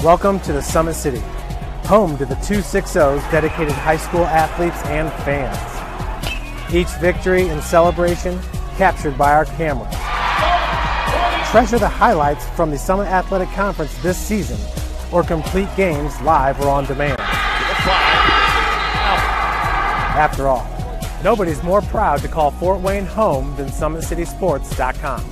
Welcome to the Summit City, home to the 260's dedicated high school athletes and fans. Each victory and celebration captured by our cameras. Treasure the highlights from the Summit Athletic Conference this season, or complete games live or on demand. After all, nobody's more proud to call Fort Wayne home than SummitCitySports.com.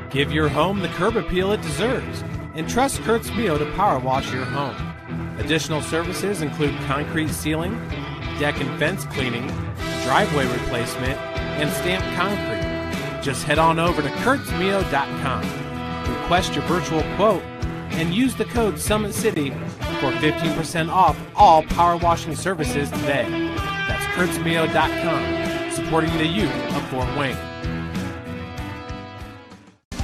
Give your home the curb appeal it deserves and trust Kurt's Mio to power wash your home. Additional services include concrete sealing, deck and fence cleaning, driveway replacement, and stamped concrete. Just head on over to kurtzmio.com, request your virtual quote, and use the code Summit City for 15% off all power washing services today. That's kurtzmio.com, supporting the youth of Fort Wayne.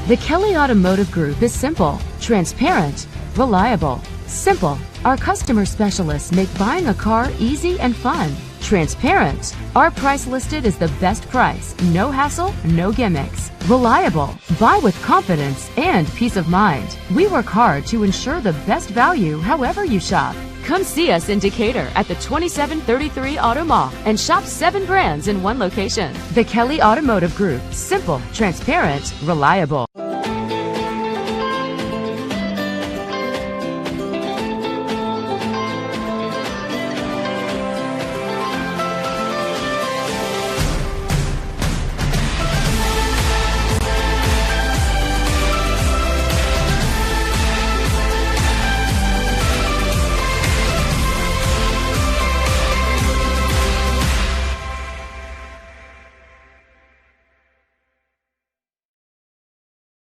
The Kelly Automotive Group is simple, transparent, reliable. Simple. Our customer specialists make buying a car easy and fun. Transparent. Our price listed is the best price. No hassle, no gimmicks. Reliable. Buy with confidence and peace of mind. We work hard to ensure the best value however you shop. Come see us in Decatur at the 2733 Auto Mall and shop 7 brands in one location. The Kelly Automotive Group. Simple, transparent, reliable.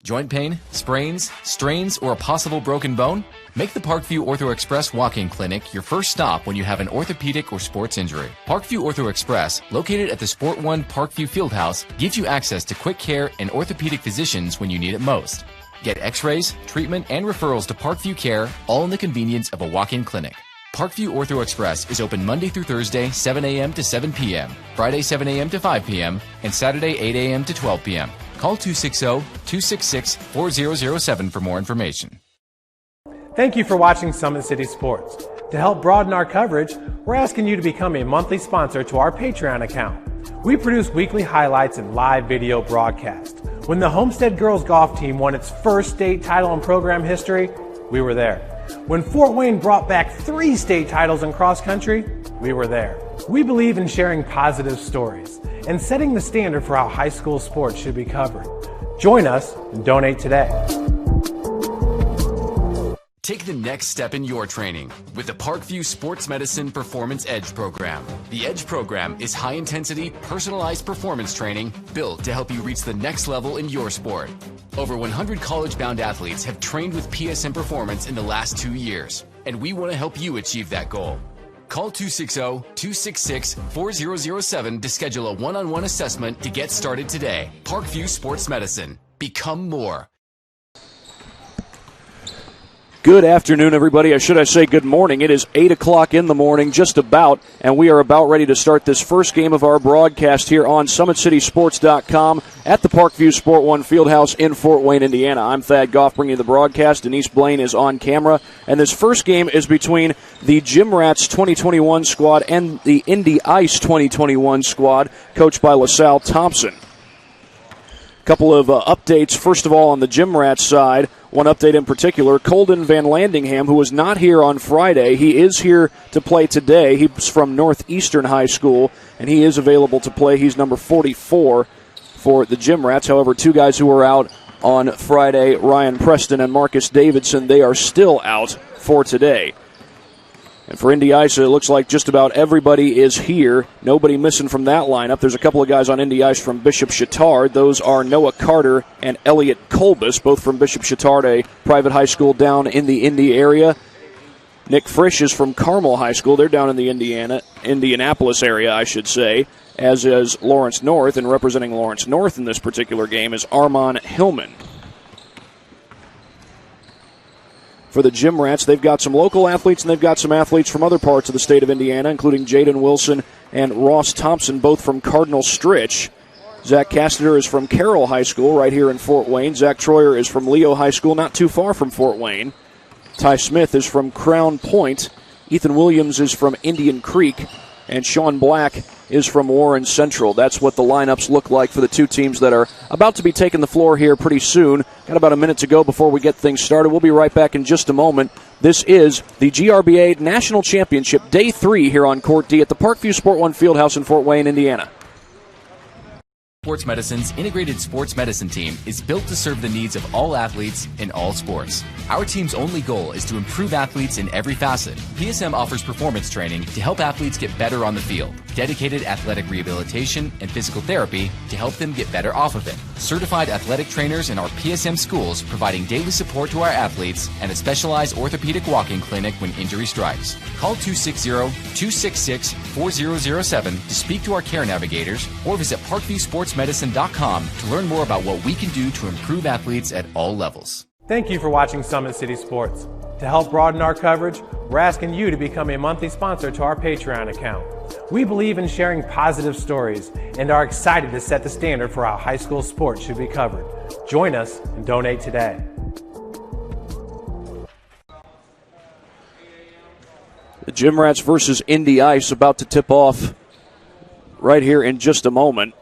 Joint pain, sprains, strains, or a possible broken bone? Make the Parkview Ortho Express walk-in clinic your first stop when you have an orthopedic or sports injury. Parkview Ortho Express, located at the Sport One Parkview Fieldhouse, gives you access to quick care and orthopedic physicians when you need it most. Get x-rays, treatment, and referrals to Parkview Care, all in the convenience of a walk-in clinic. Parkview Ortho Express is open Monday through Thursday, 7 a.m. to 7 p.m., Friday, 7 a.m. to 5 p.m., and Saturday, 8 a.m. to 12 p.m. Call 260-266-4007 for more information. Thank you for watching Summit City Sports. To help broaden our coverage, we're asking you to become a monthly sponsor to our Patreon account. We produce weekly highlights and live video broadcasts. When the Homestead Girls Golf Team won its first state title in program history, we were there. When Fort Wayne brought back 3 state titles in cross country, we were there. We believe in sharing positive stories and setting the standard for how high school sports should be covered. Join us and donate today. Take the next step in your training with the Parkview Sports Medicine Performance Edge program. The Edge program is high-intensity, personalized performance training built to help you reach the next level in your sport. Over 100 college-bound athletes have trained with PSM Performance in the last 2 years, and we want to help you achieve that goal. Call 260-266-4007 to schedule a one-on-one assessment to get started today. Parkview Sports Medicine. Become more. Good afternoon, everybody. Or should I say good morning? It is 8 o'clock in the morning, just about, and we are about ready to start this first game of our broadcast here on SummitCitySports.com at the Parkview Sport One Fieldhouse in Fort Wayne, Indiana. I'm Thad Goff bringing you the broadcast. Denise Blaine is on camera, and this first game is between the Gym Rats 2021 squad and the Indy Ice 2021 squad, coached by LaSalle Thompson. Couple of updates. First of all, on the Gym Rats side, one update in particular, Colden Van Landingham, who was not here on Friday, he is here to play today. He's from Northeastern High School, and he is available to play. He's number 44 for the Gym Rats. However, 2 guys who were out on Friday, Ryan Preston and Marcus Davidson, they are still out for today. And for Indy Ice, it looks like just about everybody is here. Nobody missing from that lineup. There's a couple of guys on Indy Ice from Bishop Chatard. Those are Noah Carter and Elliot Kolbus, both from Bishop Chatard, a private high school down in the Indy area. Nick Frisch is from Carmel High School. They're down in the Indianapolis area, I should say, as is Lawrence North. And representing Lawrence North in this particular game is Armon Hillman. For the Gym Rats, they've got some local athletes and they've got some athletes from other parts of the state of Indiana, including Jaden Wilson and Ross Thompson, both from Cardinal Stritch. Zach Castaner is from Carroll High School right here in Fort Wayne. Zach Troyer is from Leo High School, not too far from Fort Wayne. Ty Smith is from Crown Point. Ethan Williams is from Indian Creek. And Sean Black is from Warren Central. That's what the lineups look like for the two teams that are about to be taking the floor here pretty soon. Got about a minute to go before we get things started. We'll be right back in just a moment. This is the GRBA National Championship, Day 3 here on Court D at the Parkview Sport 1 Fieldhouse in Fort Wayne, Indiana. Sports Medicine's integrated sports medicine team is built to serve the needs of all athletes in all sports. Our team's only goal is to improve athletes in every facet. PSM offers performance training to help athletes get better on the field, dedicated athletic rehabilitation and physical therapy to help them get better off of it, certified athletic trainers in our PSM schools providing daily support to our athletes, and a specialized orthopedic walking clinic when injury strikes. Call 260-266-4007 to speak to our care navigators or visit ParkviewSportsMedicine.com to learn more about what we can do to improve athletes at all levels. Thank you for watching Summit City Sports. To help broaden our coverage, we're asking you to become a monthly sponsor to our Patreon account. We believe in sharing positive stories and are excited to set the standard for how high school sports should be covered. Join us and donate today. The Gym Rats versus Indy Ice about to tip off right here in just a moment.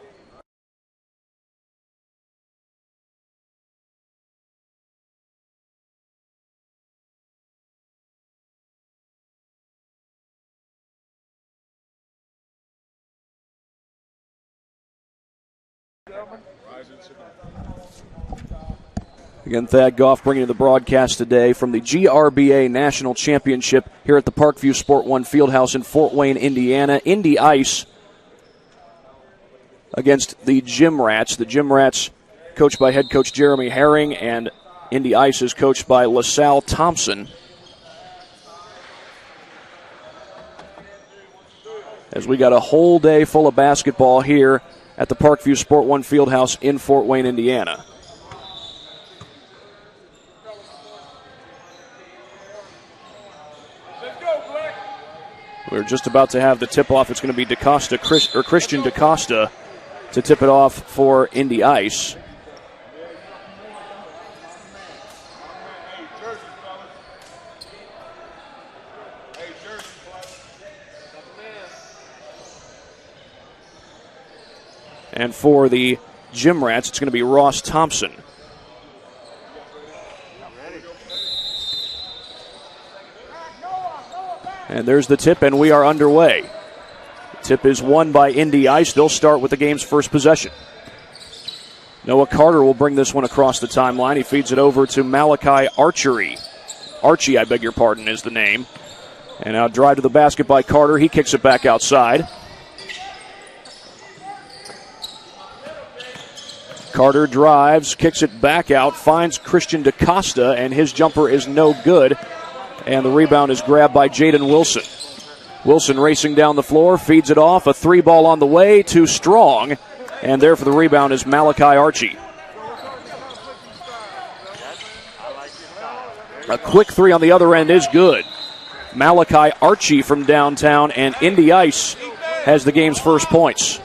Again, Thad Goff bringing you the broadcast today from the GRBA National Championship here at the Parkview Sport 1 Fieldhouse in Fort Wayne, Indiana. Indy Ice against the Gym Rats. The Gym Rats coached by head coach Jeremy Herring, and Indy Ice is coached by LaSalle Thompson. As we got a whole day full of basketball here at the Parkview Sport 1 Fieldhouse in Fort Wayne, Indiana. We're just about to have the tip-off. It's going to be Christian DaCosta to tip it off for Indy Ice. And for the Gym Rats, it's going to be Ross Thompson. And there's the tip, and we are underway. The tip is won by Indy Ice. They'll start with the game's first possession. Noah Carter will bring this one across the timeline. He feeds it over to Malachi Archery. Archie, I beg your pardon, is the name. And now drive to the basket by Carter. He kicks it back outside. Carter drives, kicks it back out, finds Christian DaCosta, and his jumper is no good. And the rebound is grabbed by Jaden Wilson. Wilson racing down the floor, feeds it off. A three ball on the way, too strong. And there for the rebound is Malachi Archie. A quick three on the other end is good. Malachi Archie from downtown, and Indy Ice has the game's first points.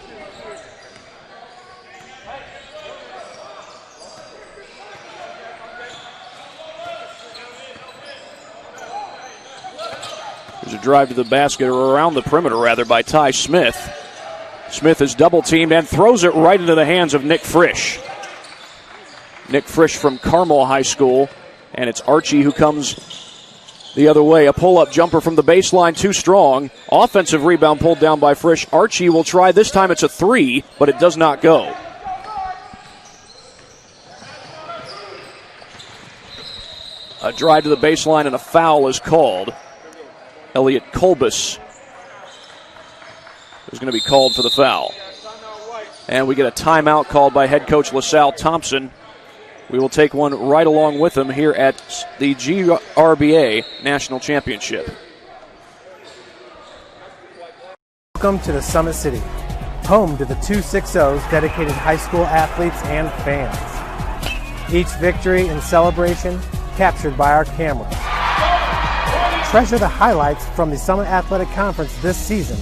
There's a drive to the basket, or around the perimeter, rather, by Ty Smith. Smith is double-teamed and throws it right into the hands of Nick Frisch. Nick Frisch from Carmel High School, and it's Archie who comes the other way. A pull-up jumper from the baseline, too strong. Offensive rebound pulled down by Frisch. Archie will try. This time it's a three, but it does not go. A drive to the baseline, and a foul is called. Elliot Kolbus is going to be called for the foul. And we get a timeout called by head coach LaSalle Thompson. We will take one right along with him here at the GRBA National Championship. Welcome to the Summit City, home to the 260's dedicated high school athletes and fans. Each victory and celebration captured by our cameras. Treasure the highlights from the Summit Athletic Conference this season,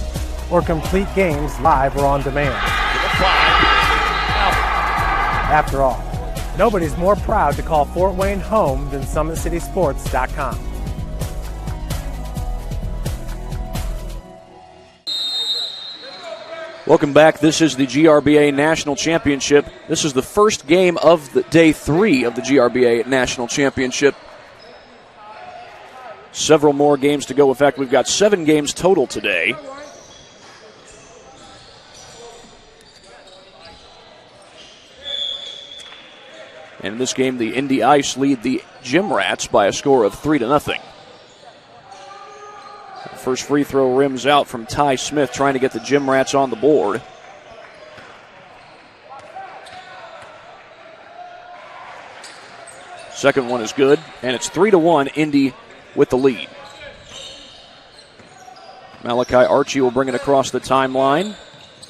or complete games live or on demand. After all, nobody's more proud to call Fort Wayne home than SummitCitySports.com. Welcome back. This is the GRBA National Championship. This is the first game of the day 3 of the GRBA National Championship. Several more games to go. In fact, we've got 7 games total today. And in this game, the Indy Ice lead the Gym Rats by a score of 3-0. The first free throw rims out from Ty Smith, trying to get the Gym Rats on the board. Second one is good, and it's 3-1, Indy with the lead. Malachi Archie will bring it across the timeline,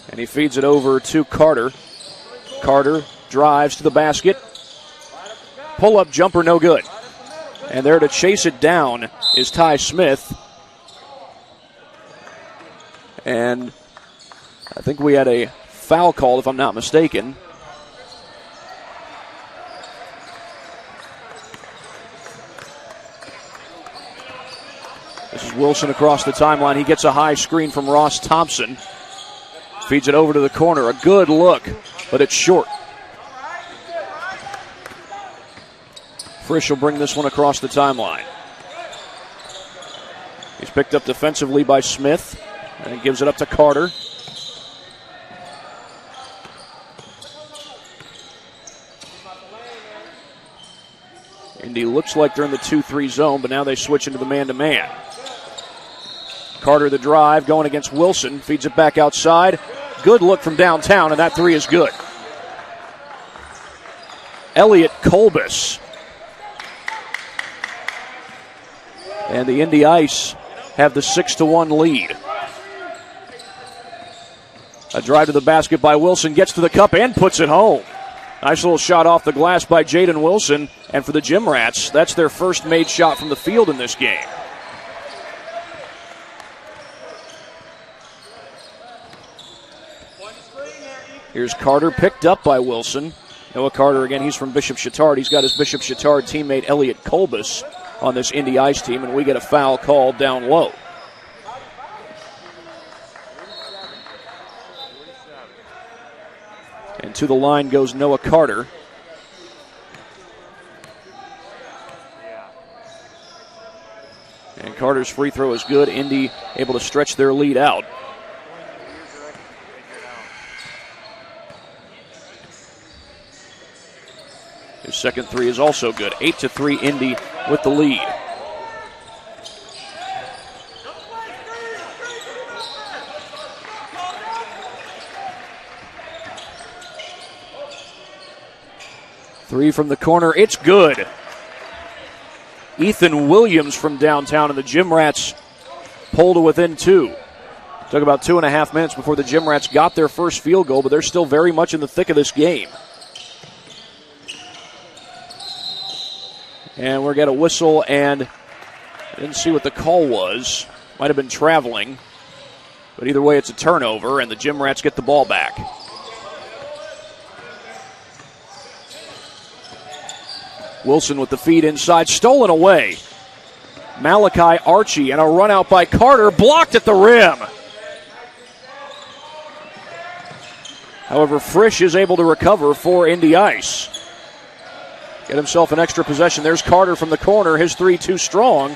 and he feeds it over to Carter. Carter drives to the basket. Pull-up jumper, no good. And there to chase it down is Ty Smith. And I think we had a foul called, if I'm not mistaken. This is Wilson across the timeline. He gets a high screen from Ross Thompson. Feeds it over to the corner. A good look, but it's short. Frisch will bring this one across the timeline. He's picked up defensively by Smith and gives it up to Carter. Indy looks like they're in the 2-3 zone, but now they switch into the man-to-man. Carter the drive, going against Wilson, feeds it back outside. Good look from downtown, and that three is good. Elliot Kolbus. And the Indy Ice have the 6-1 lead. A drive to the basket by Wilson, gets to the cup and puts it home. Nice little shot off the glass by Jaden Wilson. And for the Gym Rats, that's their first made shot from the field in this game. Here's Carter, picked up by Wilson. Noah Carter, again, he's from Bishop Chatard. He's got his Bishop Chatard teammate Elliot Kolbus on this Indy Ice team, and we get a foul called down low. And to the line goes Noah Carter. And Carter's free throw is good. Indy able to stretch their lead out. His second three is also good. 8-3 Indy with the lead. Three from the corner, it's good. Ethan Williams from downtown, and the Gym Rats pulled to within 2. Took about 2.5 minutes before the Gym Rats got their first field goal, but they're still very much in the thick of this game. And we're going to whistle, and I didn't see what the call was. Might have been traveling. But either way, it's a turnover, and the Gym Rats get the ball back. Wilson with the feed inside, stolen away. Malachi Archie, and a run out by Carter, blocked at the rim. However, Frisch is able to recover for Indy Ice. Get himself an extra possession. There's Carter from the corner. His three too strong.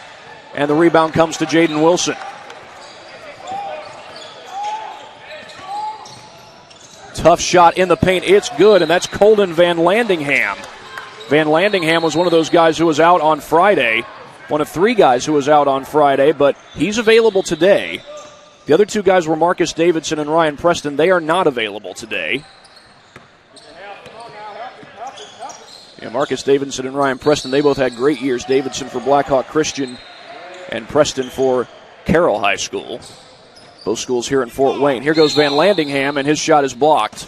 And the rebound comes to Jaden Wilson. Tough shot in the paint. It's good, and that's Colden Van Landingham. Van Landingham was one of those guys who was out on Friday. one of 3 guys who was out on Friday, but he's available today. The other 2 guys were Marcus Davidson and Ryan Preston. They are not available today. Yeah, Marcus Davidson and Ryan Preston, they both had great years. Davidson for Blackhawk Christian and Preston for Carroll High School. Both schools here in Fort Wayne. Here goes Van Landingham, and his shot is blocked.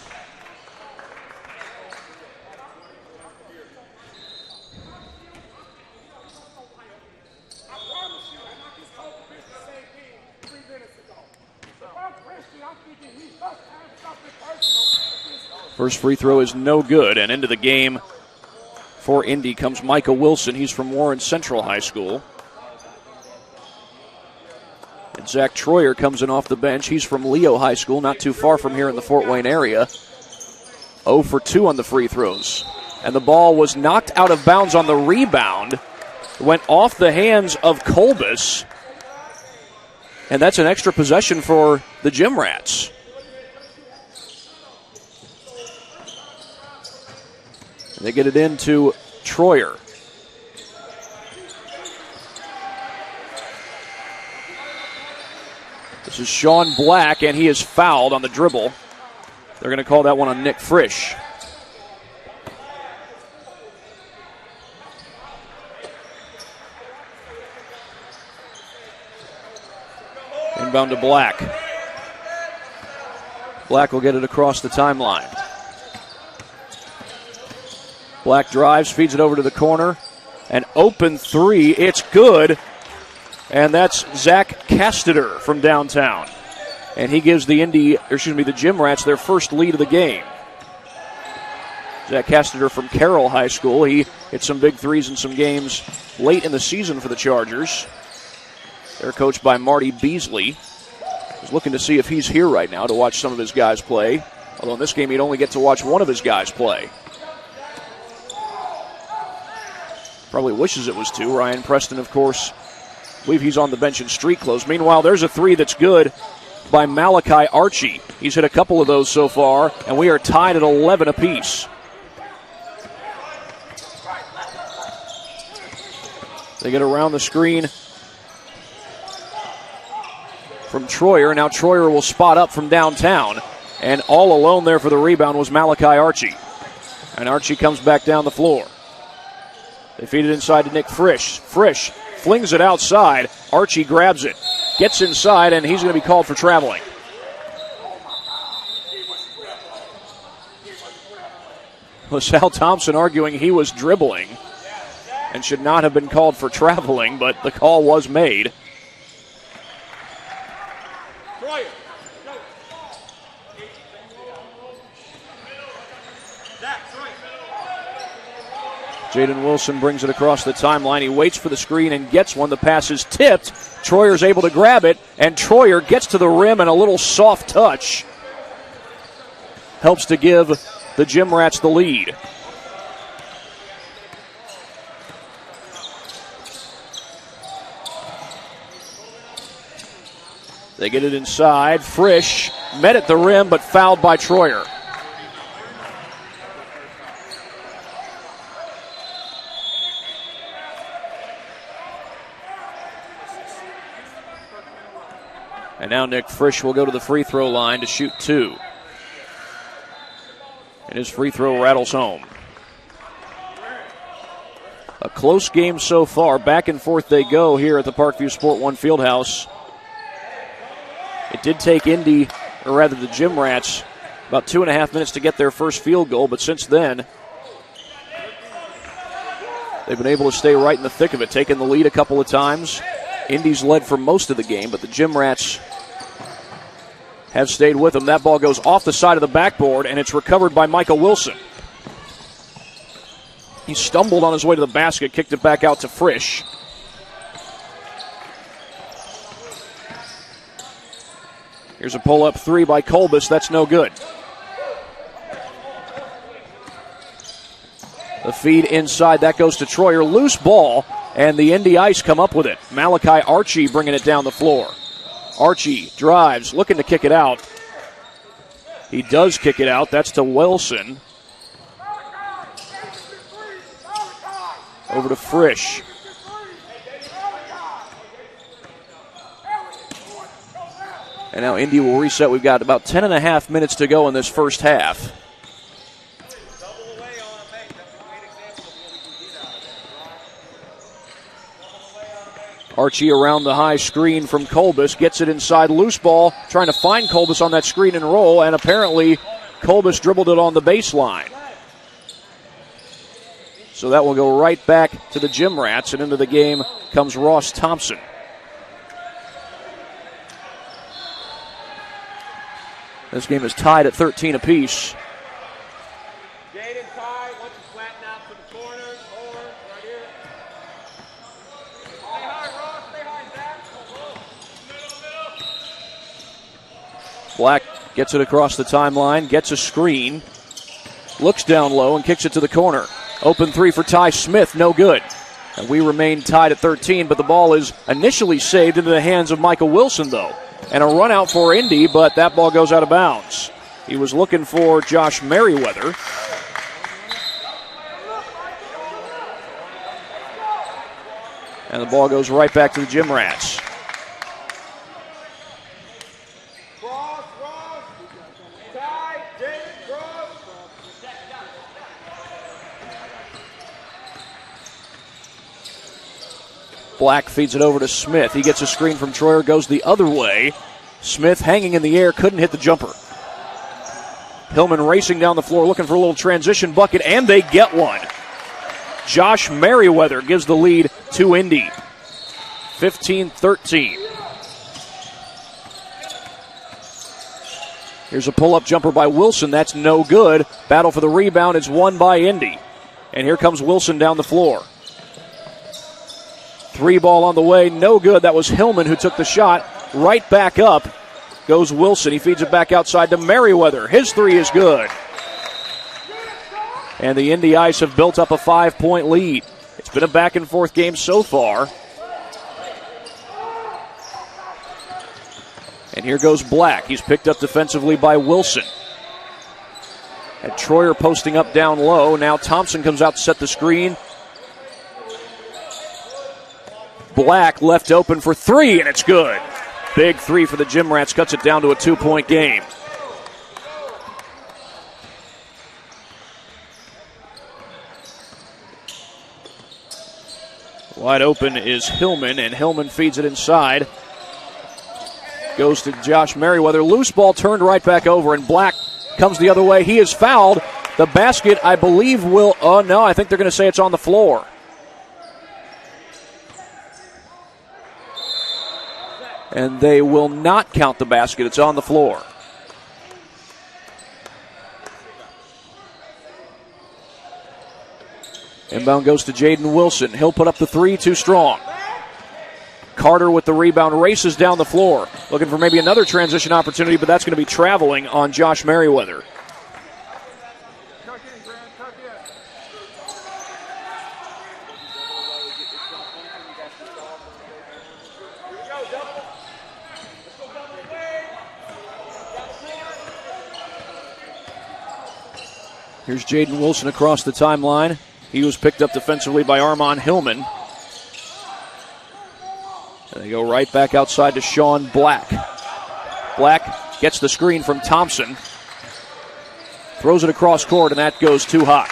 First free throw is no good, and into the game for Indy comes Micah Wilson. He's from Warren Central High School. And Zach Troyer comes in off the bench. He's from Leo High School, not too far from here in the Fort Wayne area. 0 for 2 on the free throws. And the ball was knocked out of bounds on the rebound. It went off the hands of Kolbus. And that's an extra possession for the Gym Rats. And they get it into Troyer. This is Sean Black, and he is fouled on the dribble. They're going to call that one on Nick Frisch. Inbound to Black. Black will get it across the timeline. Black drives, feeds it over to the corner. An open 3, it's good. And that's Zach Casteter from downtown. And he gives the Gym Rats their first lead of the game. Zach Casteter from Carroll High School. He hit some big threes in some games late in the season for the Chargers. They're coached by Marty Beasley. He's looking to see if he's here right now to watch some of his guys play. Although in this game he'd only get to watch one of his guys play. Probably wishes it was 2. Ryan Preston, of course, I believe he's on the bench in street clothes. Meanwhile, there's a 3 that's good by Malachi Archie. He's hit a couple of those so far, and we are tied at 11 apiece. They get around the screen from Troyer. Now Troyer will spot up from downtown, and all alone there for the rebound was Malachi Archie. And Archie comes back down the floor. They feed it inside to Nick Frisch. Frisch flings it outside. Archie grabs it, gets inside, and he's going to be called for traveling. LaSalle Thompson arguing he was dribbling and should not have been called for traveling, but the call was made. Jaden Wilson brings it across the timeline. He waits for the screen and gets one. The pass is tipped. Troyer's able to grab it, and Troyer gets to the rim, and a little soft touch helps to give the Gym Rats the lead. They get it inside. Frisch met at the rim, but fouled by Troyer. And now Nick Frisch will go to the free throw line to shoot 2. And his free throw rattles home. A close game so far. Back and forth they go here at the Parkview Sport 1 Fieldhouse. It did take Indy, or rather the Gym Rats, about 2.5 minutes to get their first field goal, but since then, they've been able to stay right in the thick of it, taking the lead a couple of times. Indy's led for most of the game, but the Gym Rats have stayed with them. That ball goes off the side of the backboard, and it's recovered by Michael Wilson. He stumbled on his way to the basket, kicked it back out to Frisch. Here's a pull-up 3 by Kolbus. That's no good. The feed inside. That goes to Troyer. Loose ball, and the Indy Ice come up with it. Malachi Archie bringing it down the floor. Archie drives, looking to kick it out. He does kick it out. That's to Wilson. Over to Frisch. And now Indy will reset. We've got about 10.5 minutes to go in this first half. Archie around the high screen from Kolbus, gets it inside, loose ball, trying to find Kolbus on that screen and roll, and apparently Kolbus dribbled it on the baseline. So that will go right back to the Gym Rats, and into the game comes Ross Thompson. This game is tied at 13 apiece. Black gets it across the timeline, gets a screen, looks down low and kicks it to the corner. Open three for Ty Smith, no good. And we remain tied at 13, but the ball is initially saved into the hands of Michael Wilson, though. And a run out for Indy, but that ball goes out of bounds. He was looking for Josh Merriweather. And the ball goes right back to the Gym Rats. Black feeds it over to Smith. He gets a screen from Troyer, goes the other way. Smith hanging in the air, couldn't hit the jumper. Hillman racing down the floor, looking for a little transition bucket, and they get one. Josh Merriweather gives the lead to Indy. 15-13. Here's a pull-up jumper by Wilson. That's no good. Battle for the rebound is won by Indy. And here comes Wilson down the floor. Three ball on the way, no good. That was Hillman who took the shot. Right back up goes Wilson. He feeds it back outside to Merriweather. His three is good. And the Indy Ice have built up a 5-point lead. It's been a back-and-forth game so far. And here goes Black. He's picked up defensively by Wilson. And Troyer posting up down low. Now Thompson comes out to set the screen. Black left open for three, and it's good. Big three for the Gym Rats, cuts it down to a 2-point game. Wide open is Hillman, and Hillman feeds it inside. Goes to Josh Merriweather. Loose ball turned right back over, and Black comes the other way. He is fouled. The basket, I believe, will... Oh, no, I think they're going to say it's on the floor. And they will not count the basket. It's on the floor. Inbound goes to Jaden Wilson. He'll put up the three, too strong. Carter with the rebound, races down the floor. Looking for maybe another transition opportunity, but that's going to be traveling on Josh Merriweather. Here's Jaden Wilson across the timeline. He was picked up defensively by Armand Hillman. And they go right back outside to Sean Black. Black gets the screen from Thompson. Throws it across court, and that goes too high.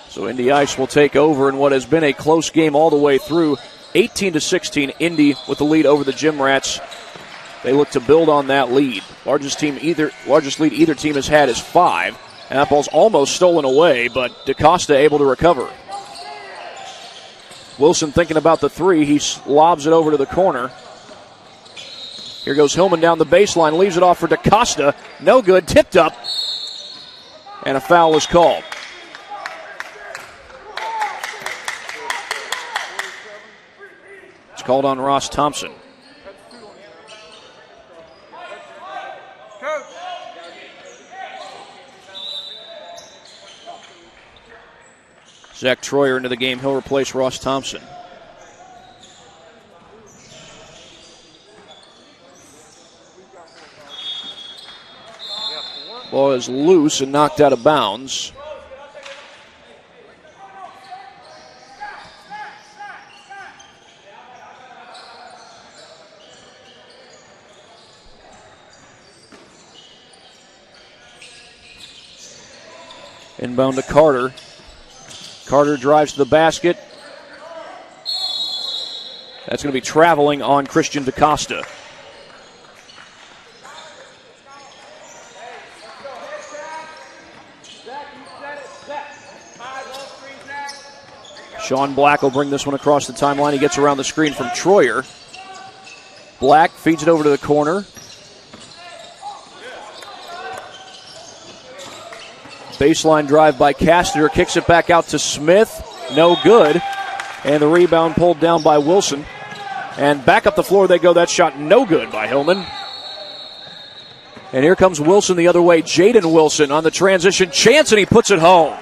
So Indy Ice will take over in what has been a close game all the way through. 18-16, Indy with the lead over the Gym Rats. They look to build on that lead. Largest lead either team has had is 5. And that ball's almost stolen away, but DaCosta able to recover. Wilson thinking about the three. He lobs it over to the corner. Here goes Hillman down the baseline. Leaves it off for DaCosta. No good. Tipped up. And a foul is called. It's called on Ross Thompson. Zach Troyer into the game. He'll replace Ross Thompson. Ball is loose and knocked out of bounds. Inbound to Carter. Carter drives to the basket. That's going to be traveling on Christian DaCosta. Sean Black will bring this one across the timeline. He gets around the screen from Troyer. Black feeds it over to the corner. Baseline drive by Caster. Kicks it back out to Smith. No good. And the rebound pulled down by Wilson. And back up the floor they go. That shot no good by Hillman. And here comes Wilson the other way. Jaden Wilson on the transition chance, and he puts it home.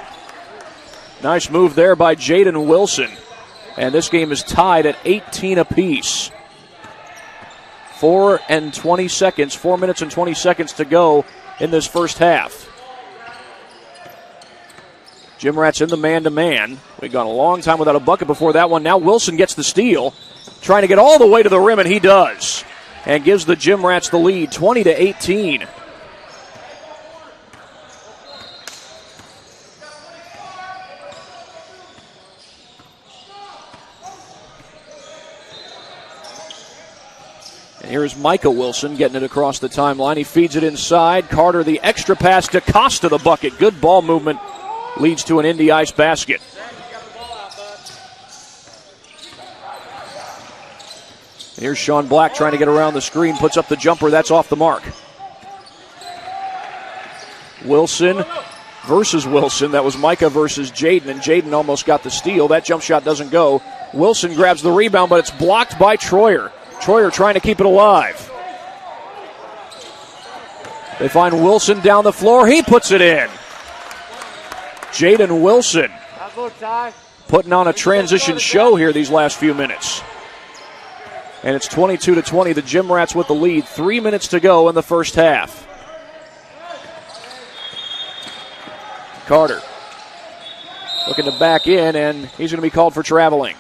Nice move there by Jaden Wilson. And this game is tied at 18 apiece. 4 minutes and 20 seconds to go in this first half. Jim Rats in the man-to-man. We've gone a long time without a bucket before that one. Now Wilson gets the steal, trying to get all the way to the rim, and he does. And gives the Jim Rats the lead, 20-18. And here's Micah Wilson getting it across the timeline. He feeds it inside. Carter the extra pass to Costa the bucket. Good ball movement leads to an Indy Ice basket. Here's Sean Black trying to get around the screen. Puts up the jumper. That's off the mark. Wilson versus Wilson. That was Micah versus Jaden, and Jaden almost got the steal. That jump shot doesn't go. Wilson grabs the rebound, but it's blocked by Troyer. Troyer trying to keep it alive. They find Wilson down the floor. He puts it in. Jaden Wilson putting on a transition show here these last few minutes. And it's 22-20. The Jim Rats with the lead. 3 minutes to go in the first half. Carter looking to back in, and he's going to be called for traveling.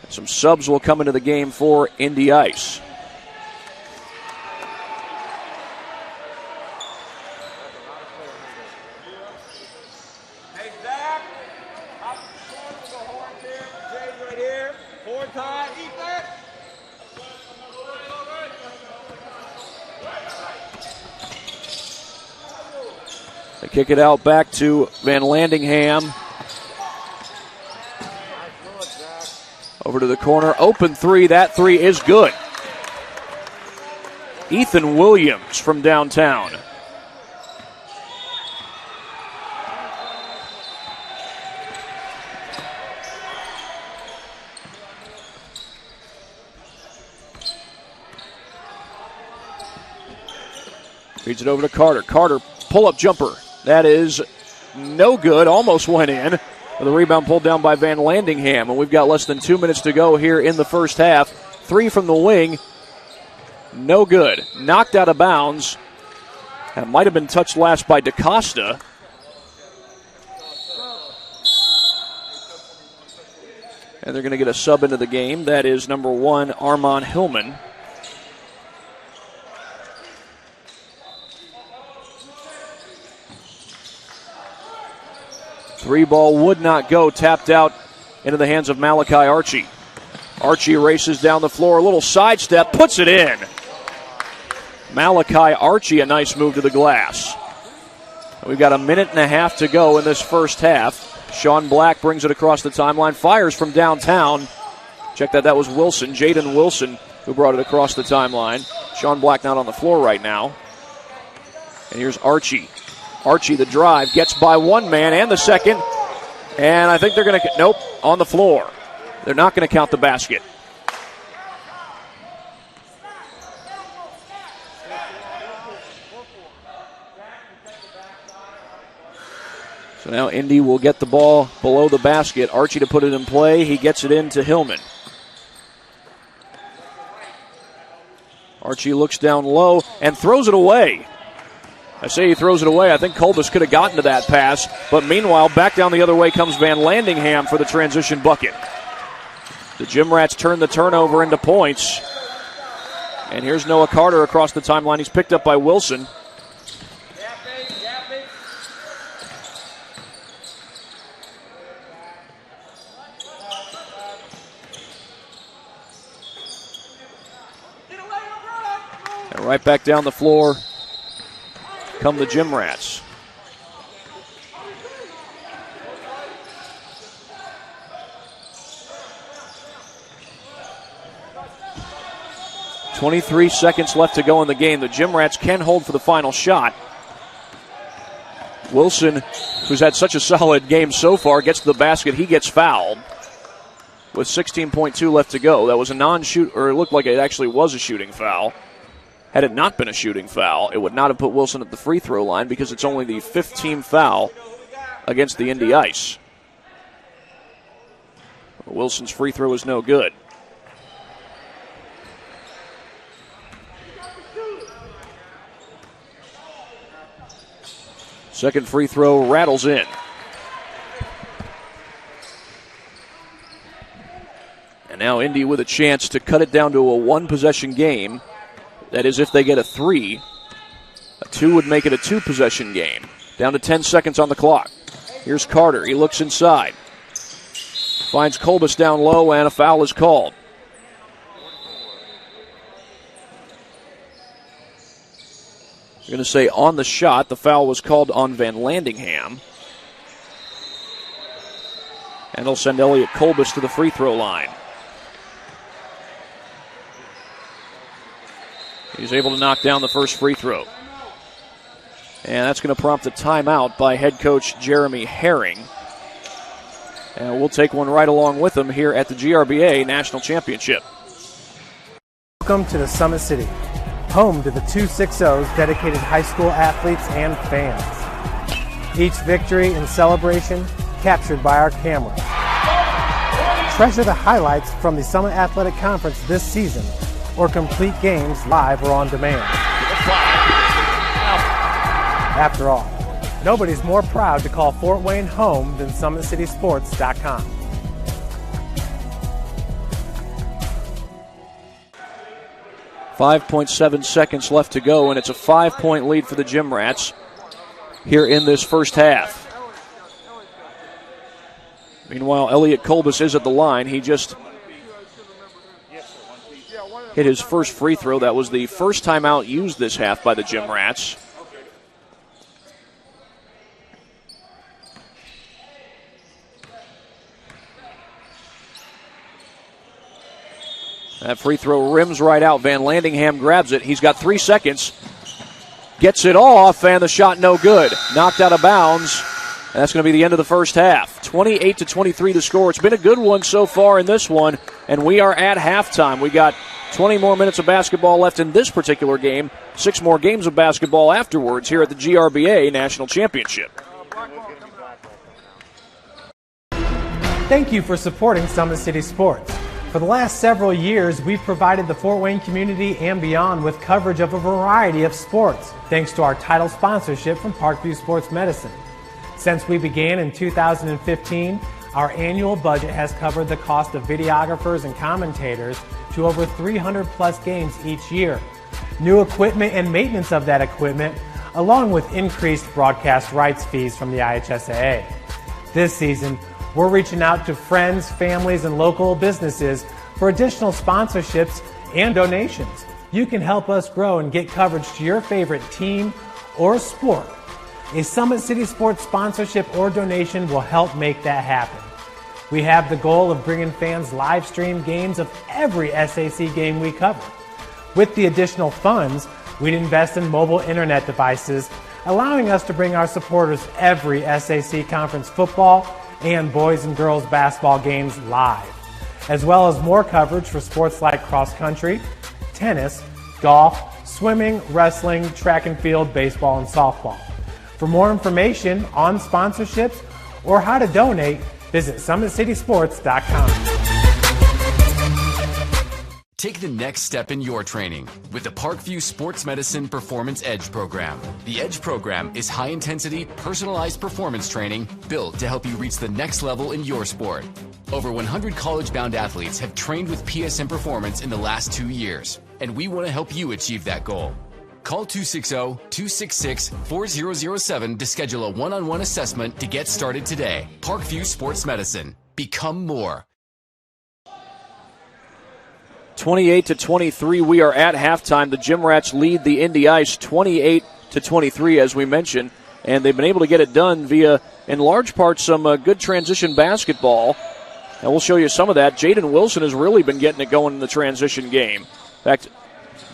Some subs will come into the game for Indy Ice. Hey, Zach. Up the horns here. Jay's right here. Forward time. Ethan. They kick it out back to Van Landingham. Over to the corner. Open three. That three is good. Ethan Williams from downtown. Feeds it over to Carter. Carter, pull-up jumper. That is no good. Almost went in. The rebound pulled down by Van Landingham, and we've got less than 2 minutes to go here in the first half. Three from the wing. No good. Knocked out of bounds. That might have been touched last by DaCosta. And they're going to get a sub into the game. That is number 1, Armon Hillman. Three ball would not go. Tapped out into the hands of Malachi Archie. Archie races down the floor. A little sidestep. Puts it in. Malachi Archie, a nice move to the glass. We've got a minute and a half to go in this first half. Sean Black brings it across the timeline. Fires from downtown. Check that. That was Wilson. Jaden Wilson who brought it across the timeline. Sean Black not on the floor right now. And here's Archie. Archie, the drive, gets by one man and the second. And I think they're going to, nope, on the floor. They're not going to count the basket. So now Indy will get the ball below the basket. Archie to put it in play. He gets it into Hillman. Archie looks down low and throws it away. I say he throws it away. I think Kolbus could have gotten to that pass. But meanwhile, back down the other way comes Van Landingham for the transition bucket. The Jim Rats turn the turnover into points. And here's Noah Carter across the timeline. He's picked up by Wilson. Right back down the floor come the Gym Rats. .23 seconds left to go in the game. The Gym Rats can hold for the final shot. Wilson, who's had such a solid game so far, gets to the basket. He gets fouled with 16.2 left to go. That was a non-shoot, or it looked like it actually was a shooting foul. Had it not been a shooting foul, it would not have put Wilson at the free throw line because it's only the 5th team foul against the Indy Ice. Wilson's free throw is no good. Second free throw rattles in. And now Indy with a chance to cut it down to a one-possession game. That is if they get a 3. A 2 would make it a 2-possession game. Down to 10 seconds on the clock. Here's Carter. He looks inside. Finds Kolbus down low, and a foul is called. You're going to say on the shot, the foul was called on Van Landingham. And they'll send Elliot Kolbus to the free throw line. He's able to knock down the first free throw. And that's going to prompt a timeout by head coach Jeremy Herring. And we'll take one right along with him here at the GRBA National Championship. Welcome to the Summit City, home to the 260's dedicated high school athletes and fans. Each victory and celebration captured by our camera. Treasure the highlights from the Summit Athletic Conference this season, or complete games live or on demand. After all, nobody's more proud to call Fort Wayne home than SummitCitySports.com. .7 seconds left to go, and it's a 5-point lead for the Gym Rats here in this first half. Meanwhile, Elliot Kolbus is at the line. He just hit his first free throw. That was the first timeout used this half by the Gym Rats. That free throw rims right out. Van Landingham grabs it. He's got 3 seconds. Gets it off, and the shot no good. Knocked out of bounds. And that's going to be the end of the first half. 28-23 the score. It's been a good one so far in this one, and we are at halftime. We got 20 more minutes of basketball left in this particular game. 6 more games of basketball afterwards here at the GRBA National Championship. Thank you for supporting Summit City Sports. For the last several years, we've provided the Fort Wayne community and beyond with coverage of a variety of sports, thanks to our title sponsorship from Parkview Sports Medicine. Since we began in 2015, our annual budget has covered the cost of videographers and commentators to over 300 plus games each year. New equipment and maintenance of that equipment, along with increased broadcast rights fees from the IHSAA. This season, we're reaching out to friends, families, and local businesses for additional sponsorships and donations. You can help us grow and get coverage to your favorite team or sport. A Summit City Sports sponsorship or donation will help make that happen. We have the goal of bringing fans live stream games of every SAC game we cover. With the additional funds, we'd invest in mobile internet devices, allowing us to bring our supporters every SAC conference football and boys and girls basketball games live, as well as more coverage for sports like cross country, tennis, golf, swimming, wrestling, track and field, baseball, and softball. For more information on sponsorships or how to donate, visit SummitCitySports.com. Take the next step in your training with the Parkview Sports Medicine Performance Edge program. The Edge program is high-intensity, personalized performance training built to help you reach the next level in your sport. Over 100 college-bound athletes have trained with PSM Performance in the last 2 years, and we want to help you achieve that goal. Call 260-266-4007 to schedule a one-on-one assessment to get started today. Parkview Sports Medicine. Become more. 28-23, we are at halftime. The Gym Rats lead the Indy Ice 28-23, as we mentioned, and they've been able to get it done via, in large part, some good transition basketball. And we'll show you some of that. Jaden Wilson has really been getting it going in the transition game. In fact,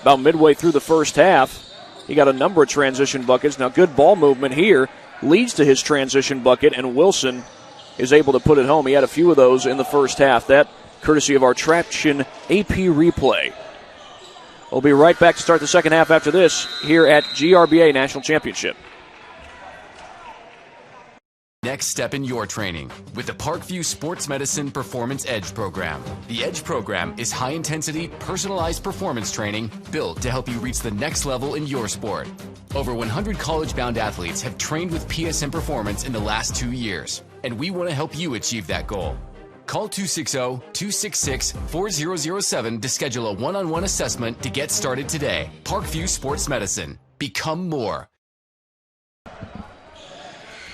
about midway through the first half, he got a number of transition buckets. Now, good ball movement here leads to his transition bucket, and Wilson is able to put it home. He had a few of those in the first half. That courtesy of our Traction AP replay. We'll be right back to start the second half after this here at GRBA National Championship. Next step in your training with the Parkview Sports Medicine Performance Edge program. The Edge program is high-intensity, personalized performance training built to help you reach the next level in your sport. Over 100 college-bound athletes have trained with PSM Performance in the last 2 years, and we want to help you achieve that goal. Call 260-266-4007 to schedule a one-on-one assessment to get started today. Parkview Sports Medicine. Become more.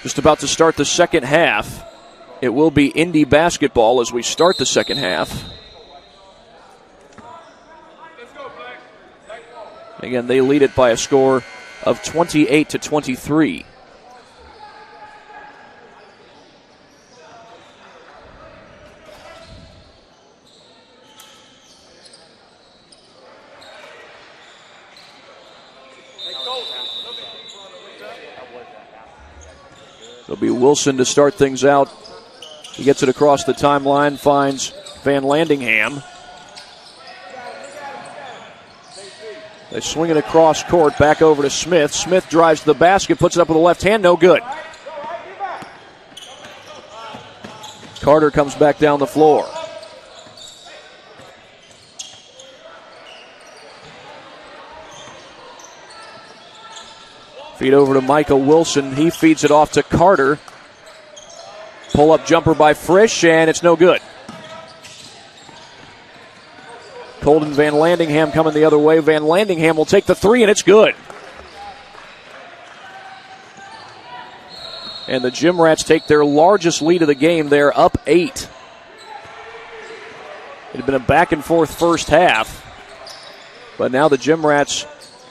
Just about to start the second half. It will be Indy basketball as we start the second half. Again, they lead it by a score of 28-23. It'll be Wilson to start things out. He gets it across the timeline, finds Van Landingham. They swing it across court, back over to Smith. Smith drives to the basket, puts it up with the left hand, no good. Carter comes back down the floor. Feed over to Michael Wilson. He feeds it off to Carter. Pull-up jumper by Frisch, and it's no good. Colden Van Landingham coming the other way. Van Landingham will take the three, and it's good. And the Gym Rats take their largest lead of the game. They're up 8. It had been a back-and-forth first half, but now the Gym Rats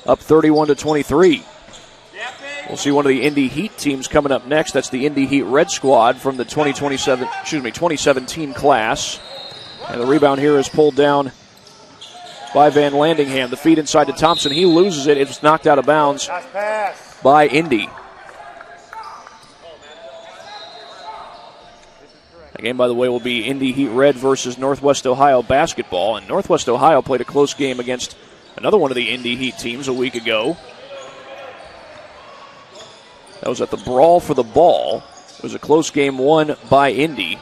up 31-23. We'll see one of the Indy Heat teams coming up next. That's the Indy Heat Red Squad from the 2017 class. And the rebound here is pulled down by Van Landingham. The feed inside to Thompson. He loses it. It's knocked out of bounds by Indy. The game, by the way, will be Indy Heat Red versus Northwest Ohio basketball. And Northwest Ohio played a close game against another one of the Indy Heat teams a week ago. That was at the Brawl for the Ball. It was a close game won by Indy.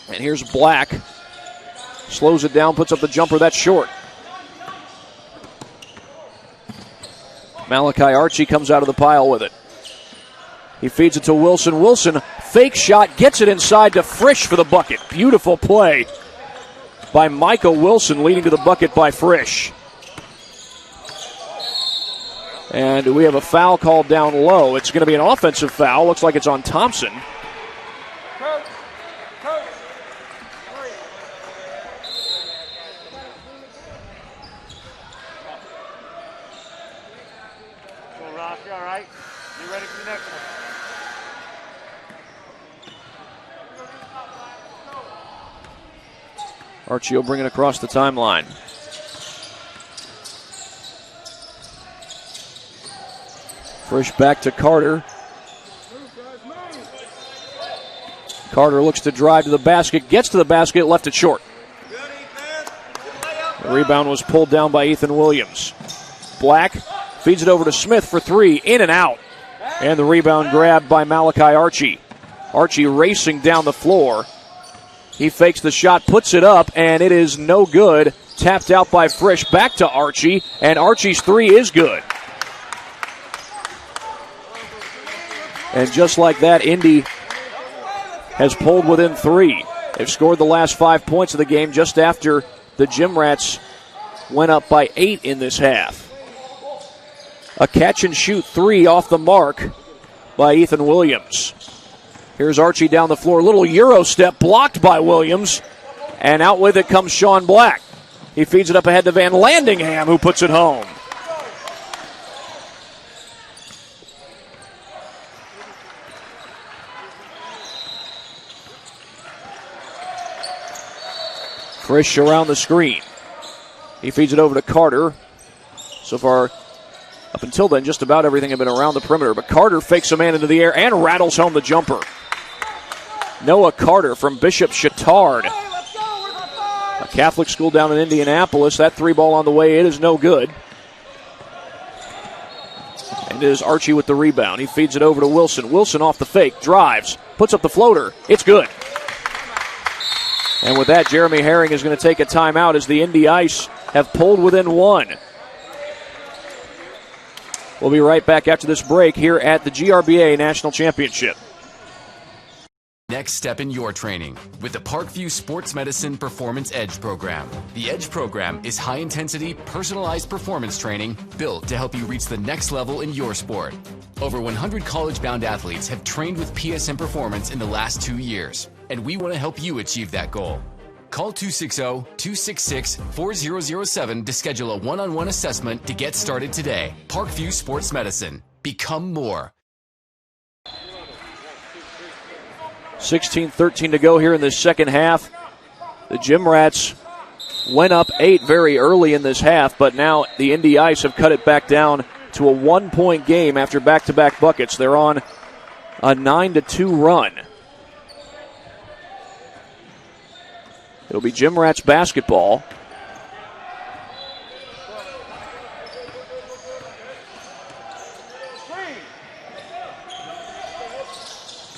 And here's Black. Slows it down, puts up the jumper. That's short. Malachi Archie comes out of the pile with it. He feeds it to Wilson. Wilson, fake shot, gets it inside to Frisch for the bucket. Beautiful play by Michael Wilson, leading to the bucket by Frisch. And we have a foul called down low. It's going to be an offensive foul. Looks like it's on Thompson. Ross, you all right? You ready for the next one? Archie will bring it across the timeline. Frisch back to Carter. Carter looks to drive to the basket, gets to the basket, left it short. The rebound was pulled down by Ethan Williams. Black feeds it over to Smith for three, in and out. And the rebound grabbed by Malachi Archie. Archie racing down the floor. He fakes the shot, puts it up, and it is no good. Tapped out by Frisch, back to Archie, and Archie's three is good. And just like that, Indy has pulled within 3. They've scored the last 5 points of the game just after the Gym Rats went up by 8 in this half. A catch-and-shoot 3 off the mark by Ethan Williams. Here's Archie down the floor. Little Euro step blocked by Williams. And out with it comes Sean Black. He feeds it up ahead to Van Landingham, who puts it home. Frisch around the screen. He feeds it over to Carter. So far, up until then, just about everything had been around the perimeter. But Carter fakes a man into the air and rattles home the jumper. Noah Carter from Bishop Chittard. A Catholic school down in Indianapolis. That three ball on the way in is no good. And it is Archie with the rebound. He feeds it over to Wilson. Wilson off the fake, drives, puts up the floater. It's good. And with that, Jeremy Herring is going to take a timeout as the Indy Ice have pulled within one. We'll be right back after this break here at the GRBA National Championship. Next step in your training with the Parkview Sports Medicine Performance Edge program. The Edge program is high-intensity, personalized performance training built to help you reach the next level in your sport. Over 100 college-bound athletes have trained with PSM Performance in the last 2 years, and we want to help you achieve that goal. Call 260-266-4007 to schedule a one-on-one assessment to get started today. Parkview Sports Medicine. Become more. 16-13 to go here in the second half. The Gym Rats went up 8 very early in this half, but now the Indy Ice have cut it back down to a 1-point game after back-to-back buckets. They're on a 9-2 run. It'll be Gym Rats basketball.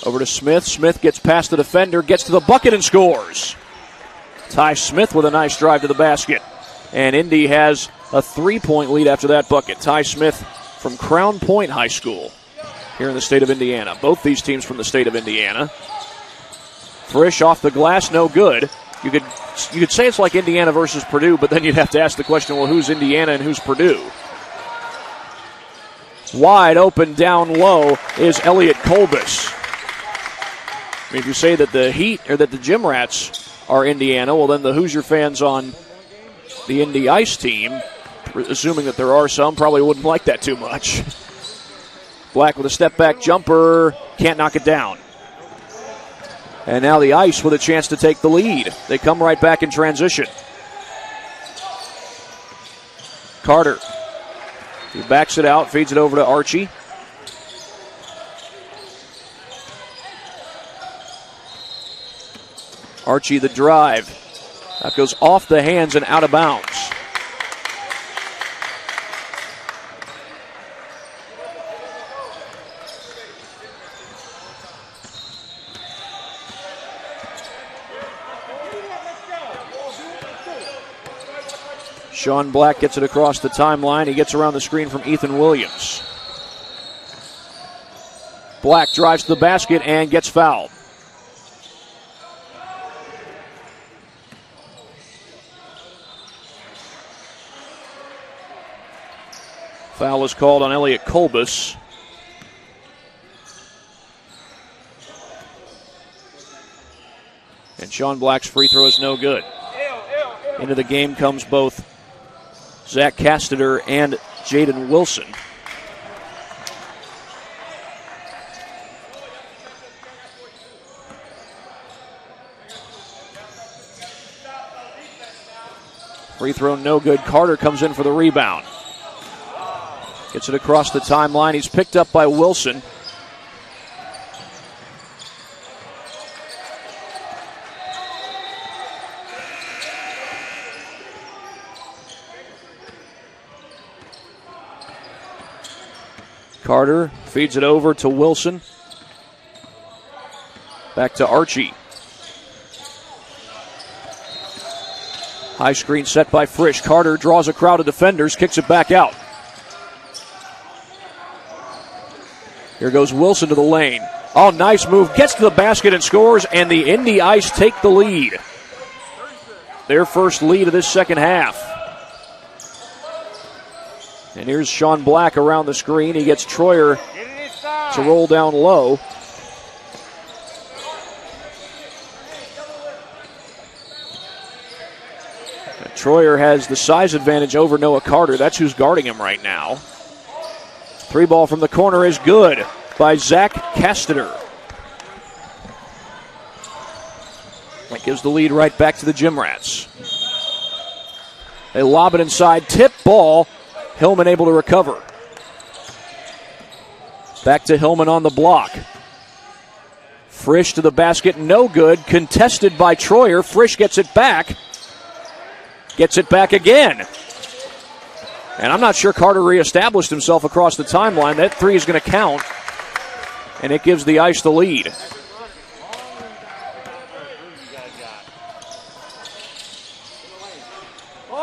Over to Smith. Smith gets past the defender, gets to the bucket and scores. Ty Smith with a nice drive to the basket. And Indy has a 3-point lead after that bucket. Ty Smith from Crown Point High School here in the state of Indiana. Both these teams from the state of Indiana. Frisch off the glass, no good. You could say it's like Indiana versus Purdue, but then you'd have to ask the question, well, who's Indiana and who's Purdue? Wide open down low is Elliot Kolbus. I mean, if you say that the Heat or that the Gym Rats are Indiana, well, then the Hoosier fans on the Indy Ice team, assuming that there are some, probably wouldn't like that too much. Black with a step-back jumper, can't knock it down. And now the Ice with a chance to take the lead. They come right back in transition. Carter. He backs it out, feeds it over to Archie. Archie the drive. That goes off the hands and out of bounds. Sean Black gets it across the timeline. He gets around the screen from Ethan Williams. Black drives to the basket and gets fouled. Foul is called on Elliot Kolbus. And Sean Black's free throw is no good. Into the game comes both Zach Casteter and Jaden Wilson. Free throw no good. Carter comes in for the rebound. Gets it across the timeline. He's picked up by Wilson. Carter feeds it over to Wilson. Back to Archie. High screen set by Frisch. Carter draws a crowd of defenders, kicks it back out. Here goes Wilson to the lane. Oh, nice move. Gets to the basket and scores, and the Indy Ice take the lead. Their first lead of this second half. And here's Sean Black around the screen. He gets Troyer to roll down low. Troyer has the size advantage over Noah Carter. That's who's guarding him right now. 3 ball from the corner is good by Zach Casteter. That gives the lead right back to the Gym Rats. They lob it inside, tip ball. Hillman able to recover. Back to Hillman on the block. Frisch to the basket, no good. Contested by Troyer. Frisch gets it back. Gets it back again. And I'm not sure Carter reestablished himself across the timeline. That 3 is going to count. And it gives the Ice the lead.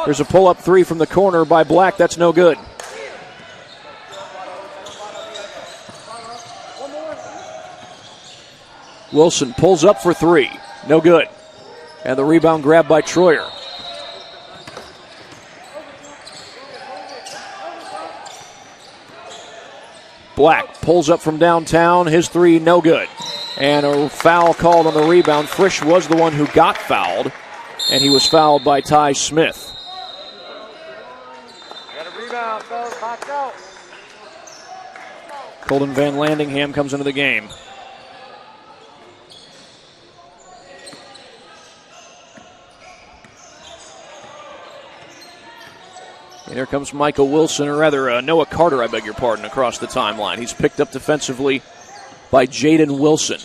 There's a pull-up 3 from the corner by Black. That's no good. Wilson pulls up for 3. No good. And the rebound grabbed by Troyer. Black pulls up from downtown. His 3, no good. And a foul called on the rebound. Frisch was the one who got fouled. And he was fouled by Ty Smith. Got a rebound, fellas. Box out. Colton Van Landingham comes into the game. And here comes Michael Wilson, or rather Noah Carter, I beg your pardon, across the timeline. He's picked up defensively by Jaden Wilson.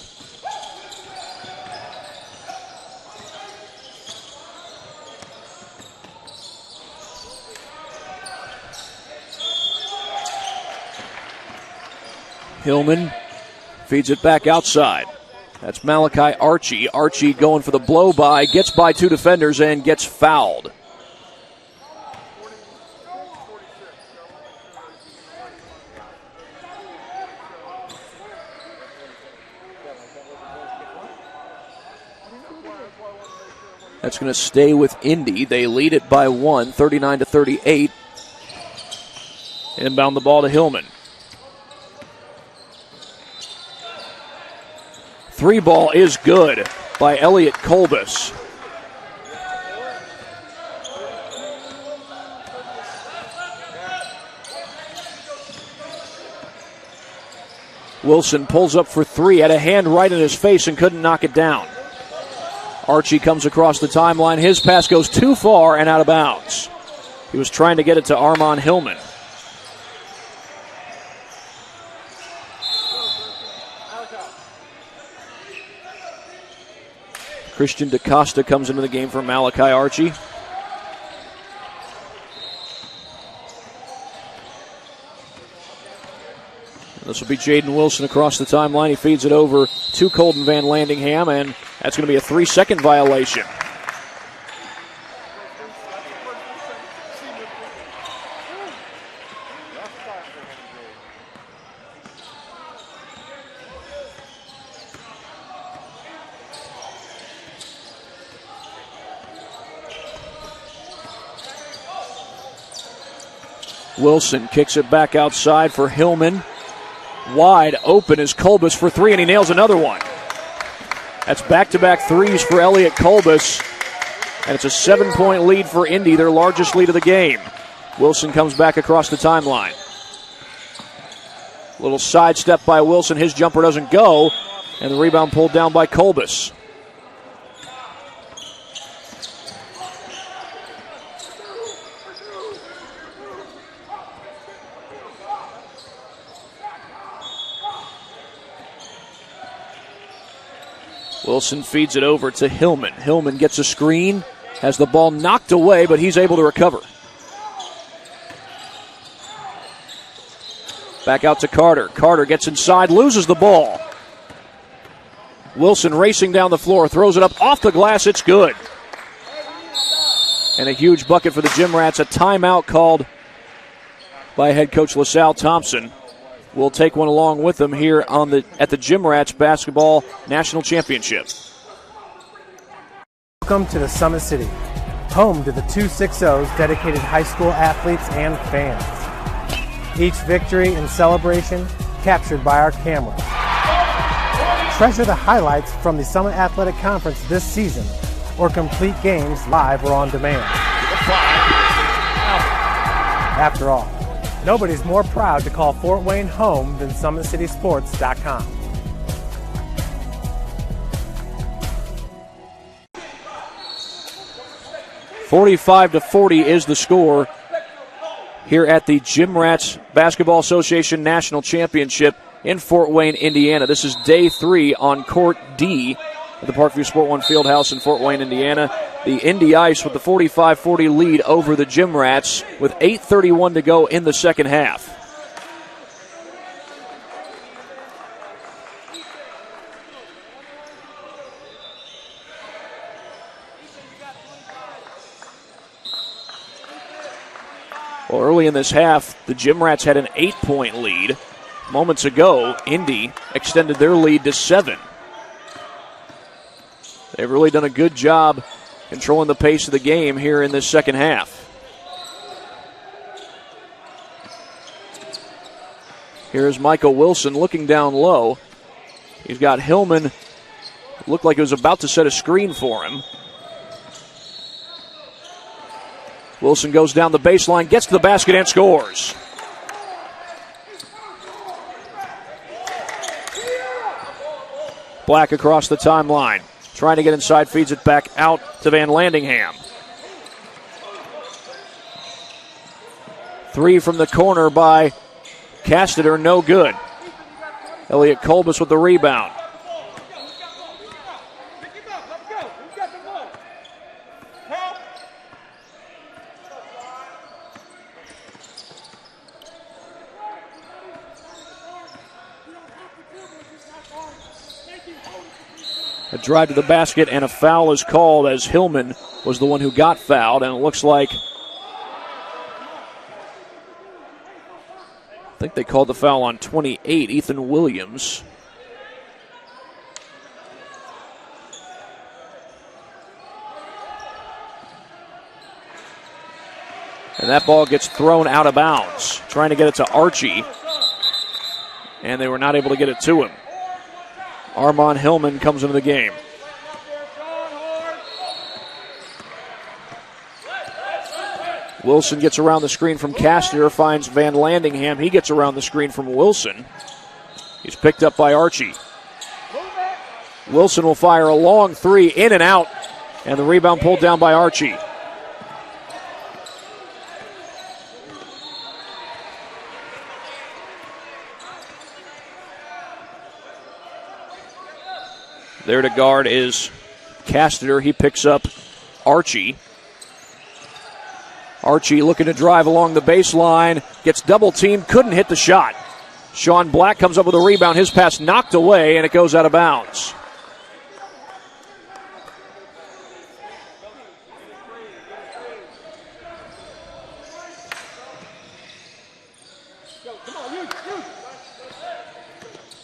Hillman feeds it back outside. That's Malachi Archie. Archie going for the blow-by, gets by 2 defenders and gets fouled. That's going to stay with Indy. They lead it by 1, 39-38. Inbound the ball to Hillman. 3 ball is good by Elliot Kolbus. Wilson pulls up for 3, had a hand right in his face and couldn't knock it down. Archie comes across the timeline. His pass goes too far and out of bounds. He was trying to get it to Armon Hillman. Christian DaCosta comes into the game for Malachi Archie. This will be Jaden Wilson across the timeline. He feeds it over to Colton Van Landingham, and that's going to be a 3-second violation. Wilson kicks it back outside for Hillman. Wide open is Kolbus for 3, and he nails another one. That's back-to-back 3s for Elliot Kolbus, and it's a 7-point lead for Indy, their largest lead of the game. Wilson comes back across the timeline. Little sidestep by Wilson. His jumper doesn't go, and the rebound pulled down by Kolbus. Wilson feeds it over to Hillman. Hillman gets a screen, has the ball knocked away, but he's able to recover. Back out to Carter. Carter gets inside, loses the ball. Wilson racing down the floor, throws it up off the glass. It's good. And a huge bucket for the Gym Rats. A timeout called by head coach LaSalle Thompson. We'll take one along with them here at the Gym Rats Basketball National Championship. Welcome to the Summit City, home to the 260's dedicated high school athletes and fans. Each victory and celebration captured by our cameras. Treasure the highlights from the Summit Athletic Conference this season, or complete games live or on demand. After all, nobody's more proud to call Fort Wayne home than SummitCitySports.com. "45-40 is the score here at the Gym Rats Basketball Association National Championship in Fort Wayne, Indiana. This is day 3 on Court D at the Parkview Sport 1 Fieldhouse in Fort Wayne, Indiana. The Indy Ice with the 45-40 lead over the Gym Rats with 8:31 to go in the second half. Well, early in this half, the Gym Rats had an 8-point lead. Moments ago, Indy extended their lead to 7. They've really done a good job controlling the pace of the game here in this second half. Here's Michael Wilson looking down low. He's got Hillman, looked like he was about to set a screen for him. Wilson goes down the baseline, gets to the basket, and scores. Black across the timeline. Trying to get inside, feeds it back out to Van Landingham. 3 from the corner by Casteter, no good. Elliot Kolbus with the rebound. A drive to the basket and a foul is called as Hillman was the one who got fouled, and it looks like, I think they called the foul on 28, Ethan Williams. And that ball gets thrown out of bounds, trying to get it to Archie, and they were not able to get it to him. Armand Hillman comes into the game. Wilson gets around the screen from Casteter, finds Van Landingham. He gets around the screen from Wilson. He's picked up by Archie. Wilson will fire a long 3, in and out, and the rebound pulled down by Archie. There to guard is Casteter. He picks up Archie. Archie looking to drive along the baseline. Gets double teamed. Couldn't hit the shot. Sean Black comes up with a rebound. His pass knocked away, and it goes out of bounds.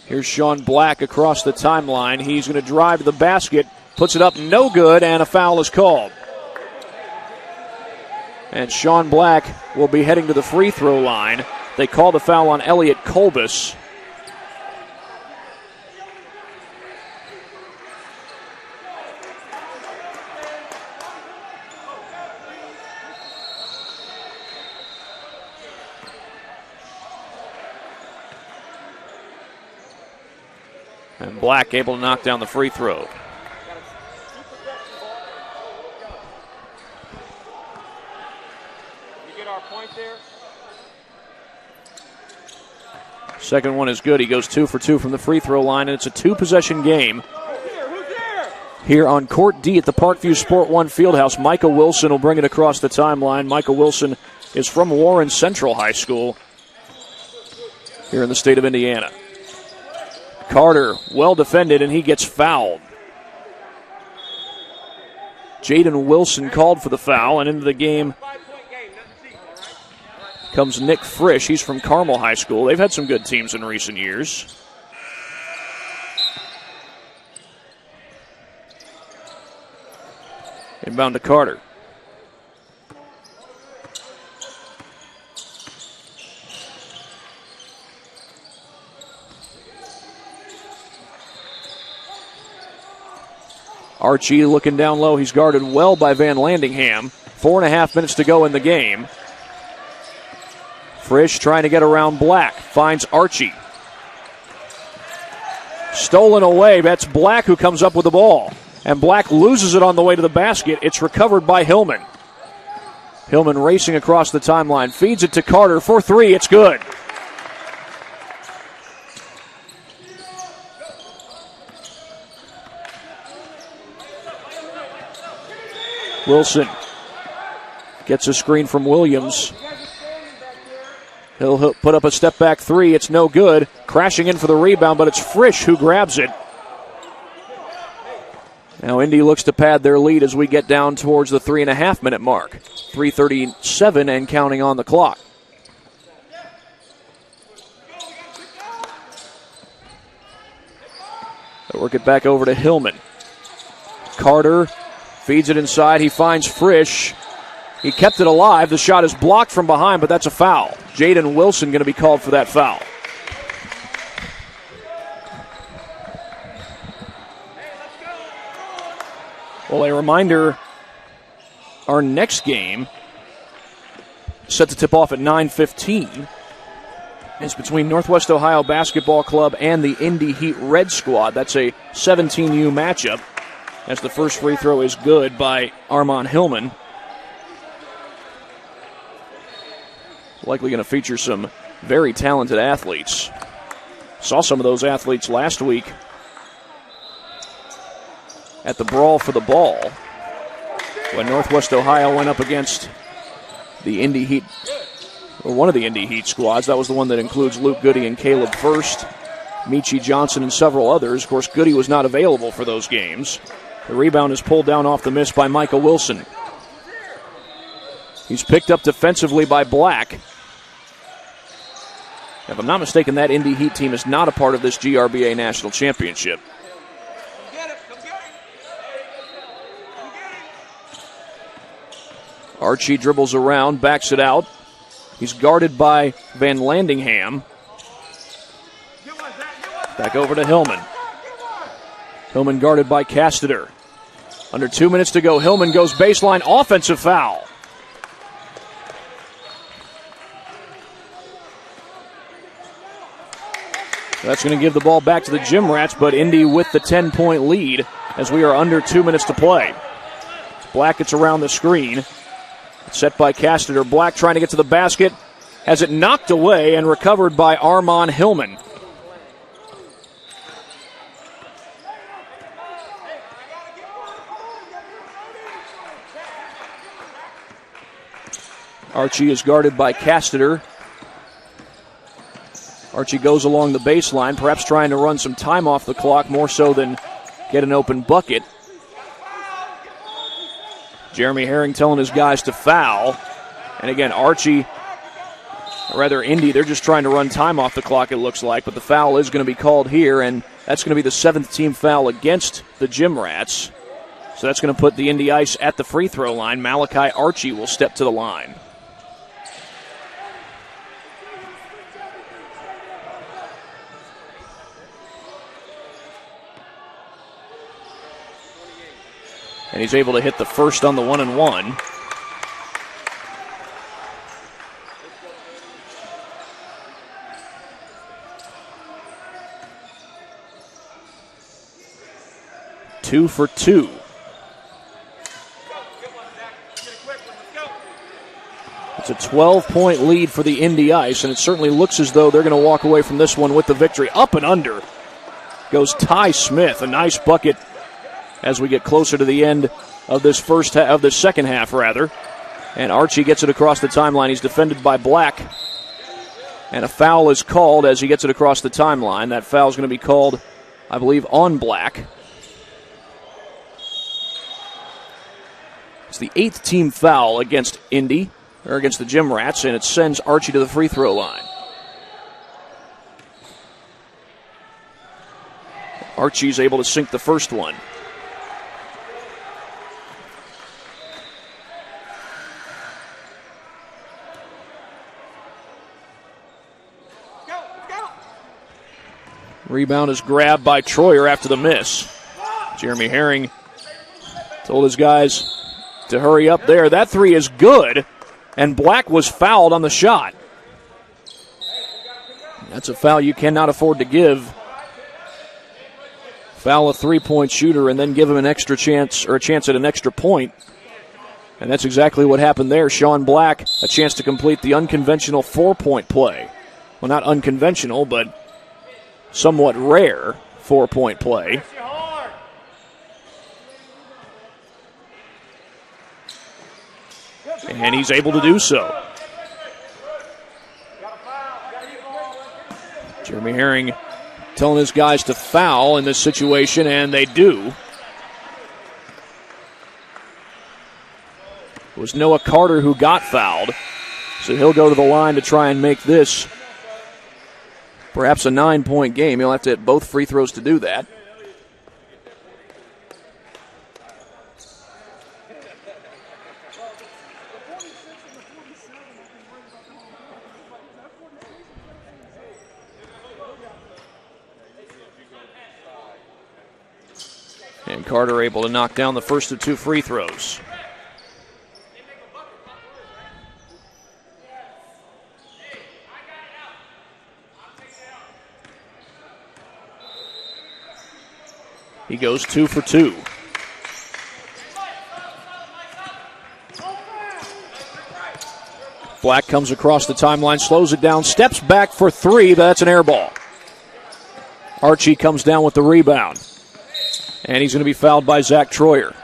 Here's Sean Black across the timeline. He's going to drive to the basket, puts it up, no good, and a foul is called. And Sean Black will be heading to the free throw line. They call the foul on Elliot Kolbus. And Black able to knock down the free throw. You get our point there? Second one is good. He goes 2 for 2 from the free throw line, and it's a 2-possession game. Who's here? Here on Court D at the Parkview Sport 1 Fieldhouse, Michael Wilson will bring it across the timeline. Michael Wilson is from Warren Central High School here in the state of Indiana. Carter, well defended, and he gets fouled. Jaden Wilson called for the foul, and into the game comes Nick Frisch. He's from Carmel High School. They've had some good teams in recent years. Inbound to Carter. Archie looking down low. He's guarded well by Van Landingham. 4.5 minutes to go in the game. Frisch trying to get around Black. Finds Archie. Stolen away. That's Black who comes up with the ball. And Black loses it on the way to the basket. It's recovered by Hillman. Hillman racing across the timeline. Feeds it to Carter for three. It's good. Wilson gets a screen from Williams. He'll put up a step-back three. It's no good. Crashing in for the rebound, but it's Frisch who grabs it. Now Indy looks to pad their lead as we get down towards the 3.5-minute mark. 3:37 and counting on the clock. They'll work it back over to Hillman. Carter feeds it inside. He finds Frisch. He kept it alive. The shot is blocked from behind, but that's a foul. Jaden Wilson going to be called for that foul. Well, a reminder, our next game, set to tip off at 9:15, is between Northwest Ohio Basketball Club and the Indy Heat Red Squad. That's a 17U matchup, as the first free throw is good by Armand Hillman. Likely going to feature some very talented athletes. Saw some of those athletes last week at the Brawl for the Ball when Northwest Ohio went up against the Indy Heat, or one of the Indy Heat squads. That was the one that includes Luke Goody and Caleb First, Michi Johnson, and several others. Of course, Goody was not available for those games. The rebound is pulled down off the miss by Michael Wilson. He's picked up defensively by Black. If I'm not mistaken, that Indy Heat team is not a part of this GRBA National Championship. Archie dribbles around, backs it out. He's guarded by Van Landingham. Back over to Hillman. Hillman guarded by Castader. Under 2 minutes to go, Hillman goes baseline, offensive foul. That's going to give the ball back to the Gym Rats, but Indy with the 10-point lead as we are under 2 minutes to play. Black gets around the screen. Set by Castader. Black trying to get to the basket. Has it knocked away and recovered by Armand Hillman. Archie is guarded by Castader. Archie goes along the baseline, perhaps trying to run some time off the clock more so than get an open bucket. Jeremy Herring telling his guys to foul. And again, Archie, or rather Indy, they're just trying to run time off the clock, it looks like. But the foul is going to be called here, and that's going to be the 7th team foul against the Gym Rats. So that's going to put the Indy Ice at the free throw line. Malachi Archie will step to the line. And he's able to hit the first on the 1-and-1. Two for two. It's a 12-point lead for the Indy Ice, and it certainly looks as though they're going to walk away from this one with the victory. Up and under goes Ty Smith. A nice bucket as we get closer to the end of this second half, rather. And Archie gets it across the timeline. He's defended by Black. And a foul is called as he gets it across the timeline. That foul is going to be called, I believe, on Black. It's the 8th team foul against Indy, or against the Gym Rats, and it sends Archie to the free throw line. Archie's able to sink the first one. Rebound is grabbed by Troyer after the miss. Jeremy Herring told his guys to hurry up there. That three is good, and Black was fouled on the shot. That's a foul you cannot afford to give. Foul a three-point shooter and then give him an extra chance or a chance at an extra point. And that's exactly what happened there. Sean Black, a chance to complete the unconventional 4-point play. Well, not unconventional, but somewhat rare 4-point play. And he's able to do so. Jeremy Herring telling his guys to foul in this situation, and they do. It was Noah Carter who got fouled, so he'll go to the line to try and make this perhaps a 9-point game. He'll have to hit both free throws to do that. And Carter able to knock down the first of 2 free throws. He goes 2 for 2. Black comes across the timeline, slows it down, steps back for 3, but that's an air ball. Archie comes down with the rebound. And he's going to be fouled by Zach Troyer.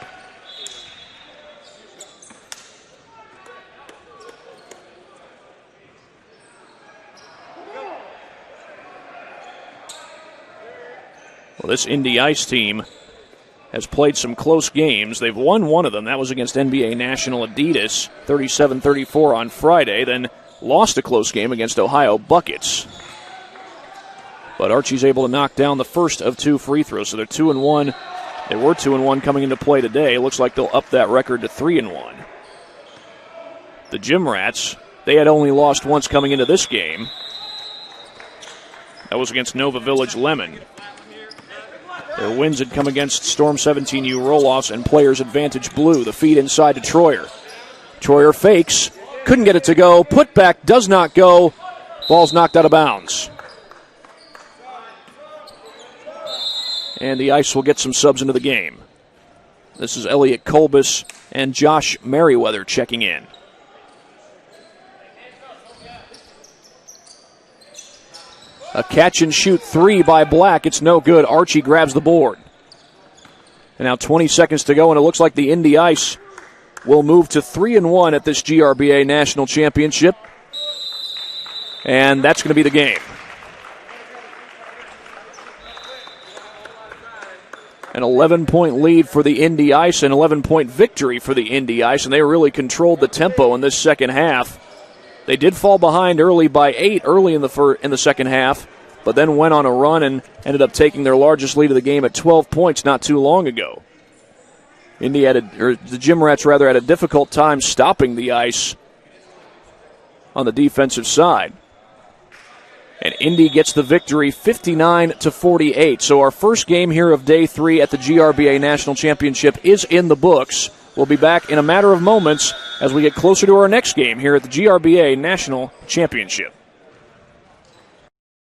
Well, this Indy Ice team has played some close games. They've won one of them. That was against NBA National Adidas, 37-34 on Friday, then lost a close game against Ohio Buckets. But Archie's able to knock down the first of 2 free throws, so they're 2-1. They were 2-1 coming into play today. It looks like they'll up that record to 3-1. The Gym Rats, they had only lost once coming into this game. That was against Nova Village Lemon. Their wins had come against Storm 17U Roll-Offs and Players Advantage Blue. The feed inside to Troyer. Troyer fakes, couldn't get it to go. Put back does not go. Ball's knocked out of bounds. And the Ice will get some subs into the game. This is Elliot Kolbus and Josh Merriweather checking in. A catch-and-shoot 3 by Black. It's no good. Archie grabs the board. And now 20 seconds to go, and it looks like the Indy Ice will move to 3-1 at this GRBA National Championship. And that's going to be the game. An 11-point lead for the Indy Ice, an 11-point victory for the Indy Ice, and they really controlled the tempo in this second half. They did fall behind early by 8 early in the second half, but then went on a run and ended up taking their largest lead of the game at 12 points not too long ago. The Gym Rats had a difficult time stopping the Ice on the defensive side. And Indy gets the victory 59-48. So our first game here of day 3 at the GRBA National Championship is in the books. We'll be back in a matter of moments as we get closer to our next game here at the GRBA National Championship.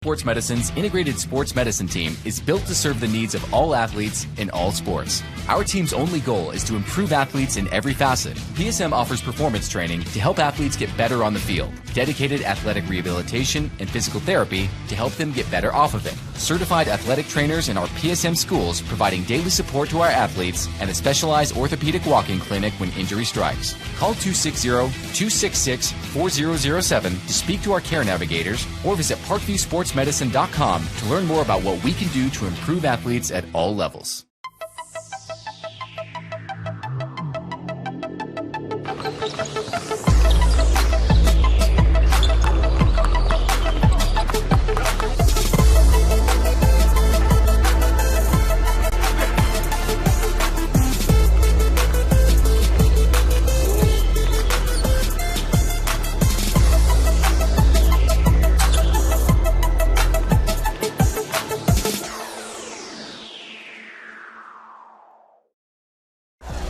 Sports Medicine's integrated sports medicine team is built to serve the needs of all athletes in all sports. Our team's only goal is to improve athletes in every facet. PSM offers performance training to help athletes get better on the field, dedicated athletic rehabilitation and physical therapy to help them get better off of it, certified athletic trainers in our PSM schools providing daily support to our athletes, and a specialized orthopedic walk-in clinic when injury strikes. Call 260-266-4007 to speak to our care navigators or visit ParkviewSportsMedicine.com to learn more about what we can do to improve athletes at all levels.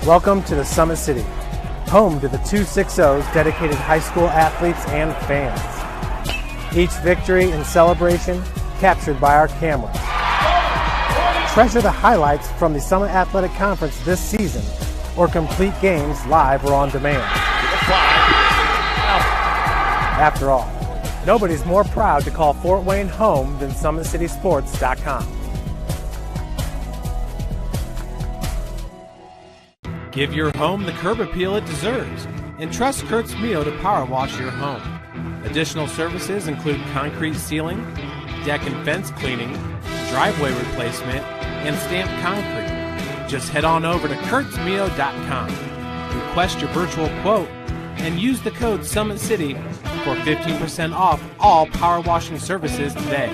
Welcome to the Summit City, home to the 260's dedicated high school athletes and fans. Each victory and celebration captured by our camera. Treasure the highlights from the Summit Athletic Conference this season, or complete games live or on demand. After all, nobody's more proud to call Fort Wayne home than SummitCitySports.com. Give your home the curb appeal it deserves and trust Kurt's Mio to power wash your home. Additional services include concrete sealing, deck and fence cleaning, driveway replacement, and stamped concrete. Just head on over to kurtzmio.com, request your virtual quote, and use the code Summit City for 15% off all power washing services today.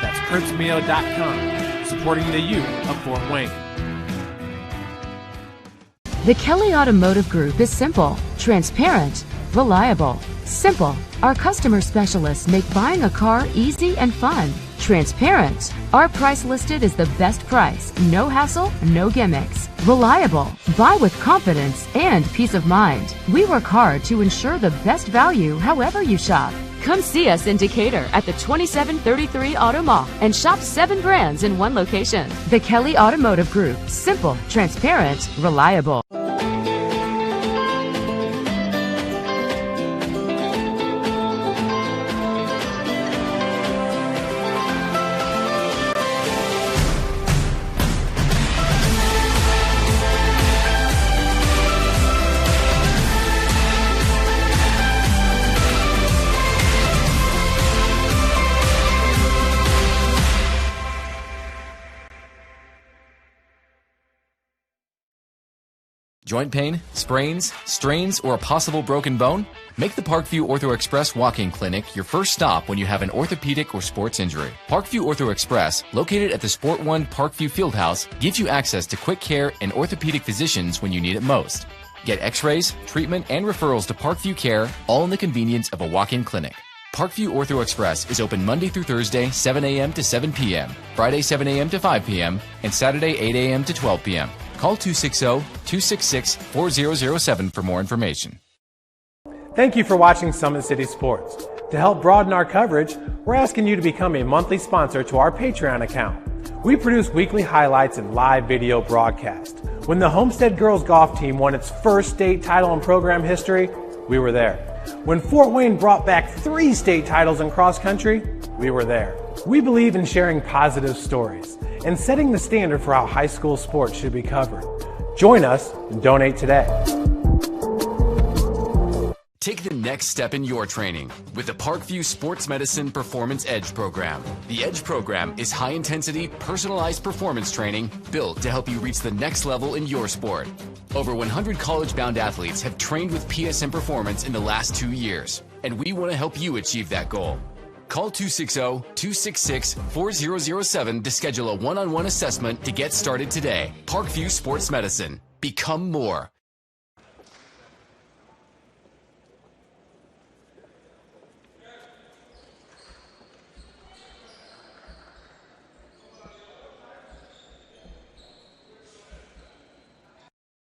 That's kurtzmio.com, supporting the youth of Fort Wayne. The Kelly Automotive Group is simple, transparent, reliable. Simple. Our customer specialists make buying a car easy and fun. Transparent. Our price listed is the best price. No hassle, no gimmicks. Reliable. Buy with confidence and peace of mind. We work hard to ensure the best value however you shop. Come see us in Decatur at the 2733 Auto Mall and shop 7 brands in one location. The Kelly Automotive Group. Simple, transparent, reliable. Joint pain, sprains, strains, or a possible broken bone? Make the Parkview Ortho Express walk-in clinic your first stop when you have an orthopedic or sports injury. Parkview Ortho Express, located at the Sport 1 Parkview Fieldhouse, gives you access to quick care and orthopedic physicians when you need it most. Get x-rays, treatment, and referrals to Parkview Care, all in the convenience of a walk-in clinic. Parkview Ortho Express is open Monday through Thursday, 7 a.m. to 7 p.m., Friday, 7 a.m. to 5 p.m., and Saturday, 8 a.m. to 12 p.m. Call 260-266-4007 for more information. Thank you for watching Summit City Sports. To help broaden our coverage, we're asking you to become a monthly sponsor to our Patreon account. We produce weekly highlights and live video broadcast. When the Homestead girls golf team won its first state title in program history, we were there. When Fort Wayne brought back 3 state titles in cross country, we were there. We believe in sharing positive stories and setting the standard for how high school sports should be covered. Join us and donate today. Take the next step in your training with the Parkview Sports Medicine Performance Edge program. The Edge program is high-intensity, personalized performance training built to help you reach the next level in your sport. Over 100 college-bound athletes have trained with PSM Performance in the last 2 years, and we want to help you achieve that goal. Call 260-266-4007 to schedule a one-on-one assessment to get started today. Parkview Sports Medicine. Become more.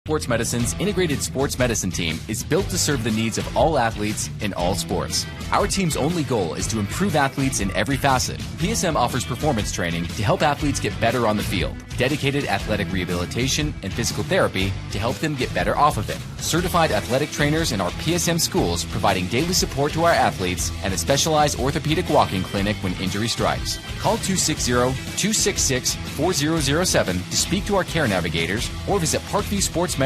Sports Medicine's integrated sports medicine team is built to serve the needs of all athletes in all sports. Our team's only goal is to improve athletes in every facet. PSM offers performance training to help athletes get better on the field, dedicated athletic rehabilitation and physical therapy to help them get better off of it, certified athletic trainers in our PSM schools providing daily support to our athletes, and a specialized orthopedic walk-in clinic when injury strikes. Call 260-266-4007 to speak to our care navigators or visit ParkviewSportsMedicine.com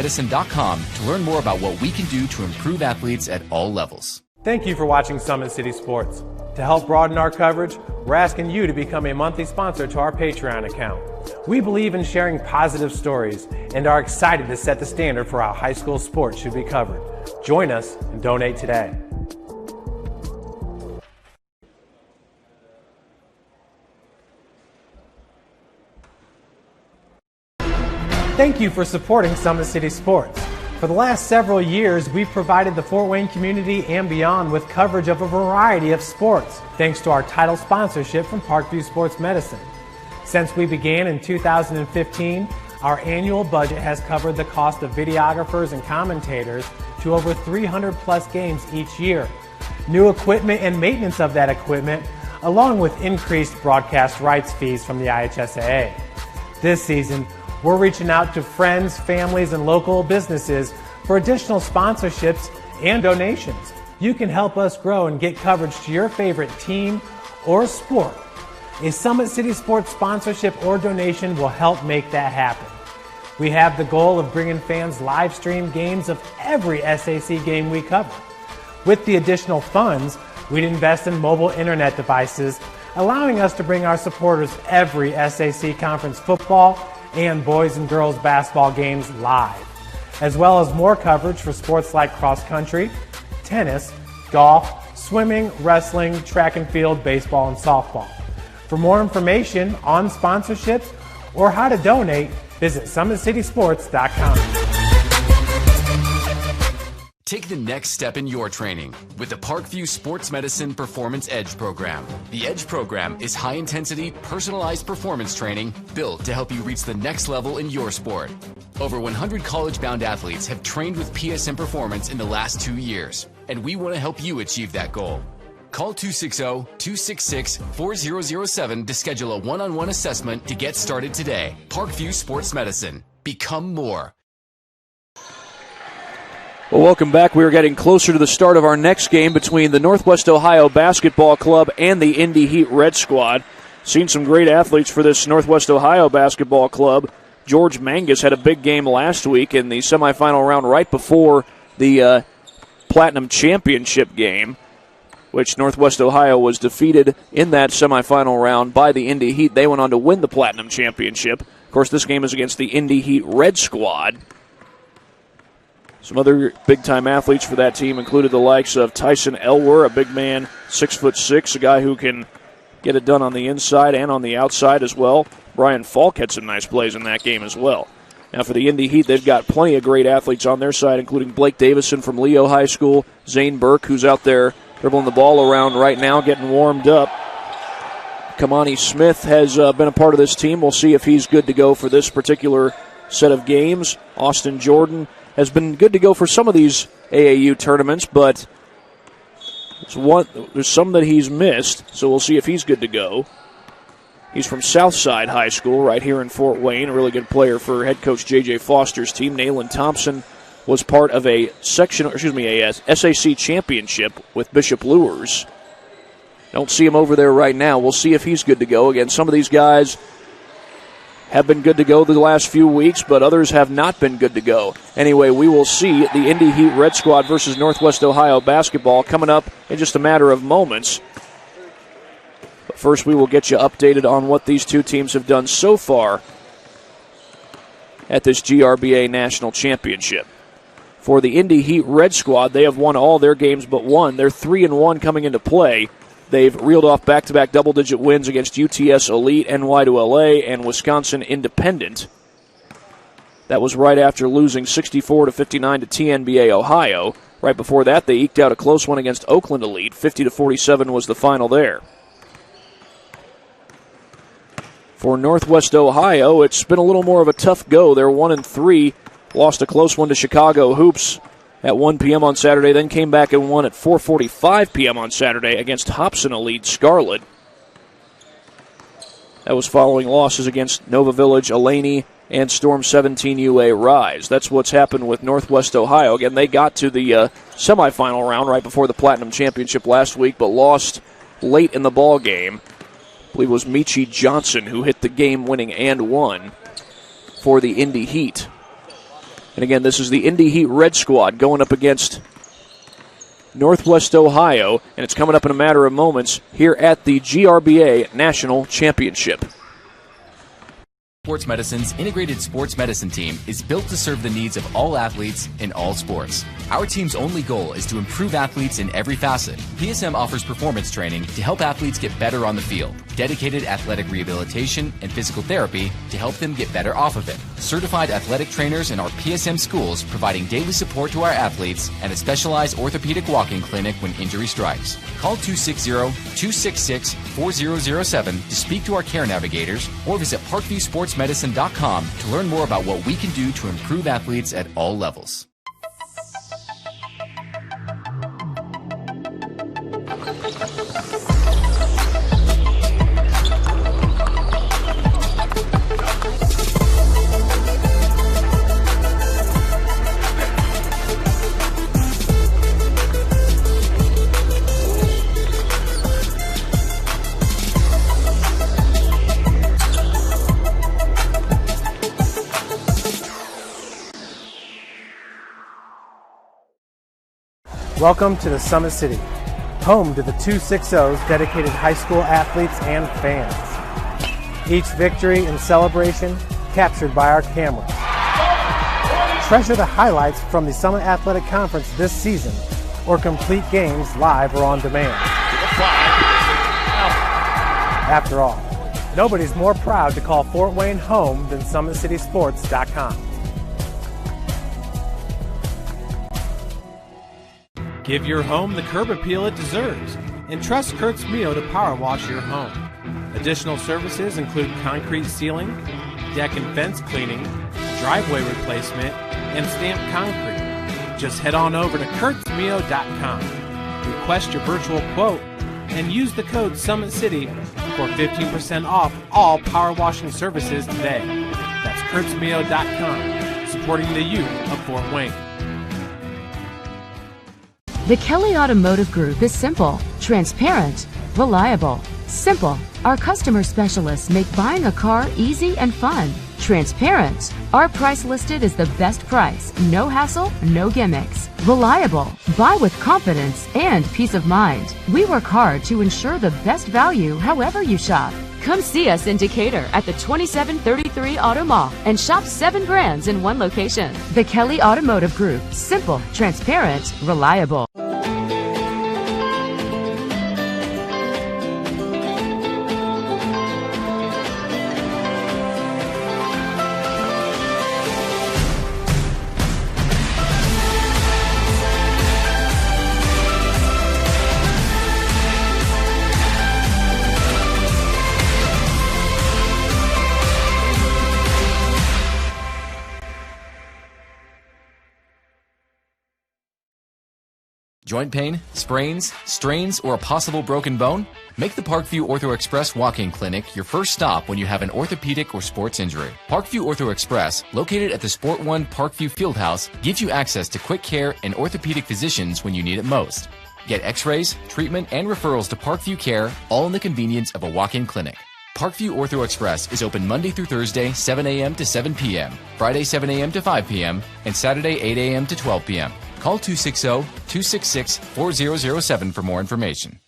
to learn more about what we can do to improve athletes at all levels. Thank you for watching Summit City Sports. To help broaden our coverage, we're asking you to become a monthly sponsor to our Patreon account. We believe in sharing positive stories and are excited to set the standard for how high school sports should be covered. Join us and donate today. Thank you for supporting Summit City Sports. For the last several years, we've provided the Fort Wayne community and beyond with coverage of a variety of sports, thanks to our title sponsorship from Parkview Sports Medicine. Since we began in 2015, our annual budget has covered the cost of videographers and commentators to over 300 plus games each year. new equipment and maintenance of that equipment, along with increased broadcast rights fees from the IHSAA. This season, we're reaching out to friends, families, and local businesses for additional sponsorships and donations. You can help us grow and get coverage to your favorite team or sport. A Summit City Sports sponsorship or donation will help make that happen. We have the goal of bringing fans live stream games of every SAC game we cover. With the additional funds, we'd invest in mobile internet devices, allowing us to bring our supporters every SAC conference football and boys and girls basketball games live, as well as more coverage for sports like cross country, tennis, golf, swimming, wrestling, track and field, baseball, and softball. For more information on sponsorships or how to donate, visit SummitCitySports.com. Take the next step in your training with the Parkview Sports Medicine Performance Edge program. The Edge program is high-intensity, personalized performance training built to help you reach the next level in your sport. Over 100 college-bound athletes have trained with PSM Performance in the last 2 years, and we want to help you achieve that goal. Call 260-266-4007 to schedule a one-on-one assessment to get started today. Parkview Sports Medicine. Become more. Well, welcome back. We are getting closer to the start of our next game between the Northwest Ohio Basketball Club and the Indy Heat Red Squad. Seen some great athletes for this Northwest Ohio Basketball Club. George Mangus had a big game last week in the semifinal round right before the Platinum Championship game, which Northwest Ohio was defeated in that semifinal round by the Indy Heat. They went on to win the Platinum Championship. Of course, this game is against the Indy Heat Red Squad. Some other big-time athletes for that team included the likes of Tyson Elwer, a big man, 6'6", a guy who can get it done on the inside and on the outside as well. Brian Falk had some nice plays in that game as well. Now for the Indy Heat, they've got plenty of great athletes on their side, including Blake Davison from Leo High School, Zane Burke, who's out there dribbling the ball around right now, getting warmed up. Kamani Smith has been a part of this team. We'll see if he's good to go for this particular set of games. Austin Jordan has been good to go for some of these AAU tournaments, but there's some that he's missed, so we'll see if he's good to go. He's from Southside High School right here in Fort Wayne, a really good player for head coach J.J. Foster's team. Nayland Thompson was part of a SAC championship with Bishop Luers. Don't see him over there right now. We'll see if he's good to go. Again, some of these guys have been good to go the last few weeks, but others have not been good to go. Anyway, we will see the Indy Heat Red Squad versus Northwest Ohio basketball coming up in just a matter of moments. But first, we will get you updated on what these two teams have done so far at this GRBA National Championship. For the Indy Heat Red Squad, they have won all their games but one. They're 3-1 coming into play. They've reeled off back-to-back double-digit wins against UTS Elite, NY2LA, and Wisconsin Independent. That was right after losing 64-59 to TNBA Ohio. Right before that, they eked out a close one against Oakland Elite. 50-47 was the final there. For Northwest Ohio, it's been a little more of a tough go. They're 1-3, lost a close one to Chicago Hoops at 1 p.m. on Saturday, then came back and won at 4:45 p.m. on Saturday against Hobson Elite Scarlet. That was following losses against Nova Village, Elaney, and Storm 17 UA Rise. That's what's happened with Northwest Ohio. Again, they got to the semifinal round right before the Platinum Championship last week, but lost late in the ball game. I believe it was Michi Johnson who hit the game-winning and one for the Indy Heat. And again, this is the Indy Heat Red Squad going up against Northwest Ohio, and it's coming up in a matter of moments here at the GRBA National Championship. Sports Medicine's integrated sports medicine team is built to serve the needs of all athletes in all sports. Our team's only goal is to improve athletes in every facet. PSM offers performance training to help athletes get better on the field, dedicated athletic rehabilitation and physical therapy to help them get better off of it, certified athletic trainers in our PSM schools providing daily support to our athletes, and a specialized orthopedic walk-in clinic when injury strikes. Call 260-266-4007 to speak to our care navigators or visit ParkviewSportsMedicine.com to learn more about what we can do to improve athletes at all levels. Welcome to the Summit City, home to the 260's dedicated high school athletes and fans. Each victory and celebration captured by our cameras. Treasure the highlights from the Summit Athletic Conference this season, or complete games live or on demand. After all, nobody's more proud to call Fort Wayne home than SummitCitySports.com. Give your home the curb appeal it deserves, and trust Kurt's Mio to power wash your home. Additional services include concrete sealing, deck and fence cleaning, driveway replacement, and stamped concrete. Just head on over to kurtzmio.com, request your virtual quote, and use the code SummitCity for 15% off all power washing services today. That's kurtzmio.com, supporting the youth of Fort Wayne. The Kelly Automotive Group is simple, transparent, reliable. Simple. Our customer specialists make buying a car easy and fun. Transparent. Our price listed is the best price. No hassle, no gimmicks. Reliable. Buy with confidence and peace of mind. We work hard to ensure the best value however you shop. Come see us in Decatur at the 2733 Auto Mall and shop 7 brands in one location. The Kelly Automotive Group. Simple, transparent, reliable. Joint pain, sprains, strains, or a possible broken bone? Make the Parkview Ortho Express walk-in clinic your first stop when you have an orthopedic or sports injury. Parkview Ortho Express, located at the Sport One Parkview Fieldhouse, gives you access to quick care and orthopedic physicians when you need it most. Get x-rays, treatment, and referrals to Parkview Care, all in the convenience of a walk-in clinic. Parkview Ortho Express is open Monday through Thursday, 7 a.m. to 7 p.m., Friday, 7 a.m. to 5 p.m., and Saturday, 8 a.m. to 12 p.m. Call 260-266-4007 for more information.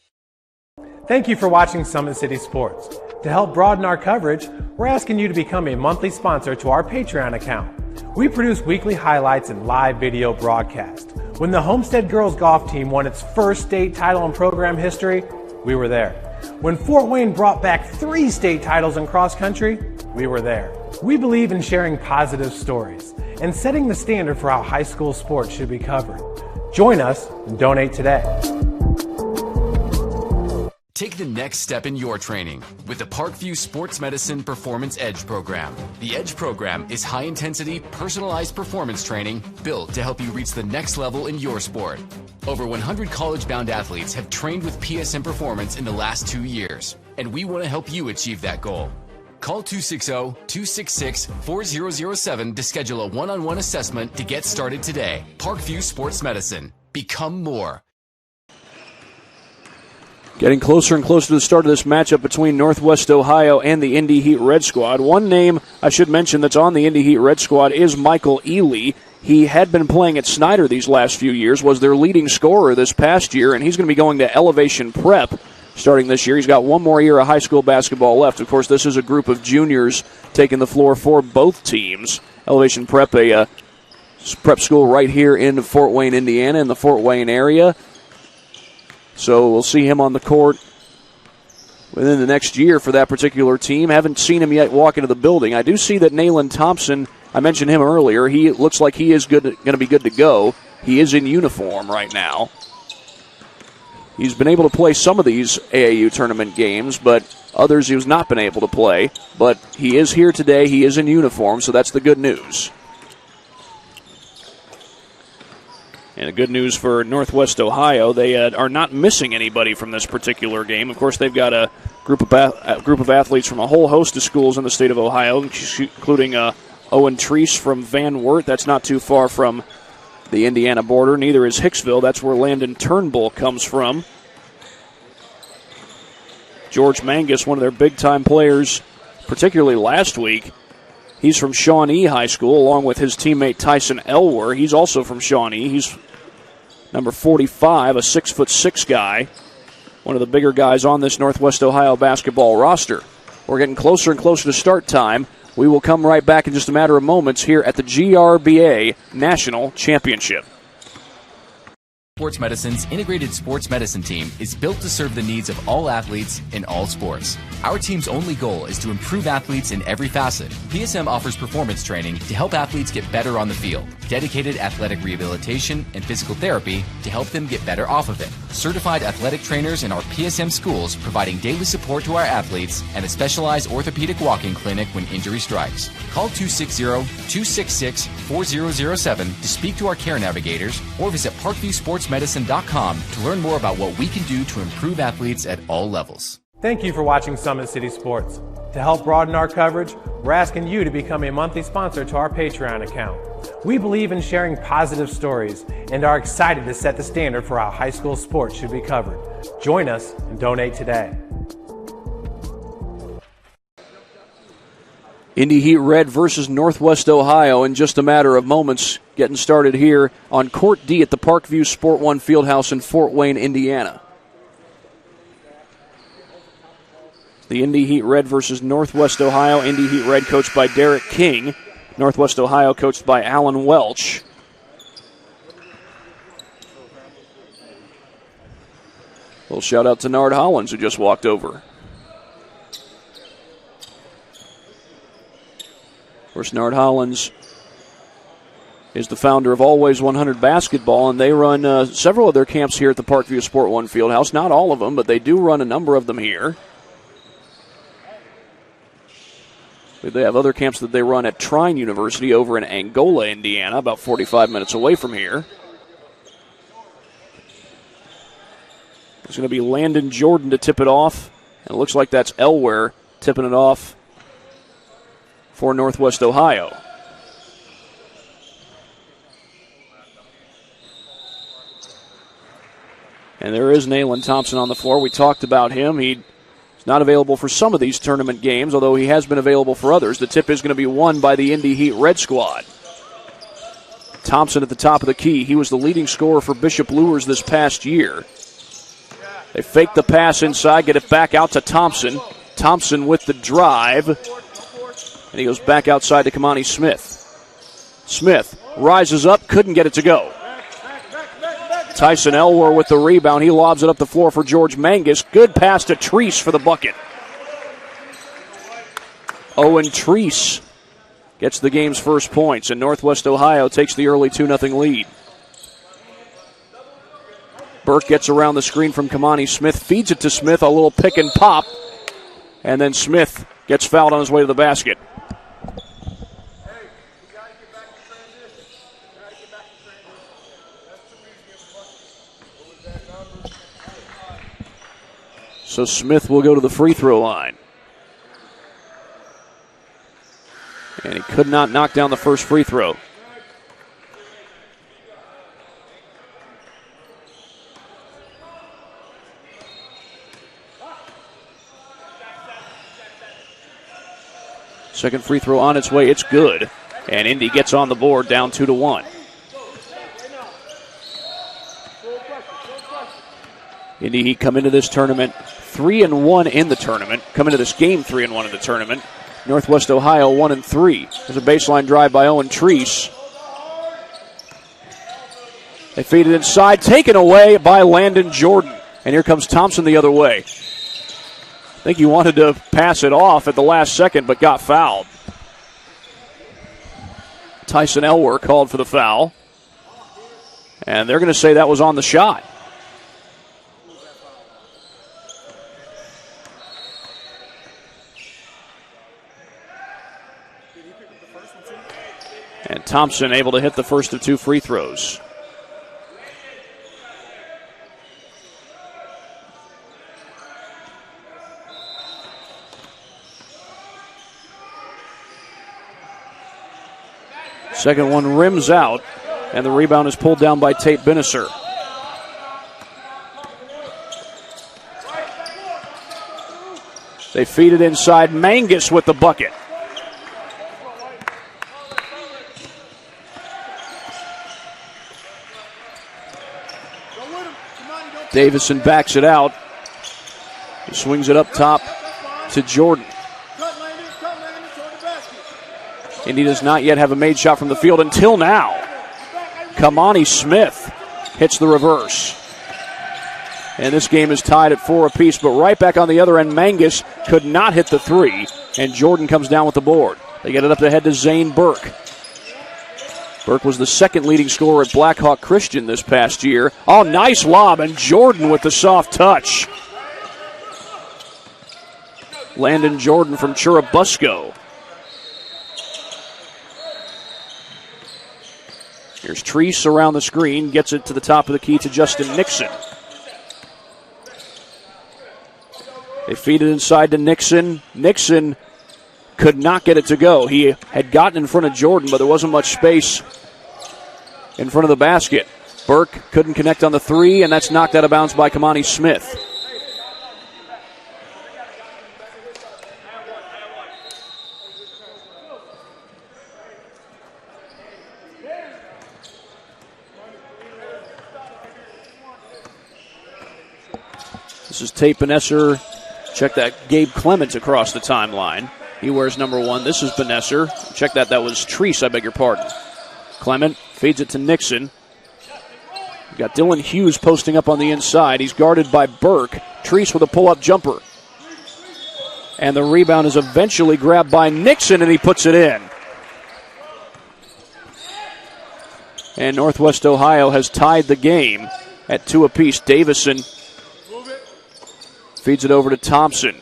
Thank you for watching Summit City Sports. To help broaden our coverage, we're asking you to become a monthly sponsor to our Patreon account. We produce weekly highlights and live video broadcasts. When the Homestead Girls Golf Team won its first state title in program history, we were there. When Fort Wayne brought back 3 state titles in cross country, we were there. We believe in sharing positive stories and setting the standard for how high school sports should be covered. Join us and donate today. Take the next step in your training with the Parkview Sports Medicine Performance Edge program. The Edge program is high-intensity, personalized performance training built to help you reach the next level in your sport. Over 100 college-bound athletes have trained with PSM Performance in the last 2 years, and we want to help you achieve that goal. Call 260-266-4007 to schedule a one-on-one assessment to get started today. Parkview Sports Medicine. Become more. Getting closer and closer to the start of this matchup between Northwest Ohio and the Indy Heat Red Squad. One name I should mention that's on the Indy Heat Red Squad is Michael Ely. He had been playing at Snyder these last few years, was their leading scorer this past year, and he's going to be going to Elevation Prep starting this year. He's got one more year of high school basketball left. Of course, this is a group of juniors taking the floor for both teams. Elevation Prep, a prep school right here in Fort Wayne, Indiana, in the Fort Wayne area. So we'll see him on the court within the next year for that particular team. Haven't seen him yet walk into the building. I do see that Nayland Thompson, I mentioned him earlier, he looks like he is going to be good to go. He is in uniform right now. He's been able to play some of these AAU tournament games, but others he has not been able to play. But he is here today. He is in uniform, so that's the good news. And the good news for Northwest Ohio, they are not missing anybody from this particular game. Of course, they've got a group of athletes from a whole host of schools in the state of Ohio, including Owen Treese from Van Wert. That's not too far from the Indiana border. Neither is Hicksville. That's where Landon Turnbull comes from. George Mangus, one of their big-time players, particularly last week. He's from Shawnee High School, along with his teammate Tyson Elwer. He's also from Shawnee. He's number 45, a 6'6" guy, one of the bigger guys on this Northwest Ohio basketball roster. We're getting closer and closer to start time. We will come right back in just a matter of moments here at the GRBA National Championship. Sports Medicine's integrated sports medicine team is built to serve the needs of all athletes in all sports. Our team's only goal is to improve athletes in every facet. PSM offers performance training to help athletes get better on the field, dedicated athletic rehabilitation and physical therapy to help them get better off of it, certified athletic trainers in our PSM schools providing daily support to our athletes, and a specialized orthopedic walk-in clinic when injury strikes. Call 260-266-4007 to speak to our care navigators or visit ParkviewSportsMedicine.com to learn more about what we can do to improve athletes at all levels. Thank you for watching Summit City Sports. To help broaden our coverage, we're asking you to become a monthly sponsor to our Patreon account. We believe in sharing positive stories and are excited to set the standard for how high school sports should be covered. Join us and donate today. Indy Heat Red versus Northwest Ohio in just a matter of moments, getting started here on Court D at the Parkview Sport One Fieldhouse in Fort Wayne, Indiana. The Indy Heat Red versus Northwest Ohio. Indy Heat Red coached by Derek King. Northwest Ohio coached by Alan Welch. A little shout out to Nard Hollins, who just walked over. Of course, Nard Hollins is the founder of Always 100 Basketball, and they run several of their camps here at the Parkview Sport One Fieldhouse. Not all of them, but they do run a number of them here. They have other camps that they run at Trine University over in Angola, Indiana, about 45 minutes away from here. It's going to be Landon Jordan to tip it off, and it looks like that's Elware tipping it off for Northwest Ohio. And there is Nayland Thompson on the floor. We talked about him. He's not available for some of these tournament games, although he has been available for others. The tip is going to be won by the Indy Heat Red squad. Thompson at the top of the key. He was the leading scorer for Bishop Luers this past year. They fake the pass inside, get it back out to Thompson. Thompson with the drive. And he goes back outside to Kamani Smith. Smith rises up, couldn't get it to go. Tyson Elwer with the rebound. He lobs it up the floor for George Mangus. Good pass to Treese for the bucket. Owen Treese gets the game's first points, and Northwest Ohio takes the early 2-0 lead. Burke gets around the screen from Kamani Smith, feeds it to Smith, a little pick and pop, and then Smith gets fouled on his way to the basket. So Smith will go to the free throw line. And he could not knock down the first free throw. Second free throw on its way. It's good. And Indy gets on the board, down 2-1. Indy Heat come into this tournament 3-1 in the tournament. Come into this game 3-1 in the tournament. Northwest Ohio 1-3. There's a baseline drive by Owen Treese. They feed it inside, taken away by Landon Jordan. And here comes Thompson the other way. I think he wanted to pass it off at the last second, but got fouled. Tyson Elwer called for the foul. And they're going to say that was on the shot. And Thompson able to hit the first of two free throws. Second one rims out, and the rebound is pulled down by Tate Beniser. They feed it inside. Mangus with the bucket. Davison backs it out. He swings it up top to Jordan. Indy does not yet have a made shot from the field until now. Kamani Smith hits the reverse. And this game is tied at 4 apiece, but right back on the other end, Mangus could not hit the 3, and Jordan comes down with the board. They get it up ahead to Zane Burke. Burke was the second leading scorer at Blackhawk Christian this past year. Oh, nice lob, and Jordan with the soft touch. Landon Jordan from Churubusco. Here's Treese around the screen, gets it to the top of the key to Justin Nixon. They feed it inside to Nixon. Nixon could not get it to go. He had gotten in front of Jordan, but there wasn't much space in front of the basket. Burke couldn't connect on the 3, and that's knocked out of bounds by Kamani Smith. This is Tate Benesser. Check that. Gabe Clements across the timeline. He wears number 1. This is Benesser. Check that. That was Treese, I beg your pardon. Clement feeds it to Nixon. You've got Dylan Hughes posting up on the inside. He's guarded by Burke. Treese with a pull-up jumper. And the rebound is eventually grabbed by Nixon, and he puts it in. And Northwest Ohio has tied the game at 2 apiece. Davison feeds it over to Thompson.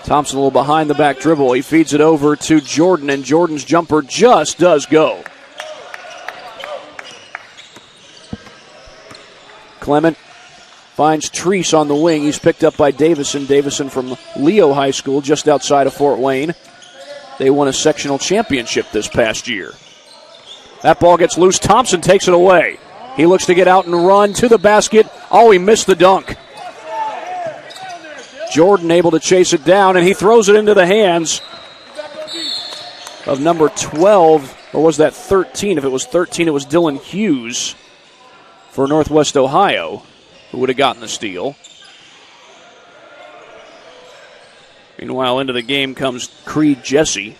Thompson a little behind the back dribble. He feeds it over to Jordan, and Jordan's jumper just does go. Clement finds Treese on the wing. He's picked up by Davison. Davison from Leo High School, just outside of Fort Wayne. They won a sectional championship this past year. That ball gets loose. Thompson takes it away. He looks to get out and run to the basket. Oh, he missed the dunk. Jordan able to chase it down, and he throws it into the hands of number 12, or was that 13? If it was 13, it was Dylan Hughes for Northwest Ohio, who would have gotten the steal. Meanwhile, into the game comes Creed Jesse.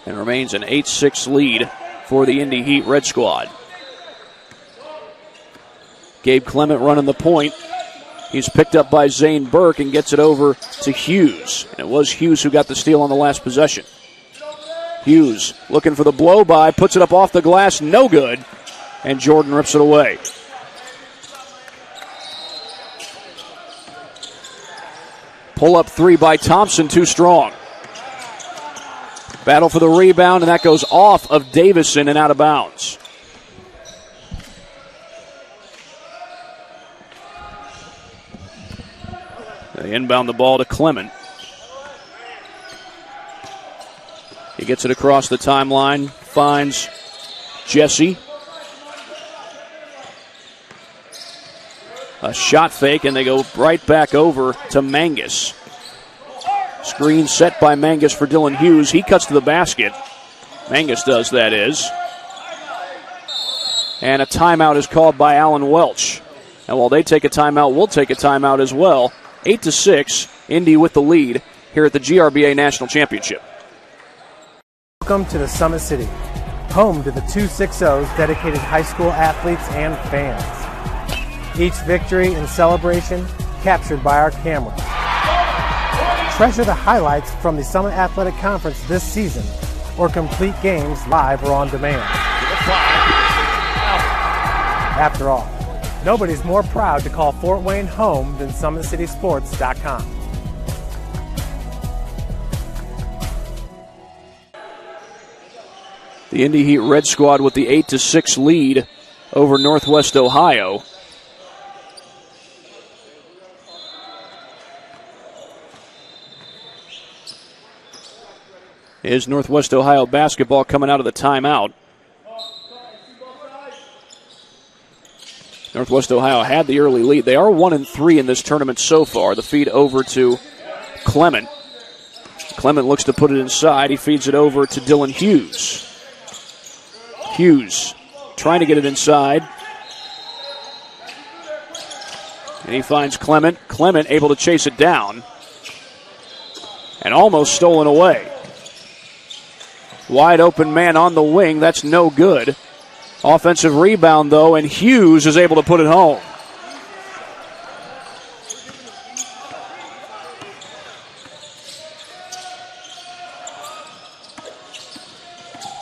And remains an 8-6 lead for the Indy Heat Red Squad. Gabe Clement running the point. He's picked up by Zane Burke and gets it over to Hughes. And it was Hughes who got the steal on the last possession. Hughes looking for the blow-by, puts it up off the glass, no good. And Jordan rips it away. Pull-up 3 by Thompson, too strong. Battle for the rebound, and that goes off of Davison and out of bounds. They inbound the ball to Clement. He gets it across the timeline, finds Jesse. A shot fake, and they go right back over to Mangus. Screen set by Mangus for Dylan Hughes. He cuts to the basket. Mangus does, that is. And a timeout is called by Alan Welch. And while they take a timeout, we'll take a timeout as well. 8-6, Indy with the lead here at the GRBA National Championship. Welcome to the Summit City, home to the 260's dedicated high school athletes and fans. Each victory and celebration captured by our cameras. Treasure the highlights from the Summit Athletic Conference this season, or complete games live or on demand. After all, nobody's more proud to call Fort Wayne home than SummitCitySports.com. The Indy Heat Red Squad with the 8-6 lead over Northwest Ohio. Is Northwest Ohio basketball coming out of the timeout. Northwest Ohio had the early lead. They are 1-3 in this tournament so far. The feed over to Clement. Clement looks to put it inside. He feeds it over to Dylan Hughes. Hughes trying to get it inside. And he finds Clement. Clement able to chase it down. And almost stolen away. Wide open man on the wing. That's no good. Offensive rebound, though, and Hughes is able to put it home.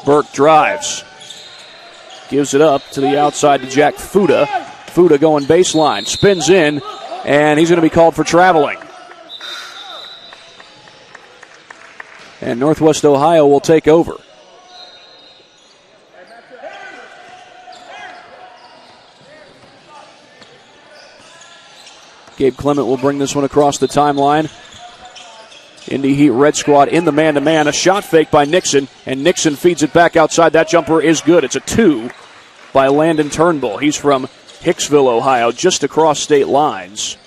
Burke drives. Gives it up to the outside to Jack Fuda. Fuda going baseline. Spins in, and he's going to be called for traveling. And Northwest Ohio will take over. Gabe Clement will bring this one across the timeline. Indy Heat Red Squad in the man-to-man. A shot fake by Nixon, and Nixon feeds it back outside. That jumper is good. It's a 2 by Landon Turnbull. He's from Hicksville, Ohio, just across state lines.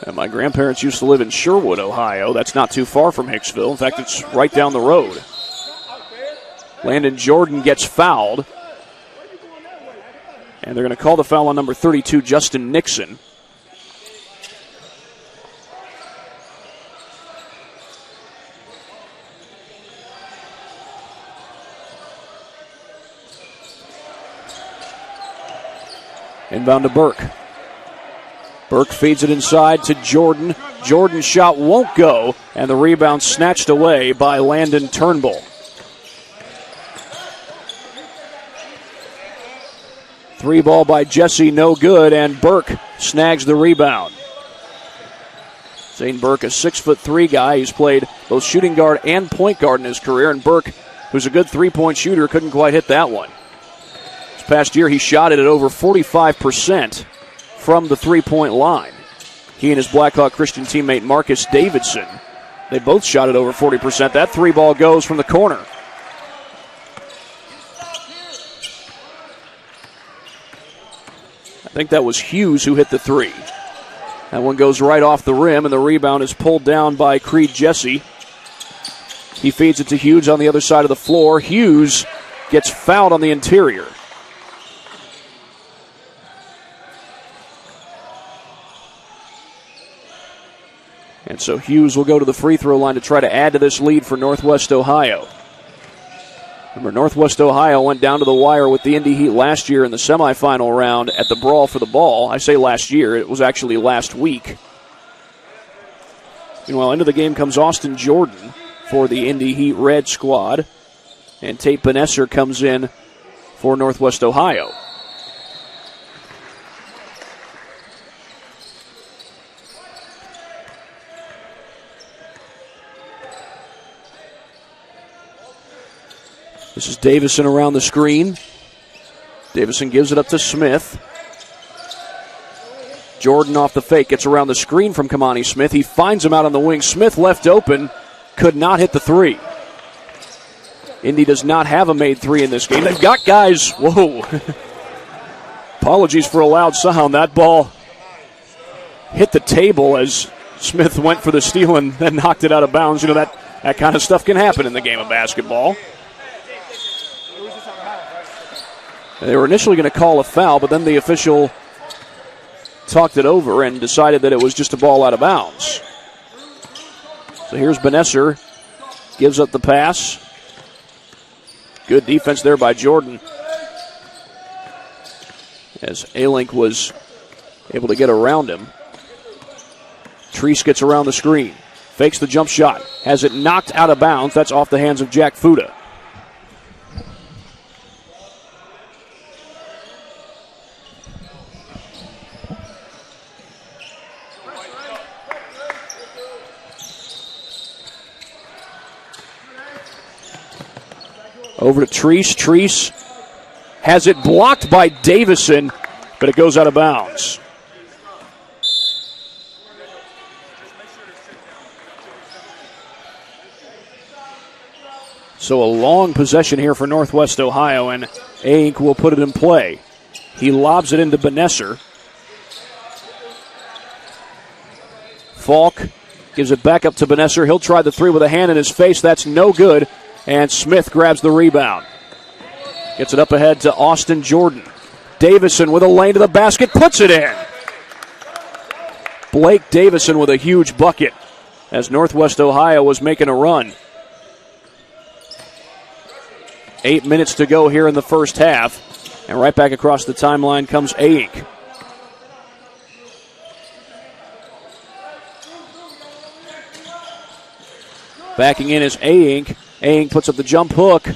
And my grandparents used to live in Sherwood, Ohio. That's not too far from Hicksville. In fact, it's right down the road. Landon Jordan gets fouled. And they're going to call the foul on number 32, Justin Nixon. Inbound to Burke. Burke feeds it inside to Jordan. Jordan's shot won't go, and the rebound snatched away by Landon Turnbull. 3 ball by Jesse, no good, and Burke snags the rebound. Zane Burke, a 6'3" guy. He's played both shooting guard and point guard in his career, and Burke, who's a good 3-point shooter, couldn't quite hit that one. This past year, he shot it at over 45% from the 3-point line. He and his Blackhawk Christian teammate Marcus Davidson, they both shot it over 40%. That 3 ball goes from the corner. I think that was Hughes who hit the 3. That one goes right off the rim, and the rebound is pulled down by Creed Jesse. He feeds it to Hughes on the other side of the floor. Hughes gets fouled on the interior. And so Hughes will go to the free throw line to try to add to this lead for Northwest Ohio. Remember, Northwest Ohio went down to the wire with the Indy Heat last year in the semifinal round at the Brawl for the Ball. I say last year, it was actually last week. Meanwhile, into the game comes Austin Jordan for the Indy Heat Red Squad. And Tate Benesser comes in for Northwest Ohio. This is Davison around the screen. Davison gives it up to Smith. Jordan off the fake, gets around the screen from Kamani Smith. He finds him out on the wing. Smith left open, could not hit the 3. Indy does not have a made 3 in this game. They've got guys, whoa. Apologies for a loud sound. That ball hit the table as Smith went for the steal and then knocked it out of bounds. You know, that kind of stuff can happen in the game of basketball. They were initially going to call a foul, but then the official talked it over and decided that it was just a ball out of bounds. So here's Benesser, gives up the pass. Good defense there by Jordan, as A-Link was able to get around him. Treese gets around the screen, fakes the jump shot, has it knocked out of bounds. That's off the hands of Jack Fuda. Over to Treese. Treese has it blocked by Davison, but it goes out of bounds. So a long possession here for Northwest Ohio, and A-Inc will put it in play. He lobs it into Benesser. Falk gives it back up to Benesser. He'll try the 3 with a hand in his face. That's no good. And Smith grabs the rebound. Gets it up ahead to Austin Jordan. Davison with a lane to the basket, puts it in. Blake Davison with a huge bucket as Northwest Ohio was making a run. 8 minutes to go here in the first half. And right back across the timeline comes Ayink. Backing in is Ayink. Ayink puts up the jump hook.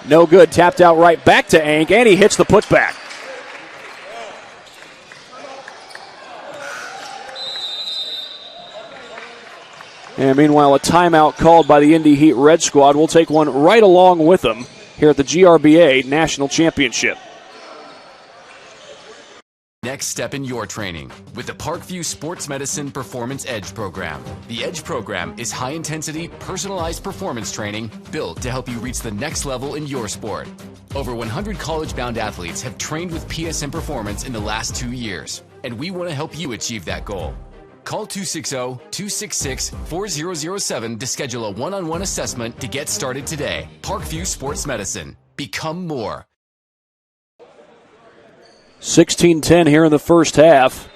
No good. Tapped out right back to Ayink, and he hits the putback. And meanwhile, a timeout called by the Indy Heat Red Squad. We'll take one right along with them here at the GRBA National Championship. Next step in your training with the Parkview Sports Medicine Performance Edge program. The Edge program is high-intensity, personalized performance training built to help you reach the next level in your sport. Over 100 college-bound athletes have trained with PSM Performance in the last 2 years, and we want to help you achieve that goal. Call 260-266-4007 to schedule a one-on-one assessment to get started today. Parkview Sports Medicine. Become more. 16-10 here in the first half.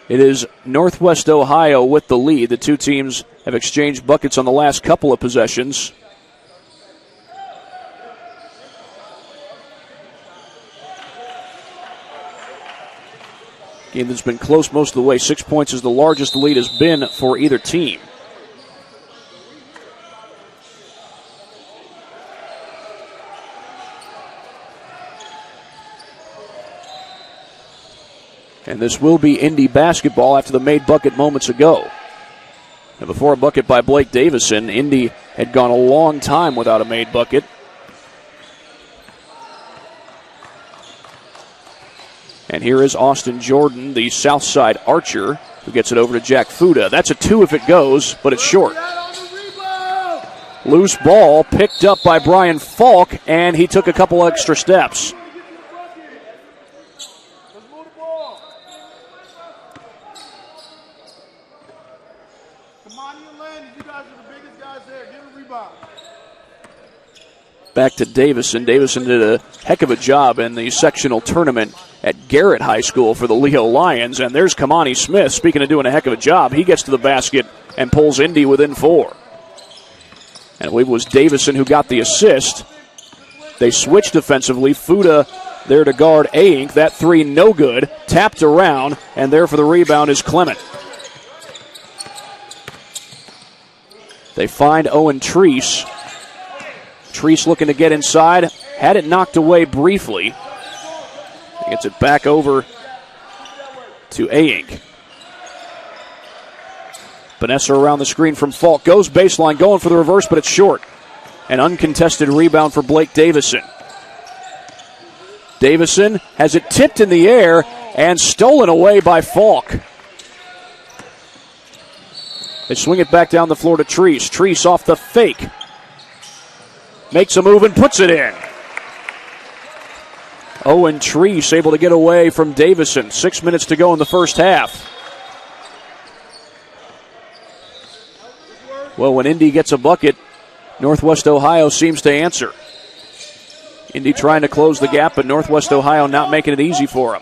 It is Northwest Ohio with the lead. The two teams have exchanged buckets on the last couple of possessions. Game that's been close most of the way. 6 points is the largest the lead has been for either team. And this will be Indy basketball after the made bucket moments ago. And before a bucket by Blake Davison, Indy had gone a long time without a made bucket. And here is Austin Jordan, the Southside Archer, who gets it over to Jack Fuda. That's a two if it goes, but it's short. Loose ball picked up by Brian Falk, and he took a couple extra steps. Back to Davison. Davison did a heck of a job in the sectional tournament at Garrett High School for the Leo Lions. And there's Kamani Smith, speaking of doing a heck of a job. He gets to the basket and pulls Indy within 4. And I believe it was Davison who got the assist. They switched defensively. Fuda there to guard Ayink. That three no good. Tapped around, and there for the rebound is Clement. They find Owen Treese. Treese looking to get inside. Had it knocked away briefly. He gets it back over to Ayink. Vanessa around the screen from Falk. Goes baseline, going for the reverse, but it's short. An uncontested rebound for Blake Davison. Davison has it tipped in the air and stolen away by Falk. They swing it back down the floor to Treese. Treese off the fake. Makes a move and puts it in. Owen Treese able to get away from Davison. 6 minutes to go in the first half. Well, when Indy gets a bucket, Northwest Ohio seems to answer. Indy trying to close the gap, but Northwest Ohio not making it easy for them.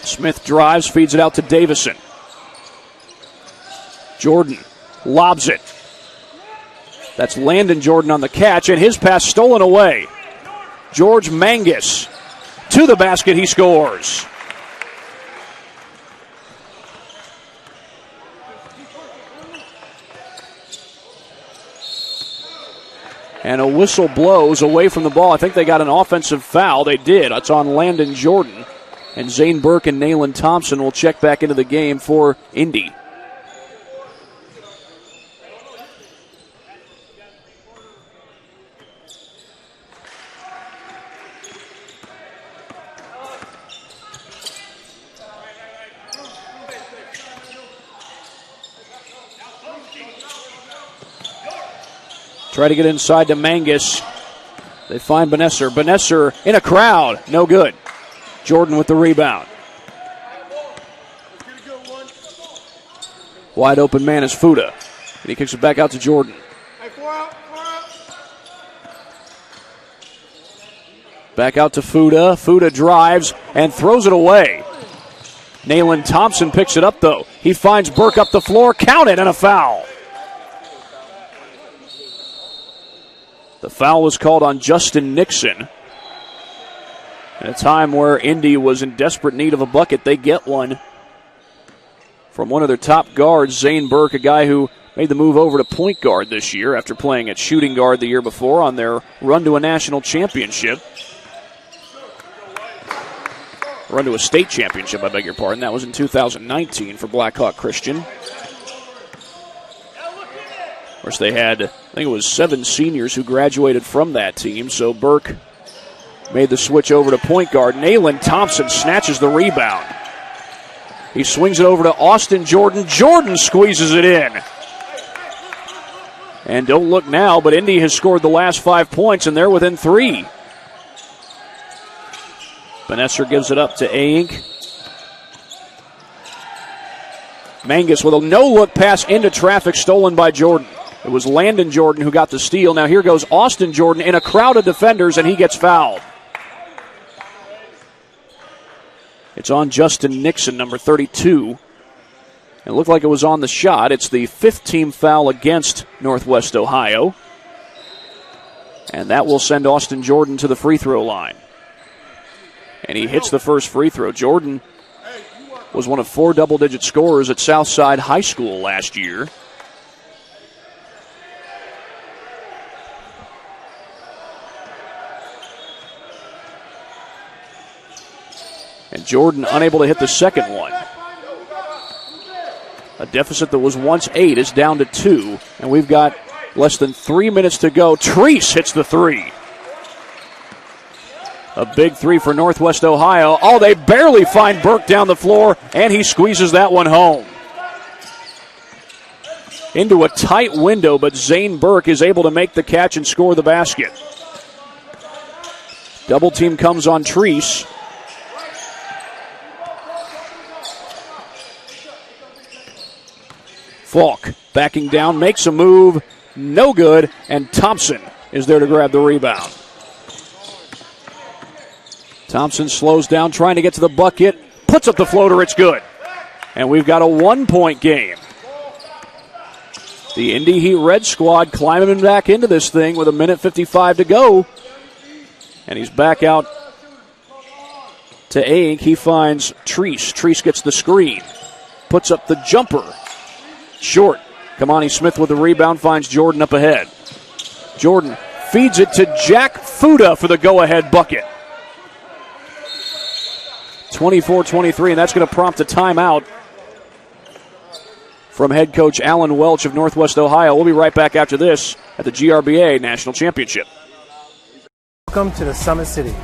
Smith drives, feeds it out to Davison. Jordan lobs it. That's Landon Jordan on the catch, and his pass stolen away. George Mangus to the basket, he scores. And a whistle blows away from the ball. I think they got an offensive foul. They did. That's on Landon Jordan. And Zane Burke and Nayland Thompson will check back into the game for Indy. Try to get inside to Mangus. They find Benesser. Benesser in a crowd. No good. Jordan with the rebound. Wide open man is Fuda. And he kicks it back out to Jordan. Back out to Fuda. Fuda drives and throws it away. Nayland Thompson picks it up, though. He finds Burke up the floor. Count it, and a foul. The foul was called on Justin Nixon. At a time where Indy was in desperate need of a bucket, they get one from one of their top guards, Zane Burke, a guy who made the move over to point guard this year after playing at shooting guard the year before on their run to a national championship. Run to a state championship, I beg your pardon. That was in 2019 for Blackhawk Christian. Of course, they had, I think it was 7 seniors who graduated from that team, so Burke made the switch over to point guard. Nayland Thompson snatches the rebound. He swings it over to Austin Jordan. Jordan squeezes it in. And don't look now, but Indy has scored the last 5 points, and they're within 3. Benesser gives it up to Aink. Mangus with a no-look pass into traffic stolen by Jordan. It was Landon Jordan who got the steal. Now here goes Austin Jordan in a crowd of defenders, and he gets fouled. It's on Justin Nixon, number 32. It looked like it was on the shot. It's the 5th team foul against Northwest Ohio. And that will send Austin Jordan to the free throw line. And he hits the first free throw. Jordan was one of 4 double-digit scorers at Southside High School last year. And Jordan unable to hit the second one. A deficit that was once 8 is down to 2. And we've got less than 3 minutes to go. Treese hits the 3. A big 3 for Northwest Ohio. Oh, they barely find Burke down the floor, and he squeezes that one home. Into a tight window, but Zane Burke is able to make the catch and score the basket. Double team comes on Treese. Falk backing down, makes a move, no good, and Thompson is there to grab the rebound. Thompson slows down, trying to get to the bucket, puts up the floater, it's good. And we've got a 1-point game. The Indy Heat Red squad climbing back into this thing with 1:55 to go. And he's back out to Aink. He finds Treese. Treese gets the screen, puts up the jumper. Short. Kamani Smith with the rebound, finds Jordan up ahead. Jordan feeds it to Jack Fuda for the go-ahead bucket. 24-23, and that's going to prompt a timeout from head coach Alan Welch of Northwest Ohio. We'll be right back after this at the GRBA National Championship. Welcome to the Summit City,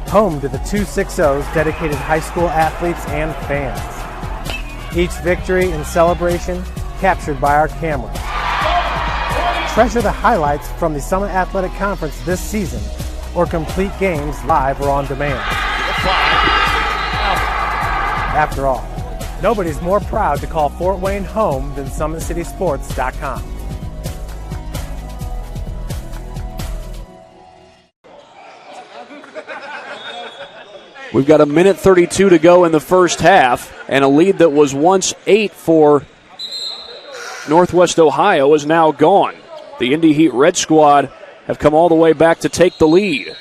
home to the 260's dedicated high school athletes and fans. Each victory and celebration captured by our cameras. Treasure the highlights from the Summit Athletic Conference this season, or complete games live or on demand. After all, nobody's more proud to call Fort Wayne home than SummitCitySports.com. We've got 1:32 to go in the first half, and a lead that was once 8 for Northwest Ohio is now gone. The Indy Heat Red squad have come all the way back to take the lead.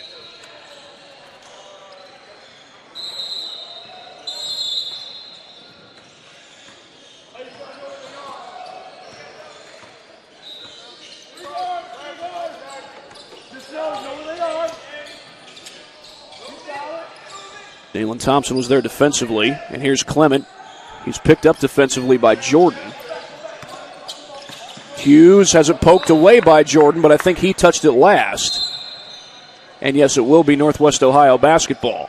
Nayland Thompson was there defensively, and here's Clement. He's picked up defensively by Jordan. Hughes has it poked away by Jordan, but I think he touched it last. And yes, it will be Northwest Ohio basketball.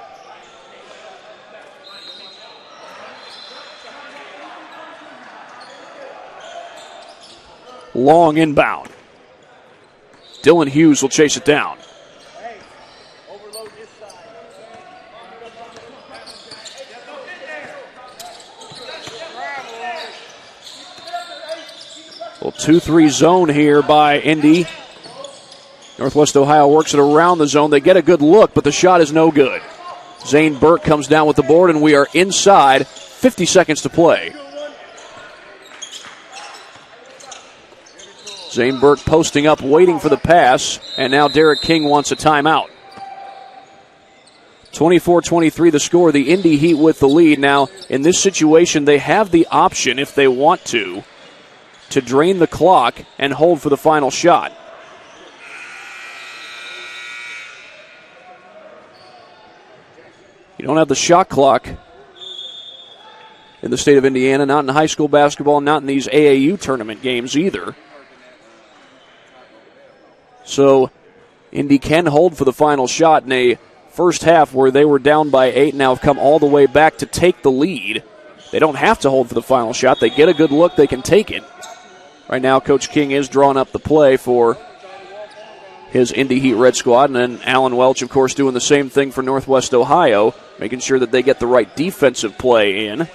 Long inbound. Dylan Hughes will chase it down. Little 2-3 zone here by Indy. Northwest Ohio works it around the zone. They get a good look, but the shot is no good. Zane Burke comes down with the board, and we are inside. 50 seconds to play. Zane Burke posting up, waiting for the pass, and now Derek King wants a timeout. 24-23 the score. The Indy Heat with the lead. Now, in this situation, they have the option, if they want to drain the clock and hold for the final shot. You don't have the shot clock in the state of Indiana, not in high school basketball, not in these AAU tournament games either. So Indy can hold for the final shot in a first half where they were down by 8, now have come all the way back to take the lead. They don't have to hold for the final shot. They get a good look, they can take it. Right now, Coach King is drawing up the play for his Indy Heat Red Squad, and then Alan Welch, of course, doing the same thing for Northwest Ohio, making sure that they get the right defensive play in.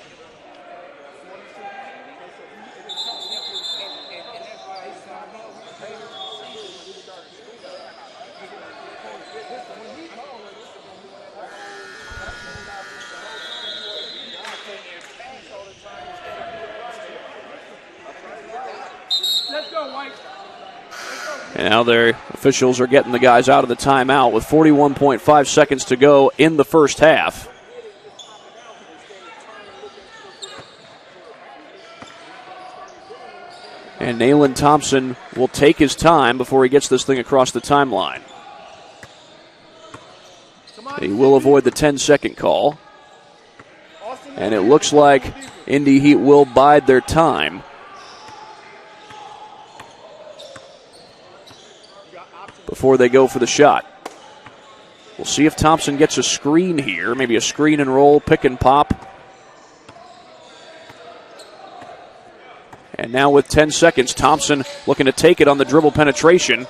And now their officials are getting the guys out of the timeout with 41.5 seconds to go in the first half. And Nayland Thompson will take his time before he gets this thing across the timeline. He will avoid the 10-second call. And it looks like Indy Heat will bide their time. Before they go for the shot. We'll see if Thompson gets a screen here, maybe a screen and roll, pick and pop. And now with 10 seconds, Thompson looking to take it on the dribble penetration.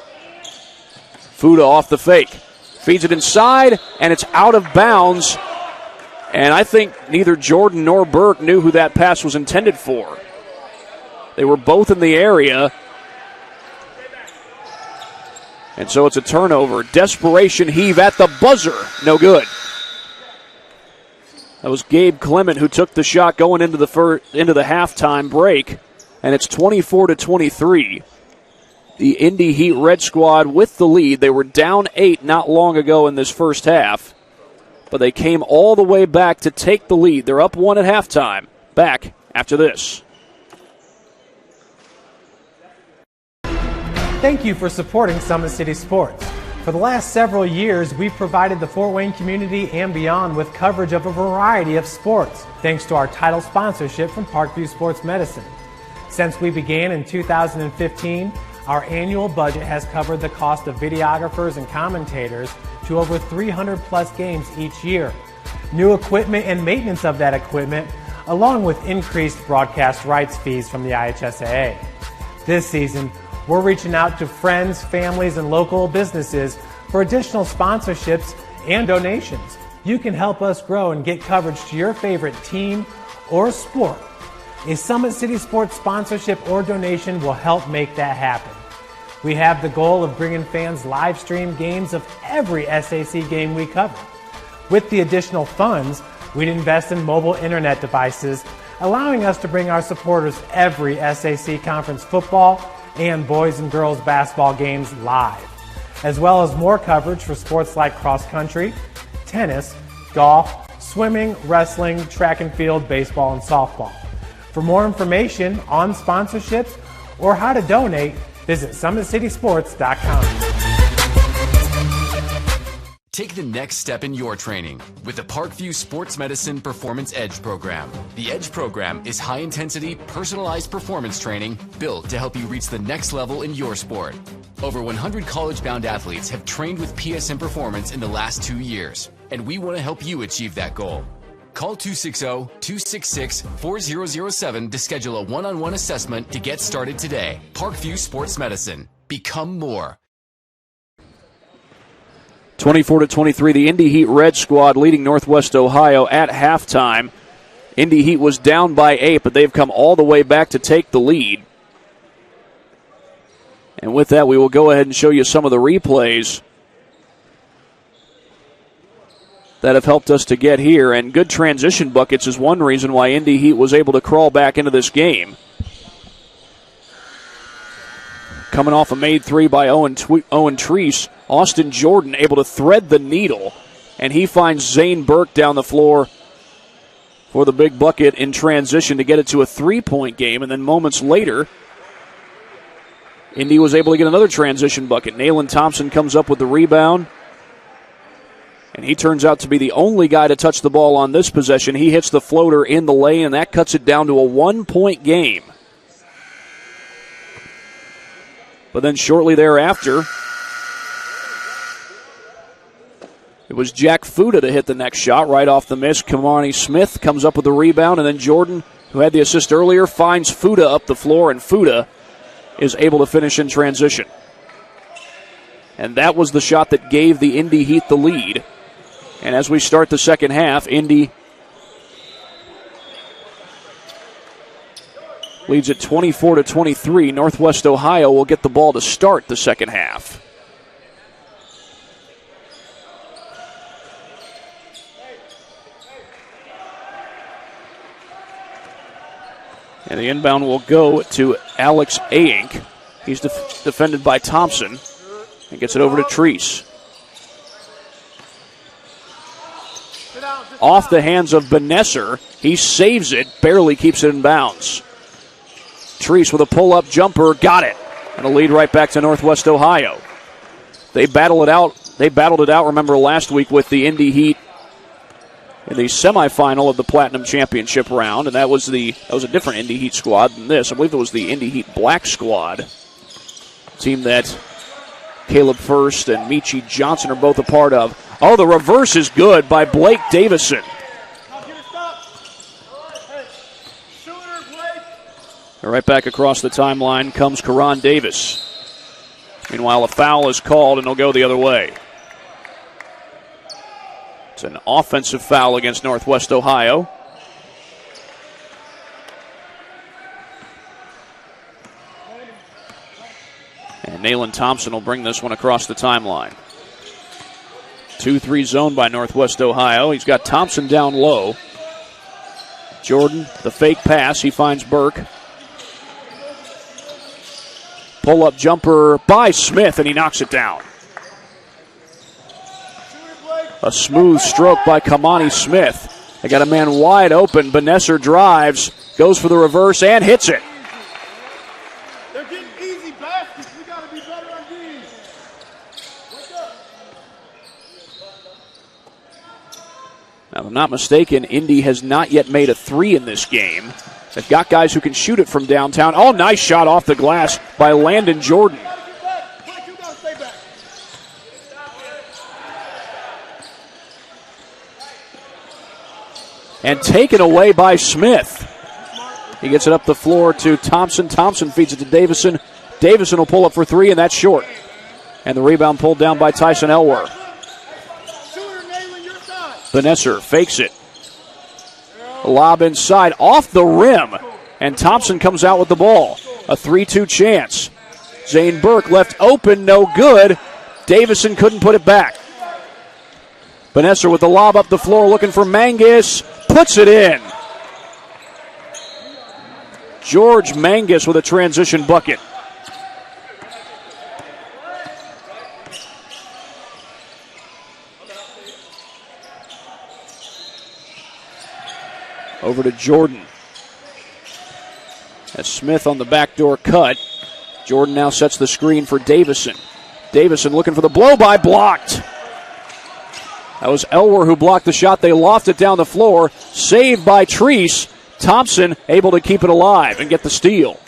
Fuda off the fake. Feeds it inside, and it's out of bounds. And I think neither Jordan nor Burke knew who that pass was intended for. They were both in the area. And so it's a turnover. Desperation heave at the buzzer. No good. That was Gabe Clement who took the shot going into the halftime break. And it's 24-23. The Indy Heat Red Squad with the lead. They were down 8 not long ago in this first half. But they came all the way back to take the lead. They're up 1 at halftime. Back after this. Thank you for supporting Summit City Sports. For the last several years, we've provided the Fort Wayne community and beyond with coverage of a variety of sports, thanks to our title sponsorship from Parkview Sports Medicine. Since we began in 2015, our annual budget has covered the cost of videographers and commentators to over 300 plus games each year. New equipment and maintenance of that equipment, along with increased broadcast rights fees from the IHSAA. This season, we're reaching out to friends, families, and local businesses for additional sponsorships and donations. You can help us grow and get coverage to your favorite team or sport. A Summit City Sports sponsorship or donation will help make that happen. We have the goal of bringing fans live stream games of every SAC game we cover. With the additional funds, we'd invest in mobile internet devices, allowing us to bring our supporters every SAC conference football and boys and girls basketball games live, as well as more coverage for sports like cross country, tennis, golf, swimming, wrestling, track and field, baseball, and softball. For more information on sponsorships or how to donate, visit SummitCitySports.com. Take the next step in your training with the Parkview Sports Medicine Performance Edge program. The Edge program is high-intensity, personalized performance training built to help you reach the next level in your sport. Over 100 college-bound athletes have trained with PSM Performance in the last 2 years, and we want to help you achieve that goal. Call 260-266-4007 to schedule a one-on-one assessment to get started today. Parkview Sports Medicine. Become more. 24-23, the Indy Heat Red Squad leading Northwest Ohio at halftime. Indy Heat was down by 8, but they've come all the way back to take the lead. And with that, we will go ahead and show you some of the replays that have helped us to get here. And good transition buckets is one reason why Indy Heat was able to crawl back into this game. Coming off a made three by Owen Treese, Austin Jordan able to thread the needle, and he finds Zane Burke down the floor for the big bucket in transition to get it to a 3-point game. And then moments later, Indy was able to get another transition bucket. Nayland Thompson comes up with the rebound, and he turns out to be the only guy to touch the ball on this possession. He hits the floater in the lane, and that cuts it down to a 1-point game. But then shortly thereafter, it was Jack Fuda to hit the next shot right off the miss. Kamani Smith comes up with the rebound, and then Jordan, who had the assist earlier, finds Fuda up the floor, and Fuda is able to finish in transition. And that was the shot that gave the Indy Heat the lead. And as we start the second half, Indy leads at 24-23. Northwest Ohio will get the ball to start the second half. And the inbound will go to Alex Ayink. He's defended by Thompson and gets it over to Treese. Off the hands of Benesser. He saves it, barely keeps it in bounds. Treese with a pull-up jumper, got it. And a lead right back to Northwest Ohio. They battled it out, remember, last week with the Indy Heat in the semifinal of the Platinum Championship round, and that was a different Indy Heat squad than this. I believe it was the Indy Heat Black squad, team that Caleb First and Michi Johnson are both a part of. Oh, the reverse is good by Blake Davison. Right back across the timeline comes Karan Davis. Meanwhile, a foul is called, and it'll go the other way. It's an offensive foul against Northwest Ohio. And Nayland Thompson will bring this one across the timeline. 2-3 zone by Northwest Ohio. He's got Thompson down low. Jordan, the fake pass. He finds Burke. Pull-up jumper by Smith, and he knocks it down. A smooth stroke by Kamani Smith. They got a man wide open. Benesser drives, goes for the reverse, and hits it. They're getting easy baskets. We got to be better on these. Now, if I'm not mistaken, Indy has not yet made a three in this game. They've got guys who can shoot it from downtown. Oh, nice shot off the glass by Landon Jordan. And taken away by Smith. He gets it up the floor to Thompson. Thompson feeds it to Davison. Davison will pull up for three, and that's short. And the rebound pulled down by Tyson Elwer. Benesser fakes it. Lob inside, off the rim. And Thompson comes out with the ball. A 3-2 chance. Zane Burke left open, no good. Davison couldn't put it back. Benesser with the lob up the floor, looking for Mangus. Puts it in. George Mangus with a transition bucket. Over to Jordan. As Smith on the backdoor cut. Jordan now sets the screen for Davison. Davison looking for the blow-by, blocked. That was Elwer who blocked the shot. They loft it down the floor. Saved by Treese. Thompson able to keep it alive and get the steal.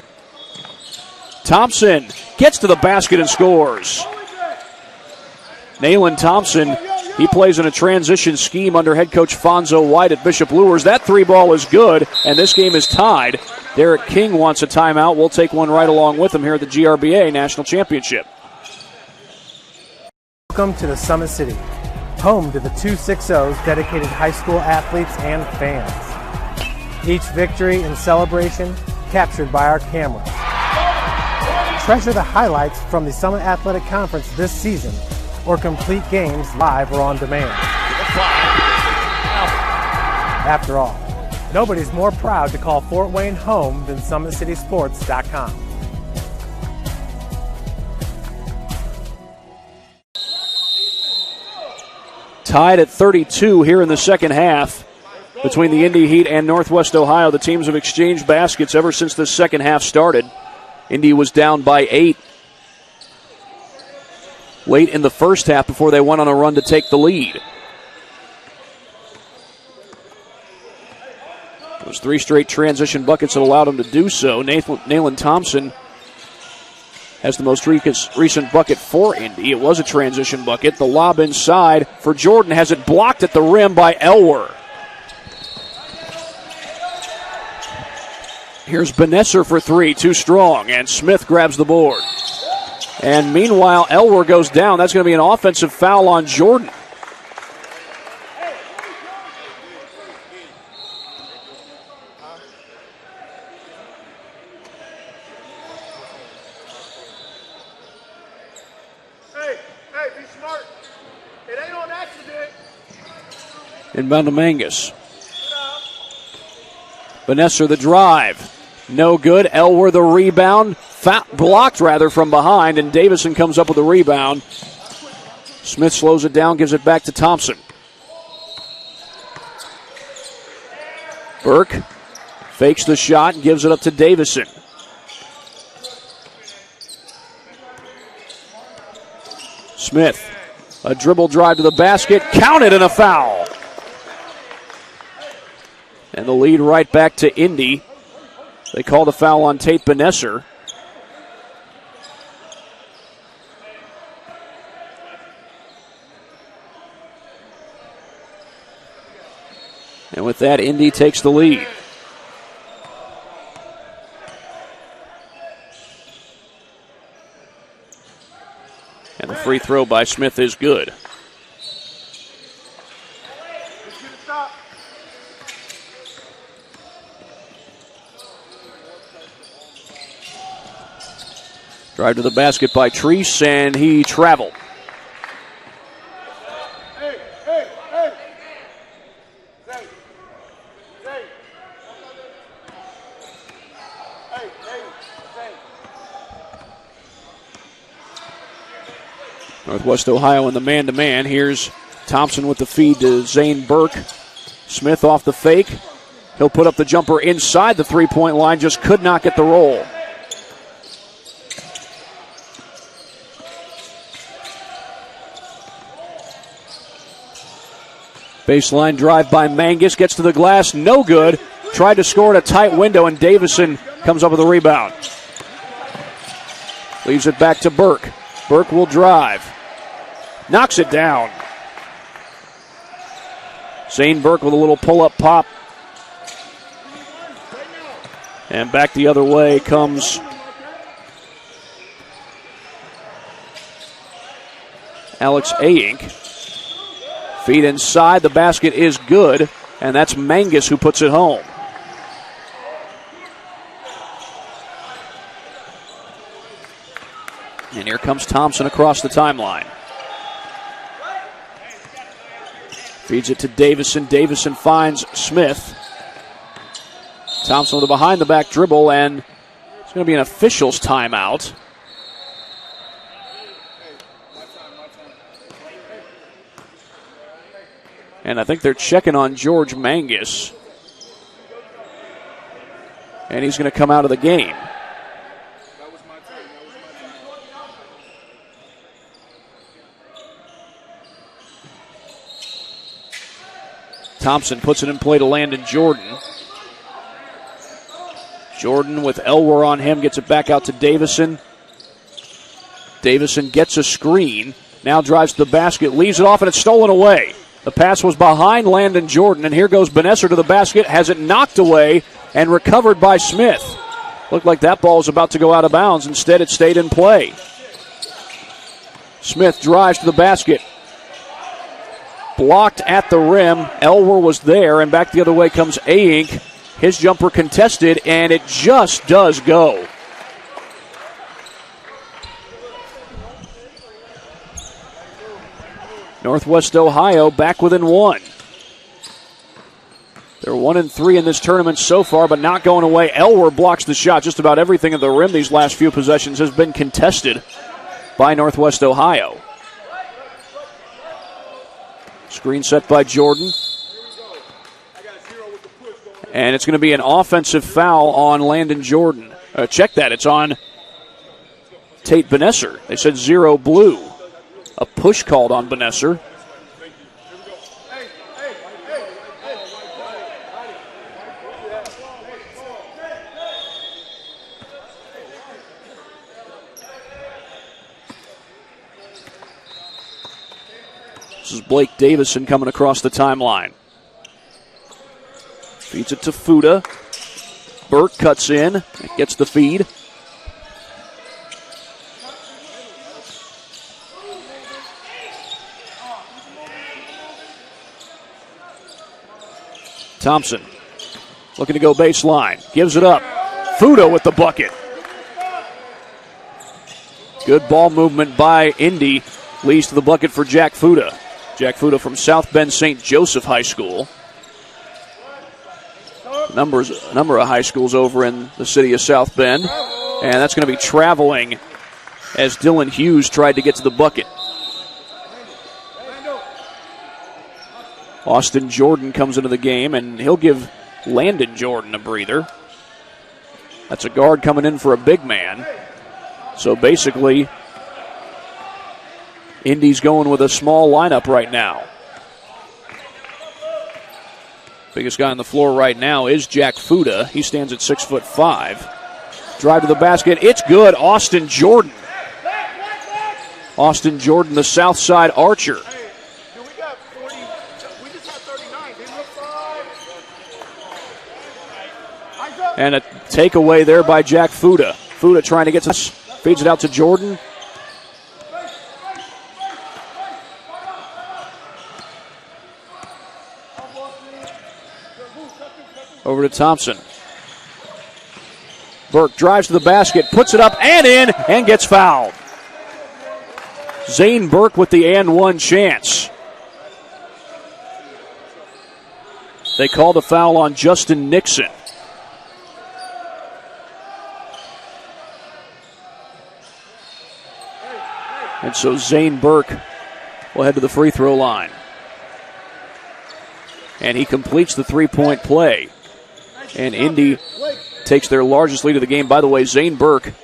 Thompson gets to the basket and scores. Nayland Thompson, he plays in a transition scheme under head coach Fonzo White at Bishop Luers. That three ball is good, and this game is tied. Derek King wants a timeout. We'll take one right along with him here at the GRBA National Championship. Welcome to the Summit City, home to the 260's dedicated high school athletes and fans. Each victory and celebration captured by our cameras. treasure the highlights from the Summit Athletic Conference this season, or complete games live or on demand. After all, nobody's more proud to call Fort Wayne home than SummitCitySports.com. Tied at 32 here in the second half between the Indy Heat and Northwest Ohio. The teams have exchanged baskets ever since the second half started. Indy was down by 8 late in the first half before they went on a run to take the lead. Those 3 straight transition buckets that allowed him to do so. Nayland Thompson has the most recent bucket for Indy. It was a transition bucket. The lob inside for Jordan has it blocked at the rim by Elwer. Here's Benesser for 3, too strong, and Smith grabs the board. And meanwhile, Elwer goes down. That's going to be an offensive foul on Jordan. Inbound to Mangus. Benesser the drive. No good. Elwer the rebound. Blocked rather from behind, and Davison comes up with the rebound. Smith slows it down, gives it back to Thompson. Burke fakes the shot and gives it up to Davison. Smith, a dribble drive to the basket, counted and a foul. And the lead right back to Indy. They called a foul on Tate Benesser. And with that, Indy takes the lead. And the free throw by Smith is good. Drive to the basket by Treese, and he traveled. Northwest Ohio in the man-to-man. Here's Thompson with the feed to Zane Burke. Smith off the fake. He'll put up the jumper inside the three-point line, just could not get the roll. Baseline drive by Mangus, gets to the glass, no good. Tried to score in a tight window, and Davison comes up with a rebound. Leaves it back to Burke. Burke will drive. Knocks it down. Zane Burke with a little pull-up pop. And back the other way comes Alex Ayink. Feed inside, the basket is good, and that's Mangus who puts it home. And here comes Thompson across the timeline. Feeds it to Davison. Davison finds Smith. Thompson with a behind-the-back dribble, and it's going to be an official's timeout. And I think they're checking on George Mangus. And he's going to come out of the game. Thompson puts it in play to Landon Jordan. Jordan with Elwer on him, gets it back out to Davison. Davison gets a screen, now drives to the basket, leaves it off, and it's stolen away. The pass was behind Landon Jordan, and here goes Benesser to the basket, has it knocked away and recovered by Smith. Looked like that ball was about to go out of bounds. Instead, it stayed in play. Smith drives to the basket. Blocked at the rim. Elwer was there, and back the other way comes Ayink. His jumper contested, and it just does go. Northwest Ohio back within 1. They're 1-3 in this tournament so far, but not going away. Elwer blocks the shot. Just about everything at the rim these last few possessions has been contested by Northwest Ohio. Screen set by Jordan. And it's going to be an offensive foul on Landon Jordan. Check that. It's on Tate Benesser. They said 0 blue. A push called on Benesser. This is Blake Davison coming across the timeline. Feeds it to Fuda. Burke cuts in, gets the feed. Thompson looking to go baseline. Gives it up. Fuda with the bucket. Good ball movement by Indy. Leads to the bucket for Jack Fuda. Jack Fuda from South Bend St. Joseph High School. A number of high schools over in the city of South Bend. And that's going to be traveling as Dylan Hughes tried to get to the bucket. Austin Jordan comes into the game, and he'll give Landon Jordan a breather. That's a guard coming in for a big man. So basically, Indy's going with a small lineup right now. Biggest guy on the floor right now is Jack Fuda. He stands at 6'5". Drive to the basket. It's good. Austin Jordan. Austin Jordan, the South Side Archer. And a takeaway there by Jack Fuda. Fuda trying to get to this. Feeds it out to Jordan. Over to Thompson. Burke drives to the basket, puts it up and in, and gets fouled. Zane Burke with the and one chance. They called a foul on Justin Nixon. And so Zane Burke will head to the free throw line. And he completes the three-point play. And Indy takes their largest lead of the game. By the way, Zane Burke,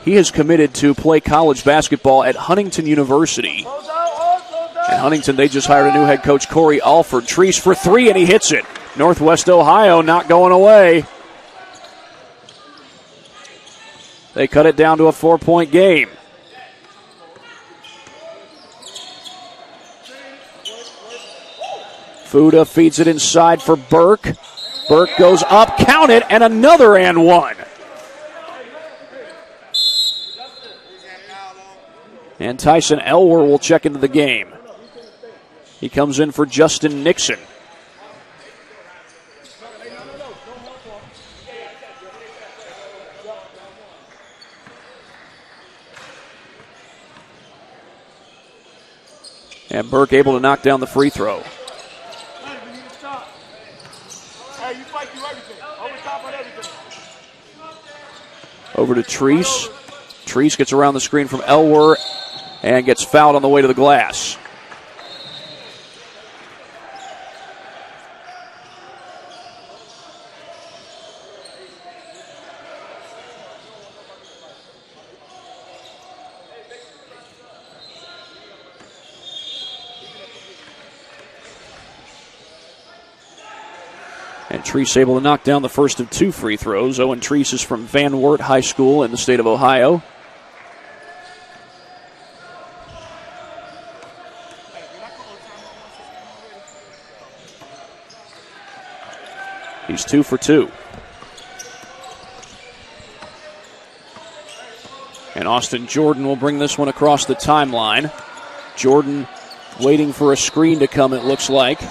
he has committed to play college basketball at Huntington University. And Huntington, they just hired a new head coach, Corey Alford. Treese for three, and he hits it. Northwest Ohio not going away. They cut it down to a 4-point game. Fuda feeds it inside for Burke. Burke goes up, count it, and another and one. And Tyson Elwer will check into the game. He comes in for Justin Nixon. And Burke able to knock down the free throw. Over to Treese. Treese gets around the screen from Elwer and gets fouled on the way to the glass. And Treese able to knock down the first of two free throws. Owen Treese is from Van Wert High School in the state of Ohio. He's 2 for 2. And Austin Jordan will bring this one across the timeline. Jordan waiting for a screen to come, it looks like.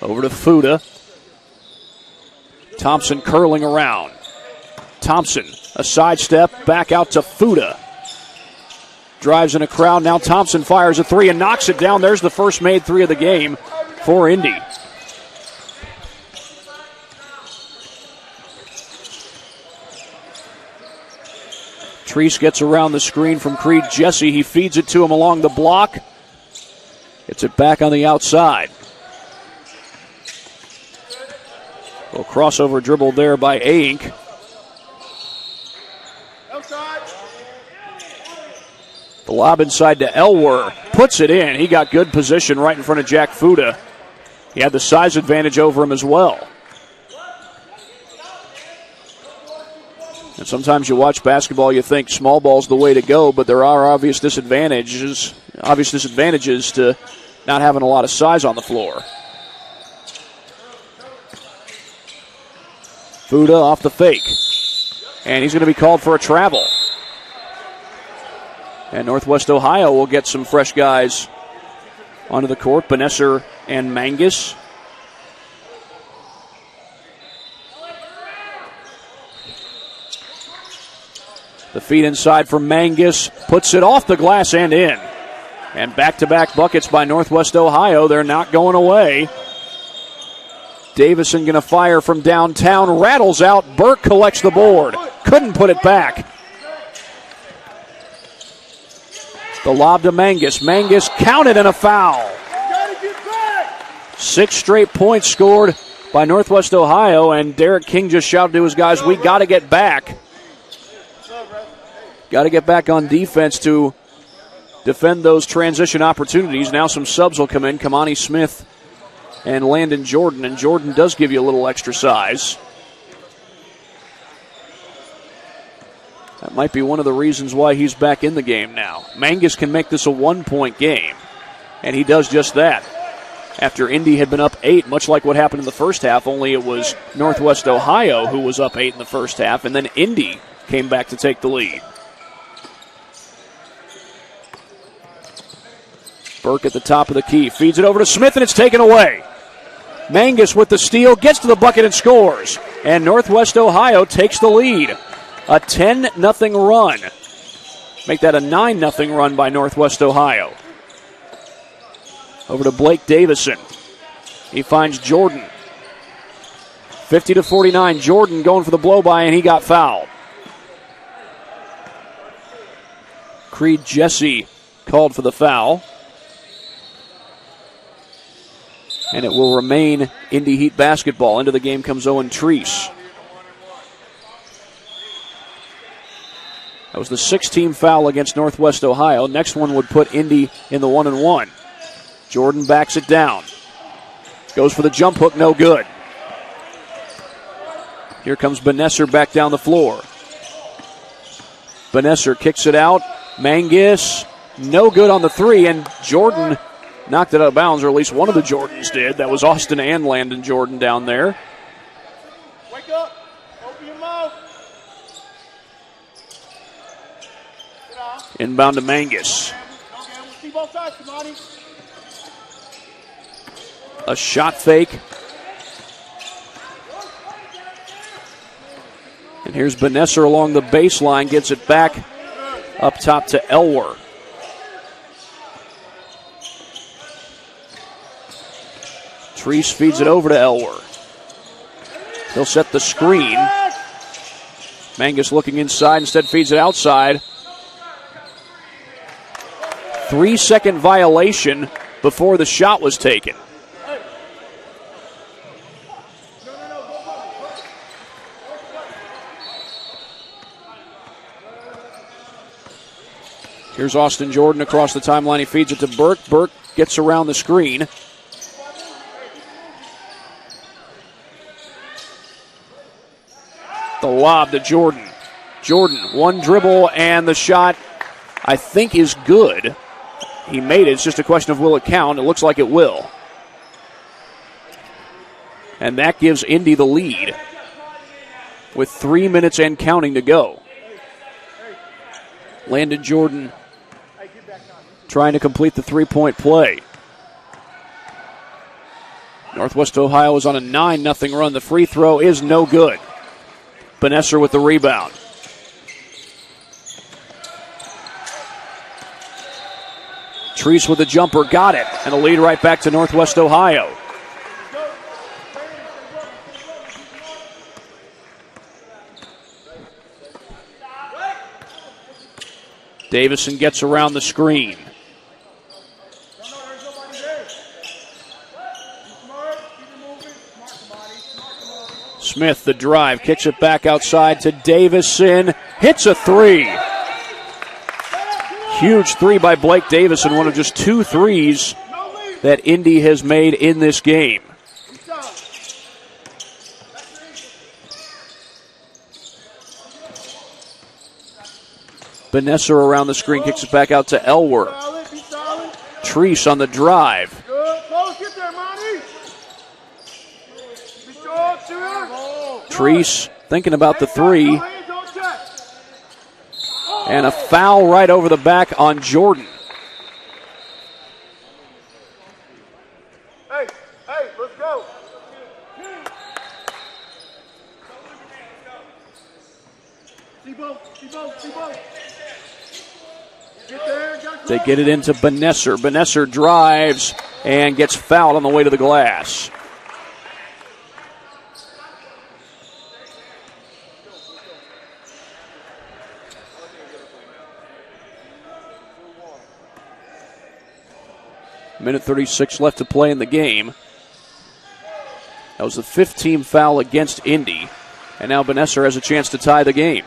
Over to Fuda. Thompson curling around. Thompson, a sidestep, back out to Fuda. drives in a crowd. Now Thompson fires a three and knocks it down. There's the first made three of the game for Indy. Treese gets around the screen from Creed Jesse. He feeds it to him along the block. Gets it back on the outside. Little crossover dribble there by Aink. The lob inside to Elwer. Puts it in. He got good position right in front of Jack Fuda. He had the size advantage over him as well. And sometimes you watch basketball, you think small ball's the way to go, but there are obvious disadvantages to not having a lot of size on the floor. Fuda off the fake. And he's going to be called for a travel. And Northwest Ohio will get some fresh guys onto the court. Benesser and Mangus. The feed inside for Mangus. Puts it off the glass and in. And back-to-back buckets by Northwest Ohio. They're not going away. Davison going to fire from downtown. Rattles out. Burke collects the board. Couldn't put it back. The lob to Mangus. Mangus counted and a foul. 6 straight points scored by Northwest Ohio, and Derek King just shouted to his guys, we got to get back. Got to get back on defense to defend those transition opportunities. Now some subs will come in. Kamani Smith and Landon Jordan, and Jordan does give you a little extra size. That might be one of the reasons why he's back in the game now. Mangus can make this a 1-point game, and he does just that. After Indy had been up 8, much like what happened in the first half, only it was Northwest Ohio who was up 8 in the first half, and then Indy came back to take the lead. Burke at the top of the key, feeds it over to Smith, and it's taken away. Mangus with the steal, gets to the bucket and scores. And Northwest Ohio takes the lead. A 10-0 run. Make that a 9-0 run by Northwest Ohio. Over to Blake Davison. He finds Jordan. 50-49. Jordan going for the blow-by, and he got fouled. Creed Jesse called for the foul. And it will remain Indy Heat basketball. Into the game comes Owen Treese. That was the 6th-team foul against Northwest Ohio. Next one would put Indy in the 1-1. Jordan backs it down. Goes for the jump hook, no good. Here comes Benesser back down the floor. Benesser kicks it out. Mangus, no good on the 3, and Jordan knocked it out of bounds, or at least one of the Jordans did. That was Austin and Landon Jordan down there. Wake up. Open your mouth. Inbound to Mangus. A shot fake. And here's Benesser along the baseline, gets it back up top to Elwer. Treese feeds it over to Elwer. He'll set the screen. Mangus looking inside, instead feeds it outside. 3-second violation before the shot was taken. Here's Austin Jordan across the timeline. He feeds it to Burke. Burke gets around the screen. The lob to Jordan. Jordan, one dribble, and the shot, I think, is good. He made it. It's just a question of will it count. It looks like it will. And that gives Indy the lead with 3 minutes and counting to go. Landon Jordan trying to complete the 3-point play. Northwest Ohio is on a 9-0 run. The free throw is no good. Benesser with the rebound. Treese with the jumper, got it, and a lead right back to Northwest Ohio. Davison gets around the screen. Smith, the drive, kicks it back outside to Davison, hits a three. Huge three by Blake Davison, one of just 2 threes that Indy has made in this game. Benesser around the screen, kicks it back out to Elwer. Treese on the drive. Treese thinking about the three. And a foul right over the back on Jordan. Hey, let's go. They get it into Benesser. Benesser drives and gets fouled on the way to the glass. Minute 36 left to play in the game. That was the 15th foul against Indy. And now Benesser has a chance to tie the game.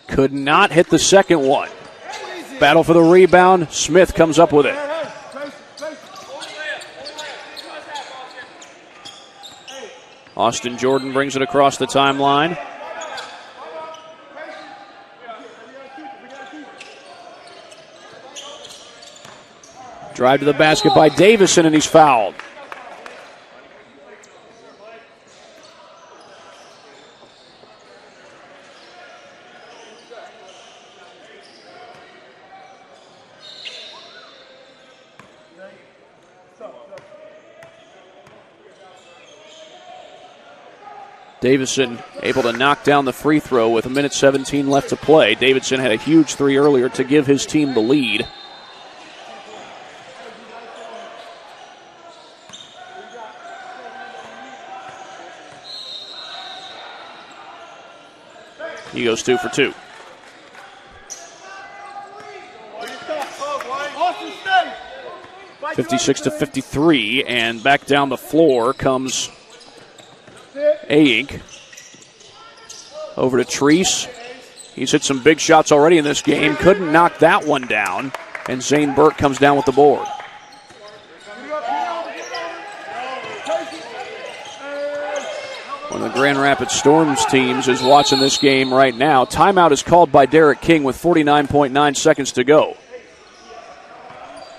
Could not hit the second one. Battle for the rebound. Smith comes up with it. Austin Jordan brings it across the timeline. Drive to the basket by Davison, and he's fouled. Davison able to knock down the free throw with 1:17 left to play. Davidson had a huge three earlier to give his team the lead. He goes 2 for 2. (56-53), and back down the floor comes Ayink. Over to Treese. He's hit some big shots already in this game. Couldn't knock that one down. And Zane Burke comes down with the board. One of the Grand Rapids Storms teams is watching this game right now. Timeout is called by Derek King with 49.9 seconds to go.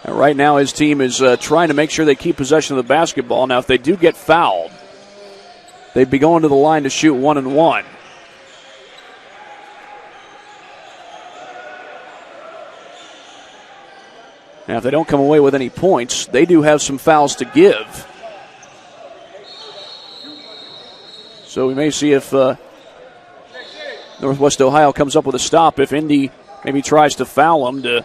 And right now his team is trying to make sure they keep possession of the basketball. Now if they do get fouled, they'd be going to the line to shoot 1-1. Now, if they don't come away with any points, they do have some fouls to give. So we may see if Northwest Ohio comes up with a stop, if Indy maybe tries to foul them to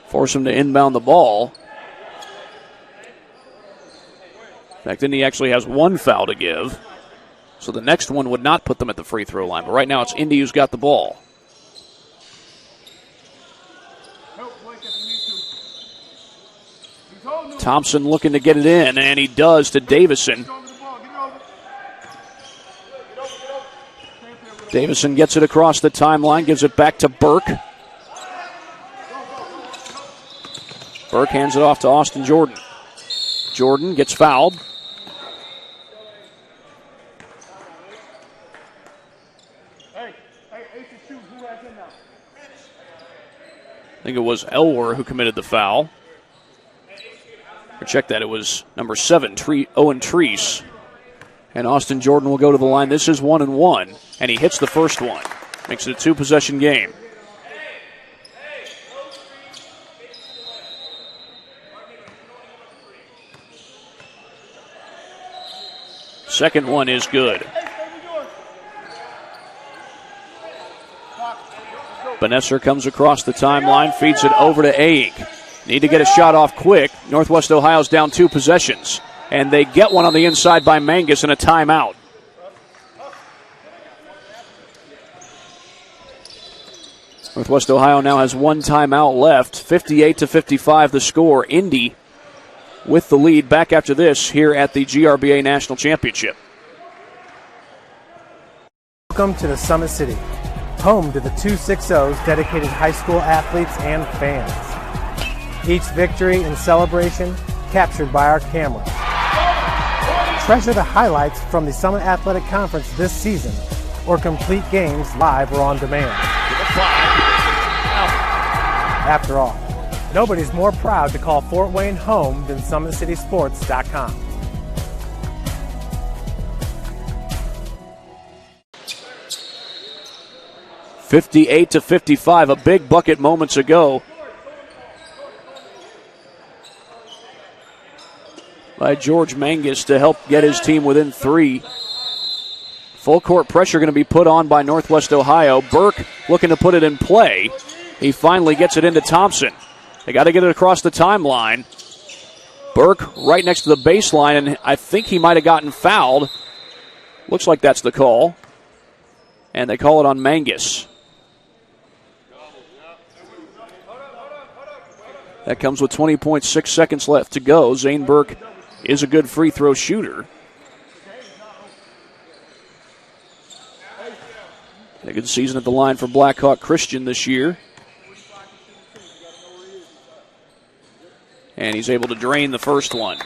force them to inbound the ball. In fact, Indy actually has one foul to give. So the next one would not put them at the free throw line. But right now it's Indy who's got the ball. Thompson looking to get it in, and he does to Davison. Davison gets it across the timeline, gives it back to Burke. Burke hands it off to Austin Jordan. Jordan gets fouled. I think it was Elwer who committed the foul. Or check that, it was number 7, Owen Treese. And Austin Jordan will go to the line. This is 1-1, and he hits the first one. Makes it a 2-possession game. Second one is good. Benesser comes across the timeline, feeds it over to Aig. Need to get a shot off quick. Northwest Ohio's down 2 possessions. And they get one on the inside by Mangus and a timeout. Northwest Ohio now has 1 timeout left. 58-55 the score. Indy with the lead back after this here at the GRBA National Championship. Welcome to the Summit City, home to the 260's dedicated high school athletes and fans. Each victory and celebration captured by our camera. Treasure the highlights from the Summit Athletic Conference this season, or complete games live or on demand. After all, nobody's more proud to call Fort Wayne home than SummitCitySports.com. (58-55), a big bucket moments ago by George Mangus to help get his team within 3. Full court pressure going to be put on by Northwest Ohio. Burke looking to put it in play. He finally gets it into Thompson. They got to get it across the timeline. Burke right next to the baseline, and I think he might have gotten fouled. Looks like that's the call. And they call it on Mangus. That comes with 20.6 seconds left to go. Zane Burke is a good free throw shooter. A good season at the line for Blackhawk Christian this year. And he's able to drain the first one.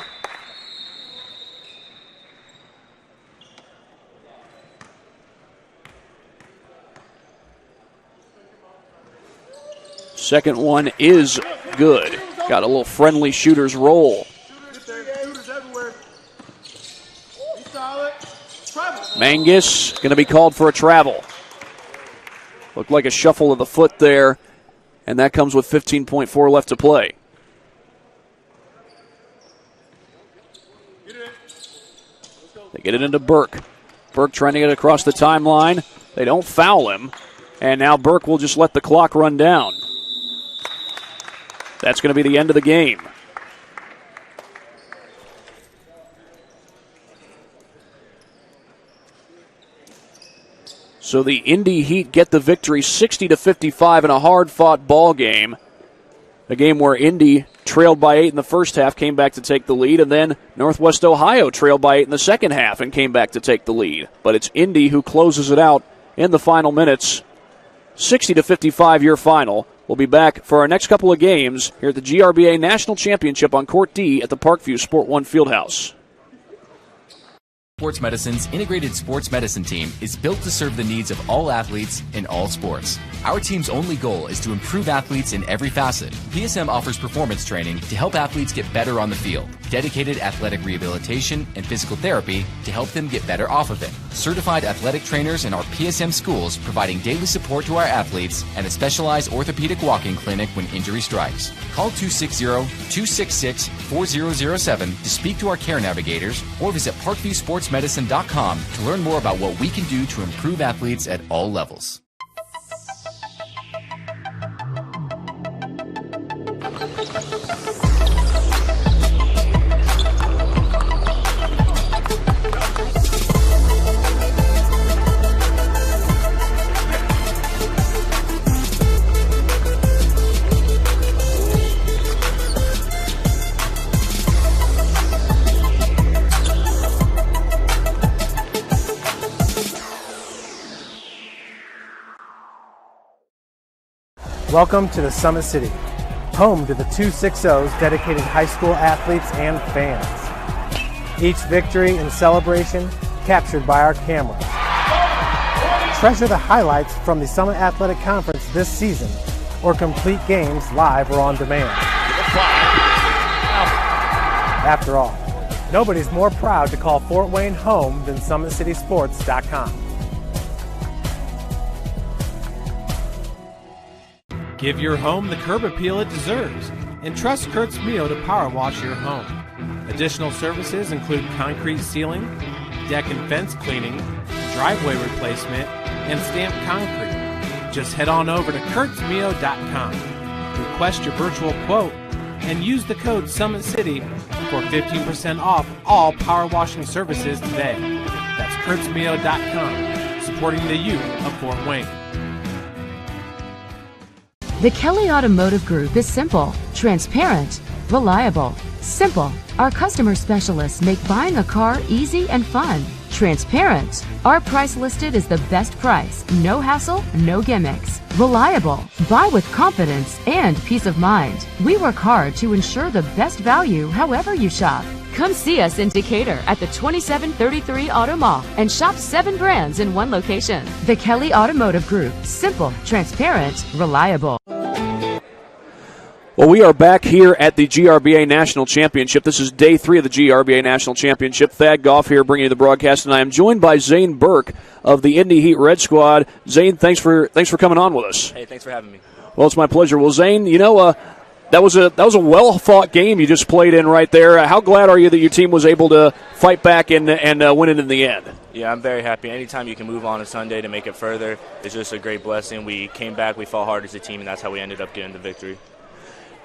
Second one is good. Got a little friendly shooter's roll. Mangus going to be called for a travel. Looked like a shuffle of the foot there, and that comes with 15.4 left to play. They get it into Burke. Burke trying to get it across the timeline. They don't foul him, and now Burke will just let the clock run down. That's going to be the end of the game. So the Indy Heat get the victory 60-55 in a hard-fought ball game. A game where Indy trailed by 8 in the first half, came back to take the lead, and then Northwest Ohio trailed by 8 in the second half and came back to take the lead. But it's Indy who closes it out in the final minutes. 60-55 your final. We'll be back for our next couple of games here at the GRBA National Championship on Court D at the Parkview Sport 1 Fieldhouse. Sports Medicine's integrated sports medicine team is built to serve the needs of all athletes in all sports. Our team's only goal is to improve athletes in every facet. PSM offers performance training to help athletes get better on the field, dedicated athletic rehabilitation and physical therapy to help them get better off of it, certified athletic trainers in our PSM schools providing daily support to our athletes, and a specialized orthopedic walk-in clinic when injury strikes. Call 260-266-4007 to speak to our care navigators or visit ParkviewSportsMedicine.com to learn more about what we can do to improve athletes at all levels. Welcome to the Summit City, home to the 260's dedicated high school athletes and fans. Each victory and celebration captured by our camera. Treasure the highlights from the Summit Athletic Conference this season, or complete games live or on demand. After all, nobody's more proud to call Fort Wayne home than SummitCitySports.com. Give your home the curb appeal it deserves and trust Kurt's Mio to power wash your home. Additional services include concrete ceiling, deck and fence cleaning, driveway replacement, and stamped concrete. Just head on over to kurtzmio.com. Request your virtual quote and use the code Summit City for 15% off all power washing services today. That's kurtzmio.com, supporting the youth of Fort Wayne. The Kelly Automotive Group is simple, transparent, reliable. Simple. Our customer specialists make buying a car easy and fun. Transparent. Our price listed is the best price. No hassle, no gimmicks. Reliable. Buy with confidence and peace of mind. We work hard to ensure the best value however you shop. Come see us in Decatur at the 2733 Auto Mall and shop 7 brands in one location. The Kelly Automotive Group. Simple, transparent, reliable. Well, we are back here at the GRBA National Championship. This is day 3 of the GRBA National Championship. Thad Goff here bringing you the broadcast, and I am joined by Zane Burke of the Indy Heat Red Squad. Zane, thanks for coming on with us. Hey, thanks for having me. Well, it's my pleasure. Well, Zane, you know, that was a well-fought game you just played in right there. How glad are you that your team was able to fight back and win it in the end? Yeah, I'm very happy. Anytime you can move on a Sunday to make it further, it's just a great blessing. We came back, we fought hard as a team, and that's how we ended up getting the victory.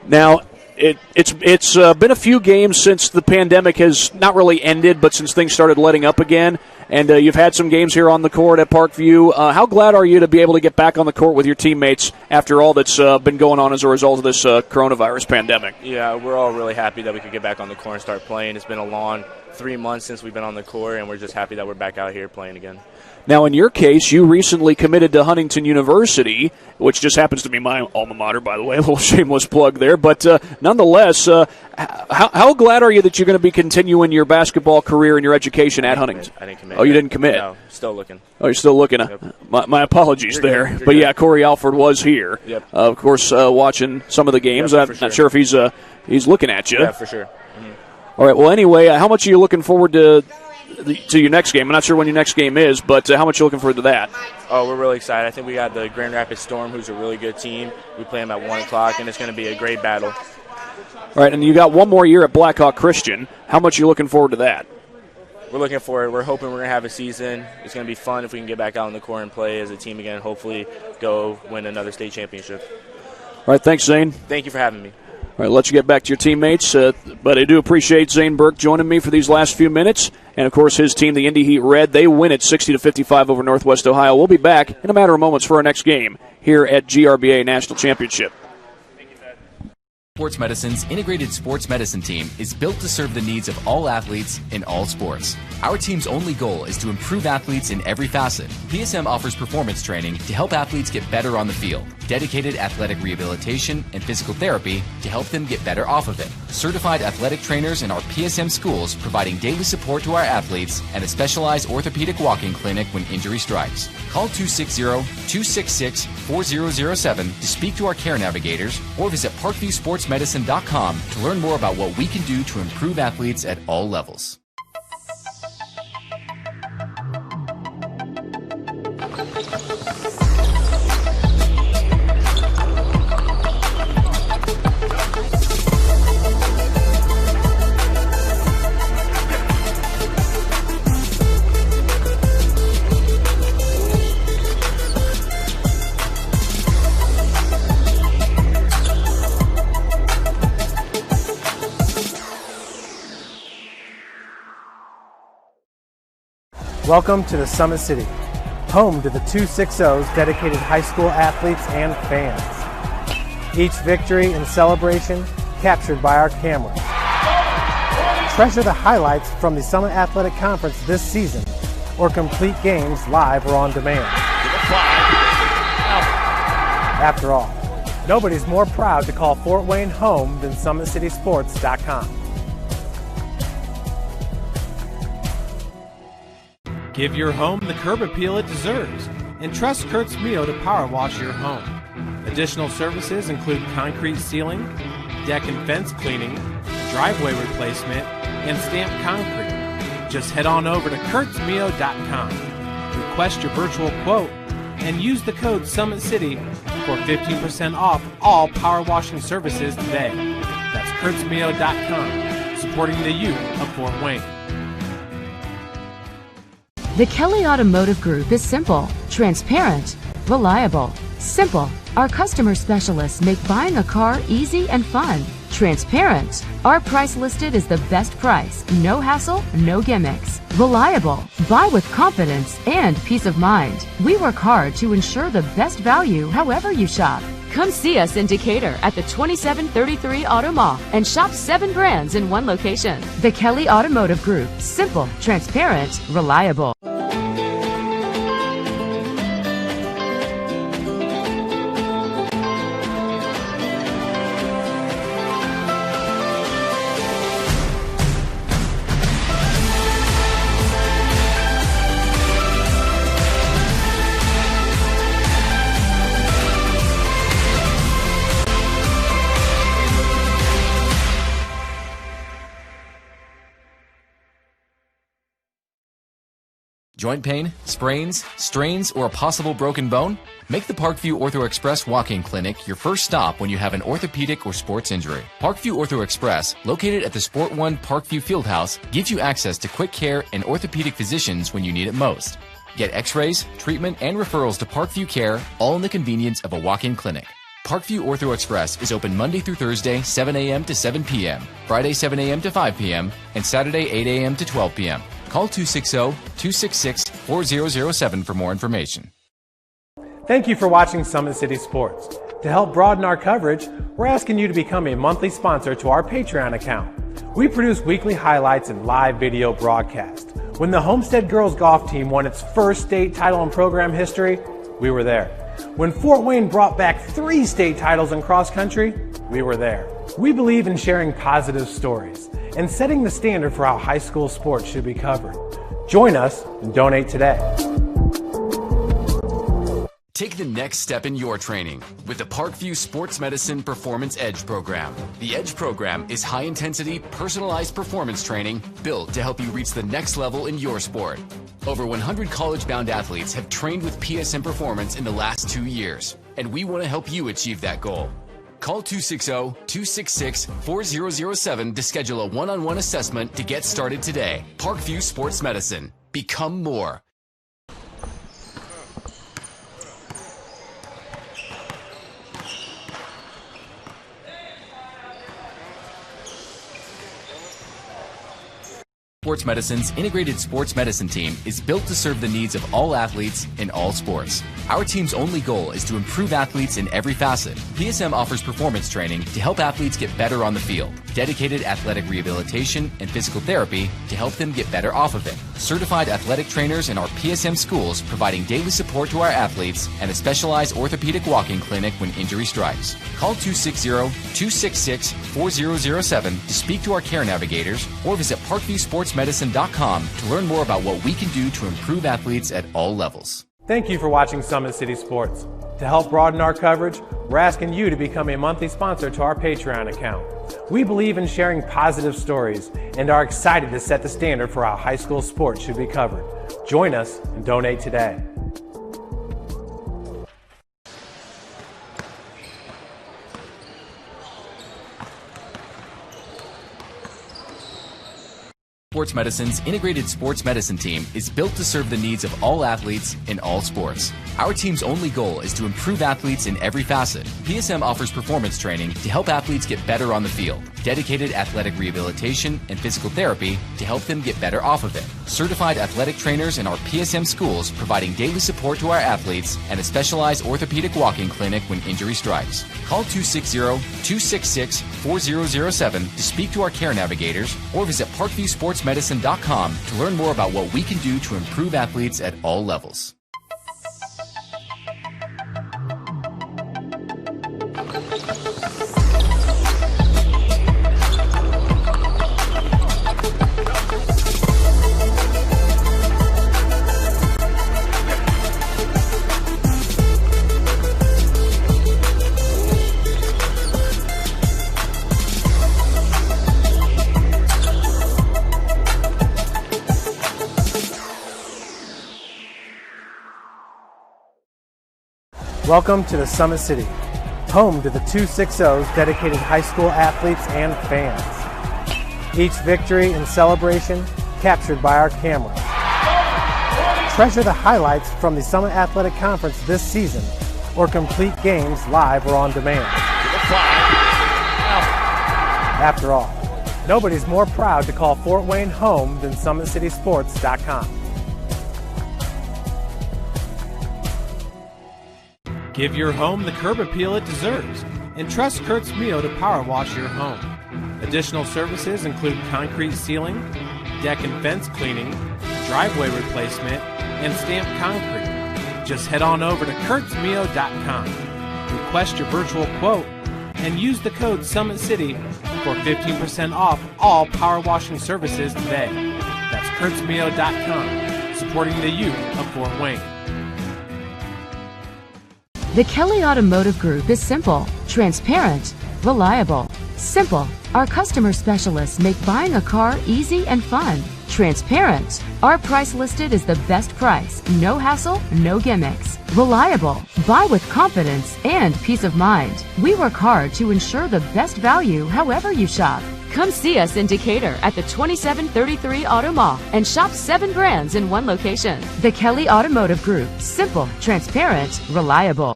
Now, it's been a few games since the pandemic has not really ended, but since things started letting up again, and you've had some games here on the court at Parkview. How glad are you to be able to get back on the court with your teammates after all that's been going on as a result of this coronavirus pandemic? Yeah, we're all really happy that we could get back on the court and start playing. It's been a long 3 months since we've been on the court, and we're just happy that we're back out here playing again. Now, in your case, you recently committed to Huntington University, which just happens to be my alma mater, by the way. A little shameless plug there. But nonetheless, how glad are you that you're going to be continuing your basketball career and your education at Huntington? I didn't commit. Oh, you didn't commit? No, still looking. Oh, you're still looking. Yep. My apologies You're there. good. But, You're yeah, Corey Alford was here. Yep. Of course, watching some of the games. Yep, I'm for not sure. sure if he's looking at you. Yeah, for sure. Mm-hmm. All right, well, anyway, how much are you looking forward to your next game? I'm not sure when your next game is, but how much are you looking forward to that? Oh, we're really excited. I think we got the Grand Rapids Storm, who's a really good team. We play them at 1 o'clock, and it's going to be a great battle. All right, and you got one more year at Blackhawk Christian. How much are you looking forward to that? We're looking forward. We're hoping we're going to have a season. It's going to be fun if we can get back out on the court and play as a team again, hopefully go win another state championship. All right, thanks, Zane. Thank you for having me. All right, I'll let you get back to your teammates, but I do appreciate Zane Burke joining me for these last few minutes. And, of course, his team, the Indy Heat Red, they win it 60-55 over Northwest Ohio. We'll be back in a matter of moments for our next game here at GRBA National Championship. Sports Medicine's integrated sports medicine team is built to serve the needs of all athletes in all sports. Our team's only goal is to improve athletes in every facet. PSM offers performance training to help athletes get better on the field, dedicated athletic rehabilitation and physical therapy to help them get better off of it, certified athletic trainers in our PSM schools providing daily support to our athletes, and a specialized orthopedic walking clinic when injury strikes. Call 260-266-4007 to speak to our care navigators or visit parkviewsportsmedicine.com to learn more about what we can do to improve athletes at all levels. Welcome to the Summit City, home to the 260's dedicated high school athletes and fans. Each victory and celebration captured by our cameras. Treasure the highlights from the Summit Athletic Conference this season, or complete games live or on demand. After all, nobody's more proud to call Fort Wayne home than SummitCitySports.com. Give your home the curb appeal it deserves and trust Kurtz Mio to power wash your home. Additional services include concrete sealing, deck and fence cleaning, driveway replacement, and stamped concrete. Just head on over to kurtzmio.com. Request your virtual quote and use the code Summit City for 15% off all power washing services today. That's kurtzmio.com, supporting the youth of Fort Wayne. The Kelly Automotive Group is simple, transparent, reliable. Simple. Our customer specialists make buying a car easy and fun. Transparent. Our price listed is the best price. No hassle, no gimmicks. Reliable. Buy with confidence and peace of mind. We work hard to ensure the best value however you shop. Come see us in Decatur at the 2733 Auto Mall and shop 7 brands in one location. The Kelly Automotive Group. Simple, transparent, reliable. Joint pain, sprains, strains, or a possible broken bone? Make the Parkview Ortho Express Walk-In Clinic your first stop when you have an orthopedic or sports injury. Parkview Ortho Express, located at the Sport One Parkview Fieldhouse, gives you access to quick care and orthopedic physicians when you need it most. Get x-rays, treatment, and referrals to Parkview Care, all in the convenience of a walk-in clinic. Parkview Ortho Express is open Monday through Thursday, 7 a.m. to 7 p.m., Friday, 7 a.m. to 5 p.m., and Saturday, 8 a.m. to 12 p.m. Call 260-266-4007 for more information. Thank you for watching Summit City Sports. To help broaden our coverage, we're asking you to become a monthly sponsor to our Patreon account. We produce weekly highlights and live video broadcasts. When the Homestead Girls Golf Team won its first state title in program history, we were there. When Fort Wayne brought back 3 state titles in cross country, we were there. We believe in sharing positive stories and setting the standard for how high school sports should be covered. Join us and donate today. Take the next step in your training with the Parkview Sports Medicine Performance Edge program. The Edge program is high-intensity, personalized performance training built to help you reach the next level in your sport. Over 100 college-bound athletes have trained with PSM Performance in the last 2 years, and we want to help you achieve that goal. Call 260-266-4007 to schedule a one-on-one assessment to get started today. Parkview Sports Medicine. Become more. Sports Medicine's integrated sports medicine team is built to serve the needs of all athletes in all sports. Our team's only goal is to improve athletes in every facet. PSM offers performance training to help athletes get better on the field, dedicated athletic rehabilitation and physical therapy to help them get better off of it, certified athletic trainers in our PSM schools providing daily support to our athletes, and a specialized orthopedic walk-in clinic when injury strikes. Call 260-266-4007 to speak to our care navigators or visit ParkviewSportsMedicine.com to learn more about what we can do to improve athletes at all levels. Thank you for watching Summit City Sports. To help broaden our coverage, we're asking you to become a monthly sponsor to our Patreon account. We believe in sharing positive stories and are excited to set the standard for how high school sports should be covered. Join us and donate today. Sports Medicine's integrated sports medicine team is built to serve the needs of all athletes in all sports. Our team's only goal is to improve athletes in every facet. PSM offers performance training to help athletes get better on the field, dedicated athletic rehabilitation and physical therapy to help them get better off of it, certified athletic trainers in our PSM schools providing daily support to our athletes, and a specialized orthopedic walk-in clinic when injury strikes. Call 260-266-4007 to speak to our care navigators or visit ParkviewSportsMedicine.com to learn more about what we can do to improve athletes at all levels. Welcome to the Summit City, home to the 260's dedicated high school athletes and fans. Each victory and celebration captured by our cameras. treasure the highlights from the Summit Athletic Conference this season, or complete games live or on demand. After all, nobody's more proud to call Fort Wayne home than SummitCitySports.com. Give your home the curb appeal it deserves and trust Kurt's Mio to power wash your home. Additional services include concrete sealing, deck and fence cleaning, driveway replacement, and stamped concrete. Just head on over to kurtzmio.com, request your virtual quote, and use the code Summit City for 15% off all power washing services today. That's kurtzmio.com, supporting the youth of Fort Wayne. The Kelly Automotive Group is simple, transparent, reliable. Simple. Our customer specialists make buying a car easy and fun. Transparent. Our price listed is the best price. No hassle, no gimmicks. Reliable. Buy with confidence and peace of mind. We work hard to ensure the best value however you shop. Come see us in Decatur at the 2733 Auto Mall and shop 7 brands in one location. The Kelly Automotive Group. Simple, transparent, reliable.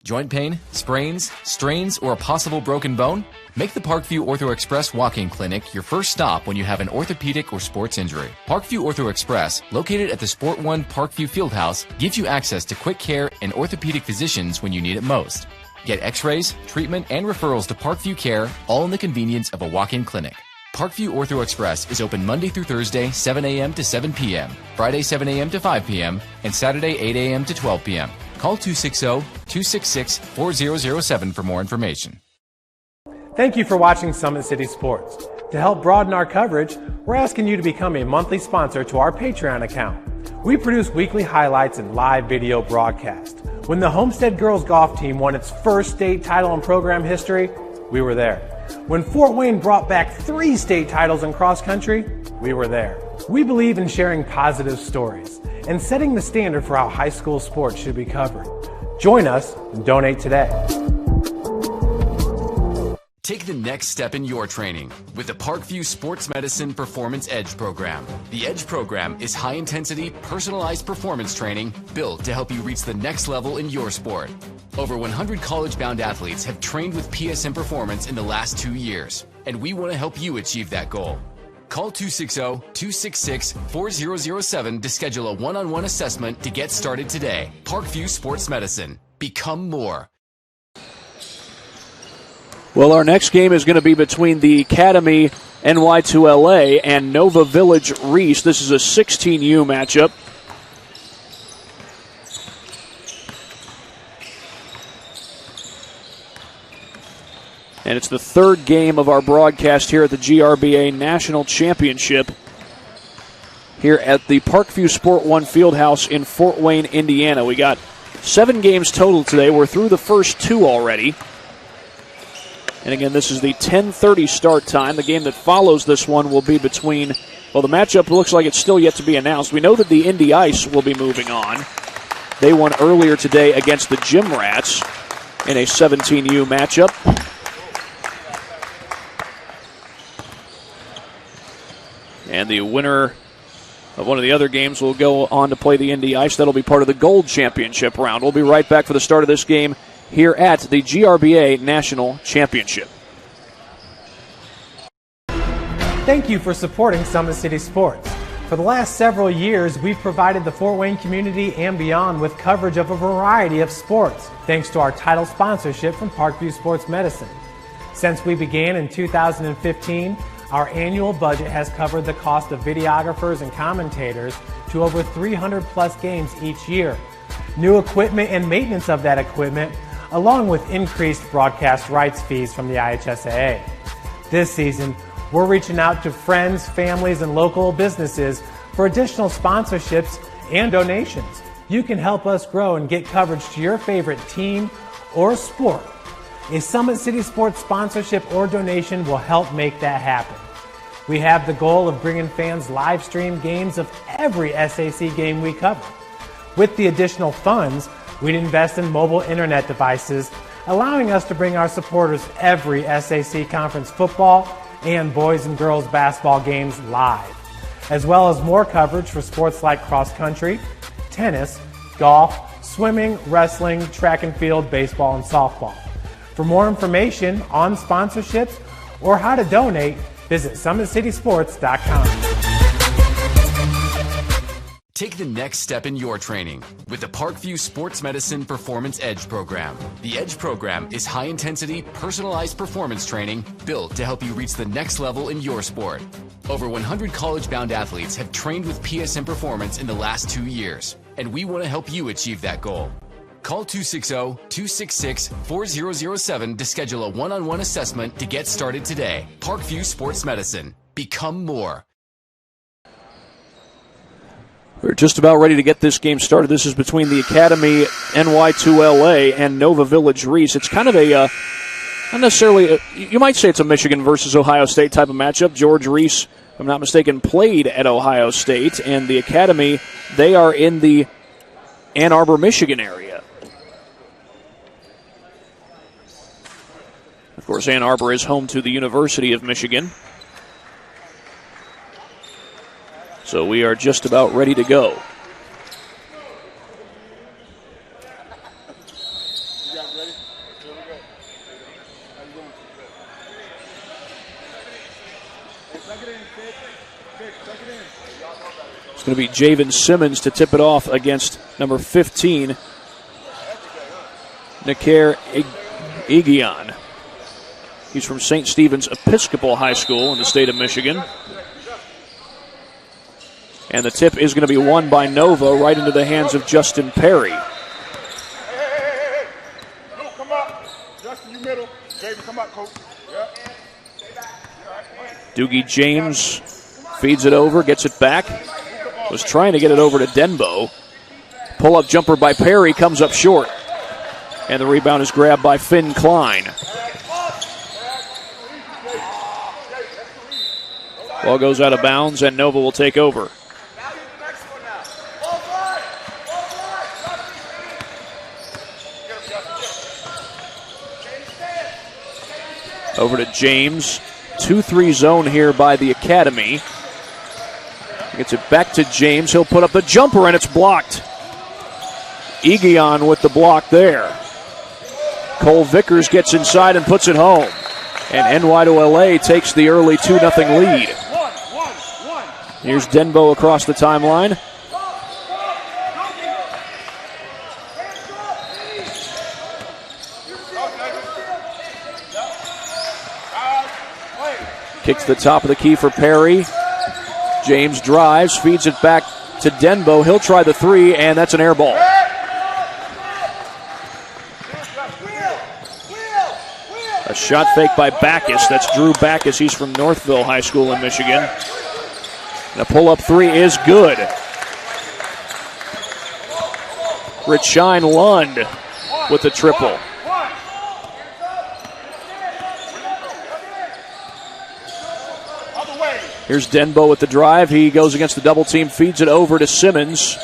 Joint pain, sprains, strains, or a possible broken bone? Make the Parkview Ortho Express walk-in clinic your first stop when you have an orthopedic or sports injury. Parkview Ortho Express, located at the Sport 1 Parkview Fieldhouse, gives you access to quick care and orthopedic physicians when you need it most. Get x-rays, treatment, and referrals to Parkview Care, all in the convenience of a walk-in clinic. Parkview Ortho Express is open Monday through Thursday, 7 a.m. to 7 p.m., Friday, 7 a.m. to 5 p.m., and Saturday, 8 a.m. to 12 p.m. Call 260-266-4007 for more information. Thank you for watching Summit City Sports. To help broaden our coverage, we're asking you to become a monthly sponsor to our Patreon account. We produce weekly highlights and live video broadcasts. When the Homestead Girls Golf Team won its first state title in program history, we were there. When Fort Wayne brought back 3 state titles in cross country, we were there. We believe in sharing positive stories and setting the standard for how high school sports should be covered. Join us and donate today. Take the next step in your training with the Parkview Sports Medicine Performance Edge program. The Edge program is high-intensity, personalized performance training built to help you reach the next level in your sport. Over 100 college-bound athletes have trained with PSM Performance in the last 2 years, and we want to help you achieve that goal. Call 260-266-4007 to schedule a one-on-one assessment to get started today. Parkview Sports Medicine. Become more. Well, our next game is going to be between the Academy NY2LA and Nova Village Reese. This is a 16U matchup. And it's the third game of our broadcast here at the GRBA National Championship here at the Parkview Sport 1 Fieldhouse in Fort Wayne, Indiana. We got 7 games total today. We're through the first 2 already. And again, this is the 10:30 start time. The game that follows this one will be between, well, the matchup looks like it's still yet to be announced. We know that the Indy Ice will be moving on. They won earlier today against the Gym Rats in a 17U matchup. And the winner of one of the other games will go on to play the Indy Ice. That'll be part of the Gold Championship round. We'll be right back for the start of this game here at the GRBA National Championship. Thank you for supporting Summit City Sports. For the last several years, we've provided the Fort Wayne community and beyond with coverage of a variety of sports, thanks to our title sponsorship from Parkview Sports Medicine. Since we began in 2015, our annual budget has covered the cost of videographers and commentators to over 300 plus games each year. New equipment and maintenance of that equipment, along with increased broadcast rights fees from the IHSAA. This season, we're reaching out to friends, families, and local businesses for additional sponsorships and donations, you can help us grow and get coverage to your favorite team or sport. A Summit City Sports sponsorship or donation will help make that happen. We have the goal of bringing fans live stream games of every SAC game we cover. With the additional funds, we'd invest in mobile internet devices, allowing us to bring our supporters every SAC conference football and boys and girls basketball games live, as well as more coverage for sports like cross country, tennis, golf, swimming, wrestling, track and field, baseball, and softball. For more information on sponsorships or how to donate, visit SummitCitySports.com. Take the next step in your training with the Parkview Sports Medicine Performance Edge program. The Edge program is high-intensity, personalized performance training built to help you reach the next level in your sport. Over 100 college-bound athletes have trained with PSM Performance in the last 2 years, and we want to help you achieve that goal. Call 260-266-4007 to schedule a one-on-one assessment to get started today. Parkview Sports Medicine. Become more. We're just about ready to get this game started. This is between the Academy NY2LA and Nova Village Reese. It's kind of a, not necessarily, you might say it's a Michigan versus Ohio State type of matchup. George Reese, if I'm not mistaken, played at Ohio State, and the Academy, they are in the Ann Arbor, Michigan area. Of course, Ann Arbor is home to the University of Michigan. So we are just about ready to go. It's going to be Javen Simmons to tip it off against number 15, Nakir Igion. He's from St. Stephen's Episcopal High School in the state of Michigan. And the tip is going to be won by Nova right into the hands of Justin Perry. Luke, come up. Justin, you middle. David, come up, coach. Yep. Doogie James feeds it over, gets it back. Was trying to get it over to Denbo. Pull-up jumper by Perry comes up short. And the rebound is grabbed by Finn Klein. Ball goes out of bounds, and Nova will take over. Over to James. 2-3 zone here by the Academy. Gets it back to James. He'll put up the jumper, and it's blocked. Egion with the block there. Cole Vickers gets inside and puts it home. And NY2LA takes the early 2-0 lead. Here's Denbo across the timeline. Kicks the top of the key for Perry. James drives, feeds it back to Denbo. He'll try the three, and that's an air ball. A shot fake by Backus. That's Drew Backus. He's from Northville High School in Michigan. And a pull-up three is good. Richine Lund with the triple. Here's Denbo with the drive. He goes against the double team, feeds it over to Simmons.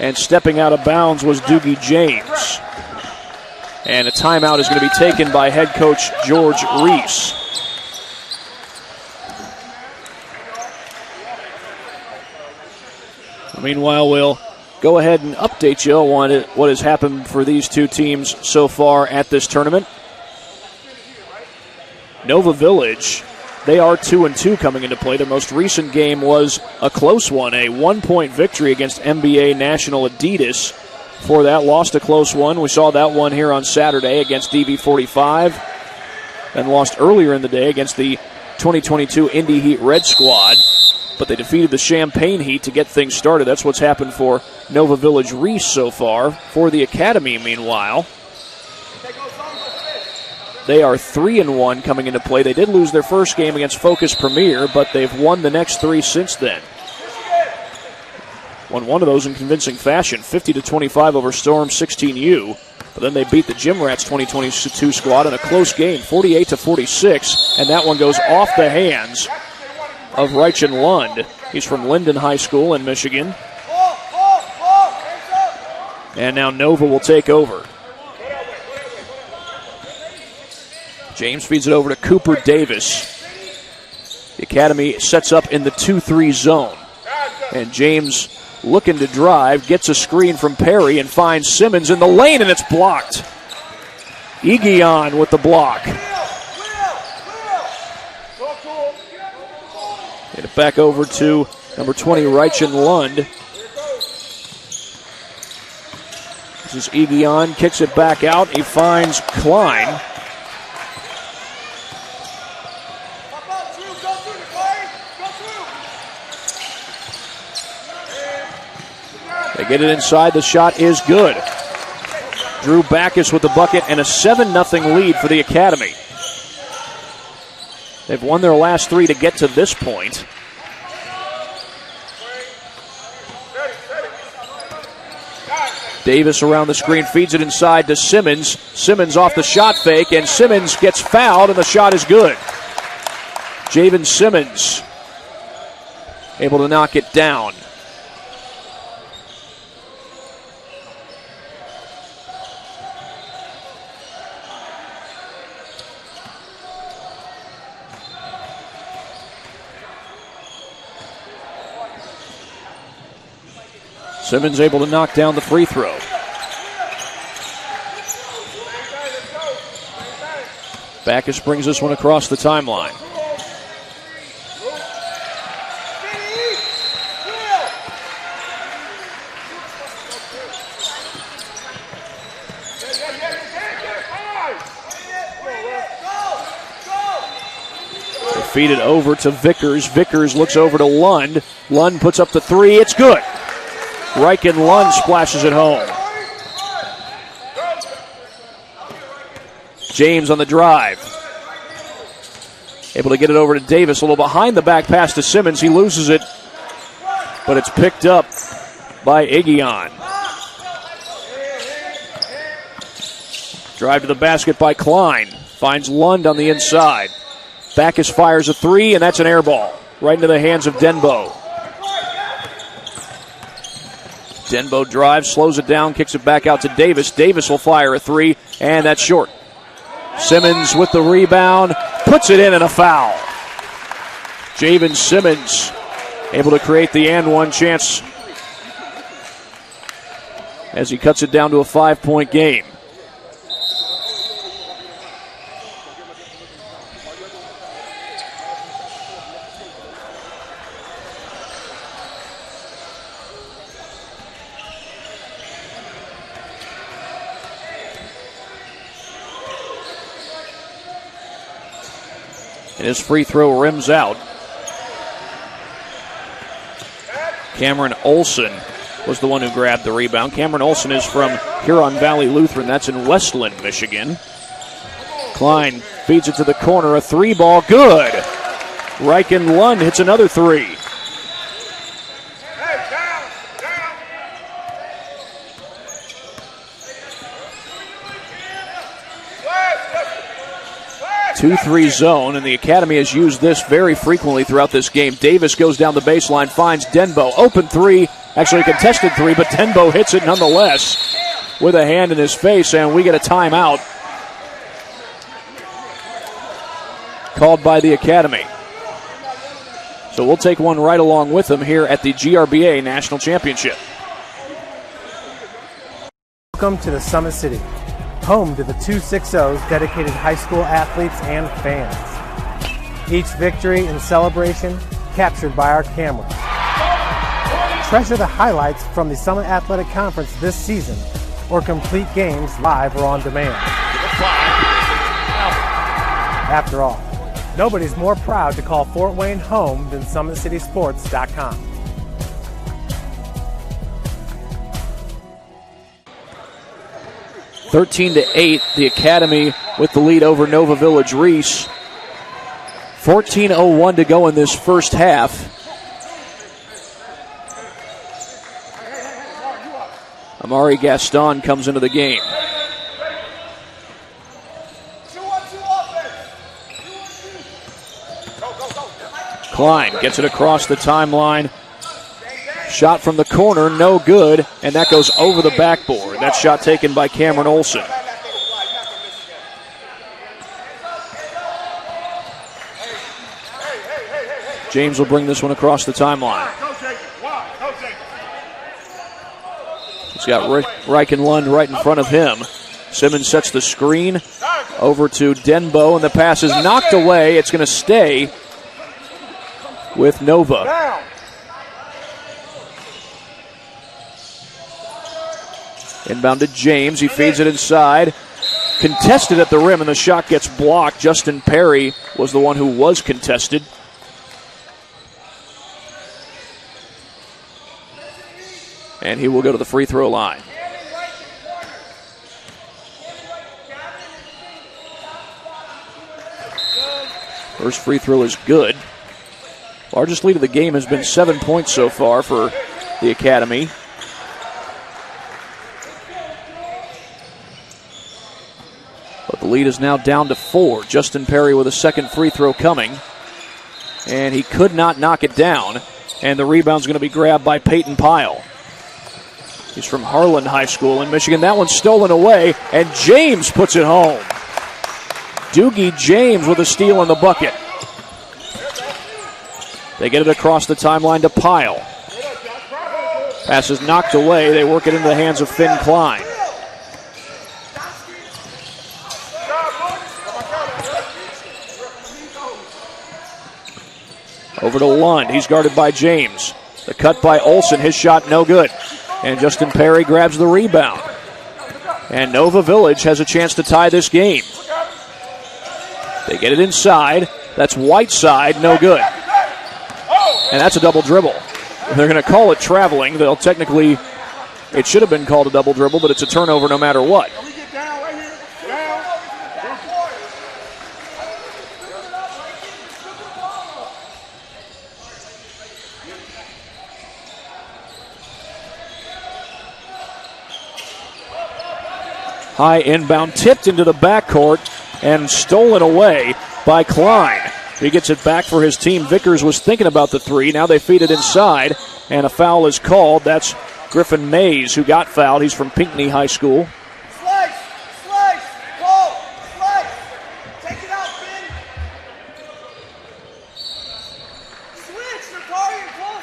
And stepping out of bounds was Doogie James. And a timeout is going to be taken by head coach George Reese. Meanwhile, we'll go ahead and update you on what has happened for these two teams so far at this tournament. Nova Village, they are 2-2 coming into play. Their most recent game was a close one, a 1-point victory against NBA National Adidas. For that, lost a close one. We saw that one here on Saturday against DB45. And lost earlier in the day against the 2022 Indy Heat Red Squad. But they defeated the Champaign Heat to get things started. That's what's happened for Nova Village Reese so far. For the Academy, meanwhile, they are 3-1 coming into play. They did lose their first game against Focus Premier, but they've won the next three since then. Won one of those in convincing fashion, 50-25 over Storm 16U. But then they beat the Gym Rats 2022 squad in a close game, 48-46, and that one goes off the hands of Reichen Lund. He's from Linden High School in Michigan. And now Nova will take over. James feeds it over to Cooper Davis. The Academy sets up in the 2-3 zone. And James looking to drive, gets a screen from Perry and finds Simmons in the lane, and it's blocked. Egion with the block. Get it back over to number 20, Reichen Lund. This is Egion, kicks it back out. He finds Klein. They get it inside. The shot is good. Drew Backus with the bucket and a 7-0 lead for the Academy. They've won their last 3 to get to this point. Davis around the screen, feeds it inside to Simmons. Simmons off the shot fake, and Simmons gets fouled, and the shot is good. Javen Simmons able to knock it down. Simmons able to knock down the free throw. Backus brings this one across the timeline. They feed it over to Vickers. Vickers looks over to Lund. Lund puts up the 3. It's good. Reichen Lund splashes it home. James on the drive. Able to get it over to Davis. A little behind the back pass to Simmons. He loses it, but it's picked up by Egion. Drive to the basket by Klein. Finds Lund on the inside. Backus fires a 3, and that's an air ball. Right into the hands of Denbo. Denbo drives, slows it down, kicks it back out to Davis. Davis will fire a 3, and that's short. Simmons with the rebound, puts it in, and a foul. Javen Simmons able to create the and one chance as he cuts it down to a 5-point game. And his free throw rims out. Cameron Olson was the one who grabbed the rebound. Cameron Olson is from Huron Valley Lutheran. That's in Westland, Michigan. Klein feeds it to the corner. A 3-ball, good. Reichen Lund hits another 3. Two-3 zone, and the Academy has used this very frequently throughout this game. Davis goes down the baseline, finds Denbo. Open 3, actually a contested 3, but Denbo hits it nonetheless with a hand in his face, and we get a timeout called by the Academy. So we'll take one right along with them here at the GRBA National Championship. Welcome to the Summit City, home to the 260's dedicated high school athletes and fans. Each victory and celebration captured by our cameras. Treasure the highlights from the Summit Athletic Conference this season, or complete games live or on demand. After all, nobody's more proud to call Fort Wayne home than SummitCitySports.com. (13-8), the Academy with the lead over Nova Village Reese. 14:01 to go in this first half. Amari Gaston comes into the game. Klein gets it across the timeline. Shot from the corner, no good, and that goes over the backboard. That shot taken by Cameron Olson. James will bring this one across the timeline. He's got Reichenlund right in front of him. Simmons sets the screen over to Denbo, and the pass is knocked away. It's going to stay with Nova. Inbound to James. He feeds it inside. Contested at the rim, and the shot gets blocked. Justin Perry was the one who was contested. And he will go to the free throw line. First free throw is good. Largest lead of the game has been 7 points so far for the Academy. But the lead is now down to 4. Justin Perry with a second free throw coming. And he could not knock it down. And the rebound's going to be grabbed by Peyton Pyle. He's from Harlan High School in Michigan. That one's stolen away, and James puts it home. Doogie James with a steal in the bucket. They get it across the timeline to Pyle. Pass is knocked away. They work it into the hands of Finn Klein. Over to Lund. He's guarded by James. The cut by Olson. His shot no good. And Justin Perry grabs the rebound. And Nova Village has a chance to tie this game. They get it inside. That's Whiteside, no good. And that's a double dribble. They're going to call it traveling. They'll technically, it should have been called a double dribble, but it's a turnover no matter what. High inbound, tipped into the backcourt and stolen away by Klein. He gets it back for his team. Vickers was thinking about the three. Now they feed it inside, and a foul is called. That's Griffin Mays who got fouled. He's from Pinckney High School. Slice, Cole, slice. Take it out, Finn. Switch, they're calling close.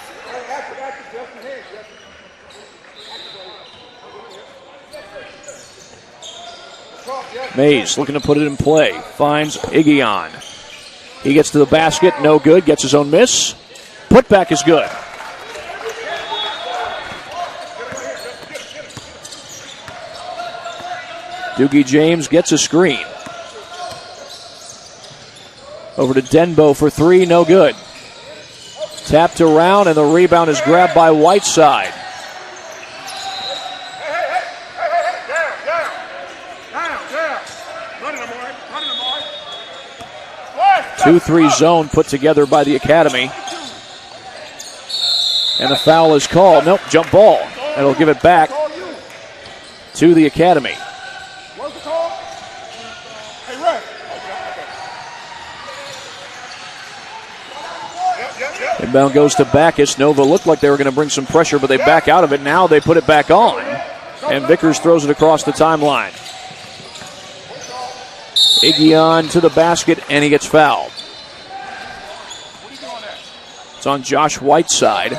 Active, Justin, hands, Justin. Mays looking to put it in play. Finds Igion. He gets to the basket. No good. Gets his own miss. Putback is good. Doogie James gets a screen. Over to Denbo for three. No good. Tapped around, and the rebound is grabbed by Whiteside. 2-3 zone put together by the Academy. And the foul is called. Nope, jump ball. And it'll give it back to the Academy. Inbound goes to Backus. Nova looked like they were going to bring some pressure, but they back out of it. Now they put it back on. And Vickers throws it across the timeline. Igion to the basket, and he gets fouled. It's on Josh Whiteside. The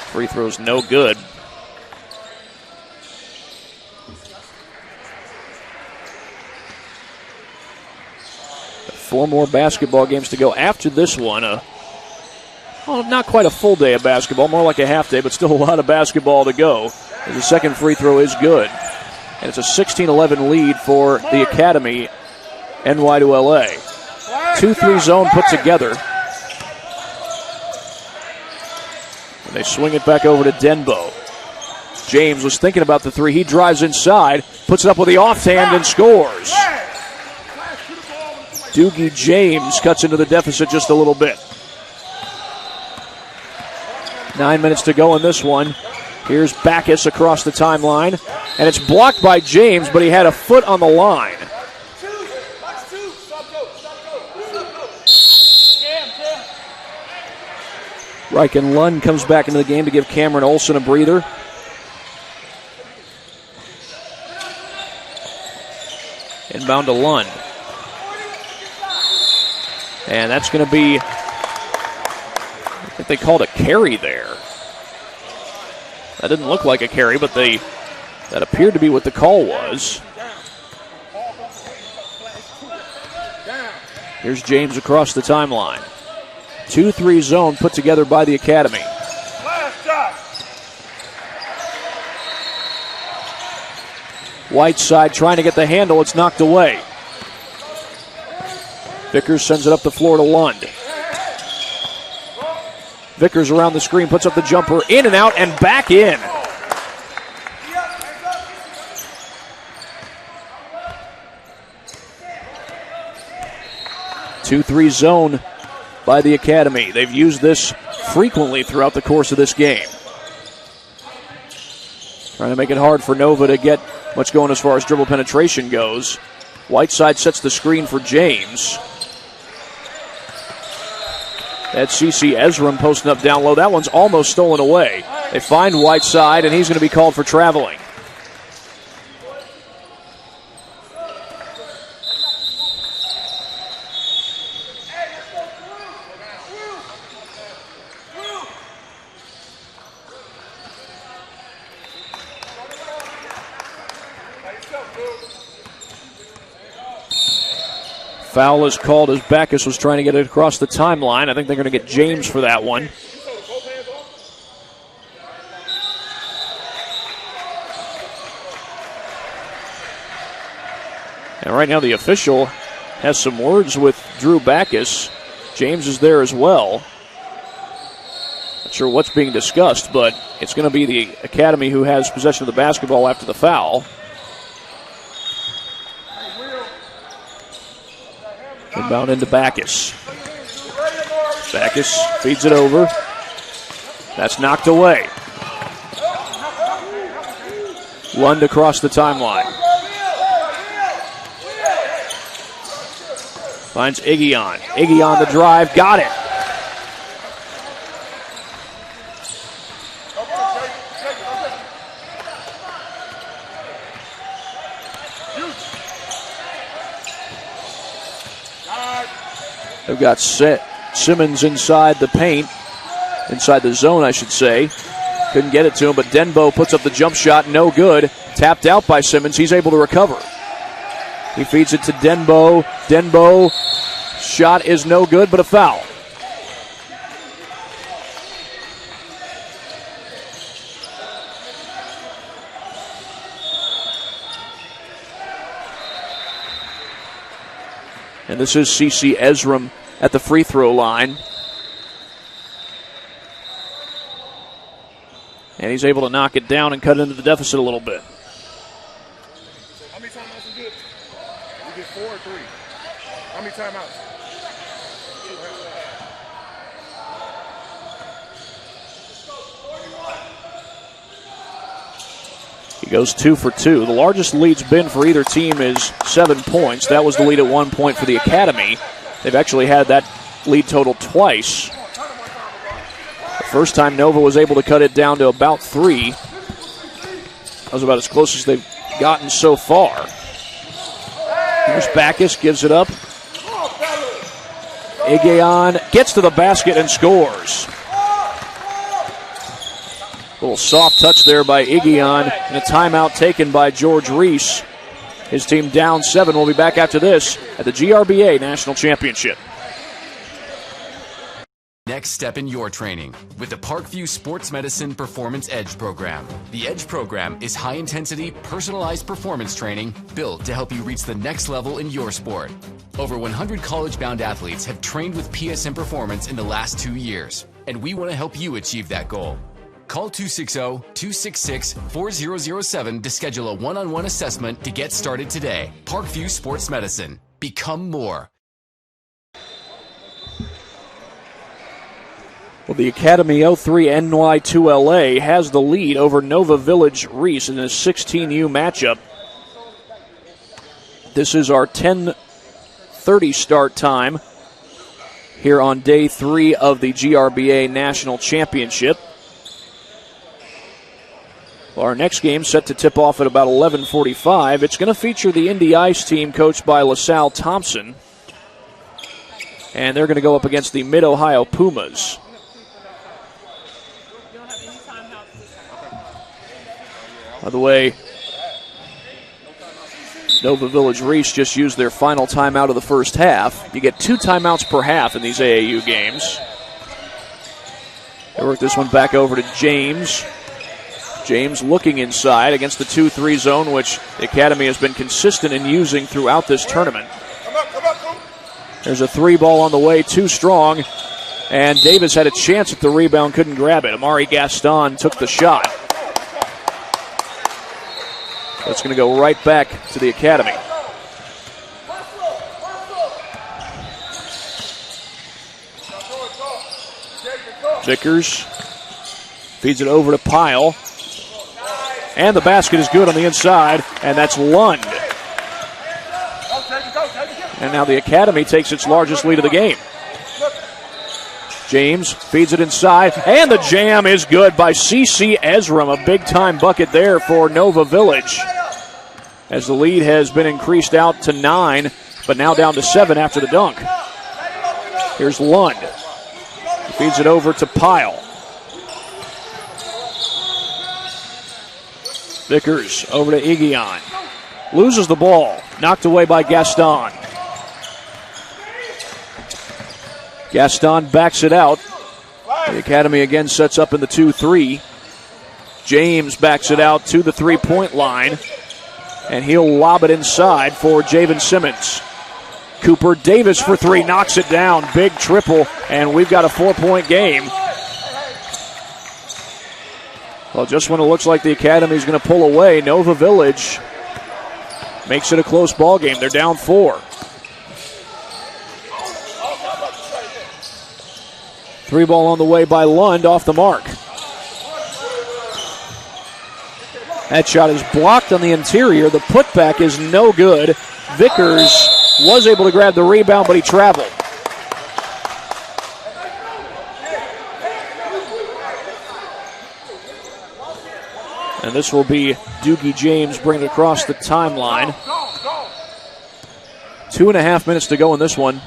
free throw's no good. Four more basketball games to go after this one. Well, not quite a full day of basketball, more like a half day, but still a lot of basketball to go. The second free throw is good. And it's a 16-11 lead for the Academy, NY to LA. 2-3 zone put together. And they swing it back over to Denbo. James was thinking about the three. He drives inside, puts it up with the offhand and scores. Doogie James cuts into the deficit just a little bit. 9 minutes to go in this one. Here's Backus across the timeline, and it's blocked by James, but he had a foot on the line. Reichen Lund comes back into the game to give Cameron Olson a breather. Inbound to Lund. And that's going to be, I think they called a carry there. That didn't look like a carry, but that appeared to be what the call was. Here's James across the timeline. 2-3 zone put together by the Academy. Whiteside trying to get the handle. It's knocked away. Vickers sends it up the floor to Lund. Vickers around the screen, puts up the jumper, in and out, and back in. Two-three zone by the Academy. They've used this frequently throughout the course of this game. Trying to make it hard for Nova to get much going as far as dribble penetration goes. Whiteside sets the screen for James. That's CC Ezram posting up down low. That one's almost stolen away. They find Whiteside, and he's going to be called for traveling. Foul is called as Backus was trying to get it across the timeline. I think they're going to get James for that one. And right now the official has some words with Drew Backus. James is there as well. Not sure what's being discussed, but it's going to be the Academy who has possession of the basketball after the foul. Inbound into Backus. Backus feeds it over. That's knocked away. Lund across the timeline. Finds Iggy on. Iggy on the drive. Got it. They've got Simmons inside the paint, inside the zone, I should say. Couldn't get it to him, but Denbo puts up the jump shot, no good. Tapped out by Simmons. He's able to recover. He feeds it to Denbo. Denbo, shot is no good, but a foul. And this is CC Ezram at the free throw line. And he's able to knock it down and cut into the deficit a little bit. How many timeouts we get? We get 4 or 3. How many timeouts? He goes 2 for 2. The largest lead's been for either team is 7 points. That was the lead at 1 point for the Academy. They've actually had that lead total twice. The first time Nova was able to cut it down to about 3. That was about as close as they've gotten so far. Here's Backus, gives it up. Igayon gets to the basket and scores. A little soft touch there by Igayon, and a timeout taken by George Reese. His team down 7. We'll be back after this at the GRBA National Championship. Next step in your training with the Parkview Sports Medicine Performance Edge program. The Edge program is high-intensity, personalized performance training built to help you reach the next level in your sport. Over 100 college-bound athletes have trained with PSM Performance in the last 2 years, and we want to help you achieve that goal. Call 260-266-4007 to schedule a one-on-one assessment to get started today. Parkview Sports Medicine. Become more. Well, the Academy 03 NY2LA has the lead over Nova Village Reese in a 16U matchup. This is our 10:30 start time here on day 3 of the GRBA National Championship. Well, our next game set to tip off at about 11:45. It's going to feature the Indy Ice team coached by LaSalle Thompson. And they're going to go up against the Mid-Ohio Pumas. By the way, Nova Village Reese just used their final timeout of the first half. You get 2 timeouts per half in these AAU games. They work this one back over to James. James looking inside against the 2-3 zone, which the Academy has been consistent in using throughout this tournament. There's a 3 ball on the way, too strong. And Davis had a chance at the rebound, couldn't grab it. Amari Gaston took the shot. That's going to go right back to the Academy. Vickers feeds it over to Pyle. And the basket is good on the inside, and that's Lund. And now the Academy takes its largest lead of the game. James feeds it inside, and the jam is good by C.C. Ezram. A big-time bucket there for Nova Village, as the lead has been increased out to 9, but now down to 7 after the dunk. Here's Lund. He feeds it over to Pyle. Vickers over to Igion. Loses the ball. Knocked away by Gaston. Gaston backs it out. The Academy again sets up in the 2-3. James backs it out to the three-point line. And he'll lob it inside for Javen Simmons. Cooper Davis for 3, knocks it down. Big triple, and we've got a 4-point game. Well, just when it looks like the Academy is going to pull away, Nova Village makes it a close ball game. They're down 4. 3 ball on the way by Lund, off the mark. That shot is blocked on the interior. The putback is no good. Vickers was able to grab the rebound, but he traveled. And this will be Doogie James bringing it across the timeline. 2.5 minutes to go in this one.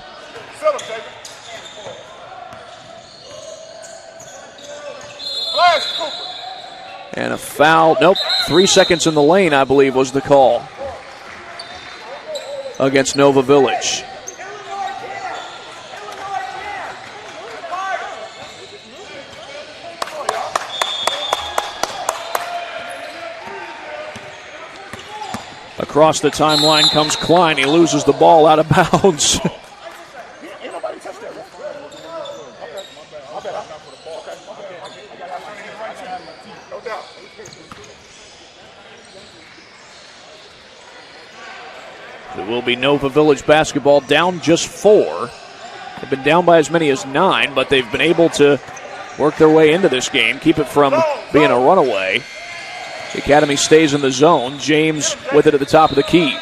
And a foul. Nope. 3 seconds in the lane, I believe, was the call against Nova Village. Across the timeline comes Klein. He loses the ball out of bounds. It will be Nova Village basketball, down just 4. They've been down by as many as 9, but they've been able to work their way into this game, keep it from being a runaway. The Academy stays in the zone. James with it at the top of the key.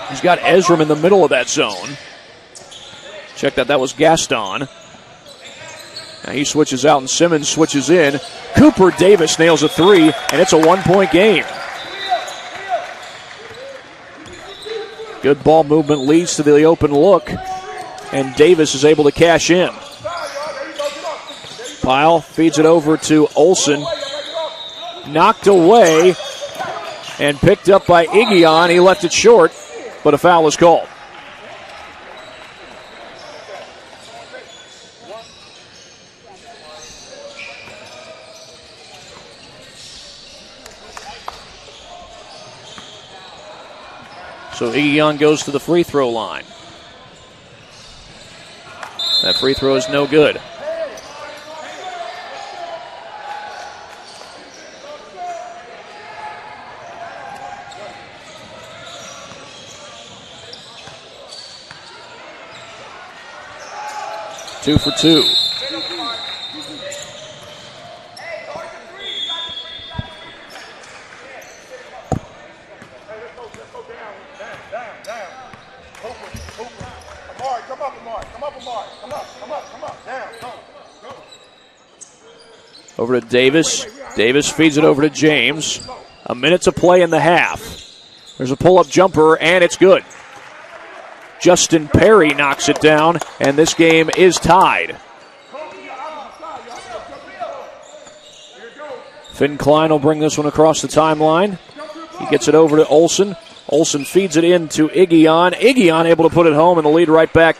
He's got Ezram in the middle of that zone. Check that was Gaston. Now he switches out and Simmons switches in. Cooper Davis nails a 3, and it's a 1-point game. Good ball movement leads to the open look, and Davis is able to cash in. Pyle feeds it over to Olsen. Knocked away and picked up by Igion. He left it short, but a foul is called. So Igion goes to the free throw line. That free throw is no good. 2 for 2. Over to Davis. Davis feeds it over to James. A minute to play in the half. There's a pull-up jumper, and it's good. Justin Perry knocks it down, and this game is tied. Finn Klein will bring this one across the timeline. He gets it over to Olsen. Olsen feeds it in to Igion. Igion able to put it home, and the lead right back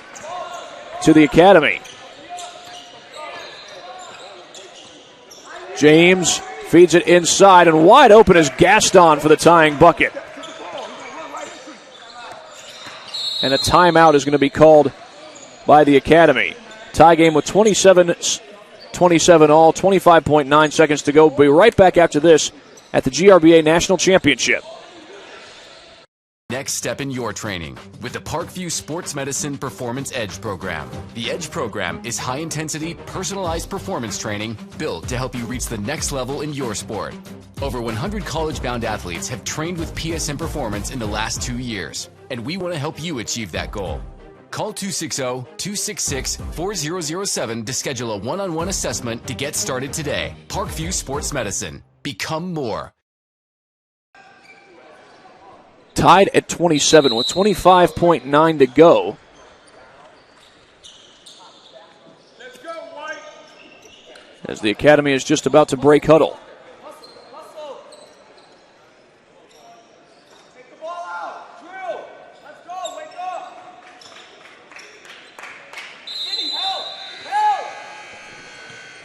to the Academy. James feeds it inside, and wide open is Gaston for the tying bucket. And a timeout is going to be called by the Academy. Tie game with 27 all, 25.9 seconds to go. We'll be right back after this at the GRBA National Championship. Next step in your training with the Parkview Sports Medicine Performance Edge program. The Edge program is high-intensity, personalized performance training built to help you reach the next level in your sport. Over 100 college-bound athletes have trained with PSM Performance in the last 2 years, and we want to help you achieve that goal. Call 260-266-4007 to schedule a one-on-one assessment to get started today. Parkview Sports Medicine. Become more. Tied at 27 with 25.9 to go. As the Academy is just about to break huddle.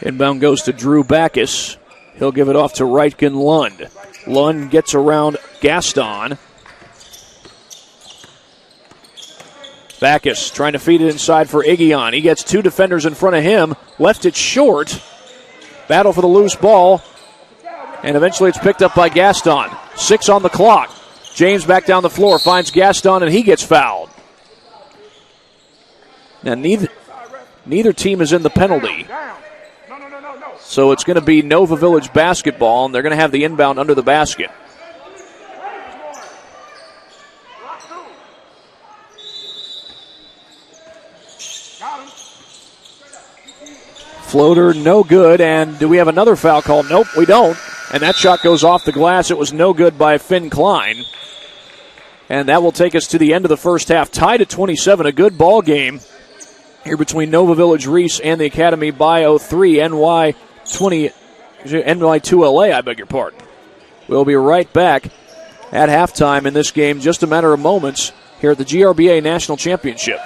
Inbound goes to Drew Backus. He'll give it off to Reitgen Lund. Lund gets around Gaston. Backus trying to feed it inside for Igion. He gets two defenders in front of him. Left it short. Battle for the loose ball. And eventually it's picked up by Gaston. 6 on the clock. James back down the floor. Finds Gaston and he gets fouled. Now neither team is in the penalty. So it's going to be Nova Village basketball, and they're going to have the inbound under the basket. Floater, no good, and do we have another foul call? Nope, we don't. And that shot goes off the glass. It was no good by Finn Klein. And that will take us to the end of the first half. Tied at 27, a good ball game here between Nova Village Reese and the Academy Bio 3, NY2LA, I beg your pardon. We'll be right back at halftime in this game, just a matter of moments, here at the GRBA National Championship.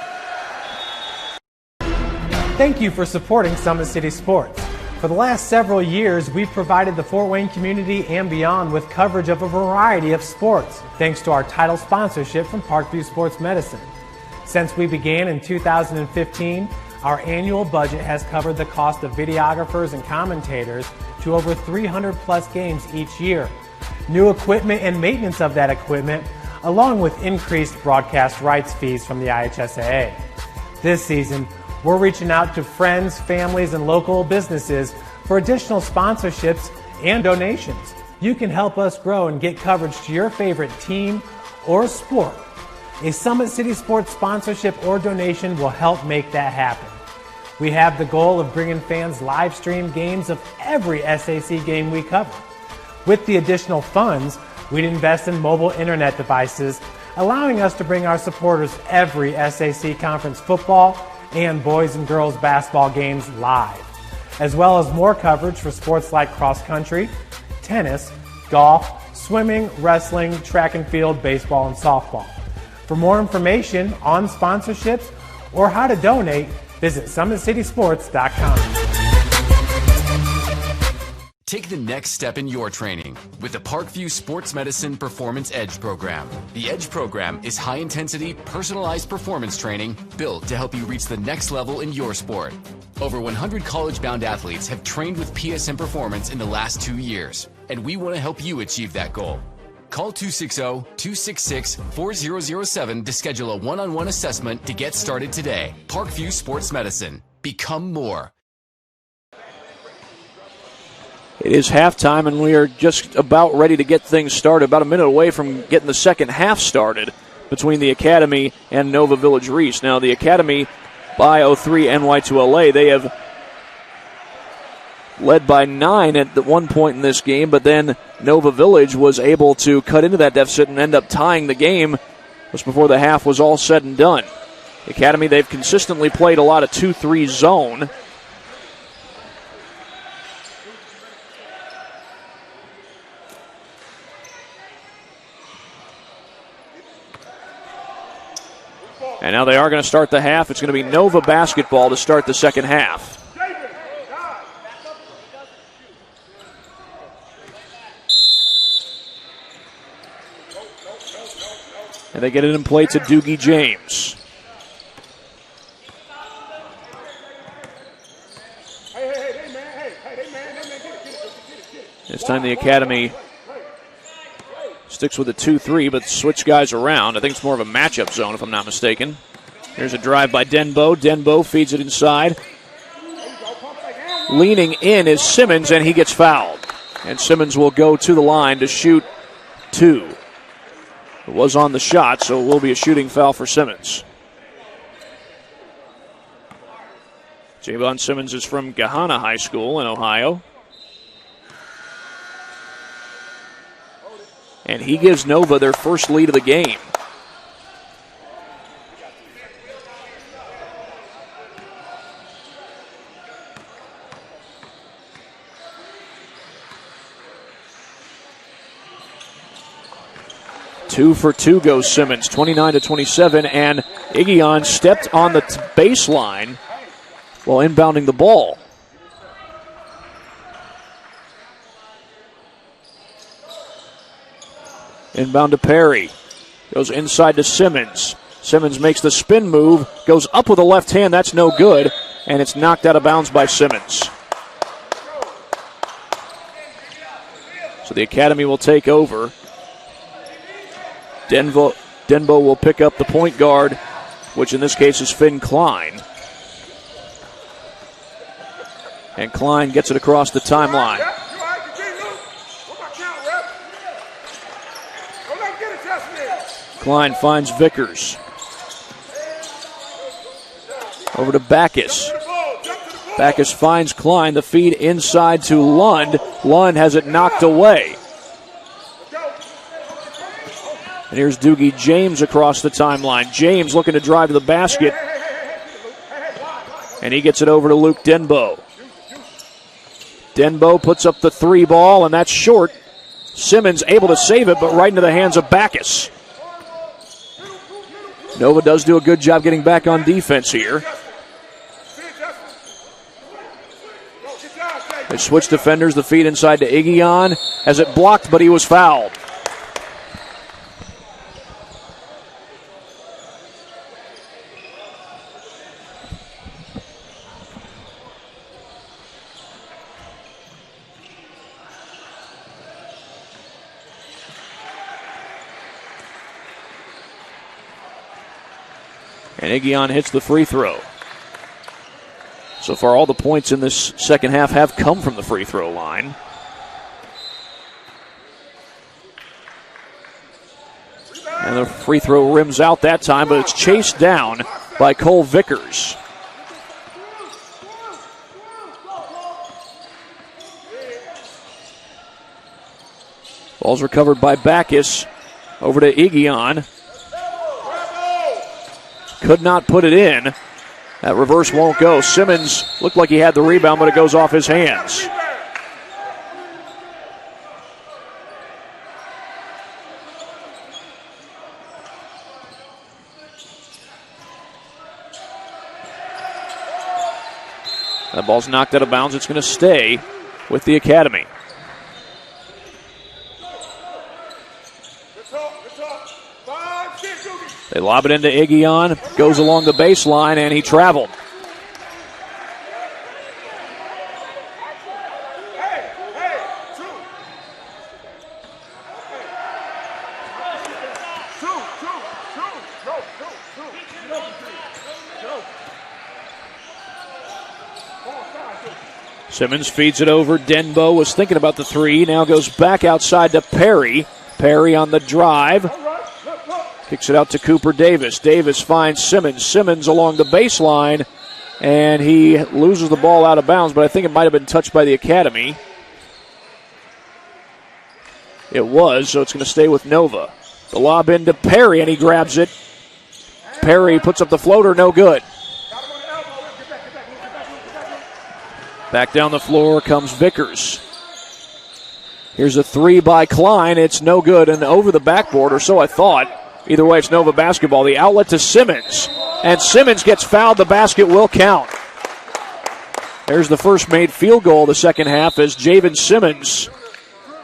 Thank you for supporting Summit City Sports. For the last several years, we've provided the Fort Wayne community and beyond with coverage of a variety of sports, thanks to our title sponsorship from Parkview Sports Medicine. Since we began in 2015, our annual budget has covered the cost of videographers and commentators to over 300 plus games each year. New equipment and maintenance of that equipment, along with increased broadcast rights fees from the IHSAA. This season, we're reaching out to friends, families, and local businesses for additional sponsorships and donations. You can help us grow and get coverage to your favorite team or sport. A Summit City Sports sponsorship or donation will help make that happen. We have the goal of bringing fans live stream games of every SAC game we cover. With the additional funds, we'd invest in mobile internet devices, allowing us to bring our supporters every SAC conference football and boys and girls basketball games live, as well as more coverage for sports like cross country, tennis, golf, swimming, wrestling, track and field, baseball, and softball. For more information on sponsorships or how to donate, visit SummitCitySports.com. Take the next step in your training with the Parkview Sports Medicine Performance Edge program. The Edge program is high-intensity, personalized performance training built to help you reach the next level in your sport. Over 100 college-bound athletes have trained with PSM Performance in the last 2 years, and we want to help you achieve that goal. Call 260-266-4007 to schedule a one-on-one assessment to get started today. Parkview Sports Medicine. Become more. It is halftime, and we are just about ready to get things started, about a minute away from getting the second half started between the Academy and Nova Village Reese. Now, the Academy by 03 NY2LA, they have led by 9 at the one point in this game, but then Nova Village was able to cut into that deficit and end up tying the game just before the half was all said and done. The Academy, they've consistently played a lot of 2-3 zone. And now they are going to start the half. It's going to be Nova basketball to start the second half. And they get it in play to Doogie James. This time the Academy sticks with a 2-3, but switch guys around. I think it's more of a matchup zone, if I'm not mistaken. Here's a drive by Denbo. Denbo feeds it inside. Leaning in is Simmons, and he gets fouled. And Simmons will go to the line to shoot 2. It was on the shot, so it will be a shooting foul for Simmons. Javon Simmons is from Gahanna High School in Ohio. And he gives Nova their first lead of the game. Two for two goes Simmons, 29-27, and Igion stepped on the baseline while inbounding the ball. Inbound to Perry. Goes inside to Simmons. Simmons makes the spin move, goes up with a left hand, that's no good, and it's knocked out of bounds by Simmons. So the Academy will take over. Denbo will pick up the point guard, which in this case is Finn Klein. And Klein gets it across the timeline. Klein finds Vickers. Over to Backus. Backus finds Klein. The feed inside to Lund. Lund has it knocked away. And here's Doogie James across the timeline. James looking to drive to the basket. And he gets it over to Luke Denbo. Denbo puts up the 3 ball, and that's short. Simmons able to save it, but right into the hands of Backus. Nova does do a good job getting back on defense here. They switch defenders, the feed inside to Igion. Has it blocked, but he was fouled. And Igion hits the free throw. So far, all the points in this second half have come from the free throw line. And the free throw rims out that time, but it's chased down by Cole Vickers. Ball's recovered by Backus. Over to Igion. Could not put it in. That reverse won't go. Simmons looked like he had the rebound, but it goes off his hands. That ball's knocked out of bounds. It's going to stay with the Academy. They lob it into Igion, goes along the baseline, and he traveled. Simmons feeds it over. Denbo was thinking about the three. Now goes back outside to Perry. Perry on the drive. Kicks it out to Cooper Davis. Davis finds Simmons. Simmons along the baseline. And he loses the ball out of bounds, but I think it might have been touched by the Academy. It was, so it's going to stay with Nova. The lob into Perry, and he grabs it. Perry puts up the floater, no good. Back down the floor comes Vickers. Here's a three by Klein. It's no good and over the backboard, or so I thought. Either way, it's Nova basketball. The outlet to Simmons. And Simmons gets fouled. The basket will count. There's the first made field goal of the second half as Javen Simmons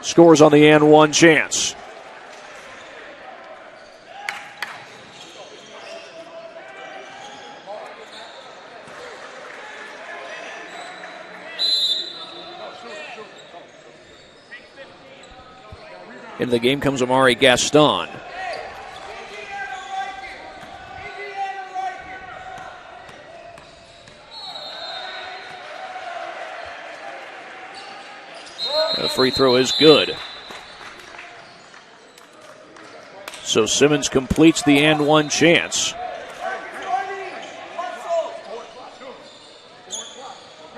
scores on the and one chance. Into the game comes Amari Gaston. The free throw is good. So Simmons completes the and one chance.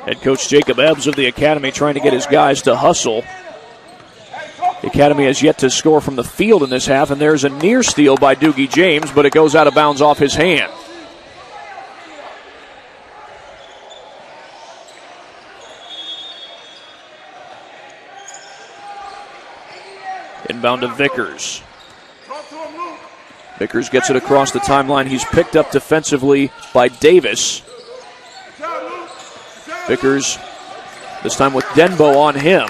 Head coach Jacob Ebbs of the Academy trying to get his guys to hustle. The Academy has yet to score from the field in this half, and there's a near steal by Doogie James, but it goes out of bounds off his hand. Inbound to Vickers. Vickers gets it across the timeline. He's picked up defensively by Davis. Vickers, this time with Denbo on him.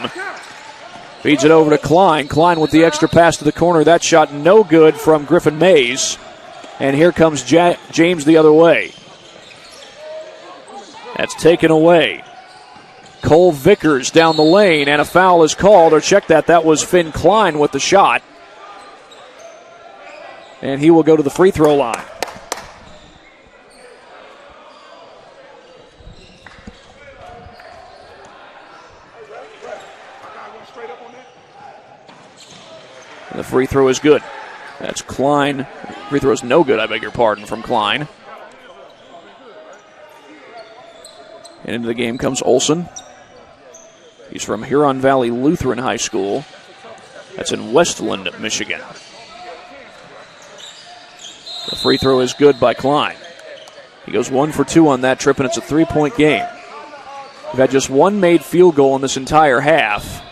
Feeds it over to Klein. Klein with the extra pass to the corner. That shot no good from Griffin Mays. And here comes James the other way. That's taken away. Cole Vickers down the lane, and a foul is called. Or check that. That was Finn Klein with the shot. And he will go to the free throw line. And the free throw is good. That's Klein. Free throw is no good, I beg your pardon, from Klein. And into the game comes Olson. He's from Huron Valley Lutheran High School. That's in Westland, Michigan. The free throw is good by Klein. He goes 1 for 2 on that trip, and it's a 3-point game. We've had just one made field goal in this entire half.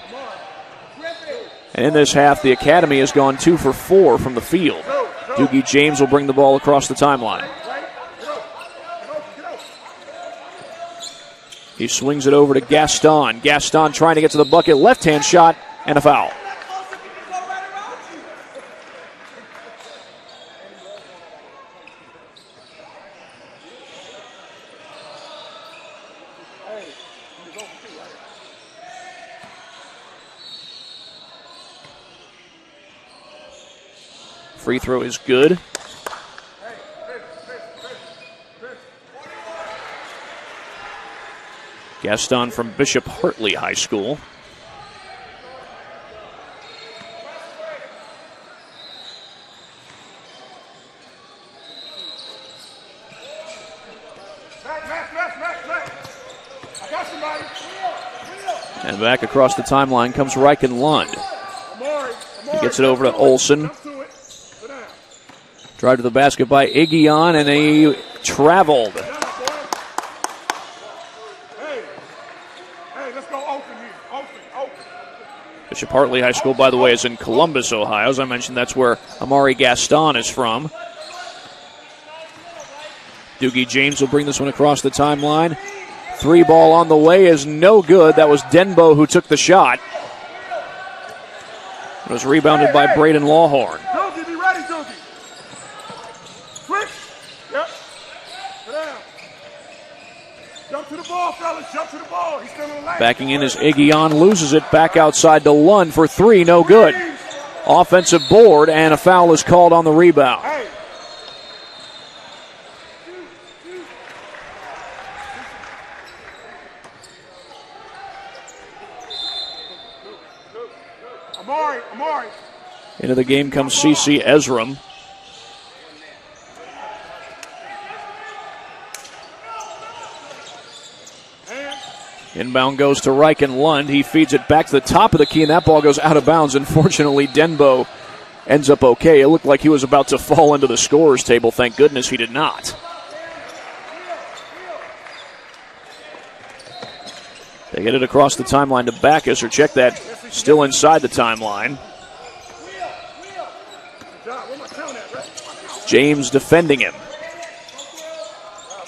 And in this half, the Academy has gone 2 for 4 from the field. Doogie James will bring the ball across the timeline. He swings it over to Gaston. Gaston trying to get to the bucket. Left-hand shot and a foul. Free throw is good. Gaston from Bishop Hartley High School. And back across the timeline comes Ryken Lund. He gets it over to Olson. Drive to the basket by Igion, and he traveled. Bishop Hartley High School, by the way, is in Columbus, Ohio. As I mentioned, that's where Amari Gaston is from. Doogie James will bring this one across the timeline. 3 ball on the way is no good. That was Denbo who took the shot. It was rebounded by Braden Lawhorn. Doogie, be ready, Doogie. Switch. Yep. Sit down. Jump to the ball, fellas. Jump to the ball. He's still in the lane. Backing in is Igion, loses it back outside to Lund for 3, no good. Offensive board, and a foul is called on the rebound. Hey. Amari. Into the game comes CC Ezram. Inbound goes to Reichen Lund. He feeds it back to the top of the key, and that ball goes out of bounds. Unfortunately, Denbo ends up okay. It looked like he was about to fall into the scorer's table. Thank goodness he did not. They get it across the timeline to Backus, or check that, still inside the timeline. James defending him.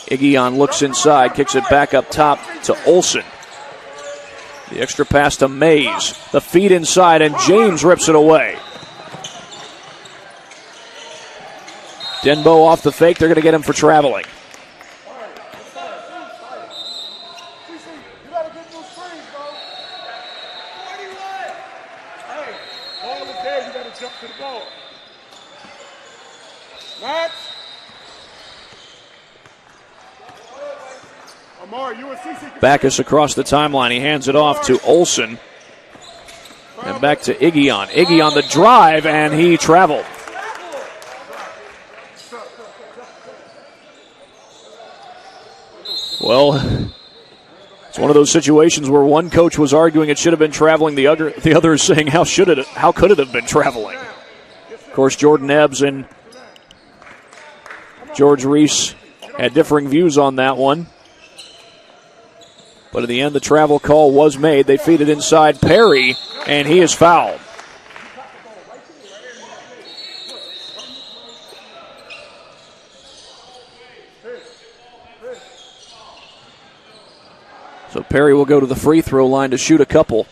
Igion looks inside, kicks it back up top to Olsen. The extra pass to Mays. The feed inside, and James rips it away. Denbo off the fake. They're going to get him for traveling. Backus across the timeline. He hands it off to Olsen. And back to Igion. Igion the drive, and he traveled. Well, it's one of those situations where one coach was arguing it should have been traveling, the other is saying how could it have been traveling? Of course, Jordan Ebbs and George Reese had differing views on that one. But in the end, the travel call was made. They feed it inside Perry, and he is fouled. So Perry will go to the free throw line to shoot a couple.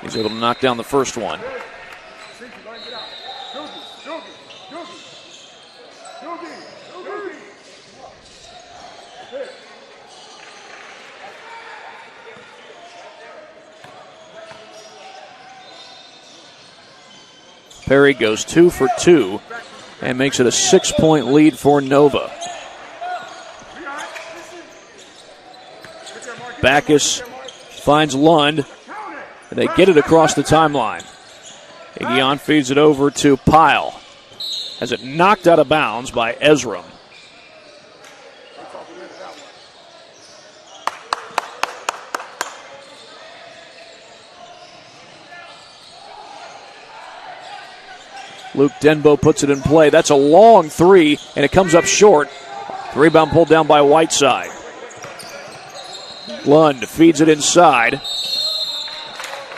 He's able to knock down the first one. Perry goes 2 for 2 and makes it a 6-point lead for Nova. Backus finds Lund, and they get it across the timeline. Igion feeds it over to Pyle. Has it knocked out of bounds by Ezram. Luke Denbo puts it in play. That's a long three, and it comes up short. The rebound pulled down by Whiteside. Lund feeds it inside.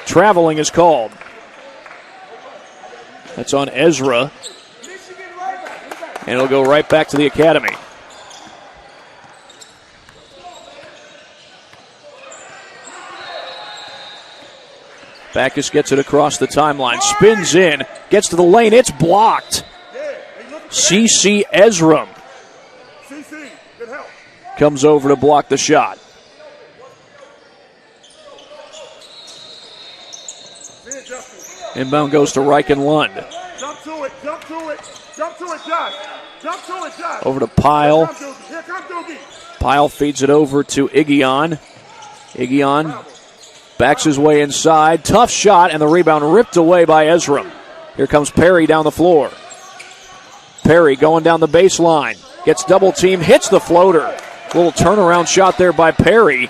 Traveling is called. That's on Ezra. And it'll go right back to the academy. Backus gets it across the timeline, spins in, gets to the lane, it's blocked. CC Ezram comes over to block the shot. Inbound goes to Reichen Lund. Jump to it, Josh. Over to Pyle. Pyle feeds it over to Igion. Igion backs his way inside. Tough shot, and the rebound ripped away by Ezram. Here comes Perry down the floor. Perry going down the baseline. Gets double teamed, hits the floater. Little turnaround shot there by Perry.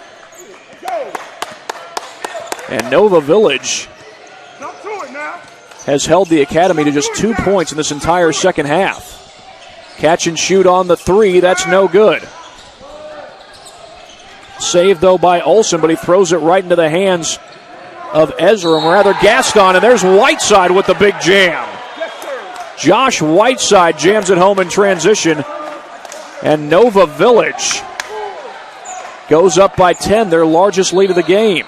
And Nova Village has held the academy to just 2 points in this entire second half. Catch and shoot on the three, that's no good. Saved, though, by Olsen, but he throws it right into the hands of Ezra, or rather Gaston, and there's Whiteside with the big jam. Josh Whiteside jams it home in transition, and Nova Village goes up by 10, their largest lead of the game.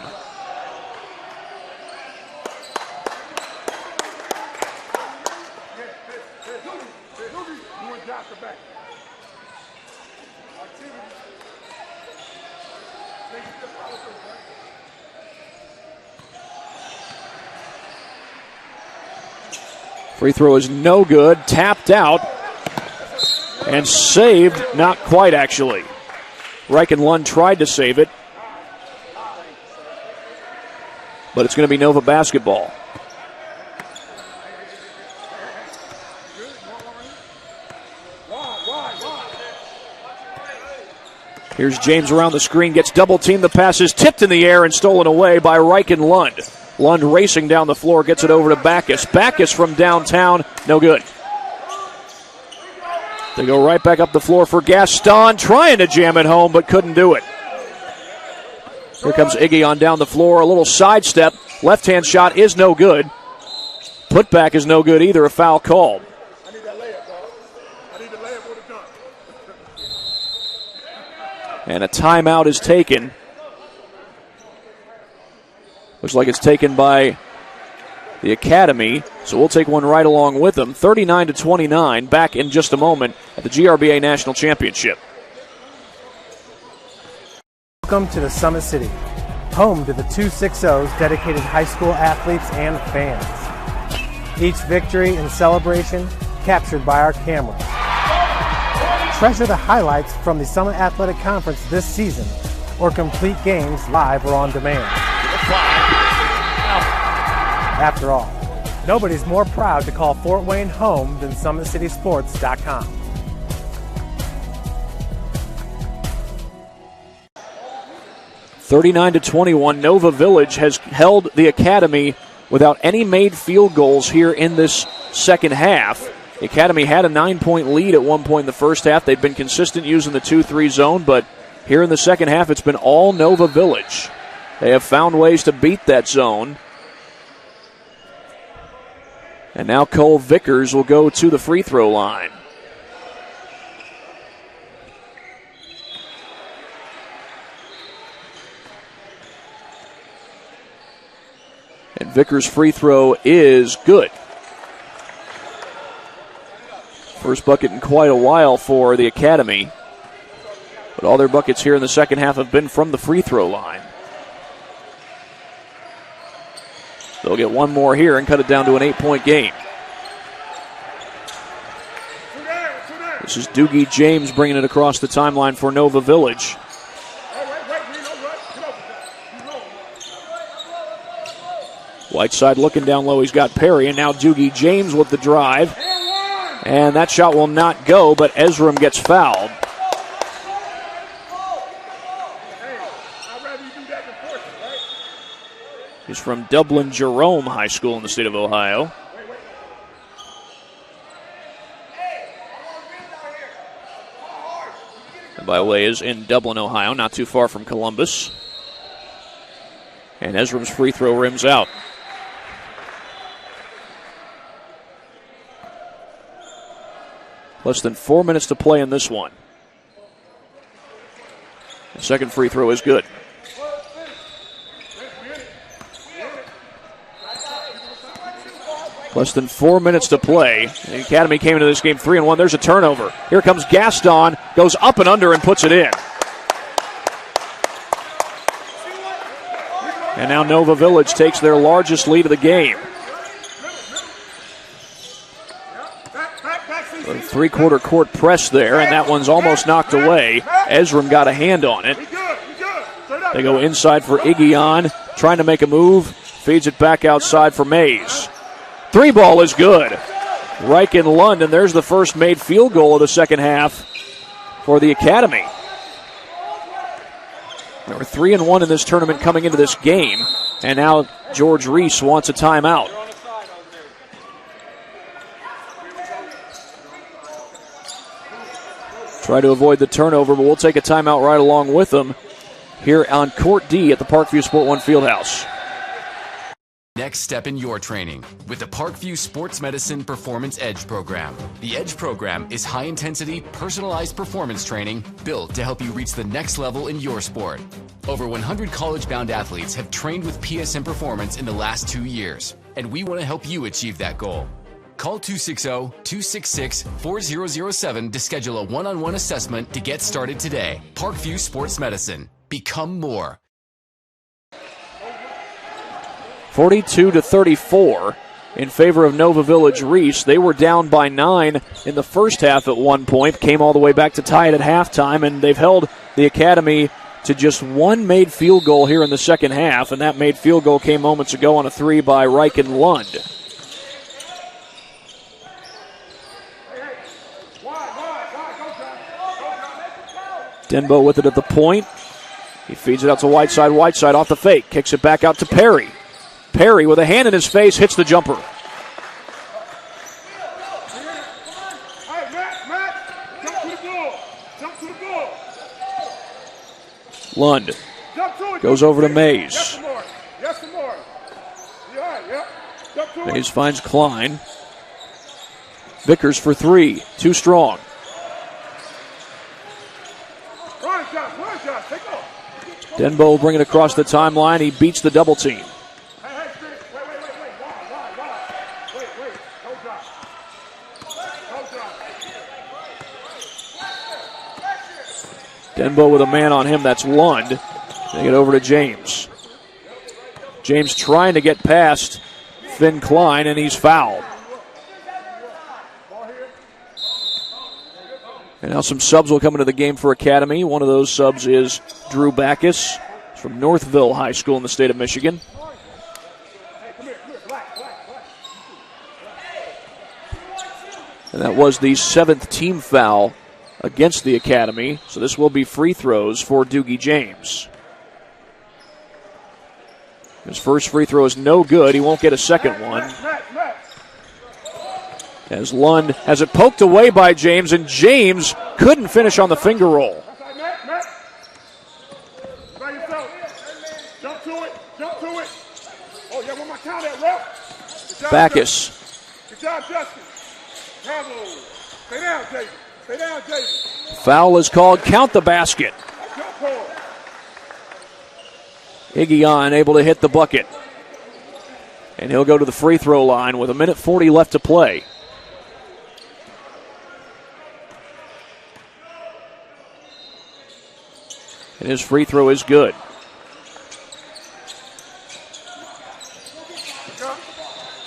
Free throw is no good, tapped out, and saved, not quite actually. Reichen Lund tried to save it. but it's going to be Nova basketball. Here's James around the screen, gets double-teamed. The pass is tipped in the air and stolen away by Reichen Lund. Lund racing down the floor, gets it over to Backus. Backus from downtown, no good. They go right back up the floor for Gaston, trying to jam it home, but couldn't do it. Here comes Iggy on down the floor, a little sidestep. Left-hand shot is no good. Putback is no good either, a foul called. I need that layup, dog. I need the layup with a dunk. And a timeout is taken. Looks like it's taken by the Academy, so we'll take one right along with them. 39-29, back in just a moment at the GRBA National Championship. Welcome to the Summit City, home to the 260's dedicated high school athletes and fans. Each victory and celebration captured by our cameras. Treasure the highlights from the Summit Athletic Conference this season, or complete games live or on demand. After all, nobody's more proud to call Fort Wayne home than SummitCitySports.com. (39-21). Nova Village has held the Academy without any made field goals here in this second half. The Academy had a 9-point lead at one point in the first half. They've been consistent using the 2-3 zone, but here in the second half, it's been all Nova Village. They have found ways to beat that zone. And now Cole Vickers will go to the free throw line. And Vickers' free throw is good. First bucket in quite a while for the Academy. But all their buckets here in the second half have been from the free throw line. They'll get one more here and cut it down to an 8-point game. This is Doogie James bringing it across the timeline for Nova Village. Whiteside looking down low. He's got Perry, and now Doogie James with the drive. And that shot will not go, but Ezram gets fouled. He's from Dublin Jerome High School in the state of Ohio. And by the way, is in Dublin, Ohio, not too far from Columbus. And Ezram's free throw rims out. Less than 4 minutes to play in this one. The second free throw is good. Less than 4 minutes to play. The Academy came into this game 3-1. There's a turnover. Here comes Gaston, goes up and under and puts it in. And now Nova Village takes their largest lead of the game. A three-quarter court press there, and that one's almost knocked away. Ezram got a hand on it. They go inside for Iggy, trying to make a move. Feeds it back outside for Mays. Three ball is good. Reichen Lund, and there's the first made field goal of the second half for the Academy. They were 3-1 in this tournament coming into this game, and now George Reese wants a timeout. Try to avoid the turnover, but we'll take a timeout right along with them here on Court D at the Parkview Sport 1 Fieldhouse. Next step in your training with the Parkview Sports Medicine Performance Edge program. The Edge program is high-intensity, personalized performance training built to help you reach the next level in your sport. Over 100 college-bound athletes have trained with PSM Performance in the last 2 years, and we want to help you achieve that goal. Call 260-266-4007 to schedule a one-on-one assessment to get started today. Parkview Sports Medicine. Become more. 42-34 in favor of Nova Village Reese. They were down by 9 in the first half at one point, came all the way back to tie it at halftime, and they've held the Academy to just one made field goal here in the second half, and that made field goal came moments ago on a three by Riken Lund. Denbo with it at the point. He feeds it out to Whiteside off the fake, kicks it back out to Perry. Perry with a hand in his face hits the jumper. Lund goes over to Mays. Mays finds Klein. Vickers for three, too strong. Denbo will bring it across the timeline. He beats the double team. Denbo with a man on him. That's Lund. They get over to James. James trying to get past Finn Klein, and he's fouled. And now some subs will come into the game for Academy. One of those subs is Drew Backus from Northville High School in the state of Michigan. And that was the 7th team foul against the Academy. So this will be free throws for Doogie James. His first free throw is no good. He won't get a second one. As Lund has it poked away by James, and James couldn't finish on the finger roll. Backus. Good job, Justin. Bravo. Stay down, David. Stay down, David. Foul is called. Count the basket. Iggy able to hit the bucket. And he'll go to the free throw line with 1:40 left to play. And his free throw is good.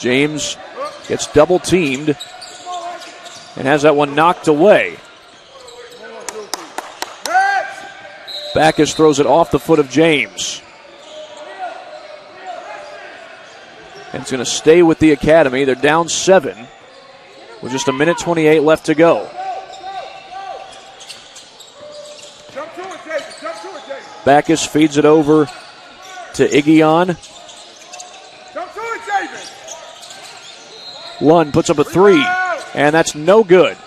James gets double teamed and has that one knocked away. Backus throws it off the foot of James. And it's going to stay with the Academy. They're down 7 with just 1:28 left to go. Backus feeds it over to Iggy. Lund puts up a three, and that's no good.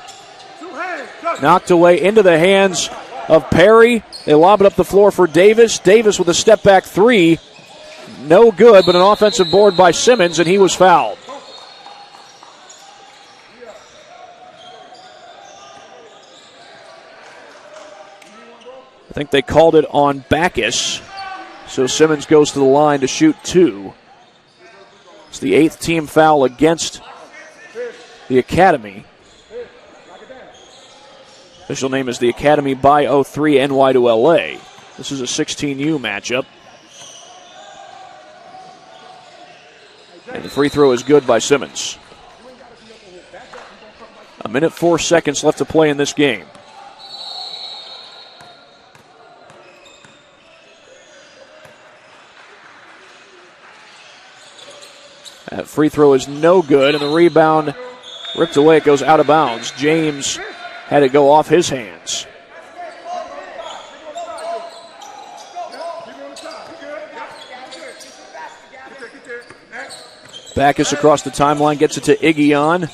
Knocked away into the hands of Perry. They lob it up the floor for Davis. Davis with a step-back three. No good, but an offensive board by Simmons, and he was fouled. I think they called it on Backus. So Simmons goes to the line to shoot 2. It's the 8th team foul against the Academy. Official name is the Academy by 03 NY to LA. This is a 16U matchup. And the free throw is good by Simmons. 1:04 seconds left to play in this game. That free throw is no good, and the rebound ripped away. It goes out of bounds. James had it go off his hands. Backus across the timeline, gets it to Iggy.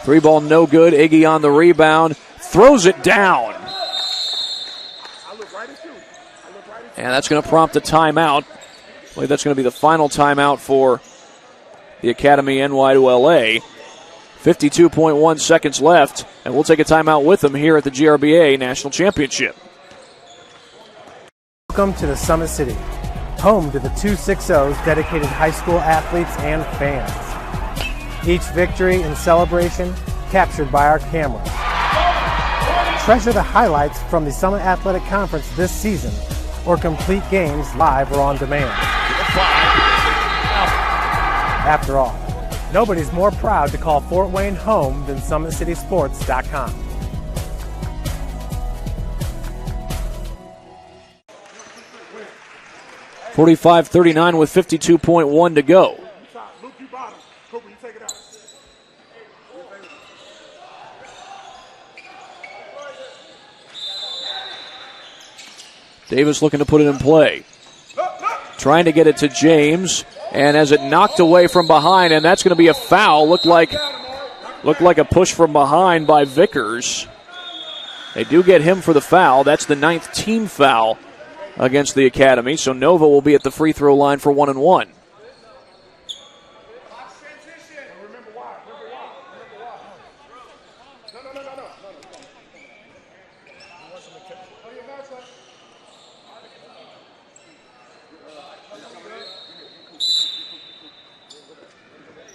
3-ball no good. Iggy on the rebound, throws it down. And that's going to prompt a timeout. I believe that's going to be the final timeout for the Academy NY to LA. 52.1 seconds left, and we'll take a timeout with them here at the GRBA National Championship. Welcome to the Summit City, home to the 260's dedicated high school athletes and fans. Each victory and celebration captured by our cameras. Treasure the highlights from the Summit Athletic Conference this season, or complete games live or on demand. After all, nobody's more proud to call Fort Wayne home than SummitCitySports.com. 45-39 with 52.1 to go. Luke, you bottom. Cooper, you take it out. Davis looking to put it in play. Trying to get it to James, and as it knocked away from behind, and that's going to be a foul. Looked like a push from behind by Vickers. They do get him for the foul. That's the 9th team foul against the Academy, so Nova will be at the free throw line for 1 and 1.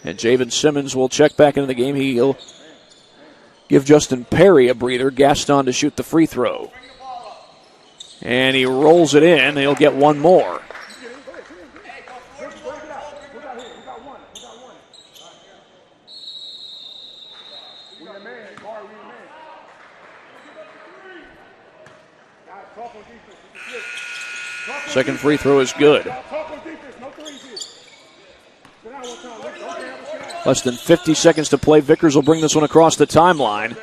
And Javen Simmons will check back into the game. He'll give Justin Perry a breather. Gaston to shoot the free throw. And he rolls it in. He'll get one more. Second free throw is good. Less than 50 seconds to play. Vickers will bring this one across the timeline.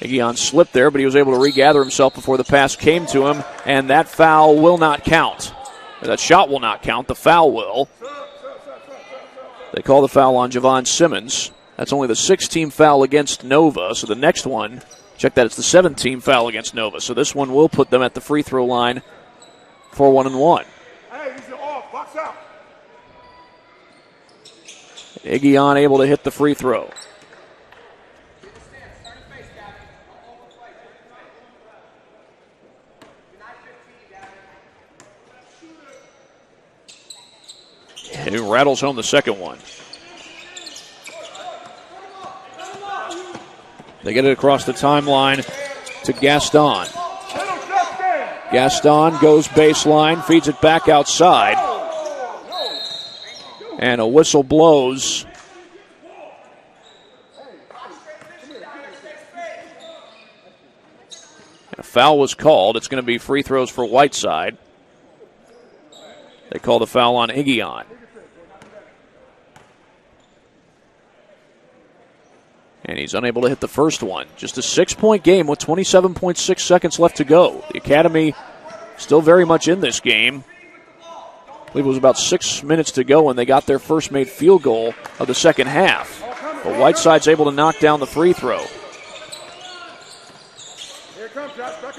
Egion slipped there, but he was able to regather himself before the pass came to him, and that foul will not count. That shot will not count. The foul will. They call the foul on Javon Simmons. That's only the 6th-team foul against Nova, so the next one, check that, it's the 7th-team foul against Nova. So this one will put them at the free throw line for 1 and 1. Hey, these are off. Box out. Egion able to hit the free throw. He rattles home the second one. They get it across the timeline to Gaston. Gaston goes baseline, feeds it back outside. And a whistle blows. A foul was called. It's going to be free throws for Whiteside. They call the foul on Egion. And he's unable to hit the first one. Just a 6-point game with 27.6 seconds left to go. The Academy still very much in this game. I believe it was about 6 minutes to go when they got their first made field goal of the second half. But Whiteside's able to knock down the free throw.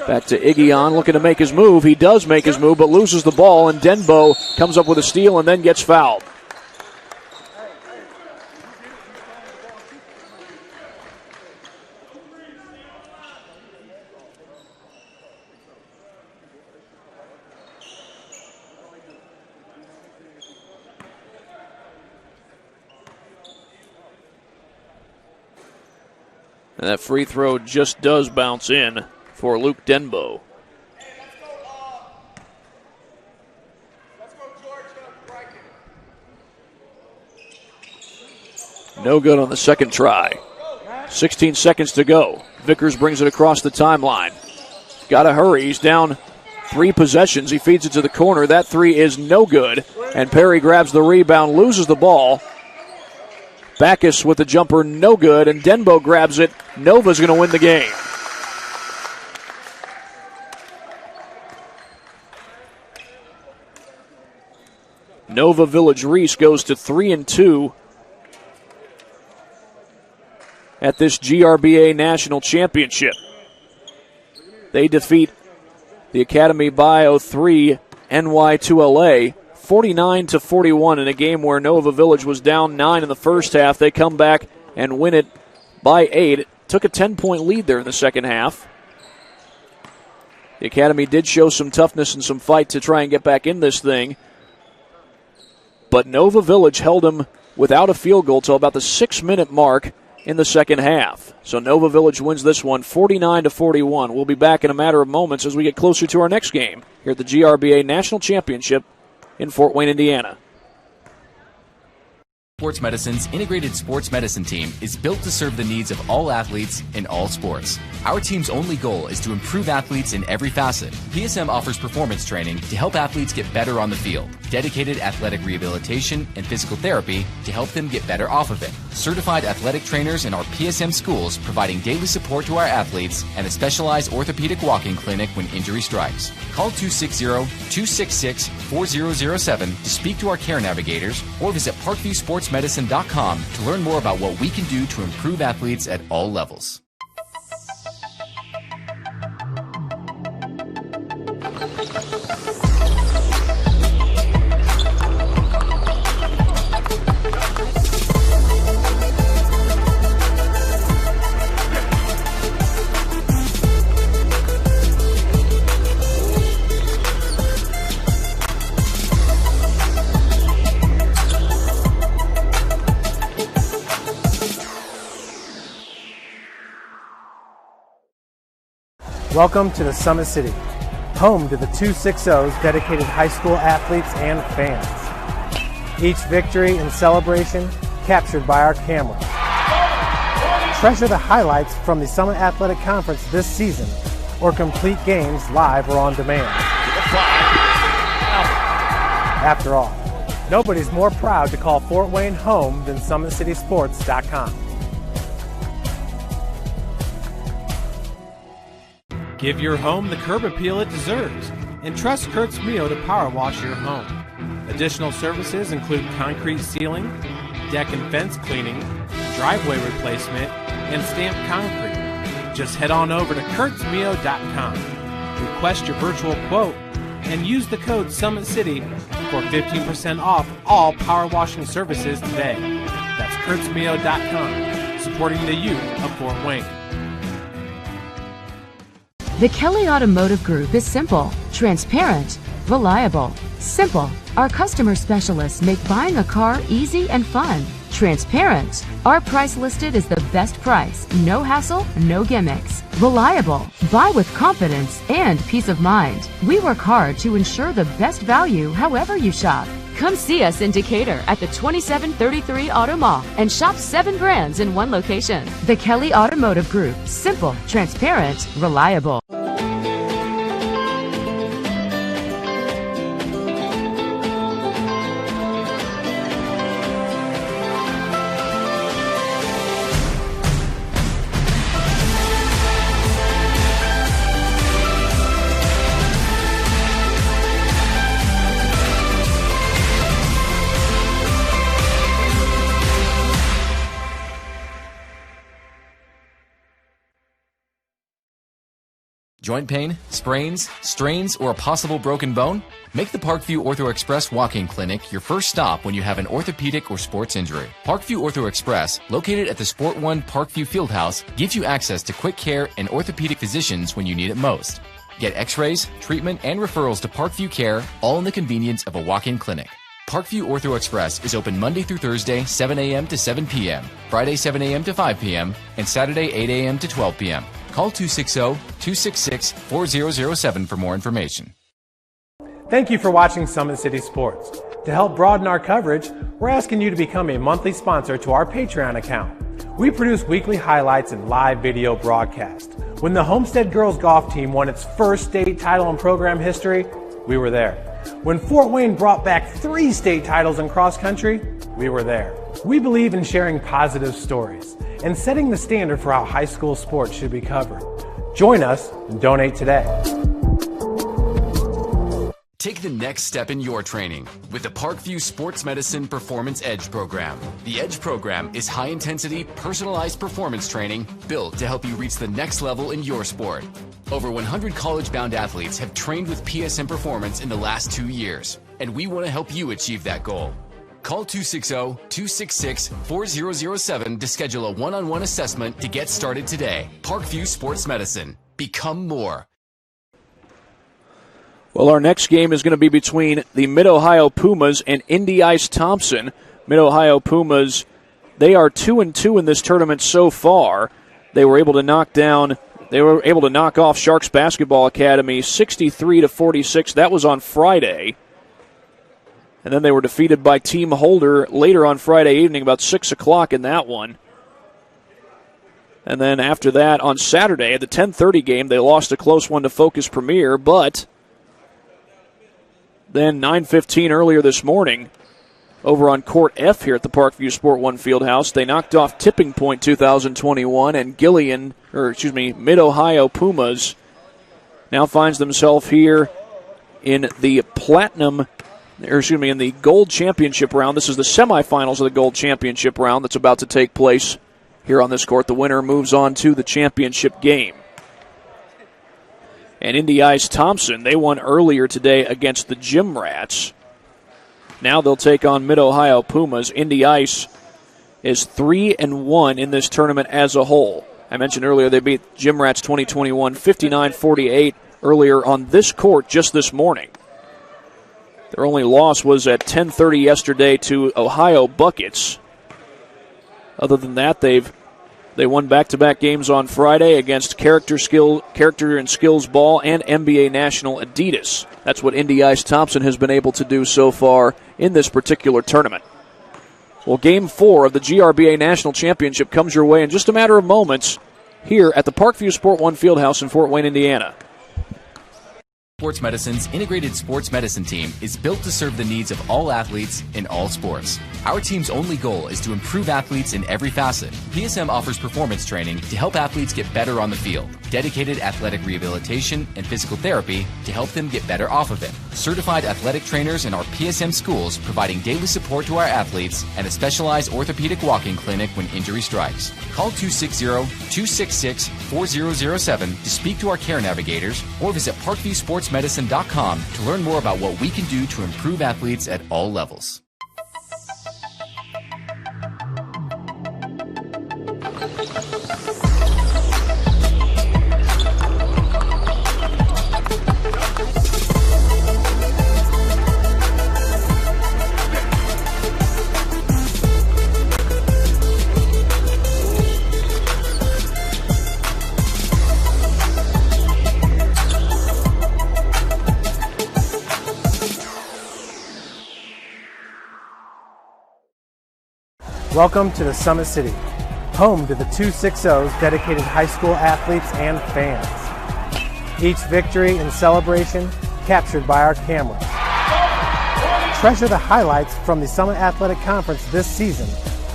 Back to Egion looking to make his move. He does make his move, but loses the ball, and Denbo comes up with a steal and then gets fouled. And that free throw just does bounce in for Luke Denbo. No good on the second try. 16 seconds to go. Vickers brings it across the timeline. Got to hurry. He's down 3 possessions. He feeds it to the corner. That 3 is no good. And Perry grabs the rebound, loses the ball. Backus with the jumper, no good, and Denbo grabs it. Nova's going to win the game. Nova Village Reese goes to 3-2 at this GRBA National Championship. They defeat the Academy Bio 3 NY2LA 49-41 in a game where Nova Village was down 9 in the first half. They come back and win it by 8. It took a 10-point lead there in the second half. The Academy did show some toughness and some fight to try and get back in this thing. But Nova Village held them without a field goal till about the 6-minute mark in the second half. So Nova Village wins this one 49-41. We'll be back in a matter of moments as we get closer to our next game here at the GRBA National Championship in Fort Wayne, Indiana. Sports Medicine's integrated sports medicine team is built to serve the needs of all athletes in all sports. Our team's only goal is to improve athletes in every facet. PSM offers performance training to help athletes get better on the field, dedicated athletic rehabilitation and physical therapy to help them get better off of it, certified athletic trainers in our PSM schools providing daily support to our athletes, and a specialized orthopedic walk-in clinic when injury strikes. Call 260-266-4007 to speak to our care navigators or visit parkviewsportsmedicine.com to learn more about what we can do to improve athletes at all levels. Welcome to the Summit City, home to the 260's dedicated high school athletes and fans. Each victory and celebration captured by our camera. Treasure the highlights from the Summit Athletic Conference this season, or complete games live or on demand. After all, nobody's more proud to call Fort Wayne home than SummitCitySports.com. Give your home the curb appeal it deserves, and trust Kurt's Mio to power wash your home. Additional services include concrete sealing, deck and fence cleaning, driveway replacement, and stamped concrete. Just head on over to kurtzmio.com, request your virtual quote, and use the code SummitCity for 15% off all power washing services today. That's kurtzmio.com, supporting the youth of Fort Wayne. The Kelly Automotive Group is simple, transparent, reliable. Simple. Our customer specialists make buying a car easy and fun. Transparent. Our price listed is the best price. No hassle, no gimmicks. Reliable. Buy with confidence and peace of mind. We work hard to ensure the best value however you shop. Come see us in Decatur at the 2733 Auto Mall and shop 7 brands in one location. The Kelly Automotive Group. Simple, transparent, reliable. Joint pain, sprains, strains, or a possible broken bone? Make the Parkview Ortho Express walk-in clinic your first stop when you have an orthopedic or sports injury. Parkview Ortho Express, located at the Sport One Parkview Fieldhouse, gives you access to quick care and orthopedic physicians when you need it most. Get x-rays, treatment, and referrals to Parkview Care, all in the convenience of a walk-in clinic. Parkview Ortho Express is open Monday through Thursday, 7 a.m. to 7 p.m., Friday, 7 a.m. to 5 p.m., and Saturday, 8 a.m. to 12 p.m. Call 260-266-4007 for more information. Thank you for watching Summit City Sports. To help broaden our coverage, we're asking you to become a monthly sponsor to our Patreon account. We produce weekly highlights and live video broadcasts. When the Homestead girls golf team won its first state title in program history, we were there. When Fort Wayne brought back 3 state titles in cross country, we were there. We believe in sharing positive stories and setting the standard for how high school sports should be covered. Join us and donate today. Take the next step in your training with the Parkview Sports Medicine Performance Edge program. The Edge program is high-intensity, personalized performance training built to help you reach the next level in your sport. Over 100 college-bound athletes have trained with PSM Performance in the last 2 years, and we want to help you achieve that goal. Call 260-266-4007 to schedule a one-on-one assessment to get started today. Parkview Sports Medicine. Become more. Well, our next game is going to be between the Mid-Ohio Pumas and Indy Ice Thompson. Mid-Ohio Pumas, they are 2-2 in this tournament so far. They were able to knock off Sharks Basketball Academy 63-46. That was on Friday. And then they were defeated by Team Holder later on Friday evening, about 6 o'clock in that one. And then after that, on Saturday, at the 10:30 game, they lost a close one to Focus Premier, but then 9:15 earlier this morning, over on Court F here at the Parkview Sport 1 Fieldhouse, they knocked off Tipping Point 2021, and Mid-Ohio Pumas now finds themselves here in the in the Gold Championship round. This is the semifinals of the Gold Championship round that's about to take place here on this court. The winner moves on to the championship game. And Indy Ice Thompson, they won earlier today against the Gym Rats. Now they'll take on Mid-Ohio Pumas. Indy Ice is 3-1 in this tournament as a whole. I mentioned earlier they beat Gym Rats 2021 59-48 earlier on this court just this morning. Their only loss was at 10:30 yesterday to Ohio Buckets. Other than that, they won back-to-back games on Friday against Character and Skills Ball and NBA National Adidas. That's what Indy Ice Thompson has been able to do so far in this particular tournament. Well, Game 4 of the GRBA National Championship comes your way in just a matter of moments here at the Parkview Sport 1 Fieldhouse in Fort Wayne, Indiana. Sports Medicine's integrated sports medicine team is built to serve the needs of all athletes in all sports. Our team's only goal is to improve athletes in every facet. PSM offers performance training to help athletes get better on the field, dedicated athletic rehabilitation and physical therapy to help them get better off of it, certified athletic trainers in our PSM schools providing daily support to our athletes, and a specialized orthopedic walking clinic when injury strikes. Call 260-266-4007 to speak to our care navigators or visit parkviewsportsmedicine.com to learn more about what we can do to improve athletes at all levels. Welcome to the Summit City, home to the 260's dedicated high school athletes and fans. Each victory and celebration captured by our cameras. Treasure the highlights from the Summit Athletic Conference this season,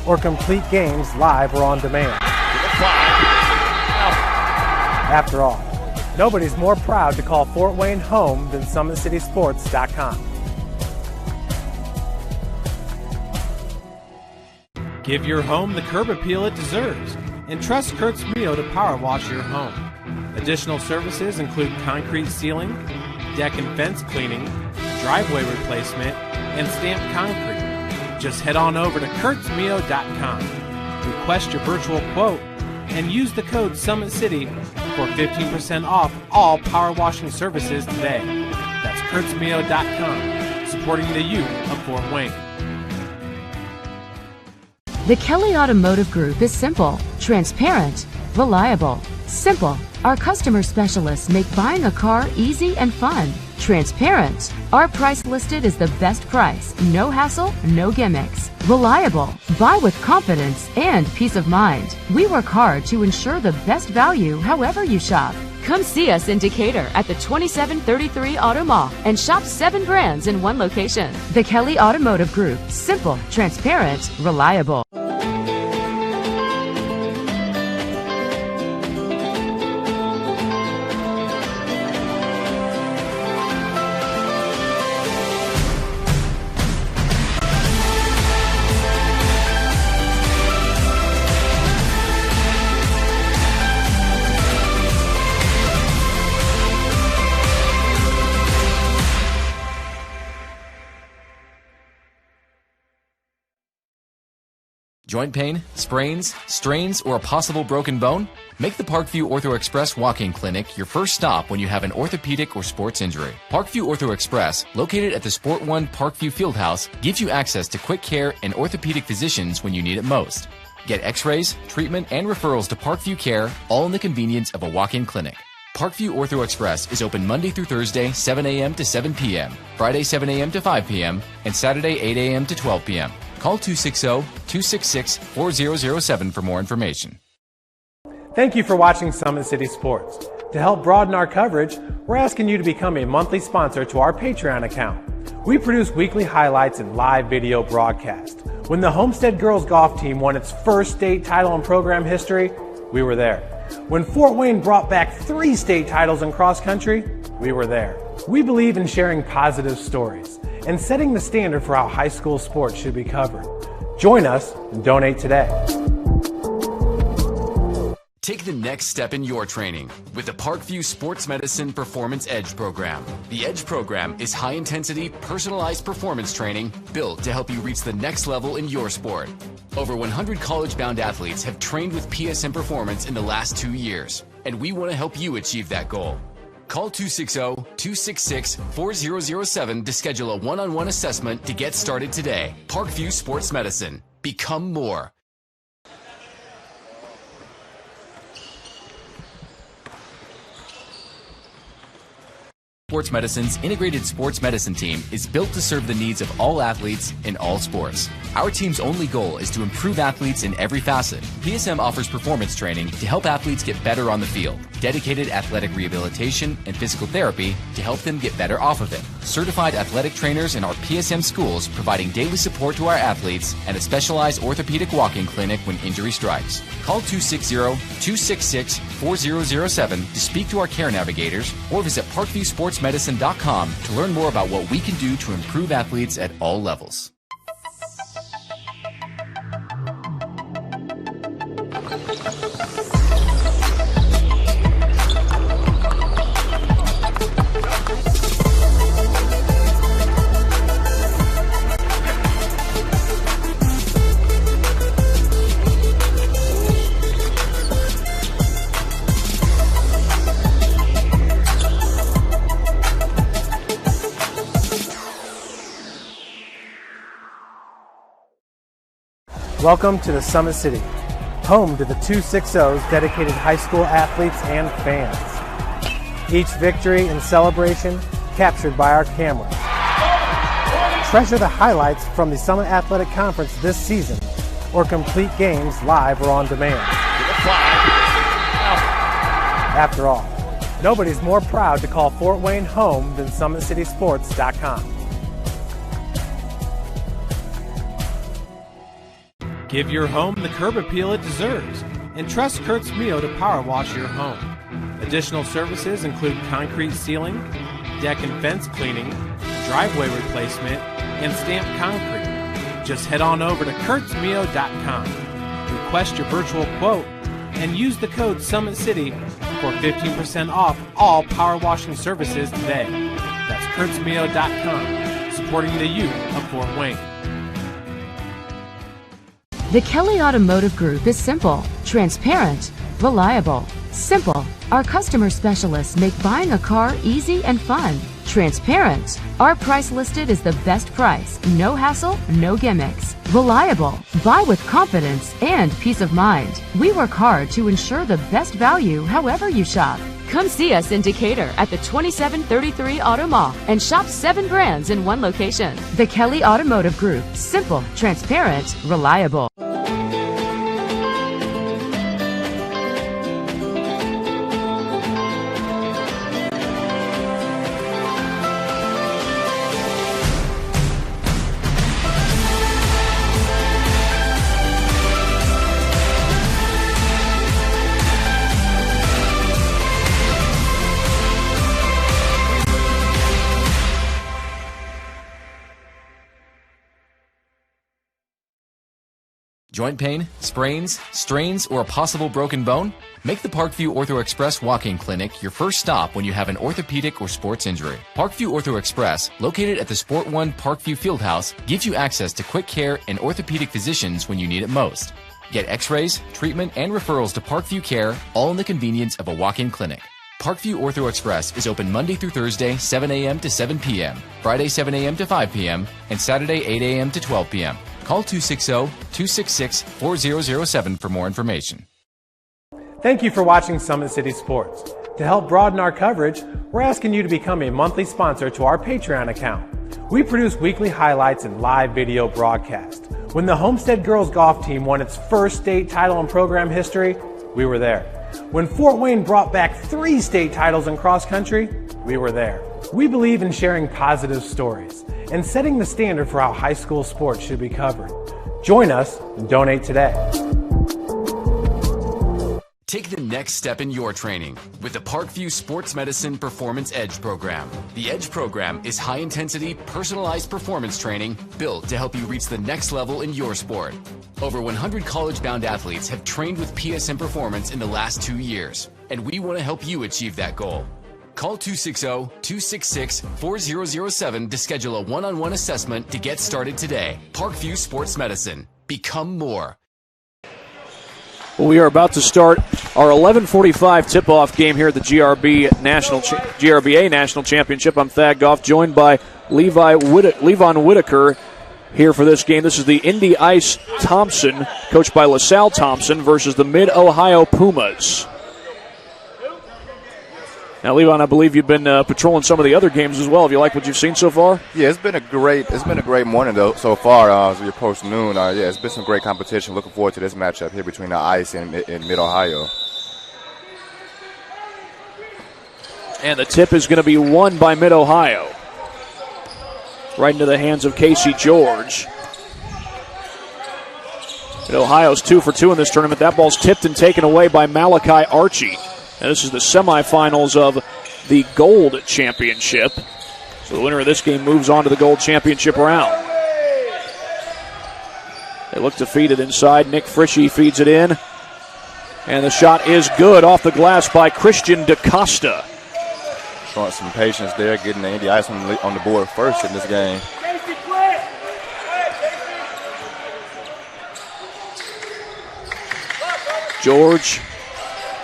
or complete games live or on demand. After all, nobody's more proud to call Fort Wayne home than SummitCitySports.com. Give your home the curb appeal it deserves and trust Kurt's Mio to power wash your home. Additional services include concrete sealing, deck and fence cleaning, driveway replacement, and stamped concrete. Just head on over to kurtzmio.com, request your virtual quote, and use the code SummitCity for 15% off all power washing services today. That's kurtzmio.com, supporting the youth of Fort Wayne. The Kelly Automotive Group is simple, transparent, reliable. Simple. Our customer specialists make buying a car easy and fun. Transparent. Our price listed is the best price. No hassle, no gimmicks. Reliable. Buy with confidence and peace of mind. We work hard to ensure the best value however you shop. Come see us in Decatur at the 2733 Auto Mall and shop 7 brands in one location. The Kelly Automotive Group. Simple, transparent, reliable. Joint pain, sprains, strains, or a possible broken bone? Make the Parkview Ortho Express walk-in clinic your first stop when you have an orthopedic or sports injury. Parkview Ortho Express, located at the Sport 1 Parkview Fieldhouse, gives you access to quick care and orthopedic physicians when you need it most. Get x-rays, treatment, and referrals to Parkview Care, all in the convenience of a walk-in clinic. Parkview Ortho Express is open Monday through Thursday, 7 a.m. to 7 p.m., Friday, 7 a.m. to 5 p.m., and Saturday, 8 a.m. to 12 p.m. Call 260-266-4007 for more information. Thank you for watching Summit City Sports. To help broaden our coverage, we're asking you to become a monthly sponsor to our Patreon account. We produce weekly highlights and live video broadcasts. When the Homestead girls golf team won its first state title in program history, we were there. When Fort Wayne brought back 3 state titles in cross country, we were there. We believe in sharing positive stories and setting the standard for how high school sports should be covered. Join us and donate today. Take the next step in your training with the Parkview Sports Medicine Performance Edge program. The Edge program is high-intensity, personalized performance training built to help you reach the next level in your sport. Over 100 college-bound athletes have trained with PSM Performance in the last 2 years, and we want to help you achieve that goal. Call 260-266-4007 to schedule a one-on-one assessment to get started today. Parkview Sports Medicine. Become more. Sports Medicine's integrated sports medicine team is built to serve the needs of all athletes in all sports. Our team's only goal is to improve athletes in every facet. PSM offers performance training to help athletes get better on the field, dedicated athletic rehabilitation and physical therapy to help them get better off of it, certified athletic trainers in our PSM schools providing daily support to our athletes, and a specialized orthopedic walk-in clinic when injury strikes. Call 260-266-4007 to speak to our care navigators or visit parkviewsportsmedicine.com to learn more about what we can do to improve athletes at all levels. Welcome to the Summit City, home to the 260's dedicated high school athletes and fans. Each victory and celebration captured by our cameras. Treasure the highlights from the Summit Athletic Conference this season, or complete games live or on demand. After all, nobody's more proud to call Fort Wayne home than SummitCitySports.com. Give your home the curb appeal it deserves and trust Kurt's Mio to power wash your home. Additional services include concrete sealing, deck and fence cleaning, driveway replacement, and stamped concrete. Just head on over to kurtzmio.com, request your virtual quote, and use the code Summit City for 15% off all power washing services today. That's kurtzmio.com, supporting the youth of Fort Wayne. The Kelly Automotive Group is simple, transparent, reliable. Simple. Our customer specialists make buying a car easy and fun. Transparent. Our price listed is the best price. No hassle, no gimmicks. Reliable. Buy with confidence and peace of mind. We work hard to ensure the best value however you shop. Come see us in Decatur at the 2733 Auto Mall and shop 7 brands in one location. The Kelly Automotive Group. Simple, transparent, reliable. Joint pain, sprains, strains, or a possible broken bone? Make the Parkview Ortho Express walk-in clinic your first stop when you have an orthopedic or sports injury. Parkview Ortho Express, located at the Sport One Parkview Fieldhouse, gives you access to quick care and orthopedic physicians when you need it most. Get x-rays, treatment, and referrals to Parkview Care, all in the convenience of a walk-in clinic. Parkview Ortho Express is open Monday through Thursday, 7 a.m. to 7 p.m., Friday, 7 a.m. to 5 p.m., and Saturday, 8 a.m. to 12 p.m. Call 260-266-4007 for more information. Thank you for watching Summit City Sports. To help broaden our coverage, we're asking you to become a monthly sponsor to our Patreon account. We produce weekly highlights and live video broadcasts. When the Homestead girls golf team won its first state title in program history, we were there. When Fort Wayne brought back 3 state titles in cross country, we were there. We believe in sharing positive stories and setting the standard for how high school sports should be covered. Join us and donate today. Take the next step in your training with the Parkview Sports Medicine Performance Edge program. The Edge program is high-intensity, personalized performance training built to help you reach the next level in your sport. Over 100 college-bound athletes have trained with PSM Performance in the last 2 years, and we want to help you achieve that goal. Call 260-266-4007 to schedule a one-on-one assessment to get started today. Parkview Sports Medicine. Become more. Well, we are about to start our 11:45 tip-off game here at the GRBA National Championship. I'm Thad Goff, joined by Levon Whitaker here for this game. This is the Indy Ice Thompson, coached by LaSalle Thompson, versus the Mid-Ohio Pumas. Now, Levon, I believe you've been patrolling some of the other games as well. Have you liked what you've seen so far? Yeah, it's been a great morning though so far. As we approach noon, it's been some great competition. Looking forward to this matchup here between the Ice and Mid-Ohio. And the tip is going to be won by Mid-Ohio. Right into the hands of Casey George. Mid-Ohio's 2 for 2 in this tournament. That ball's tipped and taken away by Malachi Archie. And this is the semifinals of the Gold Championship. So the winner of this game moves on to the Gold Championship round. They look to feed it inside. Nick Frischi feeds it in. And the shot is good off the glass by Christian DaCosta. Showing some patience there, getting the Indy Ice on the board first in this game. George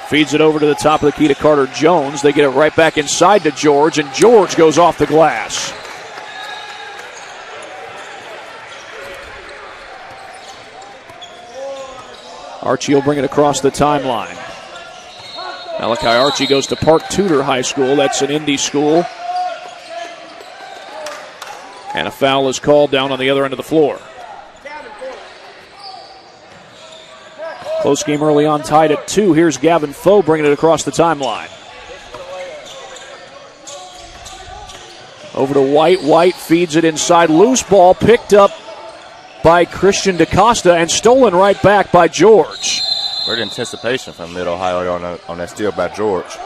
feeds it over to the top of the key to Carter Jones. They get it right back inside to George, and George goes off the glass. Archie will bring it across the timeline. Malachi Archie goes to Park Tudor High School. That's an Indy school. And a foul is called down on the other end of the floor. Close game early on, tied at 2. Here's Gavin Foe bringing it across the timeline. Over to White. White feeds it inside. Loose ball picked up by Christian DaCosta and stolen right back by George. Great anticipation from Mid-Ohio on that steal by George.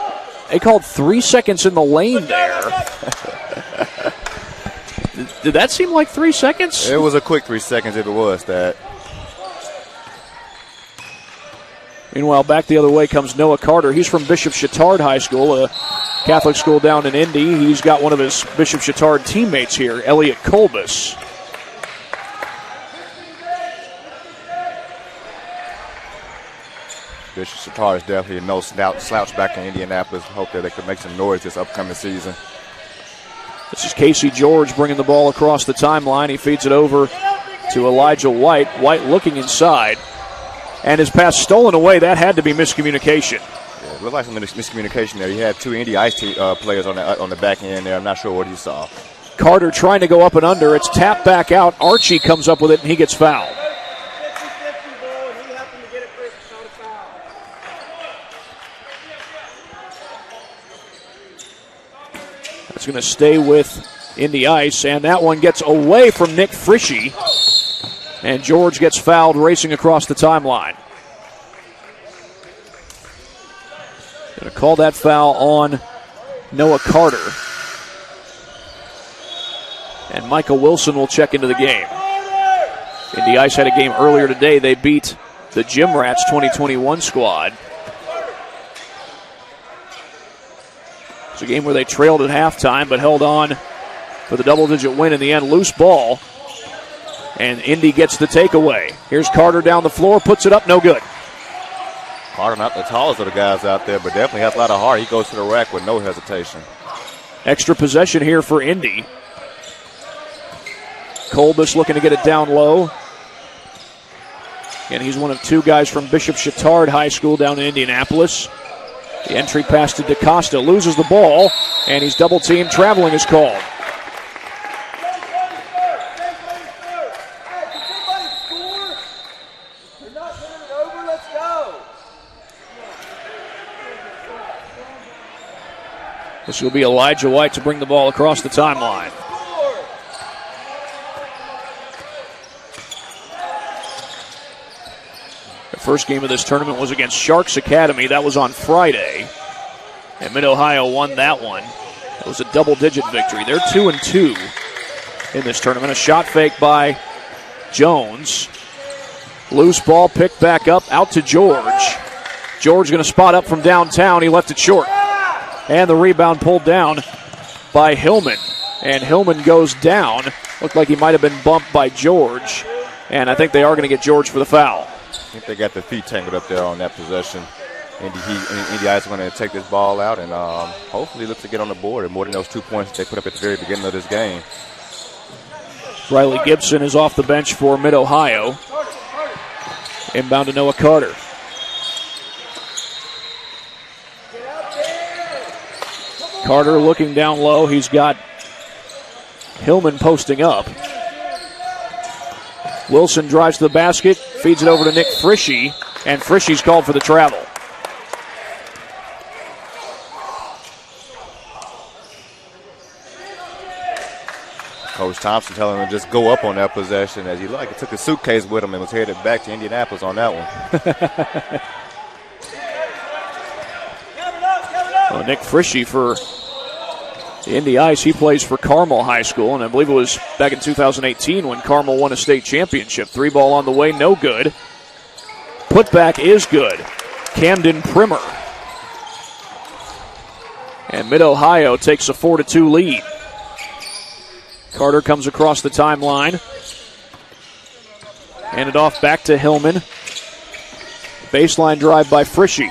They called 3 seconds in the lane there. Did that seem like 3 seconds? It was a quick 3 seconds if it was that. Meanwhile, back the other way comes Noah Carter. He's from Bishop Chatard High School, a Catholic school down in Indy. He's got one of his Bishop Chatard teammates here, Elliot Kolbus. Bishop Chatard is definitely no slouch back in Indianapolis. Hope that they can make some noise this upcoming season. This is Casey George bringing the ball across the timeline. He feeds it over to Elijah White. White looking inside. And his pass stolen away. That had to be miscommunication. Yeah, it looked like some miscommunication there. He had 2 Indy Ice players on the back end there. I'm not sure what he saw. Carter trying to go up and under. It's tapped back out. Archie comes up with it, and he gets fouled. That's going to stay with Indy Ice, and that one gets away from Nick Frischi. And George gets fouled racing across the timeline. Going to call that foul on Noah Carter. And Michael Wilson will check into the game. Indy Ice had a game earlier today. They beat the Gym Rats 2021 squad. It's a game where they trailed at halftime but held on for the double-digit win in the end. Loose ball. And Indy gets the takeaway. Here's Carter down the floor, puts it up, no good. Carter not the tallest of the guys out there, but definitely has a lot of heart. He goes to the rack with no hesitation. Extra possession here for Indy. Kolbus looking to get it down low. And he's one of two guys from Bishop Chatard High School down in Indianapolis. The entry pass to DaCosta, loses the ball, and he's double-teamed. Traveling is called. This will be Elijah White to bring the ball across the timeline. The first game of this tournament was against Sharks Academy. That was on Friday. And Mid-Ohio won that one. It was a double-digit victory. They're 2-2 in this tournament. A shot fake by Jones. Loose ball picked back up out to George. George going to spot up from downtown. He left it short. And the rebound pulled down by Hillman. And Hillman goes down. Looked like he might have been bumped by George. And I think they are going to get George for the foul. I think they got their feet tangled up there on that possession. Indy is going to take this ball out and hopefully look to get on the board and more than those 2 points they put up at the very beginning of this game. Riley Gibson is off the bench for Mid-Ohio. Inbound to Noah Carter. Carter looking down low. He's got Hillman posting up. Wilson drives to the basket, feeds it over to Nick Frishy, and Frishy's called for the travel. Coach Thompson telling him to just go up on that possession as he took a suitcase with him and was headed back to Indianapolis on that one. Well, Nick Frishy for the Indy Ice, he plays for Carmel High School, and I believe it was back in 2018 when Carmel won a state championship. 3 ball on the way, no good. Putback is good. Camden Primer. And Mid-Ohio takes a 4-2 lead. Carter comes across the timeline. Hand it off back to Hillman. Baseline drive by Frishy.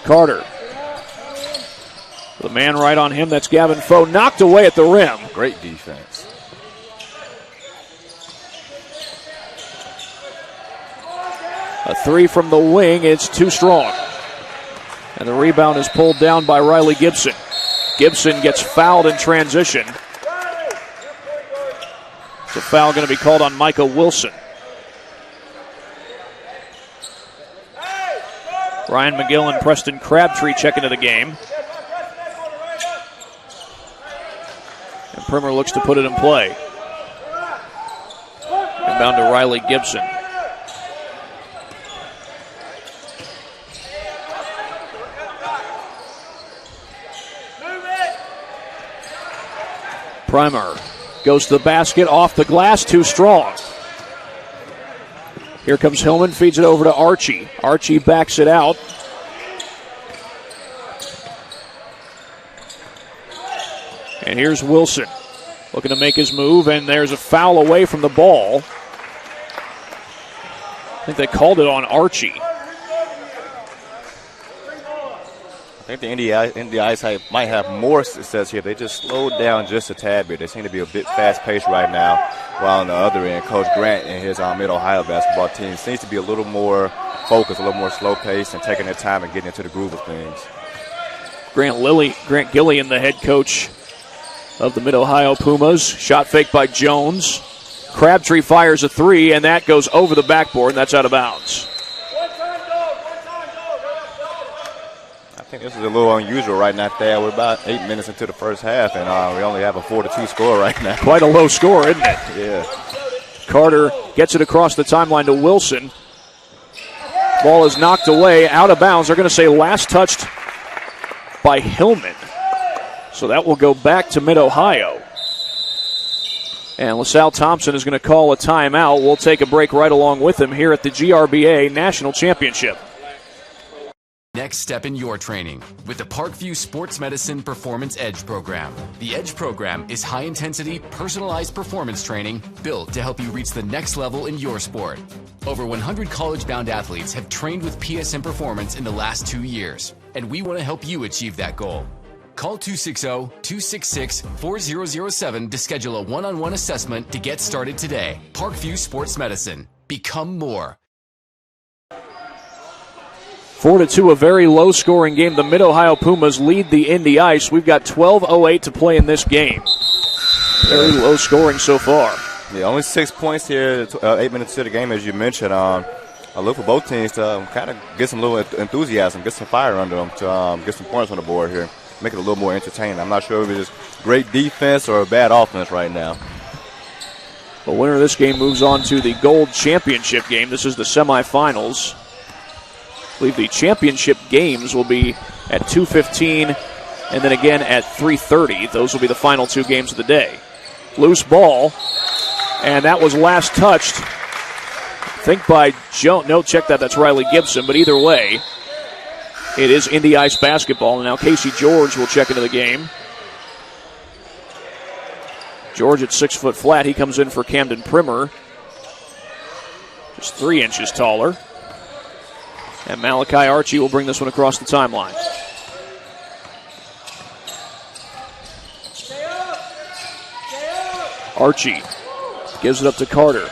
Carter. The man right on him, that's Gavin Foe, knocked away at the rim. Great defense. A 3 from the wing, it's too strong. And the rebound is pulled down by Riley Gibson. Gibson gets fouled in transition. It's a foul going to be called on Micah Wilson. Ryan McGill and Preston Crabtree check into the game. And Primer looks to put it in play. Inbound to Riley Gibson. Primer goes to the basket, off the glass, too strong. Here comes Hillman, feeds it over to Archie. Archie backs it out. And here's Wilson looking to make his move, and there's a foul away from the ball. I think they called it on Archie. I think the Indy Ice might have more success here. They just slowed down just a tad bit. They seem to be a bit fast-paced right now. While on the other end, Coach Grant and his Mid-Ohio basketball team seems to be a little more focused, a little more slow-paced, and taking their time and getting into the groove of things. Grant Gillian, the head coach of the Mid-Ohio Pumas. Shot fake by Jones. Crabtree fires a 3, and that goes over the backboard, and that's out of bounds. I think this is a little unusual right now there. We're about 8 minutes into the first half, and we only have a 4-2 score right now. Quite a low score, isn't it? Yeah. Carter gets it across the timeline to Wilson. Ball is knocked away, out of bounds. They're going to say last touched by Hillman. So that will go back to Mid-Ohio. And LaSalle Thompson is going to call a timeout. We'll take a break right along with him here at the GRBA National Championship. Next step in your training with the Parkview Sports Medicine Performance Edge program. The Edge program is high-intensity, personalized performance training built to help you reach the next level in your sport. Over 100 college-bound athletes have trained with PSM Performance in the last 2 years, and we want to help you achieve that goal. Call 260-266-4007 to schedule a one-on-one assessment to get started today. Parkview Sports Medicine. Become more. 4-2, a very low-scoring game. The Mid-Ohio Pumas lead the Indy Ice. We've got 12:08 to play in this game. Very low scoring so far. Yeah, only 6 points here, 8 minutes to the game, as you mentioned. I look for both teams to kind of get some little enthusiasm, get some fire under them to get some points on the board here, make it a little more entertaining. I'm not sure if it's just great defense or bad offense right now. The winner of this game moves on to the Gold Championship game. This is the semifinals. I believe the championship games will be at 2:15 and then again at 3:30. Those will be the final 2 games of the day. Loose ball, and that was last touched, I think, by Jones. No, check that. That's Riley Gibson. But either way, it is Indy Ice basketball. And now Casey George will check into the game. George at 6 foot flat. He comes in for Camden Primer, just 3 inches taller. And Malachi Archie will bring this one across the timeline. Archie gives it up to Carter.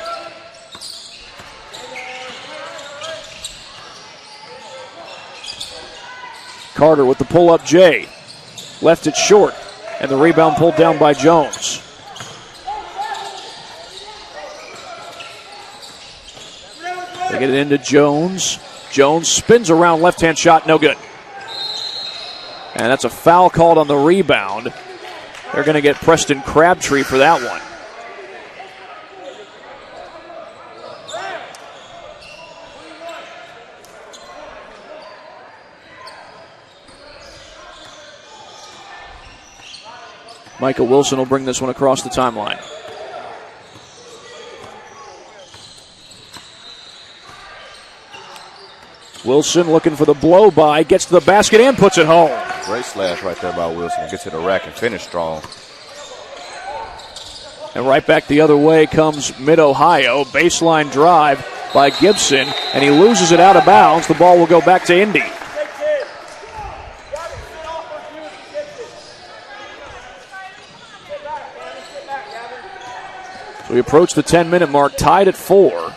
Carter with the pull-up J. Left it short, and the rebound pulled down by Jones. They get it into Jones. Jones spins around, left-hand shot, no good. And that's a foul called on the rebound. They're going to get Preston Crabtree for that one. Michael Wilson will bring this one across the timeline. Wilson looking for the blow-by, gets to the basket and puts it home. Great slash right there by Wilson. Gets to the rack and finish strong. And right back the other way comes Mid-Ohio. Baseline drive by Gibson, and he loses it out of bounds. The ball will go back to Indy. So we approach the 10-minute mark, tied at 4.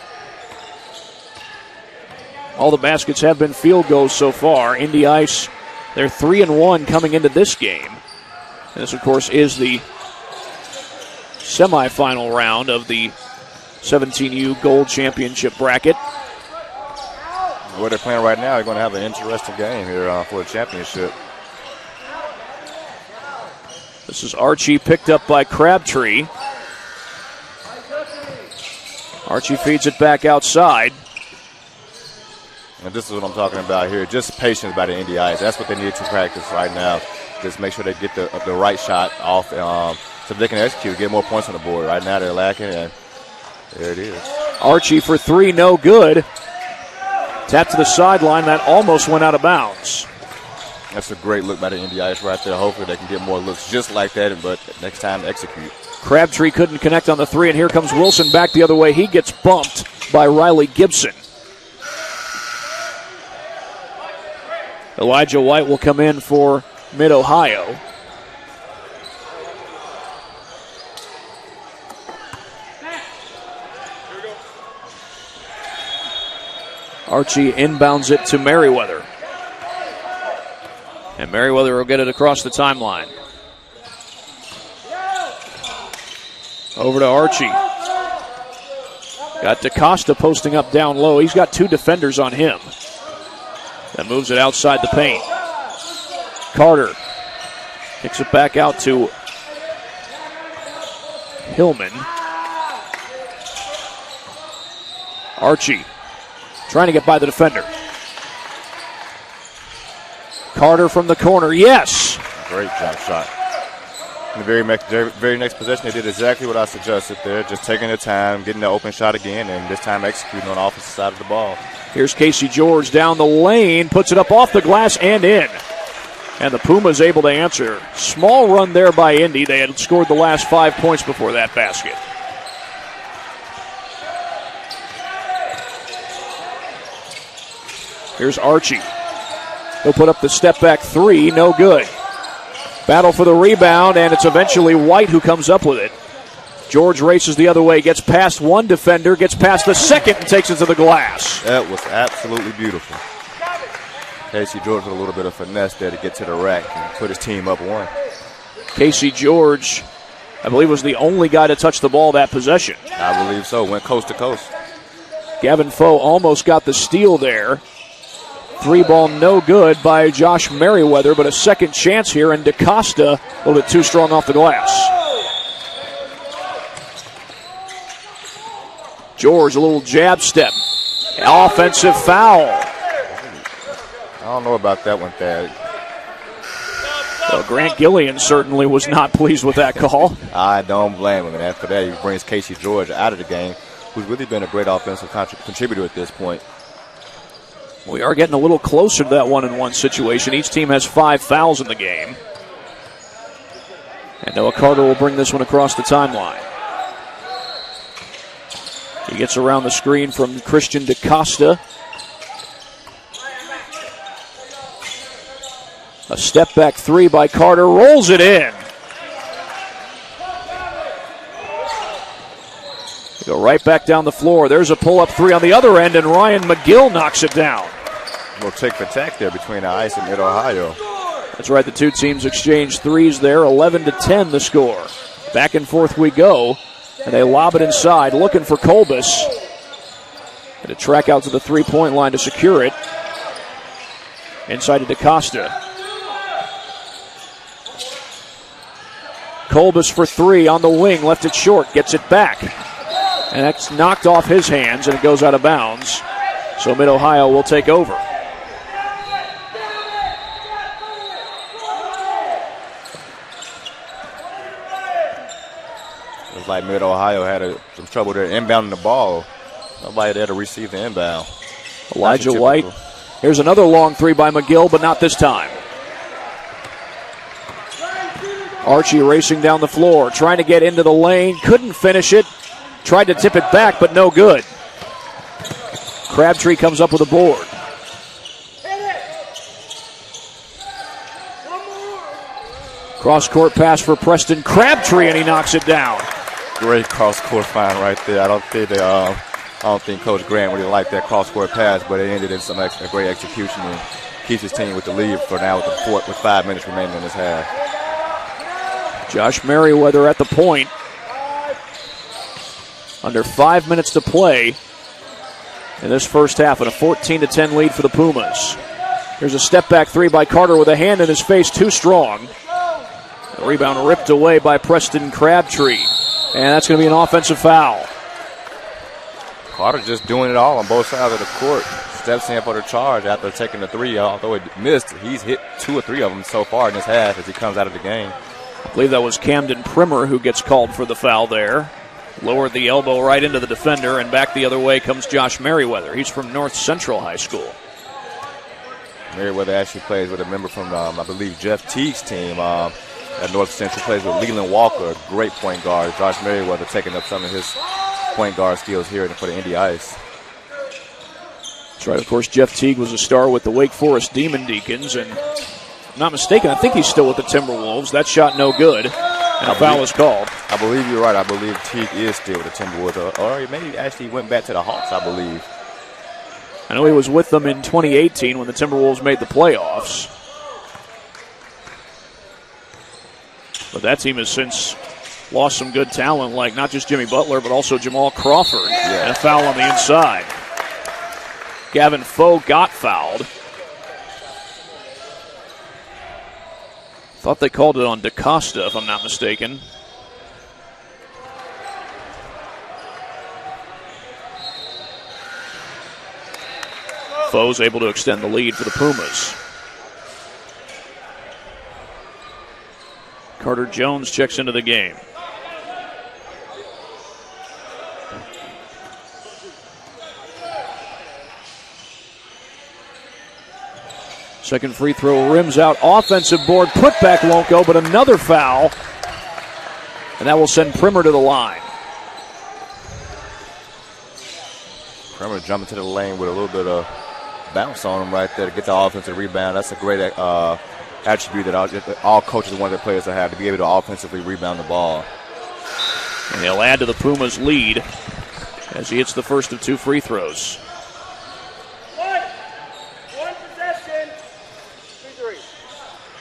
All the baskets have been field goals so far. Indy Ice, they're 3-1 coming into this game. And this, of course, is the semifinal round of the 17U Gold Championship bracket. Where they're playing right now, they're going to have an interesting game here for the championship. This is Archie picked up by Crabtree. Archie feeds it back outside. And this is what I'm talking about here. Just patience by the Indy Ice. That's what they need to practice right now. Just make sure they get the right shot off so they can execute, get more points on the board. Right now they're lacking, and there it is. Archie for 3, no good. Tap to the sideline. That almost went out of bounds. That's a great look by the Indy Ice right there. Hopefully they can get more looks just like that, but next time execute. Crabtree couldn't connect on the 3, and here comes Wilson back the other way. He gets bumped by Riley Gibson. Elijah White will come in for Mid-Ohio. Archie inbounds it to Merriweather. And Merriweather will get it across the timeline. Over to Archie. Got DaCosta posting up down low. He's got 2 defenders on him. That moves it outside the paint. Carter kicks it back out to Hillman. Archie trying to get by the defender. Carter from the corner, yes! Great jump shot. In the very next possession, they did exactly what I suggested there, just taking their time, getting the open shot again, and this time executing on the offensive side of the ball. Here's Casey George down the lane, puts it up off the glass and in. And the Pumas able to answer. Small run there by Indy. They had scored the last 5 points before that basket. Here's Archie. He'll put up the step-back 3, no good. Battle for the rebound, and it's eventually White who comes up with it. George races the other way, gets past one defender, gets past the second, and takes it to the glass. That was absolutely beautiful. Casey George with a little bit of finesse there to get to the rack and put his team up 1. Casey George, I believe, was the only guy to touch the ball that possession. I believe so. Went coast to coast. Gavin Foe almost got the steal there. 3-ball no good by Josh Merriweather, but a second chance here, and DaCosta a little bit too strong off the glass. George, a little jab step. Offensive foul. I don't know about that one, Thad. Well, Grant Gillian certainly was not pleased with that call. I don't blame him. And after that, he brings Casey George out of the game, who's really been a great offensive contributor at this point. We are getting a little closer to that 1-and-1 situation. Each team has 5 fouls in the game. And Noah Carter will bring this one across the timeline. He gets around the screen from Christian DaCosta. A step-back 3 by Carter, rolls it in. They go right back down the floor. There's a pull-up 3 on the other end, and Ryan McGill knocks it down. A little tick for tack there between the Ice and Mid-Ohio. That's right, the two teams exchange threes there, 11-10 the score. Back and forth we go, and they lob it inside, looking for Kolbus. And to track out to the three-point line to secure it. Inside to DaCosta. Kolbus for 3 on the wing, left it short, gets it back. And that's knocked off his hands, and it goes out of bounds. So Mid-Ohio will take over. Looks like Mid-Ohio had some trouble there inbounding the ball. Nobody there to receive the inbound. Elijah White. Here's another long 3 by McGill, but not this time. Archie racing down the floor, trying to get into the lane. Couldn't finish it. Tried to tip it back, but no good. Crabtree comes up with a board. Cross-court pass for Preston Crabtree, and he knocks it down. Great cross-court find right there. I don't think Coach Grant really liked that cross-court pass, but it ended in some a great execution and keeps his team with the lead for now with 5 minutes remaining in this half. Josh Merriweather at the point. Under 5 minutes to play in this first half, and a 14-10 lead for the Pumas. Here's a step-back 3 by Carter with a hand in his face, too strong. The rebound ripped away by Preston Crabtree, and that's going to be an offensive foul. Carter just doing it all on both sides of the court. Steps in for the charge after taking the 3. Although it missed, he's hit 2 or 3 of them so far in this half as he comes out of the game. I believe that was Camden Primer who gets called for the foul there. Lowered the elbow right into the defender, and back the other way comes Josh Merriweather. He's from North Central High School. Merriweather actually plays with a member from, I believe, Jeff Teague's team. At North Central plays with Leland Walker, a great point guard. Josh Merriweather taking up some of his point guard skills here for the Indy Ice. That's right. Of course, Jeff Teague was a star with the Wake Forest Demon Deacons, and if I'm not mistaken, I think he's still with the Timberwolves. That shot no good. And a foul is called. I believe you're right. I believe Teague is still with the Timberwolves. Or maybe he actually went back to the Hawks, I believe. I know he was with them in 2018 when the Timberwolves made the playoffs. But that team has since lost some good talent, like not just Jimmy Butler, but also Jamal Crawford. Yeah. And a foul on the inside. Gavin Foe got fouled. Thought they called it on DaCosta, if I'm not mistaken. Foe's able to extend the lead for the Pumas. Carter Jones checks into the game. Second free throw rims out. Offensive board. Putback won't go, but another foul. And that will send Primer to the line. Primer jumping to the lane with a little bit of bounce on him right there to get the offensive rebound. That's a great attribute that all coaches want their players to have, to be able to offensively rebound the ball. And they'll add to the Pumas' lead as he hits the first of 2 free throws. One possession. 2-3.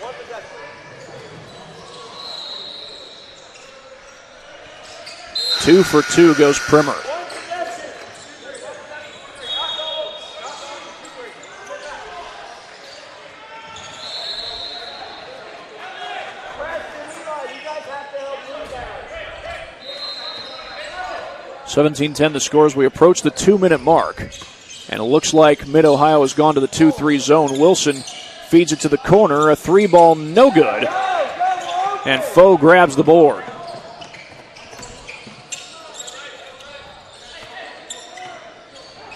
One possession. 2 for 2 goes Primer. You guys have to help rebound. 17-10 the score as we approach the 2-minute mark. And it looks like Mid-Ohio has gone to the 2-3 zone. Wilson feeds it to the corner. A 3-ball, no good. And Foe grabs the board.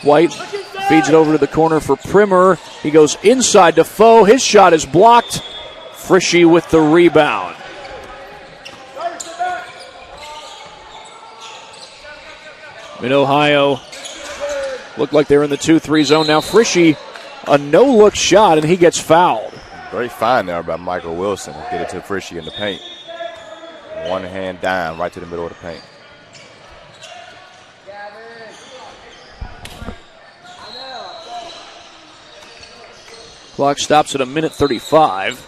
White feeds it over to the corner for Primer. He goes inside to Foe. His shot is blocked. Frishy with the rebound. Mid-Ohio looked like they're in the 2-3 zone. Now Frishy, a no-look shot, and he gets fouled. Great find there by Michael Wilson to get it to Frishy in the paint. One hand down right to the middle of the paint. Clock stops at 1:35,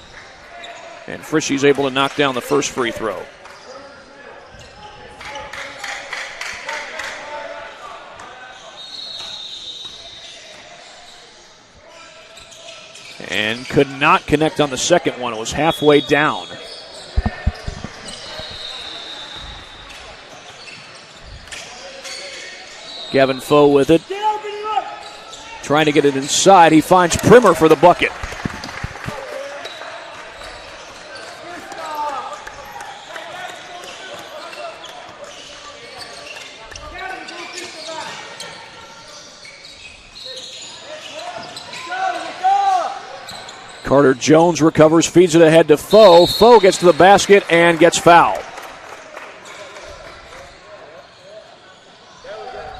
and Frishy's able to knock down the first free throw. And could not connect on the second one. It was halfway down. Gavin Foe with it. Trying to get it inside. He finds Primer for the bucket. Carter Jones recovers, feeds it ahead to Foe. Foe gets to the basket and gets fouled.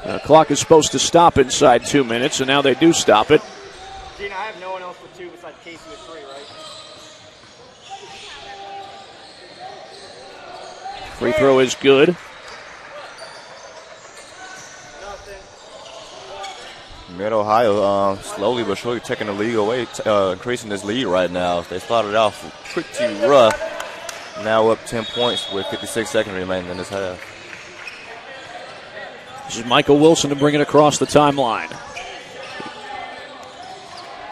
The clock is supposed to stop inside 2 minutes, and now they do stop it. Gene, I have no one else with 2 besides Casey with 3, right? Free throw is good. Mid-Ohio slowly but surely taking the league away, increasing this lead right now. They started off pretty rough. Now up 10 points with 56 seconds remaining in this half. This is Michael Wilson to bring it across the timeline.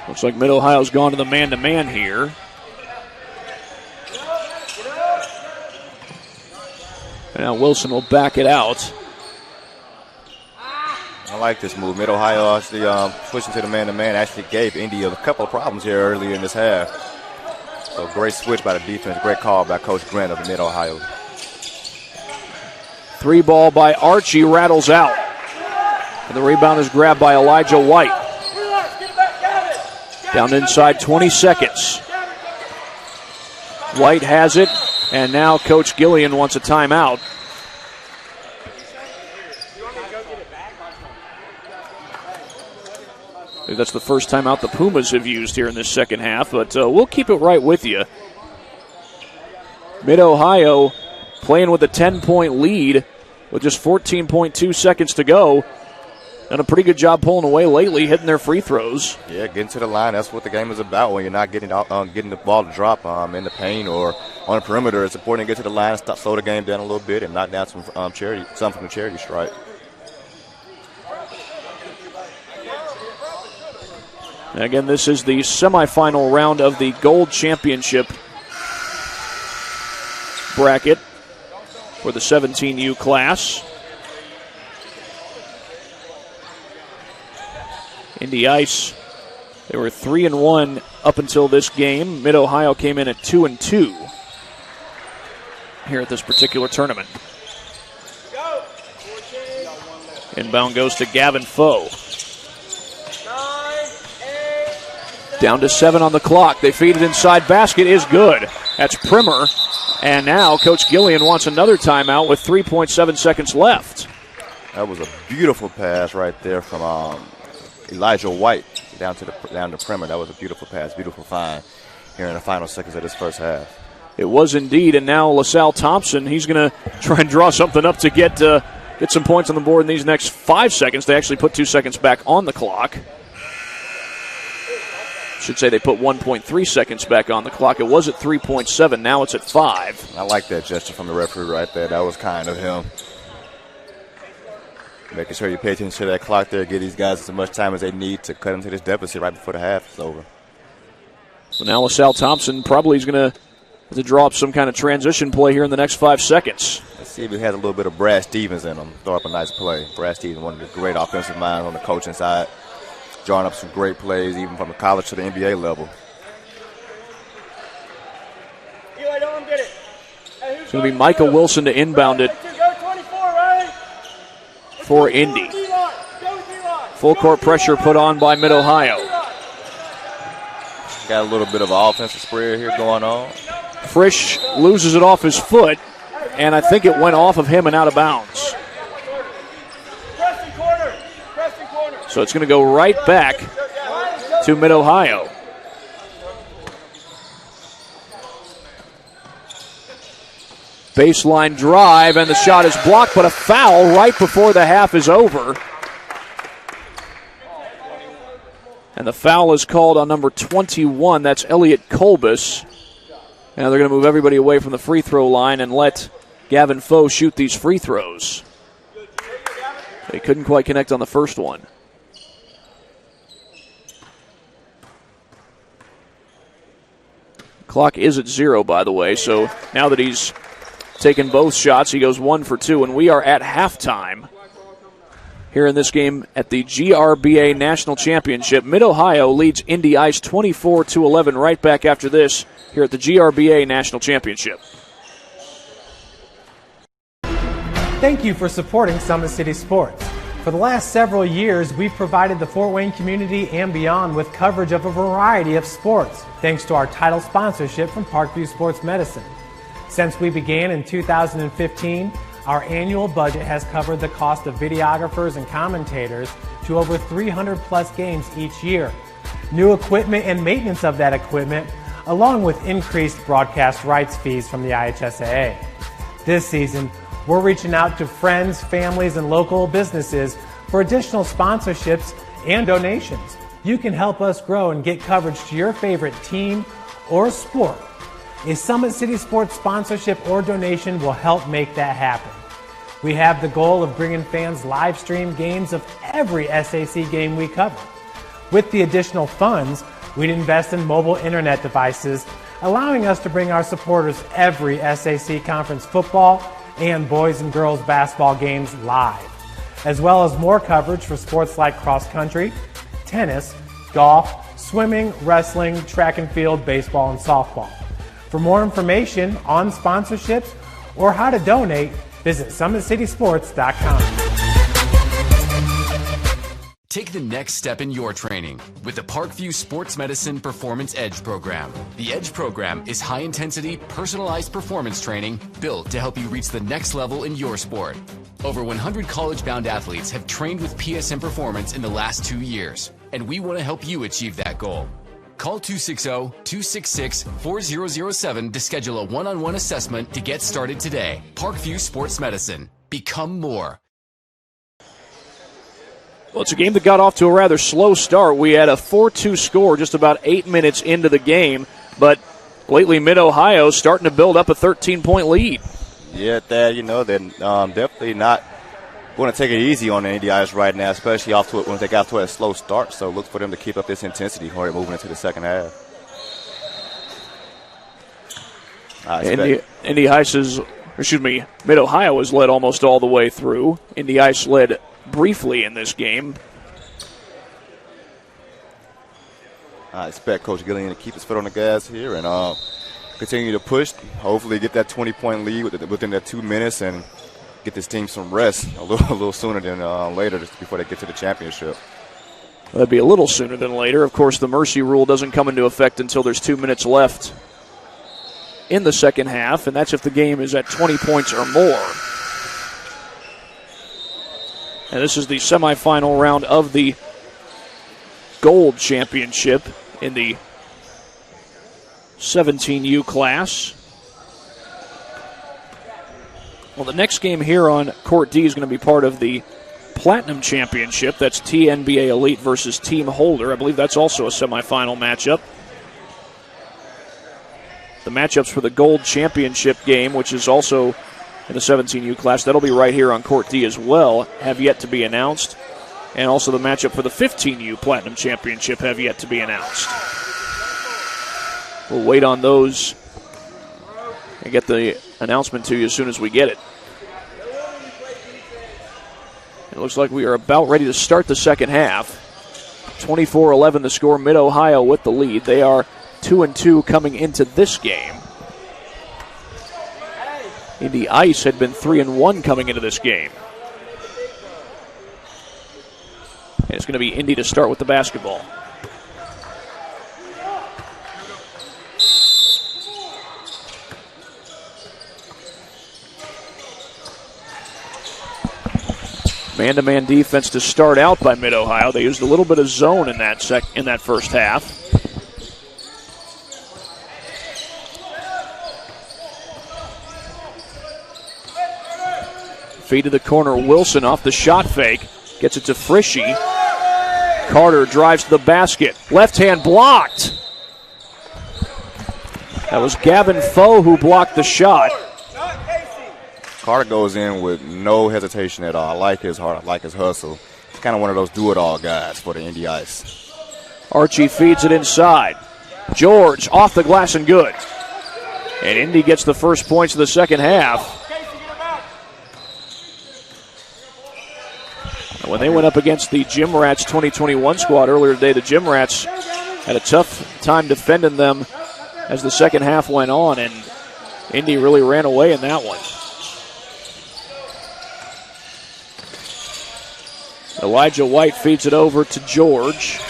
Looks like Mid-Ohio's gone to the man-to-man here. And now Wilson will back it out. I like this move. Mid-Ohio actually pushing to the man-to-man actually gave Indy a couple of problems here earlier in this half. So great switch by the defense. Great call by Coach Grant of Mid-Ohio. 3-ball by Archie rattles out. And the rebound is grabbed by Elijah White. Down inside 20 seconds. White has it, and now Coach Gillian wants a timeout. I think that's the first timeout the Pumas have used here in this second half, but we'll keep it right with you. Mid-Ohio playing with a 10-point lead with just 14.2 seconds to go. Done a pretty good job pulling away lately, hitting their free throws. Yeah, getting to the line. That's what the game is about. When you're not getting the ball to drop in the paint or on the perimeter, it's important to get to the line, slow the game down a little bit, and knock down some from the charity stripe. And again, this is the semifinal round of the Gold Championship bracket for the 17U class. Indy Ice, they were 3-1 up until this game. Mid-Ohio came in at 2-2 here at this particular tournament. Inbound goes to Gavin Foe. Down to 7 on the clock. They feed it inside. Basket is good. That's Primer. And now Coach Gillian wants another timeout with 3.7 seconds left. That was a beautiful pass right there from Elijah White down to Primer. That was a beautiful pass, beautiful find. here in the final seconds of this first half. It was indeed, and now LaSalle Thompson, he's going to try and draw something up to get some points on the board in these next 5 seconds. They actually put 2 seconds back on the clock. Should say they put 1.3 seconds back on the clock. It was at 3.7. Now it's at 5. I like that gesture from the referee right there. That was kind of him. Making sure you pay attention to that clock there, give these guys as much time as they need to cut into this deficit right before the half is over. So now LaSalle Thompson probably is going to draw up some kind of transition play here in the next 5 seconds. Let's see if he has a little bit of Brad Stevens in him. Throw up a nice play. Brad Stevens, one of the great offensive minds on the coaching side. Drawing up some great plays, even from the college to the NBA level. It's going to be Michael Wilson to inbound it for Indy. Full court pressure put on by Mid-Ohio. Got a little bit of an offensive spread here going on. Frisch loses it off his foot, and I think it went off of him and out of bounds. So it's going to go right back to Mid-Ohio. Baseline drive, and the shot is blocked, but a foul right before the half is over. And the foul is called on number 21. That's Elliot Kolbus. Now they're going to move everybody away from the free throw line and let Gavin Foe shoot these free throws. They couldn't quite connect on the first one. Clock is at 0, by the way, so now that he's taken both shots, he goes 1 for 2, and we are at halftime here in this game at the GRBA National Championship. Mid-Ohio leads Indy Ice 24-11 right back after this here at the GRBA National Championship. Thank you for supporting Summit City Sports. For the last several years, we've provided the Fort Wayne community and beyond with coverage of a variety of sports, thanks to our title sponsorship from Parkview Sports Medicine. Since we began in 2015, our annual budget has covered the cost of videographers and commentators to over 300 plus games each year. New equipment and maintenance of that equipment, along with increased broadcast rights fees from the IHSAA. This season, we're reaching out to friends, families, and local businesses for additional sponsorships and donations. You can help us grow and get coverage to your favorite team or sport. A Summit City Sports sponsorship or donation will help make that happen. We have the goal of bringing fans live stream games of every SAC game we cover. With the additional funds, we'd invest in mobile internet devices, allowing us to bring our supporters every SAC conference football and boys and girls basketball games live, as well as more coverage for sports like cross country, tennis, golf, swimming, wrestling, track and field, baseball, and softball. For more information on sponsorships or how to donate, visit SummitCitySports.com. Take the next step in your training with the Parkview Sports Medicine Performance Edge program. The Edge program is high-intensity, personalized performance training built to help you reach the next level in your sport. Over 100 college-bound athletes have trained with PSM Performance in the last 2 years, and we want to help you achieve that goal. Call 260-266-4007 to schedule a one-on-one assessment to get started today. Parkview Sports Medicine. Become more. Well, it's a game that got off to a rather slow start. We had a 4-2 score just about 8 minutes into the game, but lately Mid-Ohio starting to build up a 13-point lead. Yeah, Thad, they're definitely not going to take it easy on the Indy Ice right now, especially when they got to a slow start. So look for them to keep up this intensity while they're moving into the second half. Mid-Ohio has led almost all the way through. Indy Ice led briefly in this game. I expect Coach Gillian to keep his foot on the gas here and continue to push, hopefully get that 20-point lead within that 2 minutes and get this team some rest a little sooner than later, just before they get to the championship. That'd be a little sooner than later. Of course, the mercy rule doesn't come into effect until there's 2 minutes left in the second half, and that's if the game is at 20 points or more. And this is the semifinal round of the Gold Championship in the 17U class. Well, the next game here on Court D is going to be part of the Platinum Championship. That's TNBA Elite versus Team Holder. I believe that's also a semifinal matchup. The matchups for the Gold Championship game, which is also in the 17U class, that'll be right here on Court D as well, have yet to be announced. And also the matchup for the 15U Platinum Championship have yet to be announced. We'll wait on those and get the announcement to you as soon as we get it. It looks like we are about ready to start the second half. 24-11 the score, Mid-Ohio with the lead. They are 2-2 coming into this game. Indy Ice had been 3-1 coming into this game. And it's going to be Indy to start with the basketball. Man-to-man defense to start out by Mid-Ohio. They used a little bit of zone in that first half. Feed to the corner, Wilson off the shot fake. Gets it to Frishy. Carter drives to the basket. Left hand blocked. That was Gavin Foe who blocked the shot. Carter goes in with no hesitation at all. I like his heart. I like his hustle. He's kind of one of those do-it-all guys for the Indy Ice. Archie feeds it inside. George off the glass and good. And Indy gets the first points of the second half. When they went up against the Gym Rats 2021 squad earlier today, the Gym Rats had a tough time defending them as the second half went on, and Indy really ran away in that one. Elijah White feeds it over to George.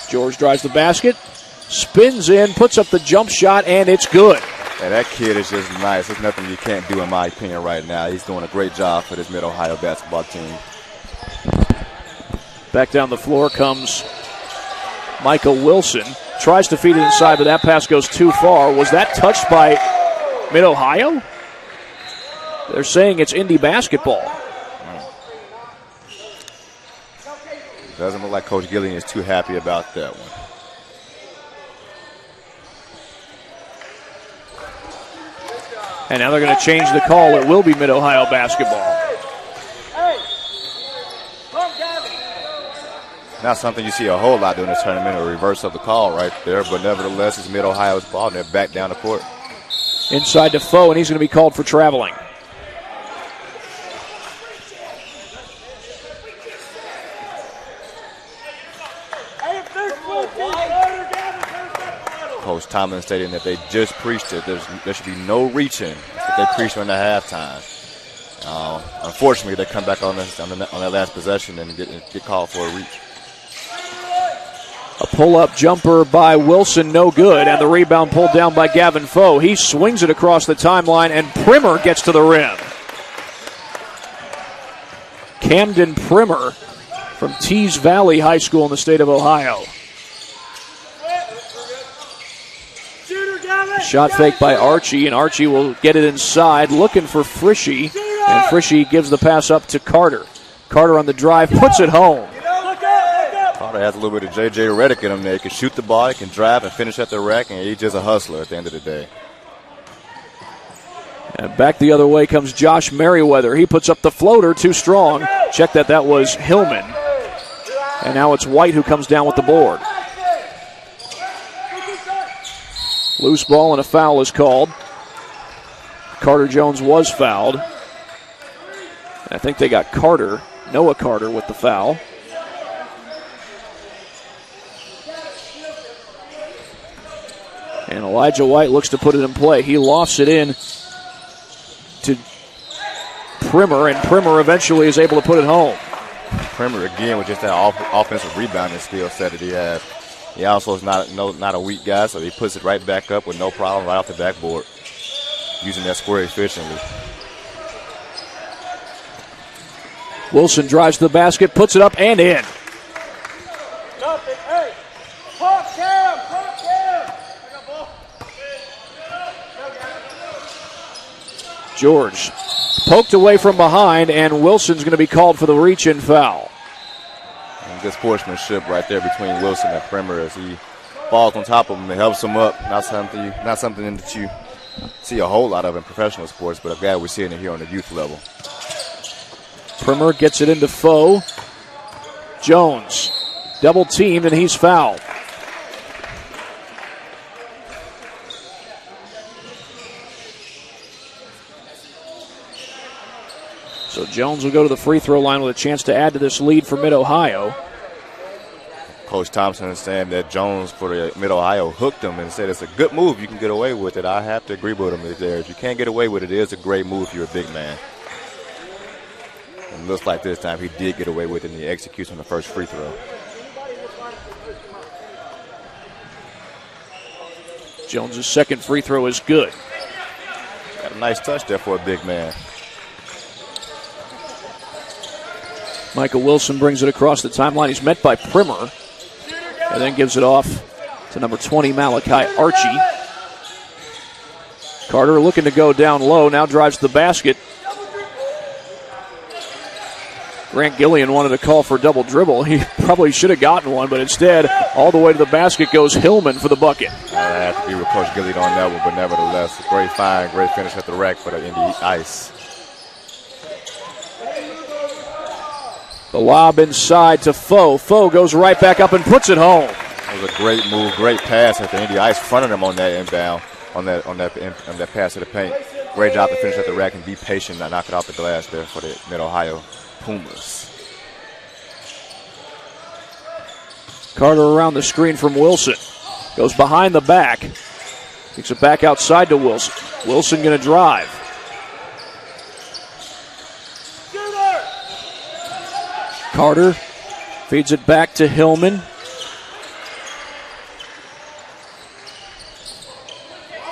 George drives the basket, spins in, puts up the jump shot, and it's good. Yeah, that kid is just nice. There's nothing you can't do, in my opinion, right now. He's doing a great job for this Mid-Ohio basketball team. Back down the floor comes Michael Wilson. Tries to feed it inside, but that pass goes too far. Was that touched by Mid-Ohio? They're saying it's Indy basketball. Doesn't look like Coach Gillian is too happy about that one. And now they're going to change the call. It will be Mid-Ohio basketball. Not something you see a whole lot during this tournament, a reverse of the call right there, but nevertheless, it's Mid-Ohio's ball, and they're back down the court. Inside to Foe, and he's going to be called for traveling. Coach Tomlin stating that they just preached it. There should be no reaching. That's what they preached in the halftime. Unfortunately, they come back on that last possession and get called for a reach. A pull-up jumper by Wilson, no good, and the rebound pulled down by Gavin Foe. He swings it across the timeline, and Primer gets to the rim. Camden Primer from Tees Valley High School in the state of Ohio. Shot fake by Archie, and Archie will get it inside, looking for Frishy, and Frishy gives the pass up to Carter. Carter on the drive, puts it home. Carter has a little bit of J.J. Reddick in him there. He can shoot the ball, he can drive and finish at the rack, and he's just a hustler at the end of the day. And back the other way comes Josh Merriweather. He puts up the floater, too strong. Check that was Hillman. And now it's White who comes down with the board. Loose ball and a foul is called. Carter Jones was fouled. I think they got Noah Carter with the foul. And Elijah White looks to put it in play. He lofts it in to Primer, and Primer eventually is able to put it home. Primer again with just that offensive rebounding skill set that he has. He also is not a weak guy, so he puts it right back up with no problem right off the backboard, using that square efficiently. Wilson drives to the basket, puts it up and in. George poked away from behind, and Wilson's going to be called for the reach-in foul. And good sportsmanship right there between Wilson and Primer as he falls on top of him and helps him up. Not something that you see a whole lot of in professional sports, but I'm glad we're seeing it here on the youth level. Primer gets it into Foe. Jones double teamed, and he's fouled. So Jones will go to the free throw line with a chance to add to this lead for Mid-Ohio. Coach Thompson is saying that Jones for the Mid-Ohio hooked him and said it's a good move. You can get away with it. I have to agree with him there. If you can't get away with it, it is a great move if you're a big man. And it looks like this time he did get away with it, and he executes on the first free throw. Jones' second free throw is good. Got a nice touch there for a big man. Michael Wilson brings it across the timeline. He's met by Primer and then gives it off to number 20, Malachi Archie. Carter looking to go down low, now drives to the basket. Grant Gillian wanted to call for a double dribble. He probably should have gotten one, but instead, all the way to the basket goes Hillman for the bucket. I have to be with Coach Gillian on that one, but nevertheless, great find, great finish at the rack for the Indy Ice. The lob inside to Foe. Foe goes right back up and puts it home. It was a great move, great pass at the Indy Ice, fronted him on that inbound, on that pass to the paint. Great job to finish at the rack and be patient, not knock it off the glass there for the Mid-Ohio Pumas. Carter around the screen from Wilson. Goes behind the back. Kicks it back outside to Wilson. Wilson going to drive. Carter feeds it back to Hillman.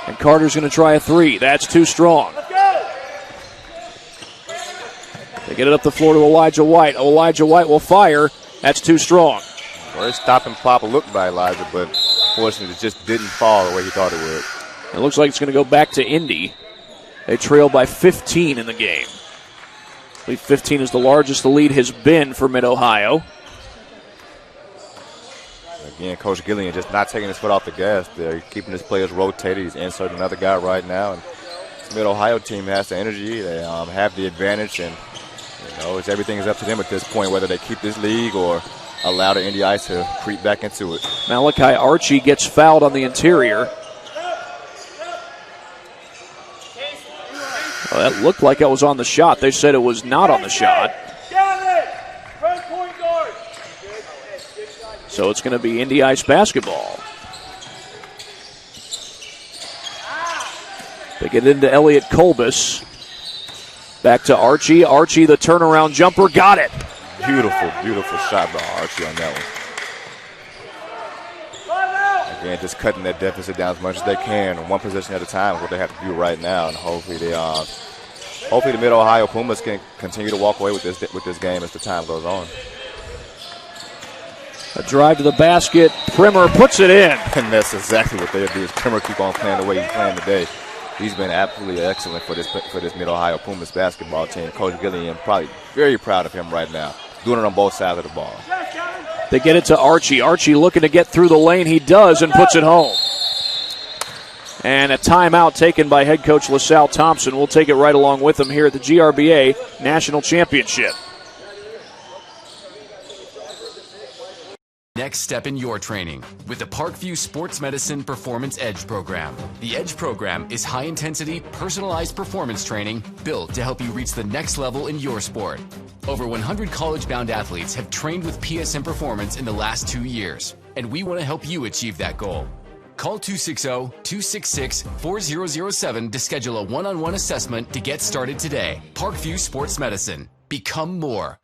And Carter's going to try a three. That's too strong. They get it up the floor to Elijah White. Elijah White will fire. That's too strong. Great stop and pop look by Elijah, but fortunately it just didn't fall the way he thought it would. It looks like it's going to go back to Indy. They trail by 15 in the game. I believe 15 is the largest the lead has been for Mid-Ohio. Again, Coach Gillian just not taking his foot off the gas there. He's keeping his players rotated. He's inserting another guy right now. And this Mid-Ohio team has the energy. They have the advantage. And, everything is up to them at this point, whether they keep this league or allow the Indy Ice to creep back into it. Malachi Archie gets fouled on the interior. Well, that looked like it was on the shot. They said it was not on the shot. So it's going to be Indy Ice basketball. They get into Elliot Kolbus. Back to Archie. Archie, the turnaround jumper, got it. Beautiful, beautiful shot by Archie on that one. Again, just cutting that deficit down as much as they can, one possession at a time is what they have to do right now, and hopefully the Mid-Ohio Pumas can continue to walk away with this game as the time goes on. A drive to the basket. Primer puts it in. And that's exactly what they'll do is Primer keep on playing the way he's playing today. He's been absolutely excellent for this Mid-Ohio Pumas basketball team. Coach Gillian probably very proud of him right now, doing it on both sides of the ball. They get it to Archie. Archie looking to get through the lane. He does and puts it home. And a timeout taken by head coach LaSalle Thompson. We'll take it right along with him here at the GRBA National Championship. Next step in your training with the Parkview Sports Medicine Performance Edge program. The Edge program is high-intensity, personalized performance training built to help you reach the next level in your sport. Over 100 college-bound athletes have trained with PSM Performance in the last 2 years, and we want to help you achieve that goal. Call 260-266-4007 to schedule a one-on-one assessment to get started today. Parkview Sports Medicine. Become more.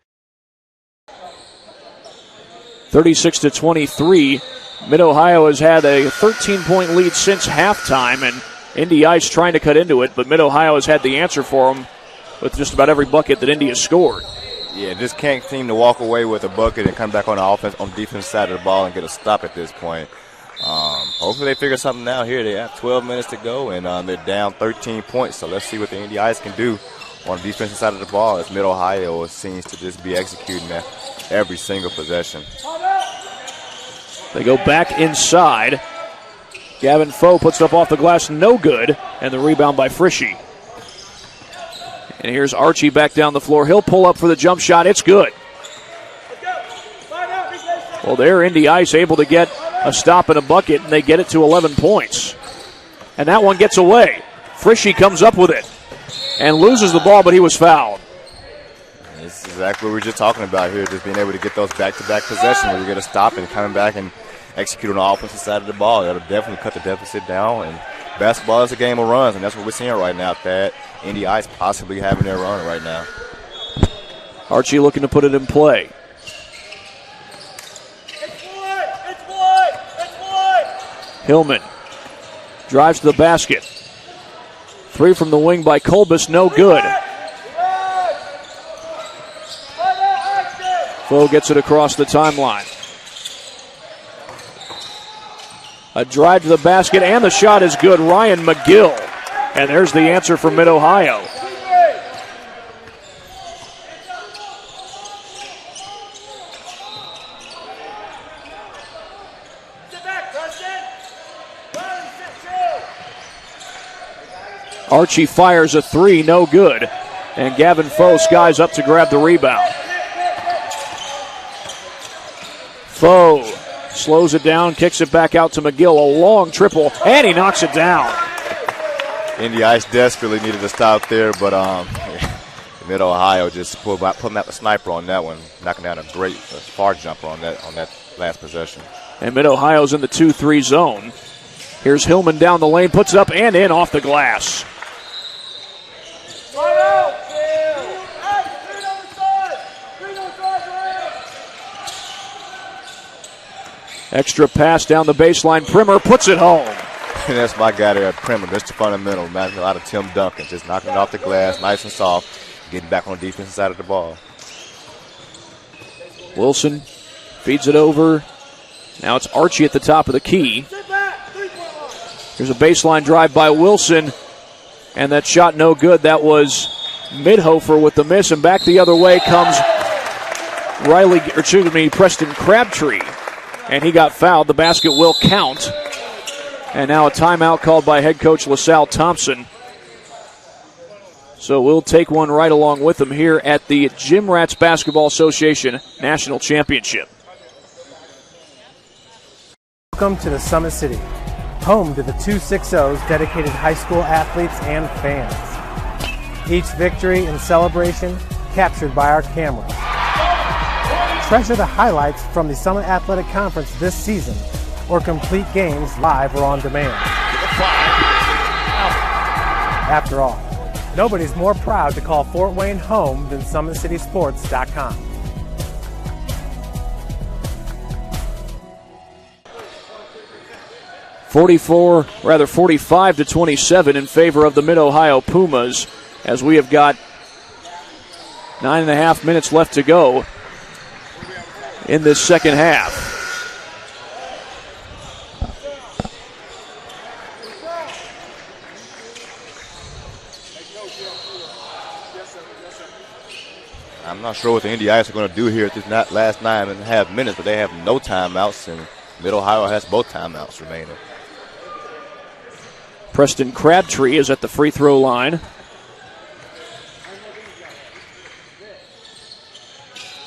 36-23. Mid-Ohio has had a 13-point lead since halftime, and Indy Ice trying to cut into it, but Mid-Ohio has had the answer for them with just about every bucket that Indy has scored. Yeah, just can't seem to walk away with a bucket and come back on the defense side of the ball and get a stop at this point. hopefully they figure something out here. They have 12 minutes to go, and they're down 13 points. So let's see what the Indy Ice can do on the defensive side of the ball, as Mid-Ohio seems to just be executing every single possession. They go back inside. Gavin Foe puts it up off the glass, no good, and the rebound by Frischi. And here's Archie back down the floor. He'll pull up for the jump shot. It's good. Well, there, Indy Ice able to get a stop and a bucket, and they get it to 11 points. And that one gets away. Frischi comes up with it and loses the ball, but he was fouled. This is exactly what we were just talking about here, just being able to get those back-to-back possessions where you get a stop and coming back and execute on the offensive side of the ball. That'll definitely cut the deficit down. And basketball is a game of runs, and that's what we're seeing right now, Thad. Indy Ice possibly having their run right now. Archie looking to put it in play. Hillman drives to the basket. Three from the wing by Kolbus, no good. Foe gets it across the timeline. A drive to the basket, and the shot is good. Ryan McGill. And there's the answer for Mid-Ohio. Archie fires a three, no good. And Gavin Foe skies up to grab the rebound. Foe slows it down, kicks it back out to McGill. A long triple, and he knocks it down. Indy Ice desperately needed to stop there, but Mid-Ohio just putting out the sniper on that one, knocking down a great far jumper on that last possession. And Mid-Ohio's in the 2-3 zone. Here's Hillman down the lane, puts it up and in off the glass. Extra pass down the baseline. Primer puts it home. And that's my guy there at Primer. That's the fundamental. Reminds me a lot of Tim Duncan. Just knocking it off the glass, nice and soft, getting back on the defensive side of the ball. Wilson feeds it over. Now it's Archie at the top of the key. Here's a baseline drive by Wilson. And that shot no good. That was Midhofer with the miss. And back the other way comes Preston Crabtree. And he got fouled. The basket will count. And now a timeout called by head coach LaSalle Thompson. So we'll take one right along with them here at the Jim Rats Basketball Association National Championship. Welcome to the Summit City, home to the 260's dedicated high school athletes and fans. Each victory and celebration captured by our cameras. Treasure the highlights from the Summit Athletic Conference this season, or complete games live or on demand. After all, nobody's more proud to call Fort Wayne home than SummitCitySports.com. — 45-27 in favor of the Mid-Ohio Pumas, as we have got 9.5 minutes left to go in this second half. I'm not sure what the Indy Ice are going to do here at this last 9.5 minutes, but they have no timeouts, and Mid-Ohio has both timeouts remaining. Preston Crabtree is at the free throw line.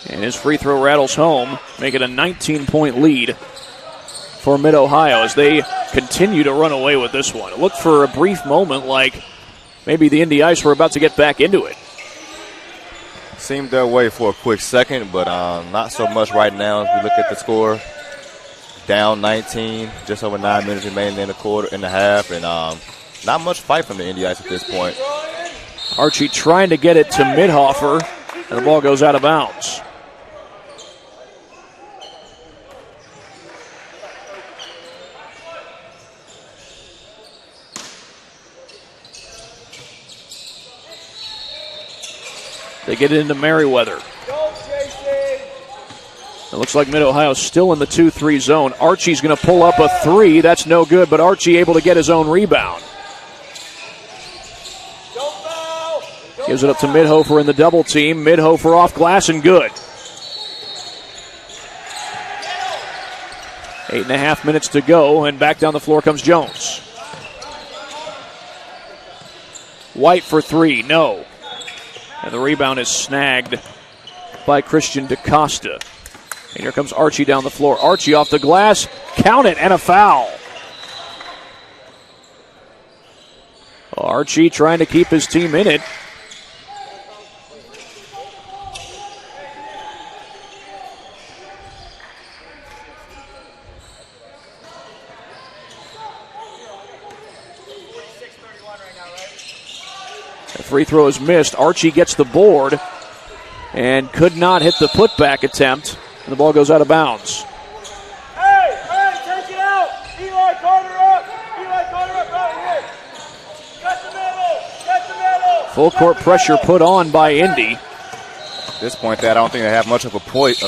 And his free throw rattles home, making a 19-point lead for Mid-Ohio as they continue to run away with this one. It looked for a brief moment like maybe the Indy Ice were about to get back into it. Seemed that way for a quick second, but not so much right now as we look at the score. Down 19, just over 9 minutes remaining in the quarter and a half, and not much fight from the Indy Ice at this point. Archie trying to get it to Midhofer, and the ball goes out of bounds. They get it into Merriweather. It looks like Mid-Ohio's still in the 2-3 zone. Archie's going to pull up a three. That's no good, but Archie able to get his own rebound. Gives it up to Midhofer in the double team. Midhofer off glass and good. 8.5 minutes to go, and back down the floor comes Jones. White for three, no. And the rebound is snagged by Christian DaCosta. And here comes Archie down the floor. Archie off the glass, count it, and a foul. Archie trying to keep his team in it. The free throw is missed. Archie gets the board and could not hit the putback attempt. And the ball goes out of bounds. Hey, take it out. Eli Carter up. Right here. Cut the middle. Full court pressure put on by Indy. At this point, I don't think they have much of a point.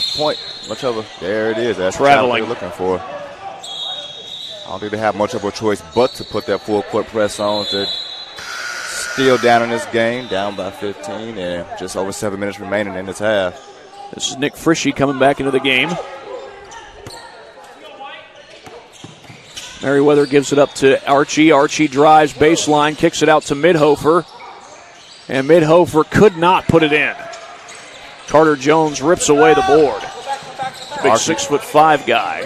There it is. That's traveling. What they're looking for. I don't think they have much of a choice but to put that full court press on. They're still down in this game, down by 15, and just over 7 minutes remaining in this half. This is Nick Frischi coming back into the game. Merriweather gives it up to Archie. Archie drives baseline, kicks it out to Midhofer. And Midhofer could not put it in. Carter Jones rips away the board. Big 6'5" guy.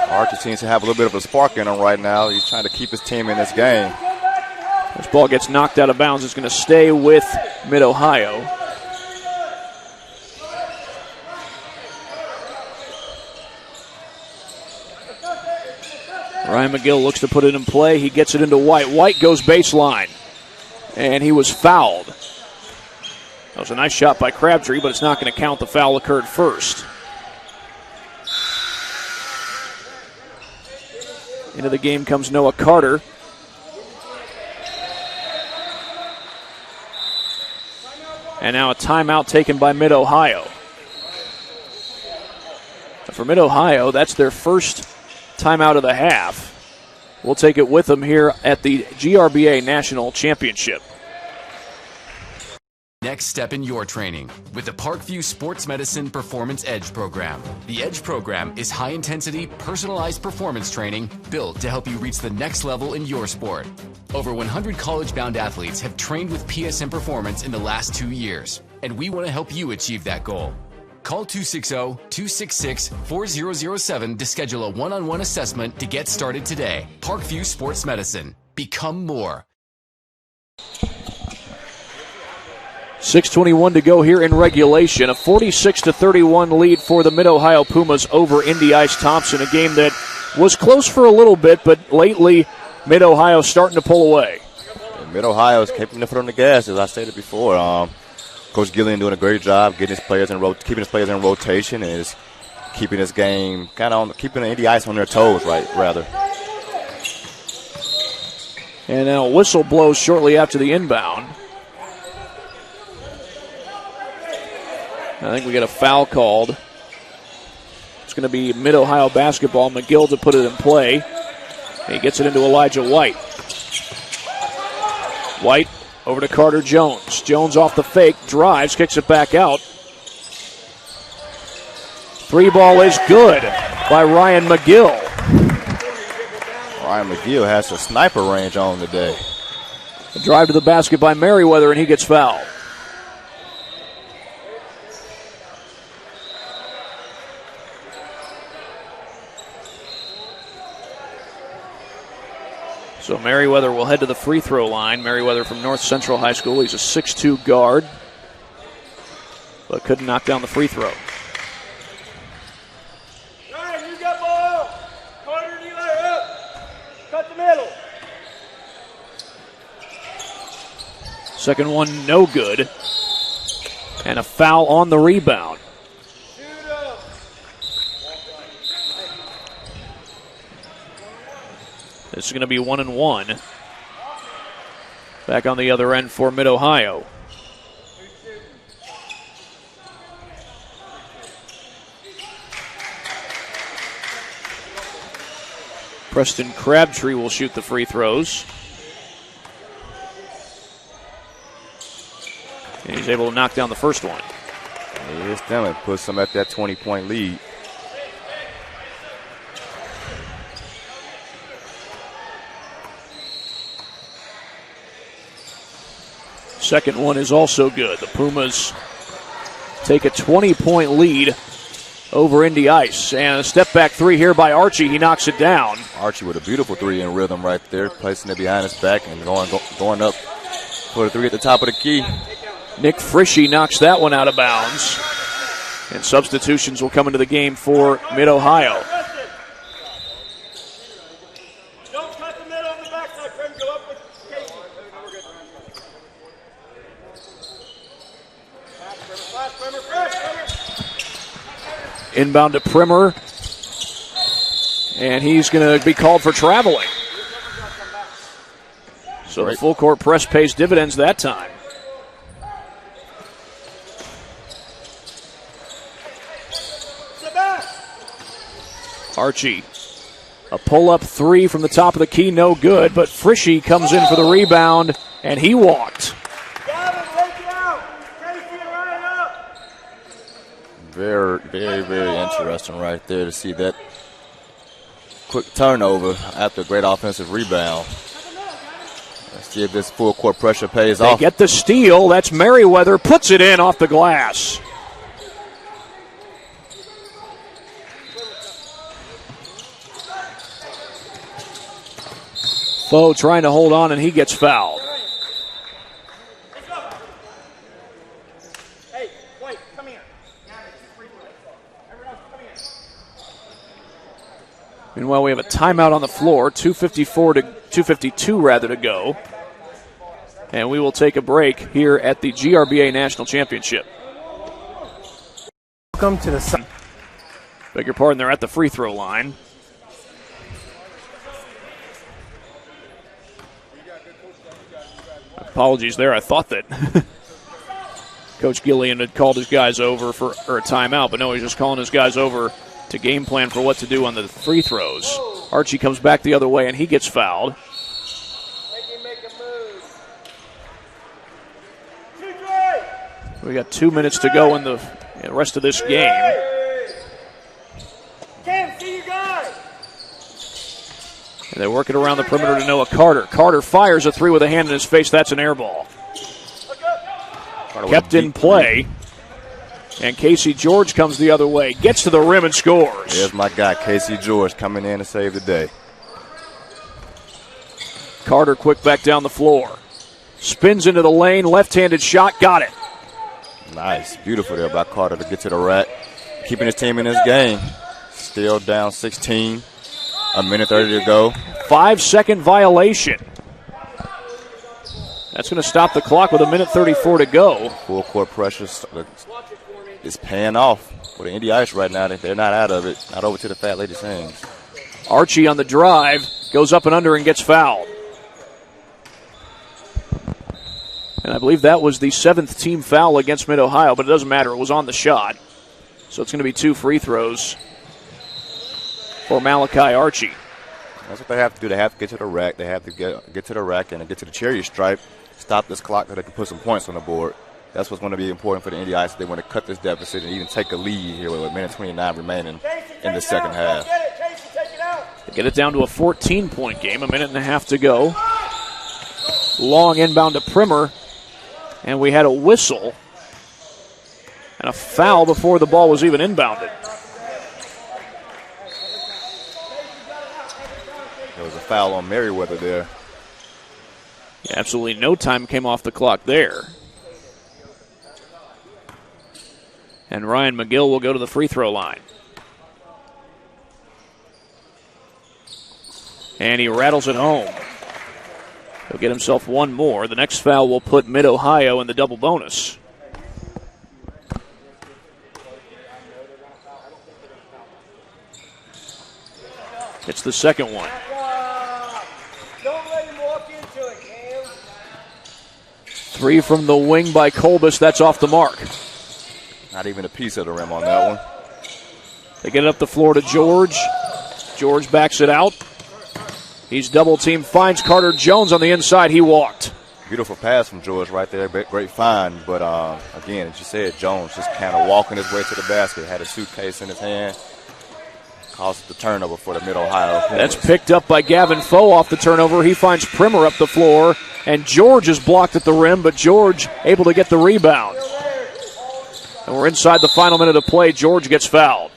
Archie seems to have a little bit of a spark in him right now. He's trying to keep his team in this game. This ball gets knocked out of bounds. It's going to stay with Mid-Ohio. Ryan McGill looks to put it in play. He gets it into White. White goes baseline. And he was fouled. That was a nice shot by Crabtree, but it's not going to count. The foul occurred first. Into the game comes Noah Carter. And now a timeout taken by Mid-Ohio. For Mid-Ohio, that's their first timeout of the half. We'll take it with them here at the GRBA National Championship. Next step in your training with the Parkview Sports Medicine Performance Edge program. The Edge program is high-intensity, personalized performance training built to help you reach the next level in your sport. Over 100 college-bound athletes have trained with PSM Performance in the last 2 years, and we want to help you achieve that goal. Call 260-266-4007 to schedule a one-on-one assessment to get started today. Parkview Sports Medicine. Become more. 6:21 to go here in regulation. A 46-31 lead for the Mid-Ohio Pumas over Indy Ice Thompson. A game that was close for a little bit, but lately Mid-Ohio starting to pull away. Mid-Ohio is keeping the foot on the gas, as I stated before. Coach Gillian doing a great job getting his players keeping his players in rotation, and is keeping this game keeping the Indy Ice on their toes, rather. And now a whistle blows shortly after the inbound. I think we got a foul called. It's going to be Mid-Ohio basketball. McGill to put it in play. He gets it into Elijah White. White over to Carter Jones. Jones off the fake, drives, kicks it back out. Three ball is good by Ryan McGill. Ryan McGill has a sniper range on today. A drive to the basket by Merriweather, and he gets fouled. So Merriweather will head to the free throw line. Merriweather from North Central High School. He's a 6'2 guard, but couldn't knock down the free throw. Ryan, you got ball. Carter and Eli up. Cut the middle. Second one, no good. And a foul on the rebound. This is going to be 1-1. Back on the other end for Mid-Ohio. Preston Crabtree will shoot the free throws. And he's able to knock down the first one. It's them. It puts them at that 20-point lead. Second one is also good. The Pumas take a 20-point lead over Indy Ice. And a step-back three here by Archie. He knocks it down. Archie with a beautiful three in rhythm right there, placing it behind his back and going up for the three at the top of the key. Nick Frishy knocks that one out of bounds. And substitutions will come into the game for Mid-Ohio. Don't cut the middle on the backside, Prim. Go up with Casey. Inbound to Primer. And he's going to be called for traveling. So the full court press pays dividends that time. Archie, a pull-up three from the top of the key, no good, but Frishy comes in for the rebound, and he walked. Very, very, very interesting right there to see that quick turnover after a great offensive rebound. Let's see if this full court pressure pays off. They get the steal. That's Merriweather, puts it in off the glass. Foe trying to hold on, and he gets fouled. Hey, wait, come here. Everyone else, come here. Meanwhile, we have a timeout on the floor, 2:52 rather to go. And we will take a break here at the GRBA National Championship. Welcome to the sun. Beg your pardon, they're at the free throw line. Apologies there. I thought that Coach Gillian had called his guys over for a timeout, but no, he's just calling his guys over to game plan for what to do on the free throws. Archie comes back the other way, and he gets fouled. We got 2 minutes to go in the rest of this game. Can't see you guys. And they work it around the perimeter to Noah Carter. Carter fires a three with a hand in his face. That's an air ball. Kept in play. And Casey George comes the other way. Gets to the rim and scores. There's my guy, Casey George, coming in to save the day. Carter quick back down the floor. Spins into the lane. Left-handed shot. Got it. Nice. Beautiful there by Carter to get to the rack. Keeping his team in this game. Still down 16. A minute 30 to go. 5-second violation. That's going to stop the clock with a minute 34 to go. Full court pressure is paying off for the Indy Ice right now. They're not out of it. Not over to the Fat Lady Sings. Archie on the drive. Goes up and under and gets fouled. And I believe that was the 7th team foul against Mid-Ohio, but it doesn't matter. It was on the shot. So it's going to be 2 free throws for Malachi Archie. That's what they have to do. They have to get to the rack. They have to get to the rack and get to the cherry stripe, stop this clock so they can put some points on the board. That's what's going to be important for the Indy Ice. They want to cut this deficit and even take a lead here with a minute 29 remaining in the second half. They get it down to a 14-point game, a minute and a half to go. Long inbound to Primer, and we had a whistle and a foul before the ball was even inbounded. There was a foul on Merriweather there. Yeah, absolutely no time came off the clock there. And Ryan McGill will go to the free throw line. And he rattles it home. He'll get himself one more. The next foul will put Mid-Ohio in the double bonus. It's the second one. Don't let him walk into it, Cam. 3 from the wing by Kolbus. That's off the mark. Not even a piece of the rim on that one. They get it up the floor to George. George backs it out. He's double-teamed, finds Carter Jones on the inside. He walked. Beautiful pass from George right there. Great find. But, again, as you said, Jones just kind of walking his way to the basket. Had a suitcase in his hand. Caused the turnover for the Mid-Ohio Pumas. That's picked up by Gavin Foe off the turnover. He finds Primer up the floor. And George is blocked at the rim, but George able to get the rebound. And we're inside the final minute of play. George gets fouled.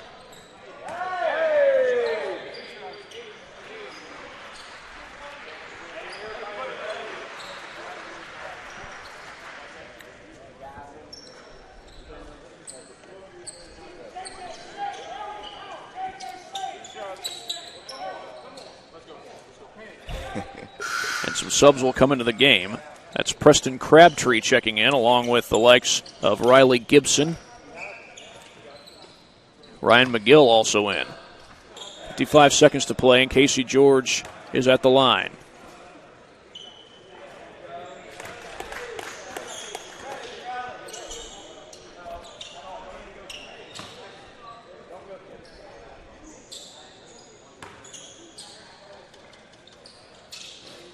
And some subs will come into the game. That's Preston Crabtree checking in, along with the likes of Riley Gibson. Ryan McGill also in. 55 seconds to play, and Casey George is at the line.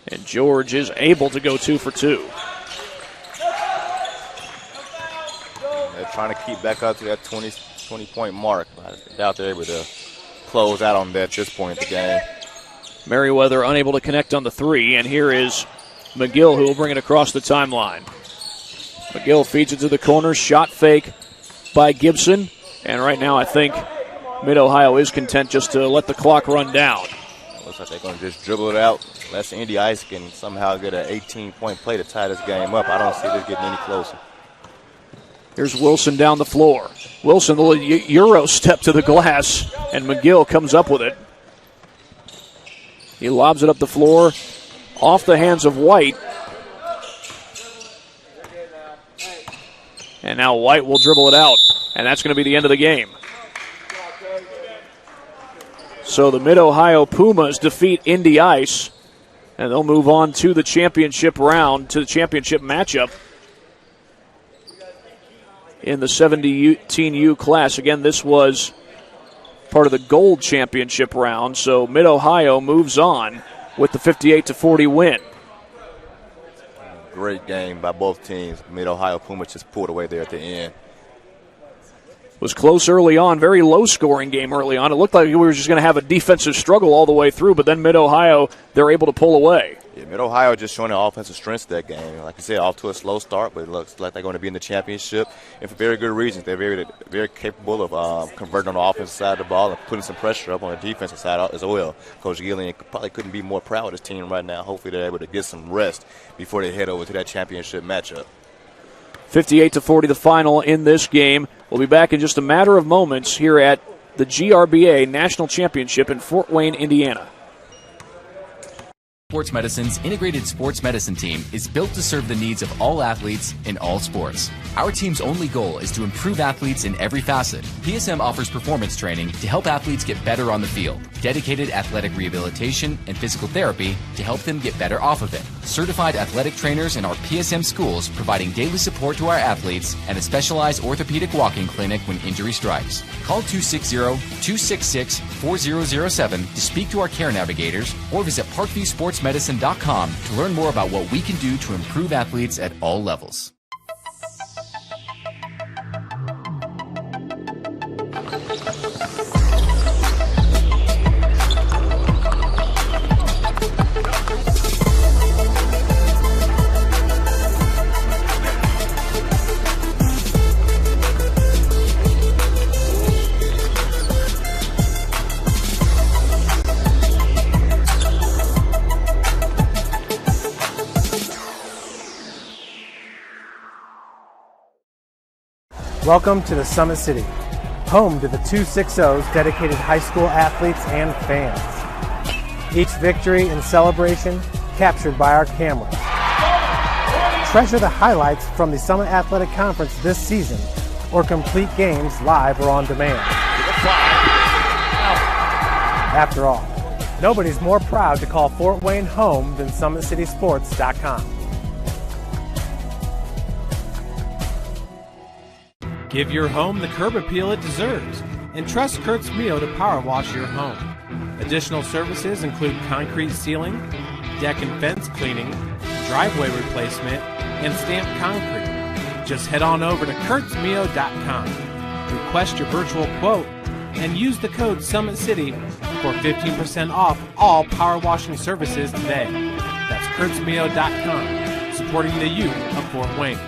And George is able to go 2 for 2. They're trying to keep back up to that 20-point mark. I doubt they're able to close out on that at this point in the game. Merriweather unable to connect on the 3, and here is McGill who will bring it across the timeline. McGill feeds it to the corner, shot fake by Gibson, and right now I think Mid-Ohio is content just to let the clock run down. Looks like they're going to just dribble it out. Unless Indy Ice can somehow get an 18-point play to tie this game up, I don't see this getting any closer. Here's Wilson down the floor. Wilson, the little Euro step to the glass, and McGill comes up with it. He lobs it up the floor, off the hands of White. And now White will dribble it out, and that's going to be the end of the game. So the Mid-Ohio Pumas defeat Indy Ice, and they'll move on to the championship round, to the championship matchup in the 17U class. Again, this was part of the gold championship round, so Mid-Ohio moves on with the 58-40 win. Great game by both teams. Mid-Ohio Pumas just pulled away there at the end. Was close early on, very low-scoring game early on. It looked like we were just going to have a defensive struggle all the way through, but then Mid-Ohio, they're able to pull away. Yeah, Mid-Ohio just showing their offensive strengths that game. Like I said, off to a slow start, but it looks like they're going to be in the championship, and for very good reasons. They're very capable of converting on the offensive side of the ball and putting some pressure up on the defensive side as well. Coach Gillian probably couldn't be more proud of his team right now. Hopefully they're able to get some rest before they head over to that championship matchup. 58-40 the final in this game. We'll be back in just a matter of moments here at the GRBA National Championship in Fort Wayne, Indiana. Sports Medicine's integrated sports medicine team is built to serve the needs of all athletes in all sports. Our team's only goal is to improve athletes in every facet. PSM offers performance training to help athletes get better on the field, dedicated athletic rehabilitation and physical therapy to help them get better off of it, certified athletic trainers in our PSM schools providing daily support to our athletes, and a specialized orthopedic walking clinic when injury strikes. Call 260-266-4007 to speak to our care navigators or visit ParkviewSportsMedicine.com to learn more about what we can do to improve athletes at all levels. Welcome to the Summit City, home to the 260's dedicated high school athletes and fans. Each victory and celebration captured by our cameras. Treasure the highlights from the Summit Athletic Conference this season, or complete games live or on demand. After all, nobody's more proud to call Fort Wayne home than SummitCitySports.com. Give your home the curb appeal it deserves, and trust Kurt's Mio to power wash your home. Additional services include concrete sealing, deck and fence cleaning, driveway replacement, and stamped concrete. Just head on over to kurtzmio.com, request your virtual quote, and use the code Summit City for 15% off all power washing services today. That's kurtzmio.com, supporting the youth of Fort Wayne.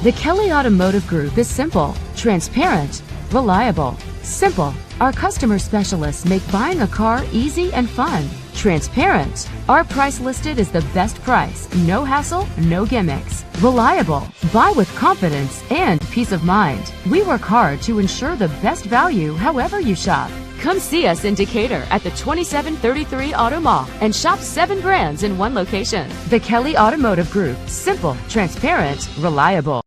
The Kelly Automotive Group is simple, transparent, reliable. Simple. Our customer specialists make buying a car easy and fun. Transparent. Our price listed is the best price. No hassle, no gimmicks. Reliable. Buy with confidence and peace of mind. We work hard to ensure the best value however you shop. Come see us in Decatur at the 2733 Auto Mall and shop 7 brands in one location. The Kelly Automotive Group. Simple, transparent, reliable.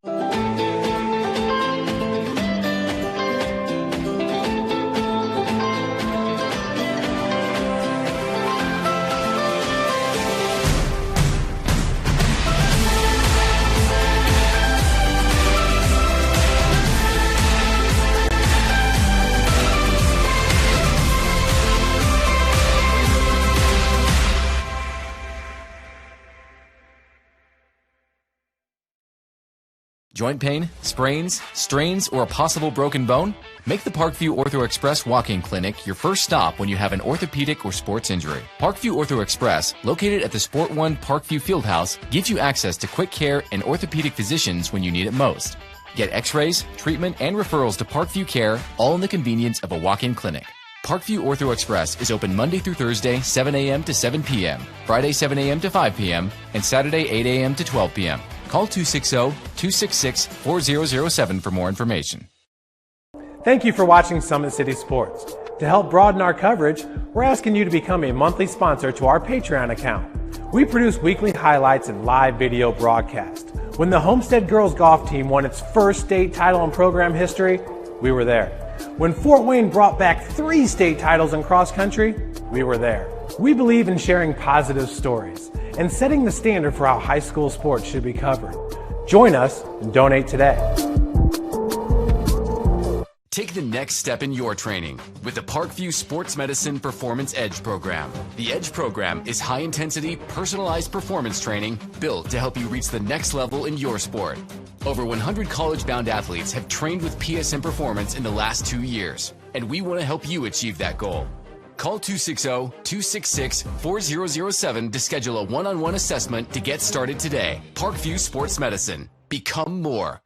Joint pain, sprains, strains, or a possible broken bone? Make the Parkview Ortho Express walk-in clinic your first stop when you have an orthopedic or sports injury. Parkview Ortho Express, located at the Sport One Parkview Fieldhouse, gives you access to quick care and orthopedic physicians when you need it most. Get x-rays, treatment, and referrals to Parkview Care, all in the convenience of a walk-in clinic. Parkview Ortho Express is open Monday through Thursday, 7 a.m. to 7 p.m., Friday, 7 a.m. to 5 p.m., and Saturday, 8 a.m. to 12 p.m. Call 260-266-4007 for more information. Thank you for watching Summit City Sports. To help broaden our coverage, we're asking you to become a monthly sponsor to our Patreon account. We produce weekly highlights and live video broadcasts. When the Homestead Girls Golf Team won its first state title in program history, we were there. When Fort Wayne brought back 3 state titles in cross country, we were there. We believe in sharing positive stories and setting the standard for how high school sports should be covered. Join us and donate today. Take the next step in your training with the Parkview Sports Medicine Performance Edge program. The Edge program is high-intensity, personalized performance training built to help you reach the next level in your sport. Over 100 college-bound athletes have trained with PSM Performance in the last 2 years, and we want to help you achieve that goal. Call 260-266-4007 to schedule a one-on-one assessment to get started today. Parkview Sports Medicine. Become more.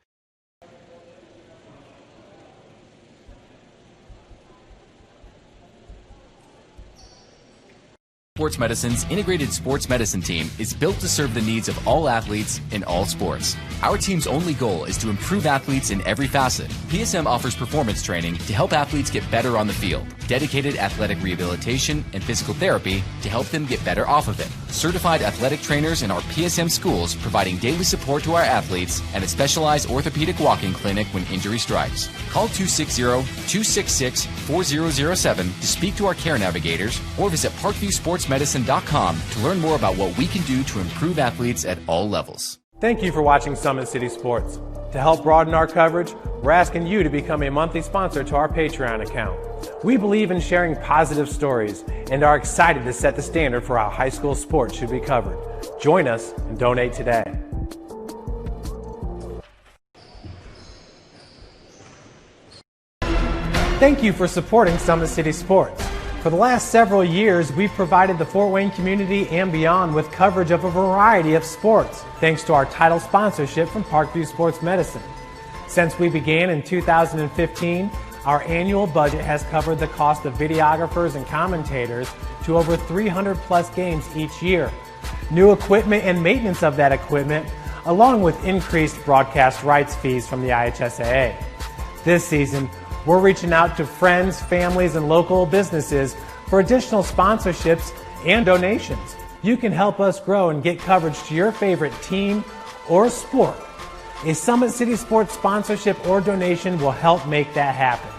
Sports Medicine's integrated sports medicine team is built to serve the needs of all athletes in all sports. Our team's only goal is to improve athletes in every facet. PSM offers performance training to help athletes get better on the field, dedicated athletic rehabilitation and physical therapy to help them get better off of it, certified athletic trainers in our PSM schools providing daily support to our athletes, and a specialized orthopedic walk-in clinic when injury strikes. Call 260-266-4007 to speak to our care navigators or visit ParkviewSportsMedicine.com to learn more about what we can do to improve athletes at all levels. Thank you for watching Summit City Sports. To help broaden our coverage, we're asking you to become a monthly sponsor to our Patreon account. We believe in sharing positive stories and are excited to set the standard for how high school sports should be covered. Join us and donate today. Thank you for supporting Summit City Sports. For the last several years, we've provided the Fort Wayne community and beyond with coverage of a variety of sports, thanks to our title sponsorship from Parkview Sports Medicine. Since we began in 2015, our annual budget has covered the cost of videographers and commentators to over 300 plus games each year. New equipment and maintenance of that equipment, along with increased broadcast rights fees from the IHSAA. This season, we're reaching out to friends, families, and local businesses for additional sponsorships and donations. You can help us grow and get coverage to your favorite team or sport. A Summit City Sports sponsorship or donation will help make that happen.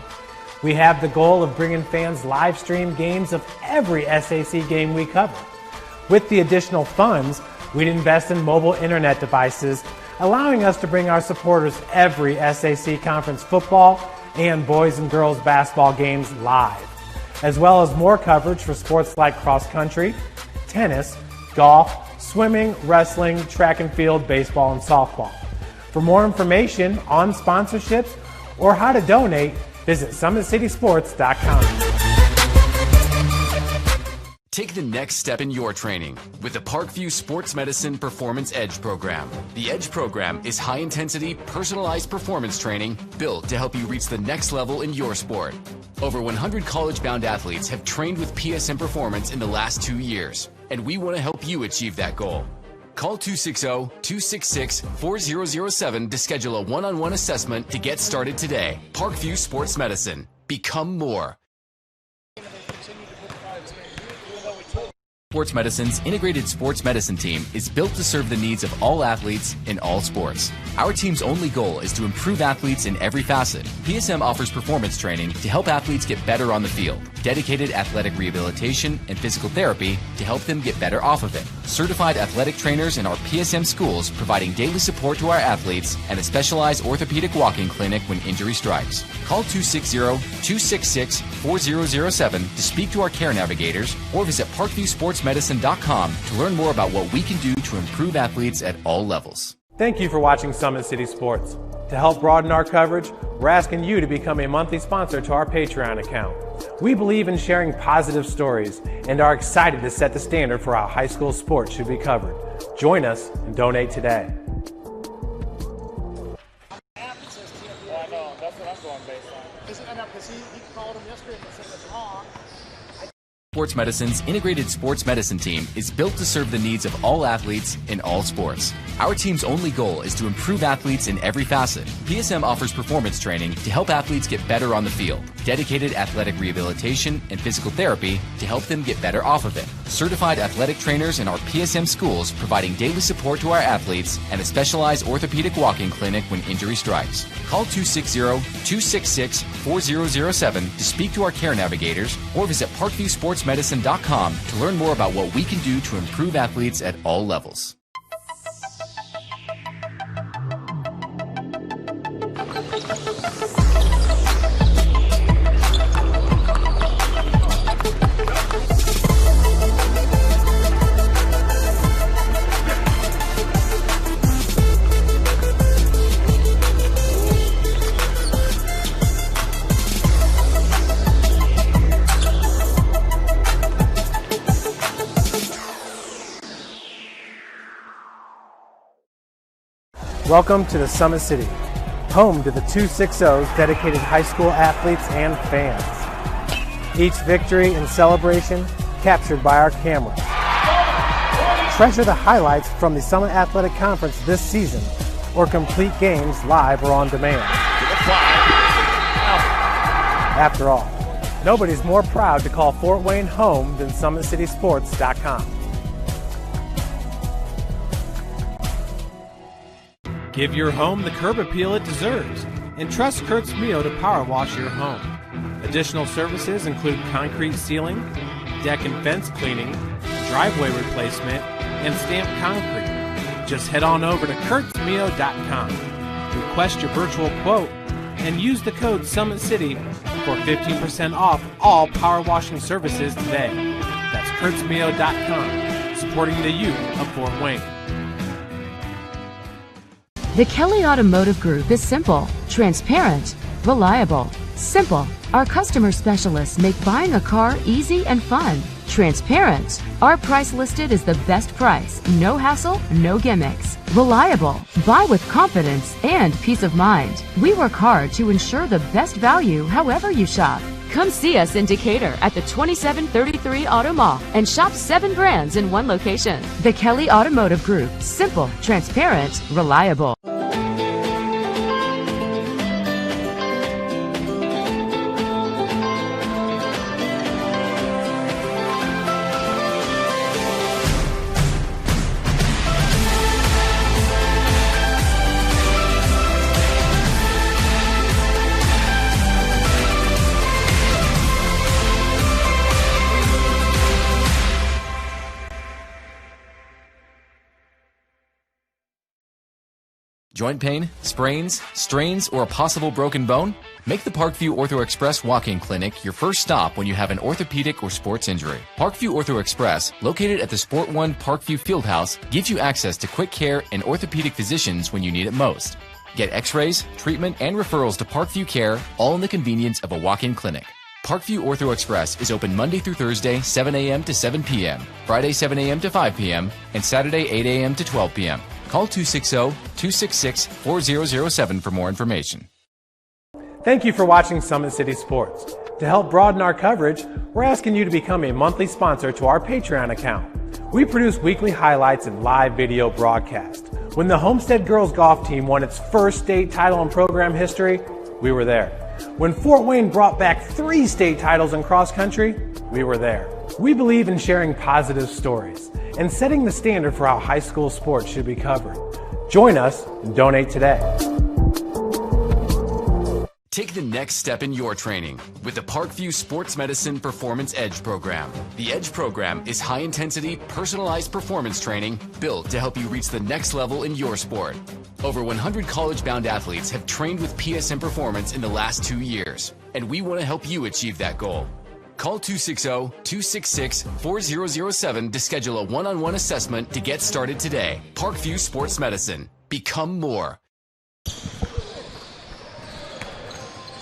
We have the goal of bringing fans live stream games of every SAC game we cover. With the additional funds, we'd invest in mobile internet devices, allowing us to bring our supporters every SAC conference football and boys and girls basketball games live, as well as more coverage for sports like cross country, tennis, golf, swimming, wrestling, track and field, baseball, and softball. For more information on sponsorships or how to donate, visit SummitCitySports.com. Take the next step in your training with the Parkview Sports Medicine Performance Edge program. The Edge program is high-intensity, personalized performance training built to help you reach the next level in your sport. Over 100 college-bound athletes have trained with PSM Performance in the last 2 years, and we want to help you achieve that goal. Call 260-266-4007 to schedule a one-on-one assessment to get started today. Parkview Sports Medicine. Become more. Sports Medicine's integrated sports medicine team is built to serve the needs of all athletes in all sports. Our team's only goal is to improve athletes in every facet. PSM offers performance training to help athletes get better on the field, dedicated athletic rehabilitation and physical therapy to help them get better off of it, certified athletic trainers in our PSM schools providing daily support to our athletes, and a specialized orthopedic walking clinic when injury strikes. Call 260-266-4007 to speak to our care navigators or visit ParkviewSportsMedicine.com to learn more about what we can do to improve athletes at all levels. Thank you for watching Summit City Sports. To help broaden our coverage, we're asking you to become a monthly sponsor to our Patreon account. We believe in sharing positive stories and are excited to set the standard for how high school sports should be covered. Join us and donate today. Sports Medicine's integrated sports medicine team is built to serve the needs of all athletes in all sports. Our team's only goal is to improve athletes in every facet. PSM offers performance training to help athletes get better on the field, dedicated athletic rehabilitation and physical therapy to help them get better off of it, certified athletic trainers in our PSM schools providing daily support to our athletes, and a specialized orthopedic walking clinic when injury strikes. Call 260-266-4007 to speak to our care navigators or visit ParkviewSportsMedicine.com to learn more about what we can do to improve athletes at all levels. Welcome to the Summit City, home to the 260's dedicated high school athletes and fans. Each victory and celebration captured by our cameras. Treasure the highlights from the Summit Athletic Conference this season or complete games live or on demand. After all, nobody's more proud to call Fort Wayne home than SummitCitySports.com. Give your home the curb appeal it deserves and trust Kurt's Mio to power wash your home. Additional services include concrete sealing, deck and fence cleaning, driveway replacement, and stamped concrete. Just head on over to kurtzmio.com, request your virtual quote, and use the code SummitCity for 15% off all power washing services today. That's kurtzmio.com, supporting the youth of Fort Wayne. The Kelly Automotive Group is simple, transparent, reliable. Simple. Our customer specialists make buying a car easy and fun. Transparent. Our price listed is the best price. No hassle, no gimmicks. Reliable. Buy with confidence and peace of mind. We work hard to ensure the best value however you shop. Come see us in Decatur at the 2733 Auto Mall and shop 7 brands in one location. The Kelly Automotive Group. Simple, transparent, reliable. Joint pain, sprains, strains, or a possible broken bone? Make the Parkview Ortho Express walk-in clinic your first stop when you have an orthopedic or sports injury. Parkview Ortho Express, located at the Sport One Parkview Fieldhouse, gives you access to quick care and orthopedic physicians when you need it most. Get x-rays, treatment, and referrals to Parkview Care, all in the convenience of a walk-in clinic. Parkview Ortho Express is open Monday through Thursday, 7 a.m. to 7 p.m., Friday, 7 a.m. to 5 p.m., and Saturday, 8 a.m. to 12 p.m. Call 260-266-4007 for more information. Thank you for watching Summit City Sports. To help broaden our coverage, we're asking you to become a monthly sponsor to our Patreon account. We produce weekly highlights and live video broadcasts. When the Homestead girls golf team won its first state title in program history, we were there. When Fort Wayne brought back 3 state titles in cross country, we were there. We believe in sharing positive stories and setting the standard for how high school sports should be covered. Join us and donate today. Take the next step in your training with the Parkview Sports Medicine Performance Edge program. The Edge program is high-intensity, personalized performance training built to help you reach the next level in your sport. Over 100 college-bound athletes have trained with PSM Performance in the last 2 years, and we want to help you achieve that goal. Call 260-266-4007 to schedule a one-on-one assessment to get started today. Parkview Sports Medicine. Become more.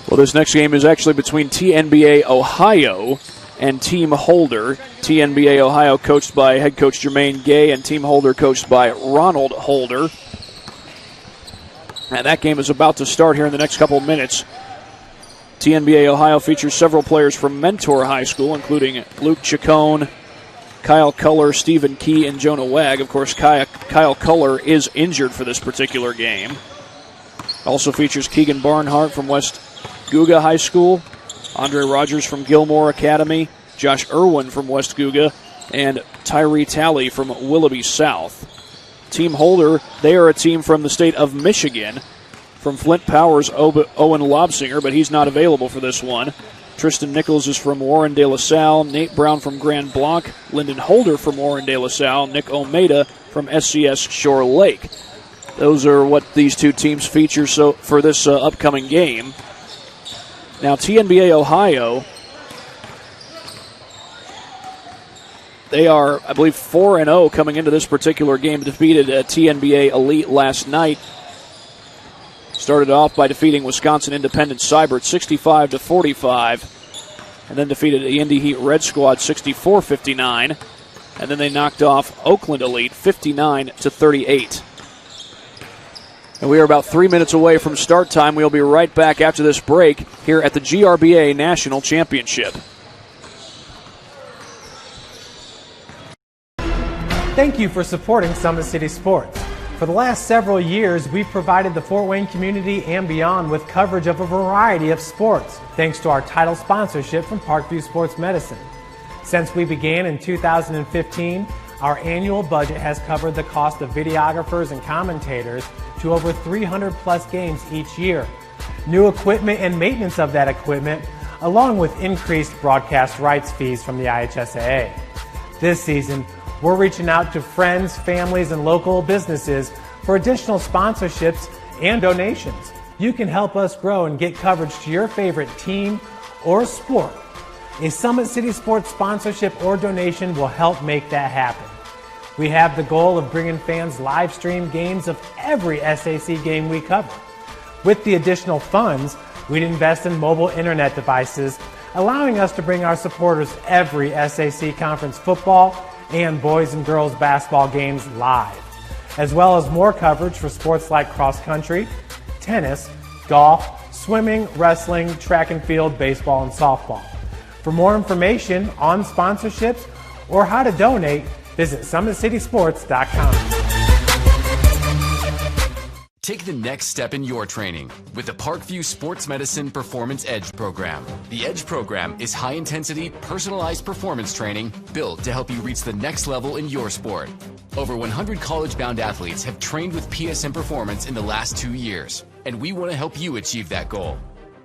Well, this next game is actually between TNBA Ohio and Team Holder. TNBA Ohio coached by head coach Jermaine Gay and Team Holder coached by Ronald Holder. And that game is about to start here in the next couple of minutes. TNBA Ohio features several players from Mentor High School, including Luke Chacon, Kyle Culler, Stephen Key, and Jonah Wagg. Of course, Kyle Culler is injured for this particular game. Also features Keegan Barnhart from West Guga High School, Andre Rogers from Gilmore Academy, Josh Irwin from West Guga, and Tyree Talley from Willoughby South. Team Holder, they are a team from the state of Michigan. From Flint Powers, Owen Lobsinger, but he's not available for this one. Tristan Nichols is from Warren De La Salle, Nate Brown from Grand Blanc, Lyndon Holder from Warren De La Salle, Nick Omeda from SCS Shore Lake. Those are what these two teams feature for this upcoming game. Now, TNBA Ohio, they are, I believe, 4-0 coming into this particular game. Defeated TNBA Elite last night. Started off by defeating Wisconsin Independent Cybert 65-45, and then defeated the Indy Heat Red Squad 64-59, and then they knocked off Oakland Elite 59-38. And we are about 3 minutes away from start time. We'll be right back after this break here at the GRBA National Championship. Thank you for supporting Summit City Sports. For the last several years, we've provided the Fort Wayne community and beyond with coverage of a variety of sports, thanks to our title sponsorship from Parkview Sports Medicine. Since we began in 2015, our annual budget has covered the cost of videographers and commentators to over 300 plus games each year. New equipment and maintenance of that equipment, along with increased broadcast rights fees from the IHSAA. This season, we're reaching out to friends, families, and local businesses for additional sponsorships and donations. You can help us grow and get coverage to your favorite team or sport. A Summit City Sports sponsorship or donation will help make that happen. We have the goal of bringing fans live stream games of every SAC game we cover. With the additional funds, we'd invest in mobile internet devices, allowing us to bring our supporters every SAC conference football and boys and girls basketball games live, as well as more coverage for sports like cross country, tennis, golf, swimming, wrestling, track and field, baseball, and softball. For more information on sponsorships or how to donate, visit SummitCitySports.com. Take the next step in your training with the Parkview Sports Medicine Performance Edge program. The Edge program is high-intensity, personalized performance training built to help you reach the next level in your sport. Over 100 college-bound athletes have trained with PSM Performance in the last 2 years, and we want to help you achieve that goal.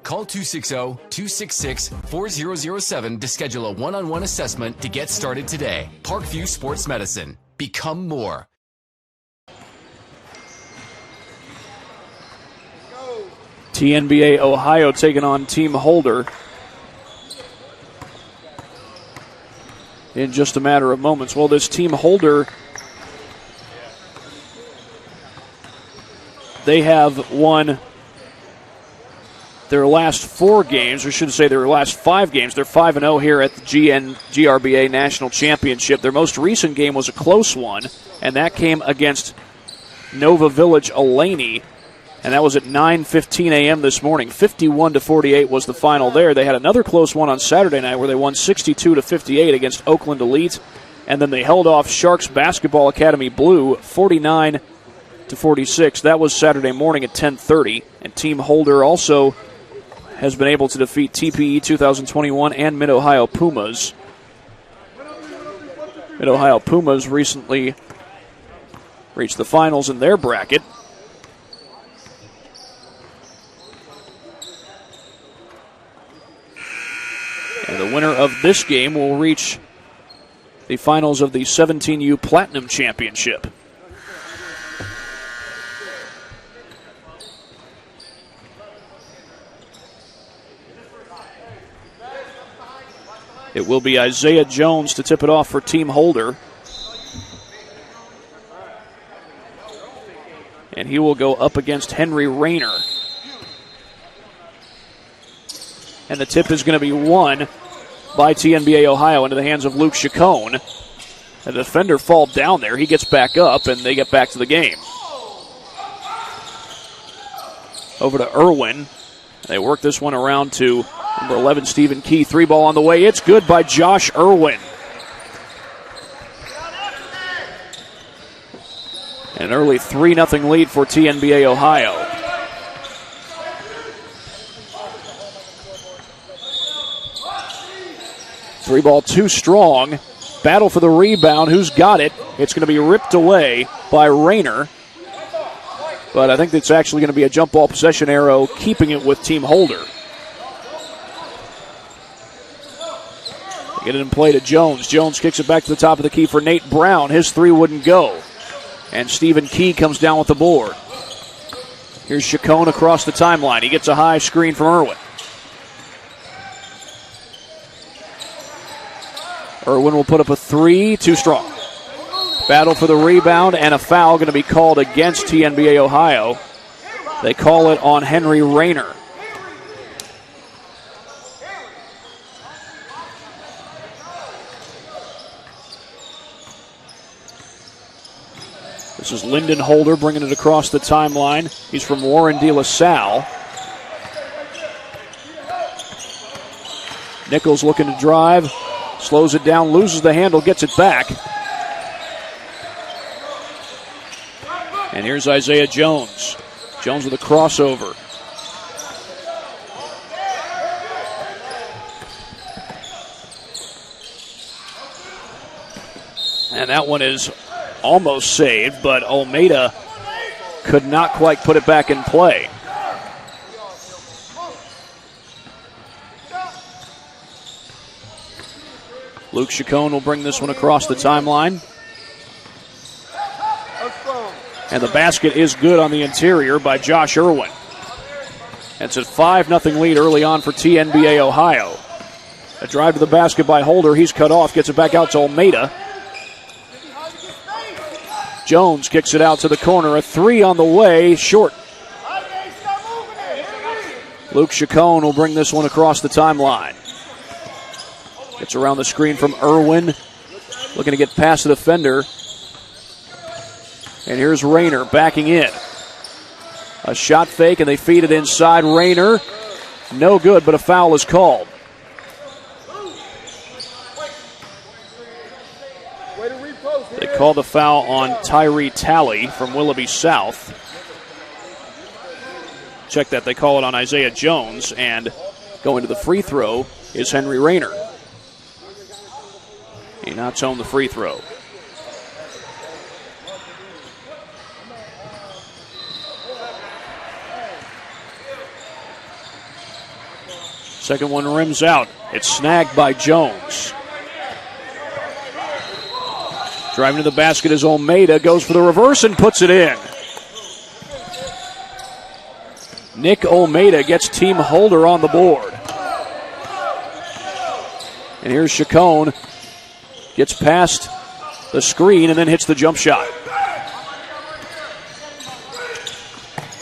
Call 260-266-4007 to schedule a one-on-one assessment to get started today. Parkview Sports Medicine. Become more. TNBA Ohio taking on Team Holder in just a matter of moments. Well, this Team Holder, they have won their last 4 games, or should I say their last 5 games. They're 5-0 here at the GRBA National Championship. Their most recent game was a close one, and that came against Nova Village Olaney, and that was at 9:15 a.m. this morning. 51-48 was the final there. They had another close one on Saturday night where they won 62-58 against Oakland Elite, and then they held off Sharks Basketball Academy Blue 49-46. That was Saturday morning at 10:30, and Team Holder also has been able to defeat TPE 2021 and Mid-Ohio Pumas. Mid-Ohio Pumas recently reached the finals in their bracket. And the winner of this game will reach the finals of the 17U Platinum Championship. It will be Isaiah Jones to tip it off for Team Holder. And he will go up against Henry Rayner. And the tip is going to be won by TNBA Ohio into the hands of Luke Chacon. The defender fall down there. He gets back up, and they get back to the game. Over to Irwin. They work this one around to number 11, Stephen Key. 3-ball on the way. It's good by Josh Irwin. An early 3-0 lead for TNBA Ohio. Three ball too strong. Battle for the rebound. Who's got it? It's going to be ripped away by Rayner. But I think it's actually going to be a jump ball possession arrow, keeping it with Team Holder. Get it in play to Jones. Jones kicks it back to the top of the key for Nate Brown. His 3 wouldn't go. And Stephen Key comes down with the board. Here's Chacon across the timeline. He gets a high screen from Irwin. Irwin will put up a 3, too strong. Battle for the rebound, and a foul going to be called against TNBA Ohio. They call it on Henry Rayner. This is Lyndon Holder bringing it across the timeline. He's from Warren De La Salle. Nichols looking to drive. Slows it down, loses the handle, gets it back. And here's Isaiah Jones. Jones with a crossover. And that one is almost saved, but Almeida could not quite put it back in play. Luke Chacon will bring this one across the timeline. And the basket is good on the interior by Josh Irwin. It's a 5-0 lead early on for TNBA Ohio. A drive to the basket by Holder. He's cut off, gets it back out to Almeida. Jones kicks it out to the corner. A 3 on the way, short. Luke Chacon will bring this one across the timeline. Gets around the screen from Irwin. Looking to get past the defender. And here's Rayner backing in. A shot fake, and they feed it inside. Rayner, no good, but a foul is called. They call the foul on Tyree Talley from Willoughby South. Check that, they call it on Isaiah Jones, and going to the free throw is Henry Rayner. He knocks home the free throw. Second one rims out. It's snagged by Jones. Driving to the basket is Almeida. Goes for the reverse and puts it in. Nick Olmeda gets Team Holder on the board. And here's Chacon. Gets past the screen and then hits the jump shot.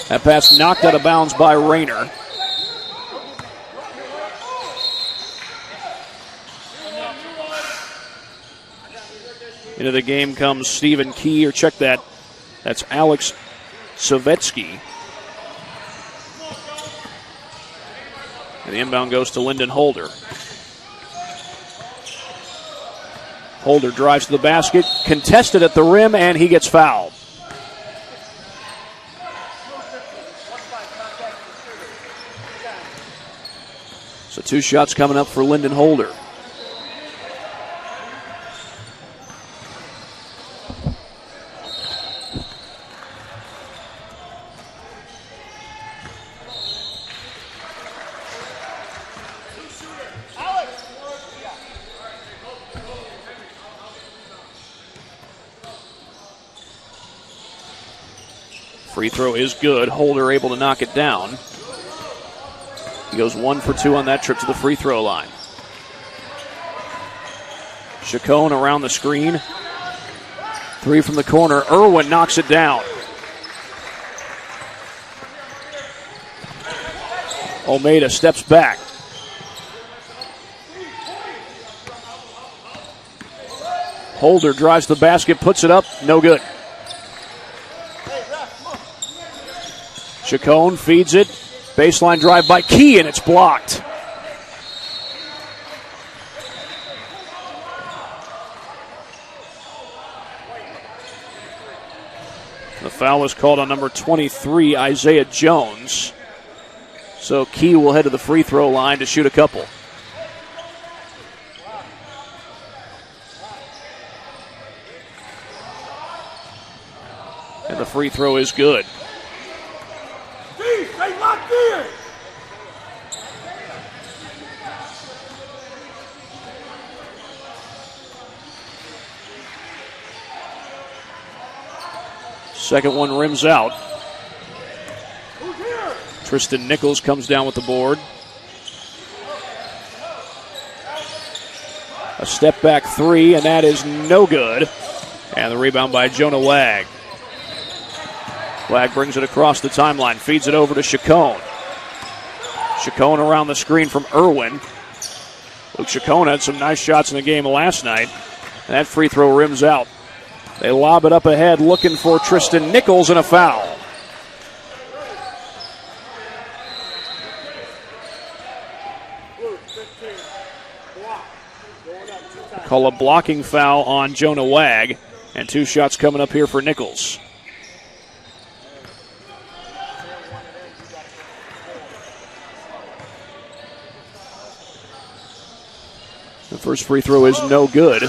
That pass knocked out of bounds by Rayner. Into the game comes Stephen Key, or check that. That's Alex Savetsky. And the inbound goes to Lyndon Holder. Holder drives to the basket, contested at the rim, and he gets fouled. So 2 shots coming up for Lyndon Holder. Free throw is good. Holder able to knock it down. He goes 1 for 2 on that trip to the free throw line. Chacon around the screen. 3 from the corner. Irwin knocks it down. Olmeda steps back. Holder drives the basket, puts it up, no good. Chacon feeds it. Baseline drive by Key, and it's blocked. The foul was called on number 23, Isaiah Jones. So Key will head to the free throw line to shoot a couple. And the free throw is good. Stay locked in. Second one rims out. Tristan Nichols comes down with the board. A step back 3, and that is no good. And the rebound by Jonah Wag. Wag brings it across the timeline, feeds it over to Chacon. Chacon around the screen from Irwin. Luke Chacon had some nice shots in the game last night. And that free throw rims out. They lob it up ahead, looking for Tristan Nichols, and a foul. Call a blocking foul on Jonah Wag, and 2 shots coming up here for Nichols. The first free throw is no good.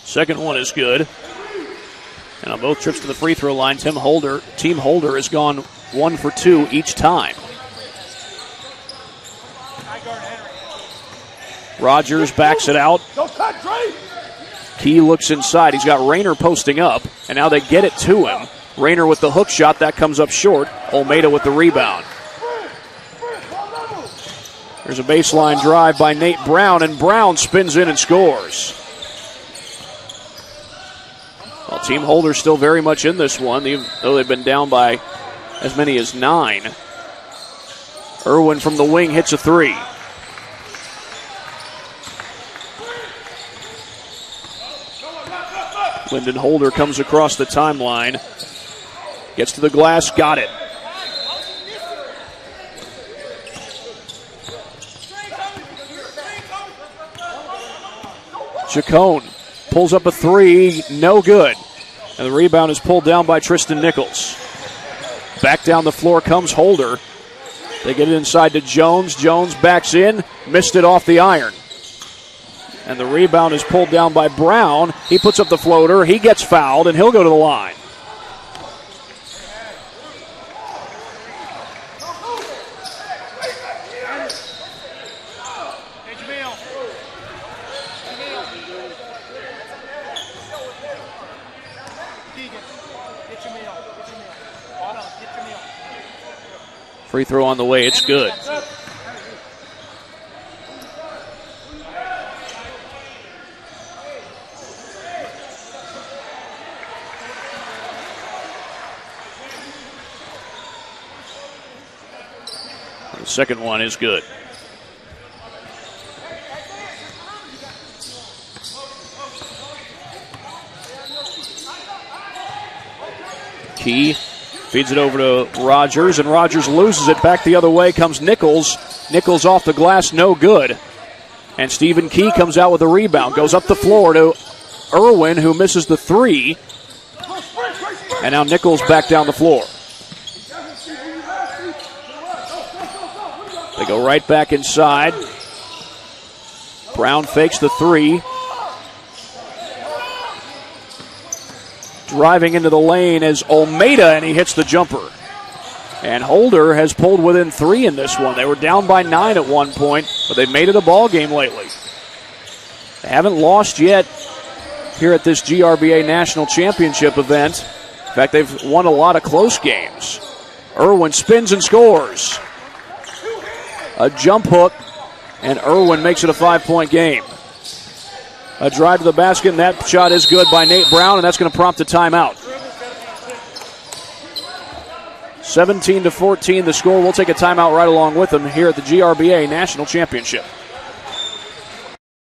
Second one is good. And on both trips to the free throw line, Team Holder has gone 1 for 2 each time. Rogers backs it out. Key looks inside. He's got Rayner posting up, and now they get it to him. Rayner with the hook shot. That comes up short. Olmeda with the rebound. There's a baseline drive by Nate Brown, and Brown spins in and scores. Well, Team Holder's still very much in this one, even though they've been down by as many as 9. Irwin from the wing hits a 3. Lyndon Holder comes across the timeline, gets to the glass, got it. Chacon pulls up a 3, no good. And the rebound is pulled down by Tristan Nichols. Back down the floor comes Holder. They get it inside to Jones. Jones backs in, missed it off the iron. And the rebound is pulled down by Brown. He puts up the floater. He gets fouled, and he'll go to the line. Free throw on the way. It's good. The second one is good. Key feeds it over to Rogers, and Rogers loses it. Back the other way comes Nichols. Nichols off the glass, no good. And Stephen Key comes out with a rebound. Goes up the floor to Irwin, who misses the three. And now Nichols back down the floor. They go right back inside. Brown fakes the three. Driving into the lane is Almeida, and he hits the jumper. And Holder has pulled within 3 in this one. They were down by 9 at one point, but they've made it a ball game lately. They haven't lost yet here at this GRBA National Championship event. In fact, they've won a lot of close games. Irwin spins and scores. A jump hook, and Irwin makes it a 5-point game. A drive to the basket, and that shot is good by Nate Brown, and that's going to prompt a timeout. 17-14 the score. We'll take a timeout right along with them here at the GRBA National Championship.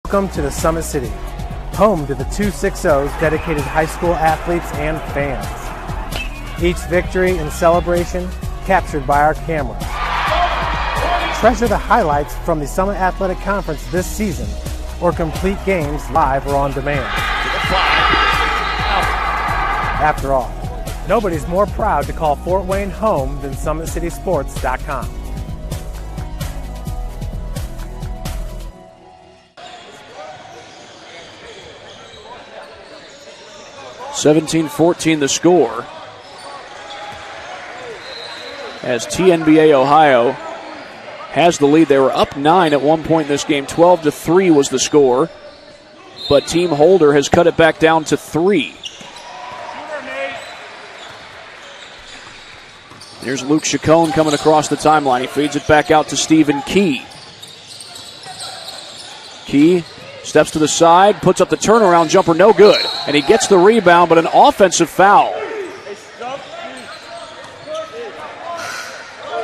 Welcome to the Summit City, home to the 260s dedicated high school athletes and fans. Each victory and celebration captured by our camera. Treasure the highlights from the Summit Athletic Conference this season, or complete games live or on demand. After all, nobody's more proud to call Fort Wayne home than SummitCitySports.com. (17-14) the score. As TNBA Ohio has the lead. They were up 9 at one point in this game. 12-3 was the score. But Team Holder has cut it back down to 3. Here's Luke Chacon coming across the timeline. He feeds it back out to Stephen Key. Key steps to the side, puts up the turnaround jumper, no good. And he gets the rebound, but an offensive foul.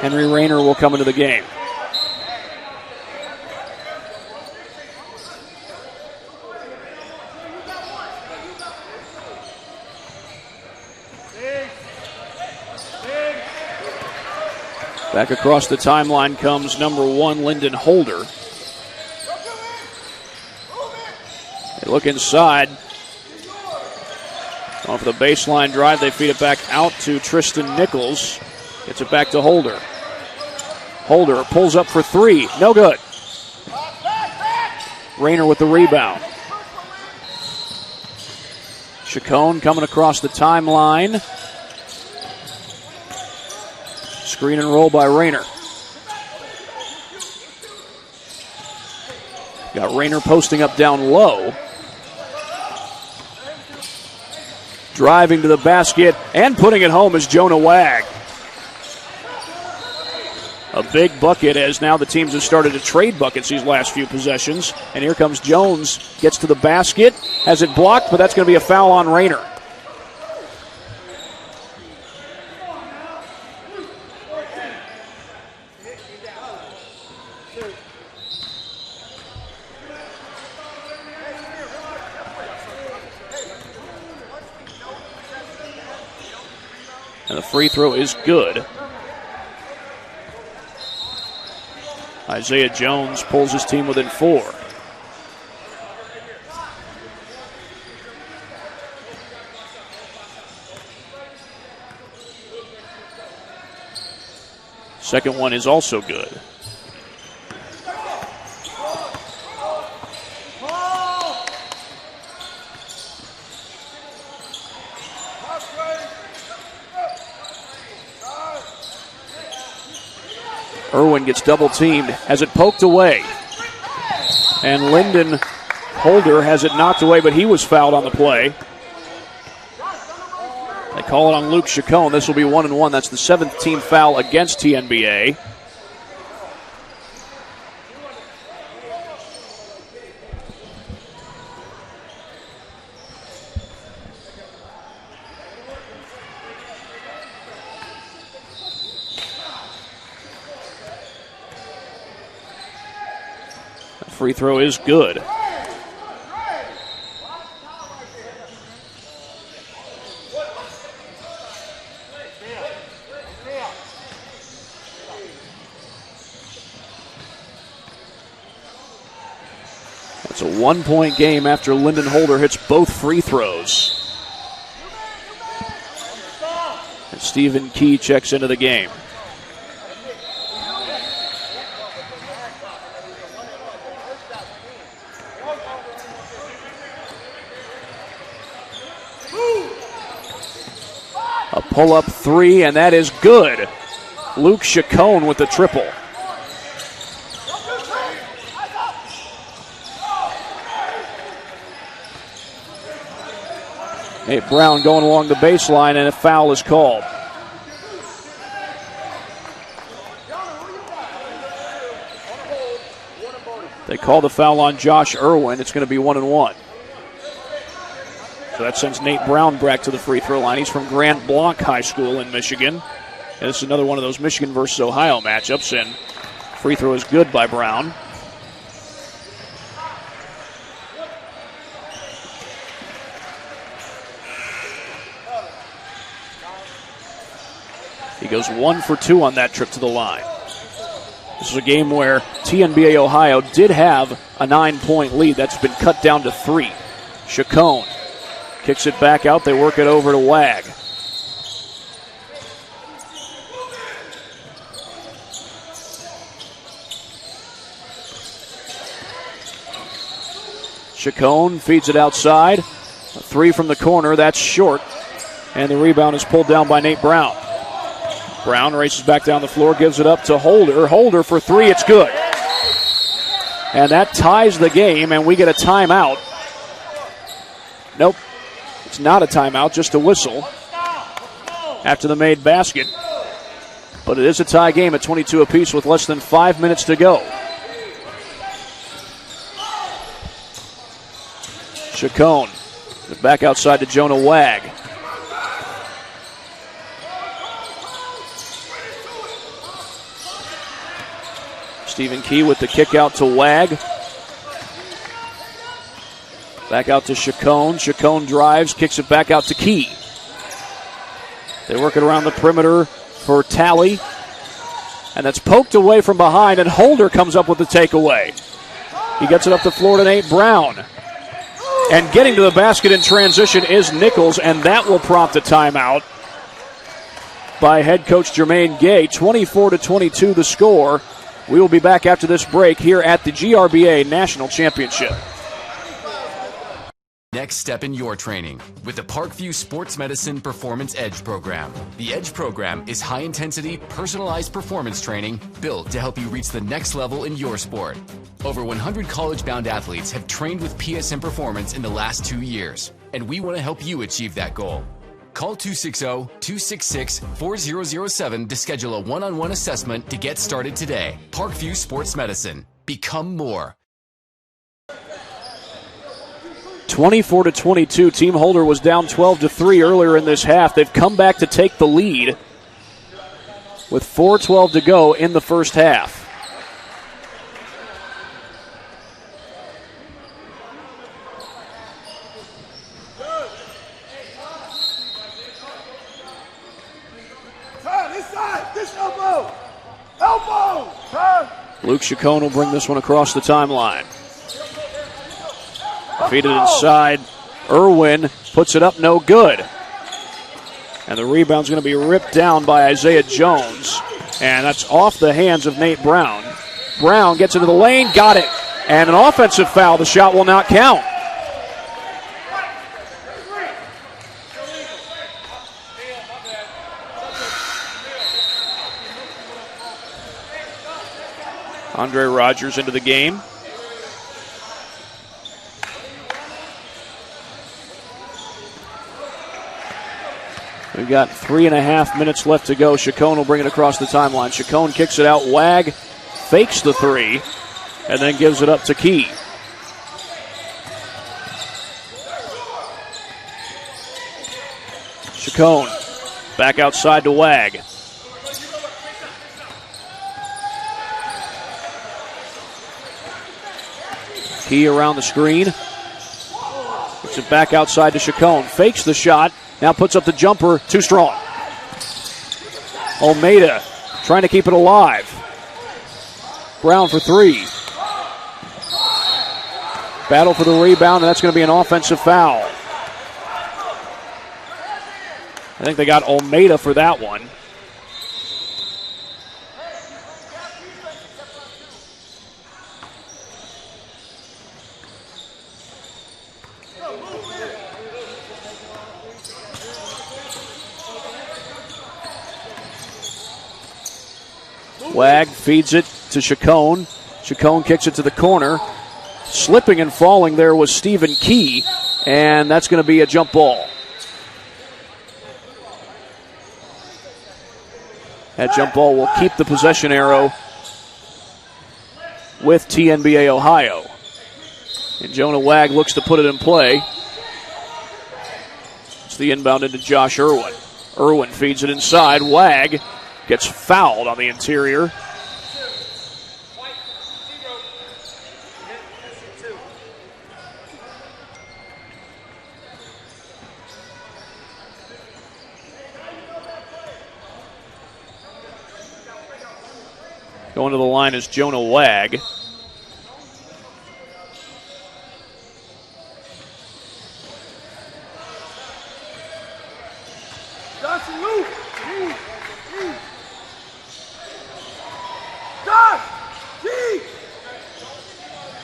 Henry Rayner will come into the game. Back across the timeline comes number 1, Lyndon Holder. They look inside. Going for the baseline drive. They feed it back out to Tristan Nichols. Gets it back to Holder. Holder pulls up for 3. No good. Rayner with the rebound. Chacon coming across the timeline. Screen and roll by Rayner. Got Rayner posting up down low. Driving to the basket and putting it home is Jonah Wag. A big bucket as now the teams have started to trade buckets these last few possessions. And here comes Jones. Gets to the basket. Has it blocked, but that's going to be a foul on Rayner. And the free throw is good. Isaiah Jones pulls his team within 4. Second one is also good. Irwin gets double teamed, has it poked away. And Lyndon Holder has it knocked away, but he was fouled on the play. They call it on Luke Chacon. This will be 1-1. That's the 7th team foul against TNBA. The free throw is good. It's a 1-point game after Lyndon Holder hits both free throws. And Stephen Key checks into the game. A pull-up three, and that is good. Luke Chacon with the triple. Nate Brown going along the baseline, and a foul is called. They call the foul on Josh Irwin. It's going to be 1-1. So that sends Nate Brown back to the free throw line. He's from Grant Blanc High School in Michigan. And this is another one of those Michigan versus Ohio matchups, and free throw is good by Brown. He goes 1 for 2 on that trip to the line. This is a game where TNBA Ohio did have a 9-point lead. That's been cut down to 3. Chacon kicks it back out. They work it over to Wag. Chacon feeds it outside. A 3 from the corner. That's short. And the rebound is pulled down by Nate Brown. Brown races back down the floor, gives it up to Holder. Holder for 3, it's good. And that ties the game, and we get a timeout. Nope, it's not a timeout, just a whistle after the made basket. But it is a tie game at 22 apiece with less than 5 minutes to go. Chacon back outside to Jonah Wag. Stephen Key with the kick out to Wag. Back out to Chacon. Chacon drives, kicks it back out to Key. They work it around the perimeter for Talley. And that's poked away from behind, and Holder comes up with the takeaway. He gets it up the floor to Nate Brown. And getting to the basket in transition is Nichols, and that will prompt a timeout by head coach Jermaine Gay. 24-22 the score. We will be back after this break here at the GRBA National Championship. Next step in your training with the Parkview Sports Medicine Performance Edge program. The Edge program is high-intensity, personalized performance training built to help you reach the next level in your sport. Over 100 college-bound athletes have trained with PSM Performance in the last 2 years, and we want to help you achieve that goal. Call 260-266-4007 to schedule a one-on-one assessment to get started today. Parkview Sports Medicine. Become more. 24-22. Team Holder was down 12-3 earlier in this half. They've come back to take the lead with 4:12 to go in the first half. Luke Chacon will bring this one across the timeline. Feed it inside. Irwin puts it up, no good. And the rebound's going to be ripped down by Isaiah Jones. And that's off the hands of Nate Brown. Brown gets into the lane, got it. And an offensive foul. The shot will not count. Andre Rogers into the game. We've got 3.5 minutes left to go. Chacon will bring it across the timeline. Chacon kicks it out. Wag fakes the three and then gives it up to Key. Chacon back outside to Wag. Key around the screen. Puts it back outside to Chacon. Fakes the shot. Now puts up the jumper. Too strong. Almeida trying to keep it alive. Brown for three. Battle for the rebound, and that's going to be an offensive foul. I think they got Almeida for that one. Wag feeds it to Chacon. Chacon kicks it to the corner. Slipping and falling there was Stephen Key, and that's going to be a jump ball. That jump ball will keep the possession arrow with TNBA Ohio. And Jonah Wag looks to put it in play. It's the inbound into Josh Irwin. Irwin feeds it inside. Wag gets fouled on the interior. Going to the line is Jonah Wag.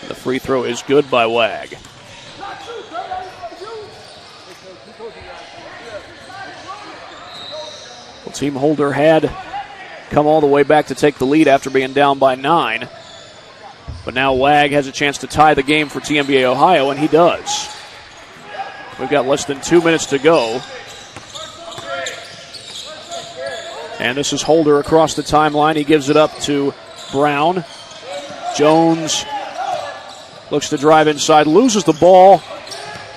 The free throw is good by Wag. Well, Team Holder had come all the way back to take the lead after being down by 9. But now Wag has a chance to tie the game for TNBA Ohio, and he does. We've got less than 2 minutes to go. And this is Holder across the timeline. He gives it up to Brown. Jones looks to drive inside, loses the ball,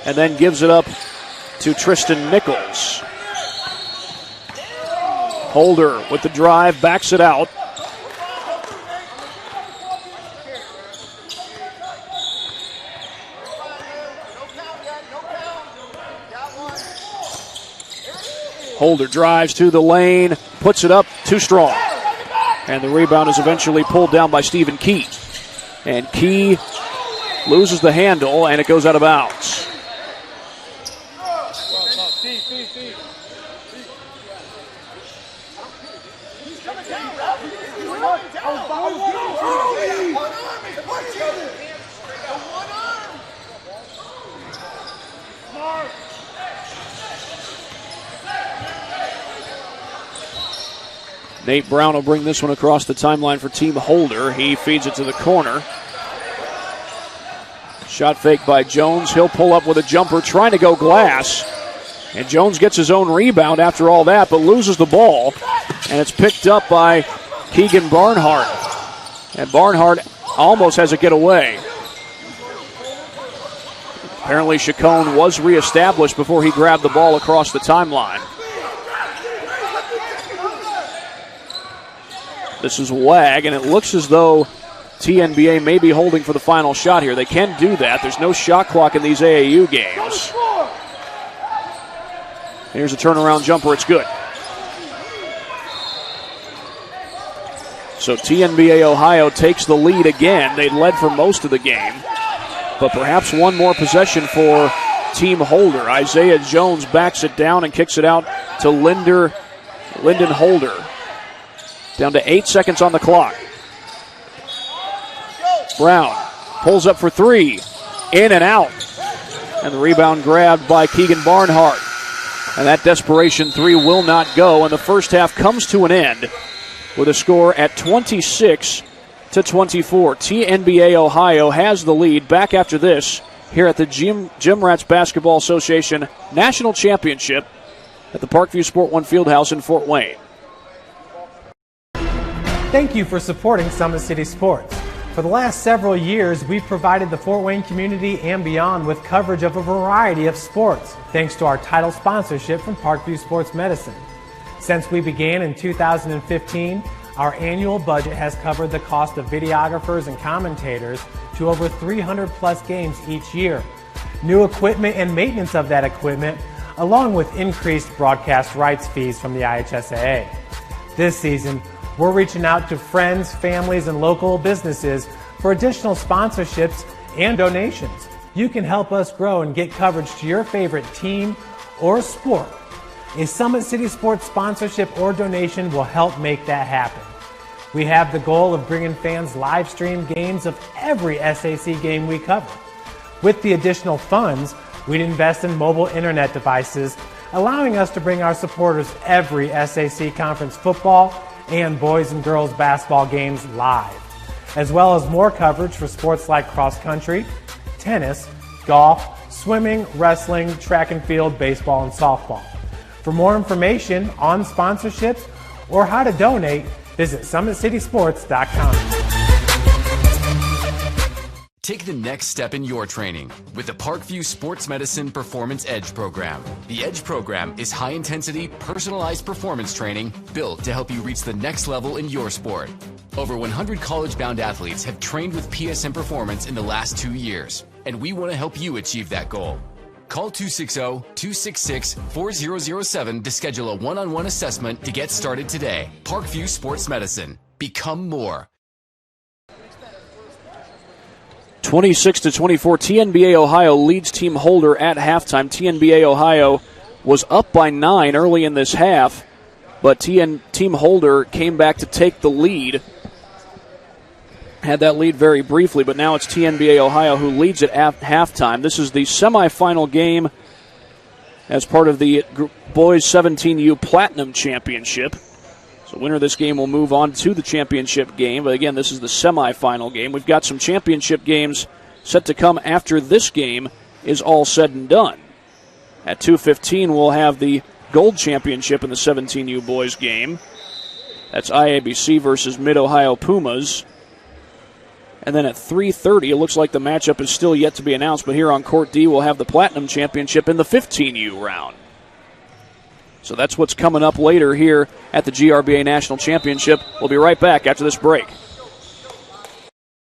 and then gives it up to Tristan Nichols. Holder with the drive, backs it out. Holder drives to the lane, puts it up, too strong. And the rebound is eventually pulled down by Stephen Key. And Key loses the handle, and it goes out of bounds. Nate Brown will bring this one across the timeline for Team Holder. He feeds it to the corner. Shot fake by Jones. He'll pull up with a jumper, trying to go glass. And Jones gets his own rebound after all that, but loses the ball. And it's picked up by Keegan Barnhart. And Barnhart almost has it get away. Apparently Chacon was reestablished before he grabbed the ball across the timeline. This is Wag, and it looks as though TNBA may be holding for the final shot here. They can do that. There's no shot clock in these AAU games. Here's a turnaround jumper. It's good. So TNBA Ohio takes the lead again. They led for most of the game, but perhaps one more possession for Team Holder. Isaiah Jones backs it down and kicks it out to Lyndon Holder. Down to 8 seconds on the clock. Brown pulls up for three. In and out. And the rebound grabbed by Keegan Barnhart. And that desperation three will not go. And the first half comes to an end with a score at 26-24. TNBA Ohio has the lead. Back after this here at the Jim Rats Basketball Association National Championship at the Parkview Sport One Fieldhouse in Fort Wayne. Thank you for supporting Summit City Sports. For the last several years, we've provided the Fort Wayne community and beyond with coverage of a variety of sports, thanks to our title sponsorship from Parkview Sports Medicine. Since we began in 2015, our annual budget has covered the cost of videographers and commentators to over 300 plus games each year. New equipment and maintenance of that equipment, along with increased broadcast rights fees from the IHSAA. This season, we're reaching out to friends, families, and local businesses for additional sponsorships and donations. You can help us grow and get coverage to your favorite team or sport. A Summit City Sports sponsorship or donation will help make that happen. We have the goal of bringing fans live stream games of every SAC game we cover. With the additional funds, we'd invest in mobile internet devices, allowing us to bring our supporters every SAC conference football and boys and girls basketball games live, as well as more coverage for sports like cross country, tennis, golf, swimming, wrestling, track and field, baseball, and softball. For more information on sponsorships or how to donate, visit SummitCitySports.com. Take the next step in your training with the Parkview Sports Medicine Performance Edge program. The Edge program is high-intensity, personalized performance training built to help you reach the next level in your sport. Over 100 college-bound athletes have trained with PSM Performance in the last 2 years, and we want to help you achieve that goal. Call 260-266-4007 to schedule a one-on-one assessment to get started today. Parkview Sports Medicine. Become more. 26-24, TNBA Ohio leads Team Holder at halftime. TNBA Ohio was up by 9 early in this half, but Team Holder came back to take the lead. Had that lead very briefly, but now it's TNBA Ohio who leads it at halftime. This is the semifinal game as part of the Boys 17U Platinum Championship. So winner of this game will move on to the championship game. But again, this is the semifinal game. We've got some championship games set to come after this game is all said and done. At 2:15, we'll have the gold championship in the 17U boys game. That's IABC versus Mid-Ohio Pumas. And then at 3:30, it looks like the matchup is still yet to be announced, but here on Court D, we'll have the Platinum Championship in the 15U round. So that's what's coming up later here at the GRBA National Championship. We'll be right back after this break.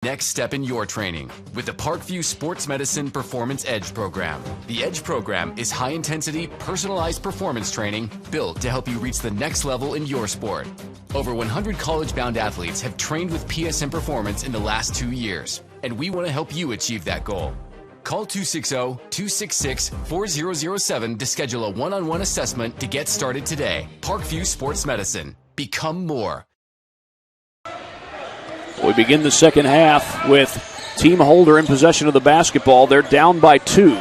Next step in your training with the Parkview Sports Medicine Performance Edge program. The Edge program is high-intensity, personalized performance training built to help you reach the next level in your sport. Over 100 college-bound athletes have trained with PSM Performance in the last 2 years, and we want to help you achieve that goal. Call 260-266-4007 to schedule a one-on-one assessment to get started today. Parkview Sports Medicine. Become more. We begin the second half with Team Holder in possession of the basketball. They're down by 2,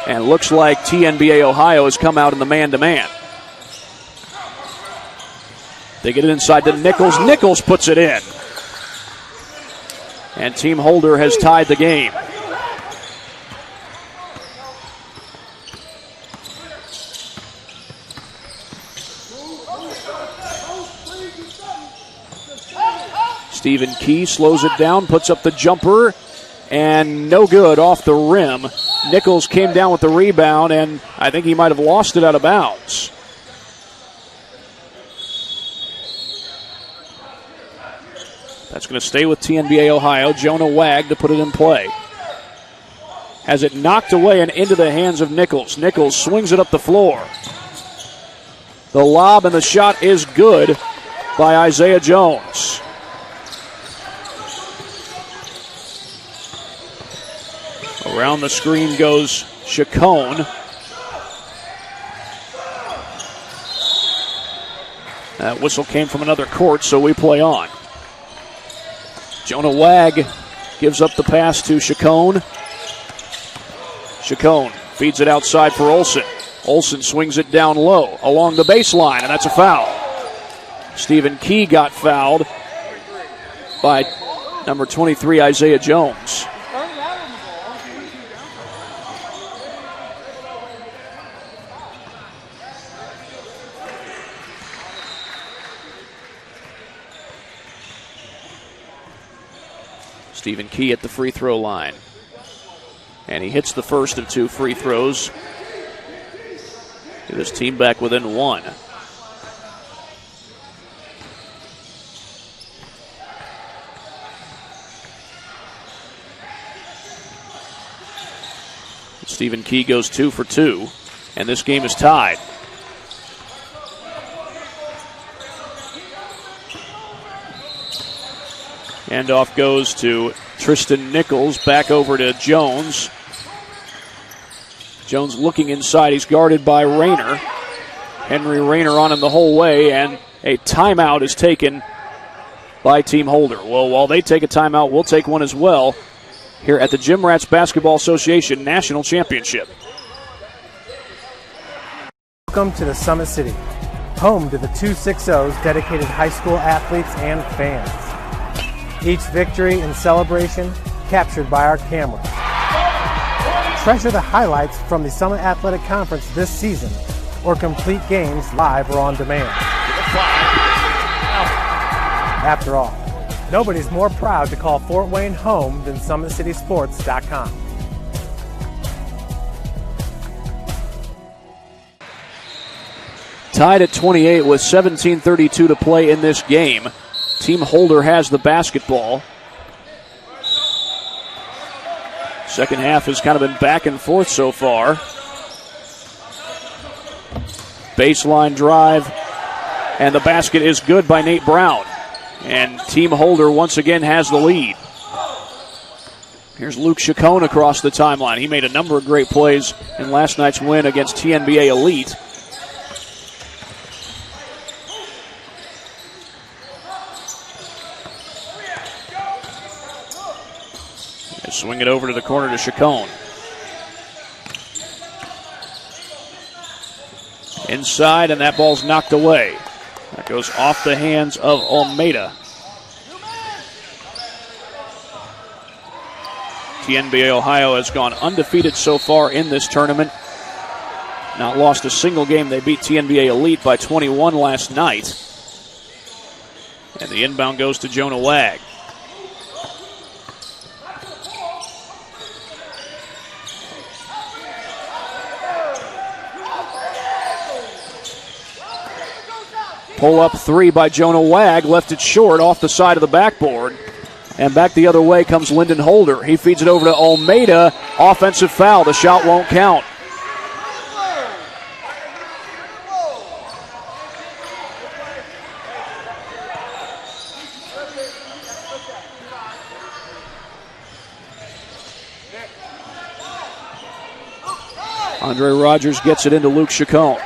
and it looks like TNBA Ohio has come out in the man-to-man. They get it inside to Nichols. Nichols puts it in. And Team Holder has tied the game. Stephen Key slows it down, puts up the jumper, and no good off the rim. Nichols came down with the rebound, and I think he might have lost it out of bounds. That's going to stay with TNBA Ohio. Jonah Wag to put it in play. Has it knocked away and into the hands of Nichols. Nichols swings it up the floor. The lob and the shot is good by Isaiah Jones. Around the screen goes Chacon. That whistle came from another court, so we play on. Jonah Wag gives up the pass to Chacon. Chacon feeds it outside for Olsen. Olsen swings it down low along the baseline, and that's a foul. Stephen Key got fouled by number 23, Isaiah Jones. Stephen Key at the free throw line. And he hits the first of 2 free throws. Get his team back within 1. Stephen Key goes 2 for 2, and this game is tied. Handoff goes to Tristan Nichols, back over to Jones. Jones looking inside. He's guarded by Rayner. Henry Rayner on him the whole way, and a timeout is taken by Team Holder. Well, while they take a timeout, we'll take one as well here at the Jim Rats Basketball Association National Championship. Welcome to the Summit City, home to the 260's dedicated high school athletes and fans. Each victory and celebration captured by our cameras. Treasure the highlights from the Summit Athletic Conference this season, or complete games live or on demand. After all, nobody's more proud to call Fort Wayne home than SummitCitySports.com. Tied at 28 with 17:32 to play in this game. Team Holder has the basketball. Second half has kind of been back and forth so far. Baseline drive, and the basket is good by Nate Brown. And Team Holder once again has the lead. Here's Luke Chacon across the timeline. He made a number of great plays in last night's win against TNBA Elite. They swing it over to the corner to Chacon. Inside, and that ball's knocked away. That goes off the hands of Almeida. TNBA Ohio has gone undefeated so far in this tournament. Not lost a single game. They beat TNBA Elite by 21 last night. And the inbound goes to Jonah Wag. Pull-up 3 by Jonah Wag, left it short off the side of the backboard. And back the other way comes Lyndon Holder. He feeds it over to Almeida. Offensive foul. The shot won't count. Andre Rogers gets it into Luke Chacon.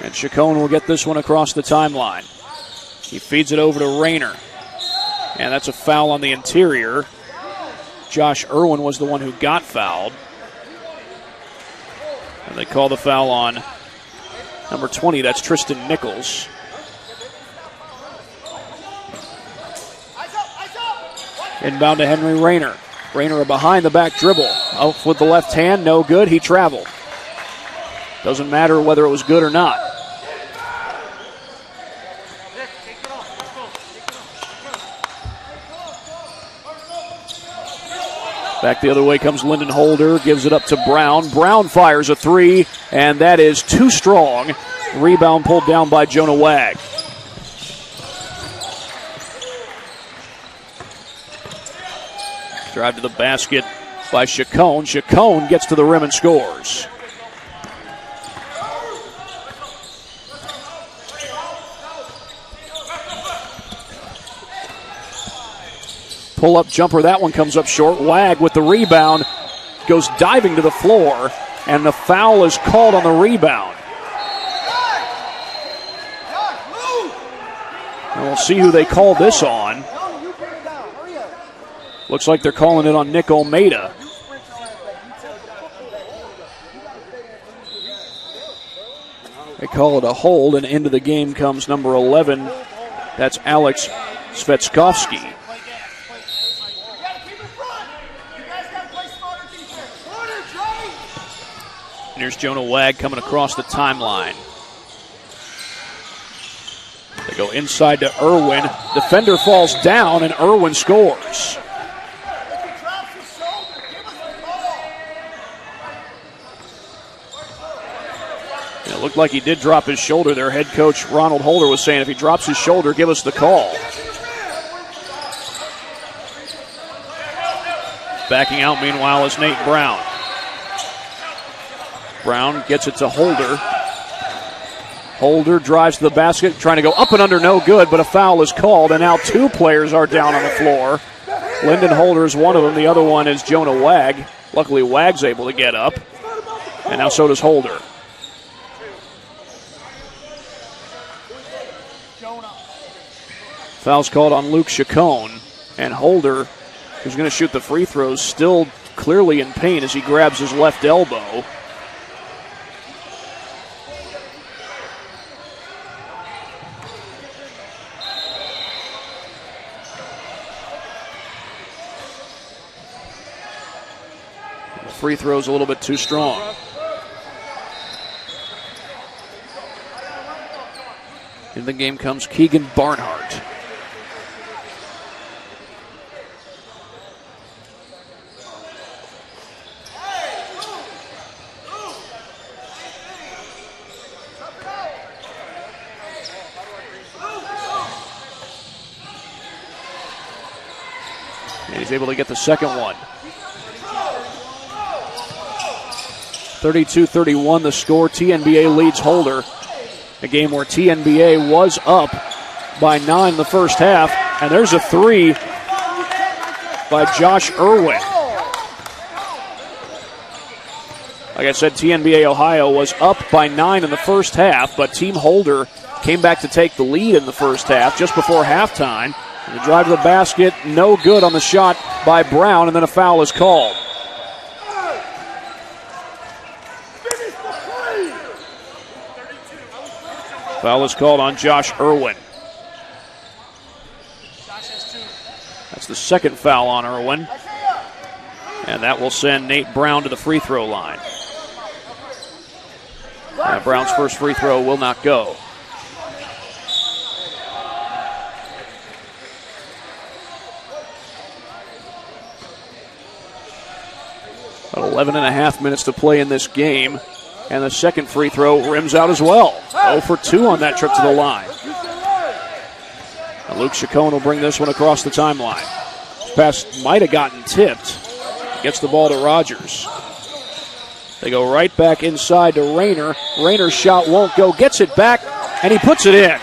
And Chacon will get this one across the timeline. He feeds it over to Rayner. And that's a foul on the interior. Josh Irwin was the one who got fouled. And they call the foul on number 20. That's Tristan Nichols. Inbound to Henry Rayner. Rayner a behind the back dribble. Out with the left hand, no good. He traveled. Doesn't matter whether it was good or not. Back the other way comes Lyndon Holder, gives it up to Brown. Brown fires a 3, and that is too strong. Rebound pulled down by Jonah Wag. Drive to the basket by Chacon. Chacon gets to the rim and scores. Pull-up jumper, that one comes up short. Wag with the rebound, goes diving to the floor, and the foul is called on the rebound. And we'll see who they call this on. Looks like they're calling it on Nick Almeida. They call it a hold, and into the game comes number 11. That's Alex Svetskovsky. Here's Jonah Wag coming across the timeline. They go inside to Irwin. Defender falls down, and Irwin scores. It looked like he did drop his shoulder there. Head coach Ronald Holder was saying if he drops his shoulder, give us the call. Backing out, meanwhile, is Nate Brown. Brown gets it to Holder. Holder drives to the basket, trying to go up and under, no good, but a foul is called, and now two players are down on the floor. Lyndon Holder is one of them. The other one is Jonah Wag. Luckily, Wag's able to get up, and now so does Holder. Foul's called on Luke Chacon, and Holder, who's going to shoot the free throws, still clearly in pain as he grabs his left elbow. The free throw's a little bit too strong. In the game comes Keegan Barnhart. And he's able to get the second one. 32-31 the score. TNBA leads Holder. A game where TNBA was up by 9 in the first half. And there's a three by Josh Irwin. Like I said, TNBA Ohio was up by 9 in the first half, but Team Holder came back to take the lead in the first half just before halftime. And the drive to the basket, no good on the shot by Brown, and then a foul is called. Foul is called on Josh Irwin. That's the second foul on Irwin. And that will send Nate Brown to the free throw line. Brown's first free throw will not go. About 11 and a half minutes to play in this game. And the second free throw rims out as well. 0 for 2 on that trip to the line. And Luke Chacon will bring this one across the timeline. This pass might have gotten tipped. Gets the ball to Rogers. They go right back inside to Rayner. Rayner's shot won't go. Gets it back, and he puts it in.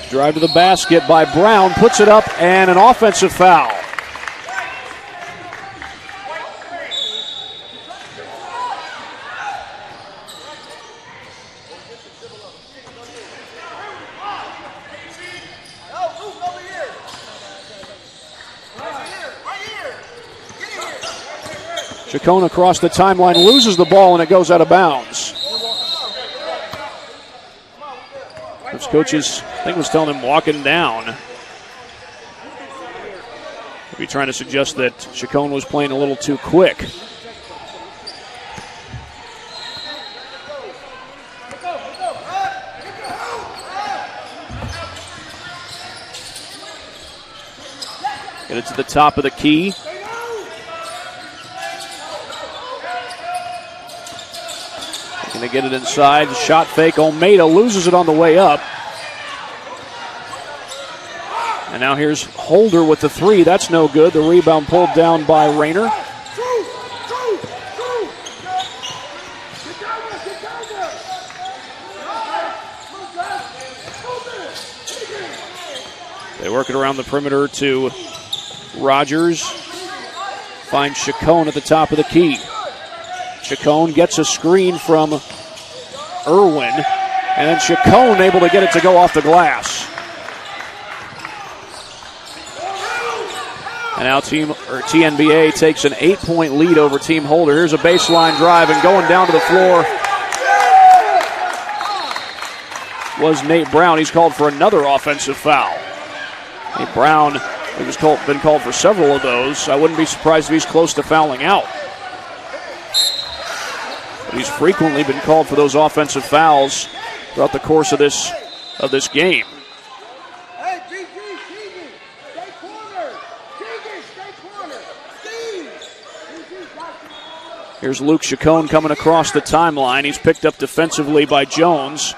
Drive to the basket by Brown, puts it up, and an offensive foul. Chacon across the timeline, loses the ball, and it goes out of bounds. His coaches, I think, was telling him walking down. Maybe trying to suggest that Chacon was playing a little too quick. Get it to the top of the key. Going to get it inside. Shot fake. Almeida loses it on the way up. And now here's Holder with the three. That's no good. The rebound pulled down by Rayner. They work it around the perimeter to Rogers. Finds Chacon at the top of the key. Chacon gets a screen from Irwin, and then Chacon able to get it to go off the glass. And now TNBA takes an 8-point lead over Team Holder. Here's a baseline drive, and going down to the floor was Nate Brown. He's called for another offensive foul. Nate Brown He's been called for several of those. I wouldn't be surprised if he's close to fouling out. But he's frequently been called for those offensive fouls throughout the course of this game. Hey, GG, stay corner. GG, stay corner. Steve. Here's Luke Chacon coming across the timeline. He's picked up defensively by Jones.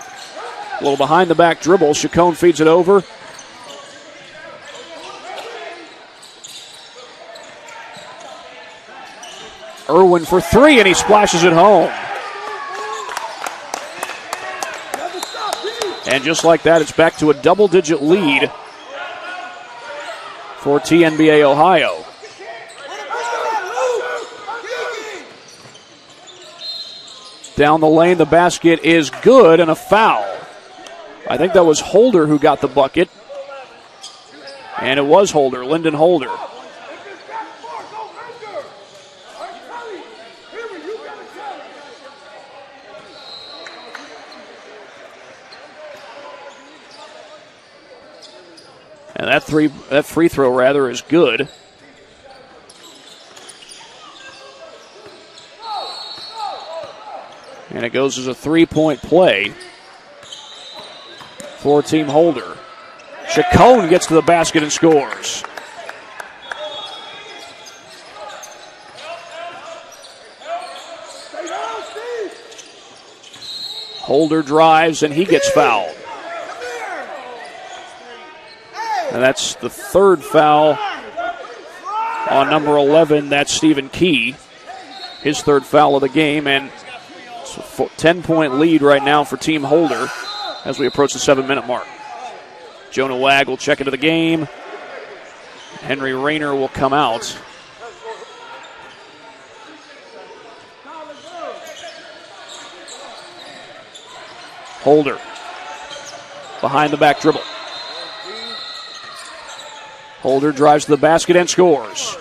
A little behind the back dribble. Chacon feeds it over. Irwin for three, and he splashes it home. And just like that, it's back to a double-digit lead for TNBA Ohio. Down the lane, the basket is good, and a foul. I think that was Holder who got the bucket. And it was Holder, Lyndon Holder. And that free throw is good. And it goes as a three-point play for Team Holder. Chacon gets to the basket and scores. Holder drives and he gets fouled. And that's the third foul on number 11. That's Stephen Key. His third foul of the game, and it's a 10-point lead right now for Team Holder as we approach the 7-minute mark. Jonah Wag will check into the game. Henry Rayner will come out. Holder behind the back dribble. Holder drives to the basket and scores.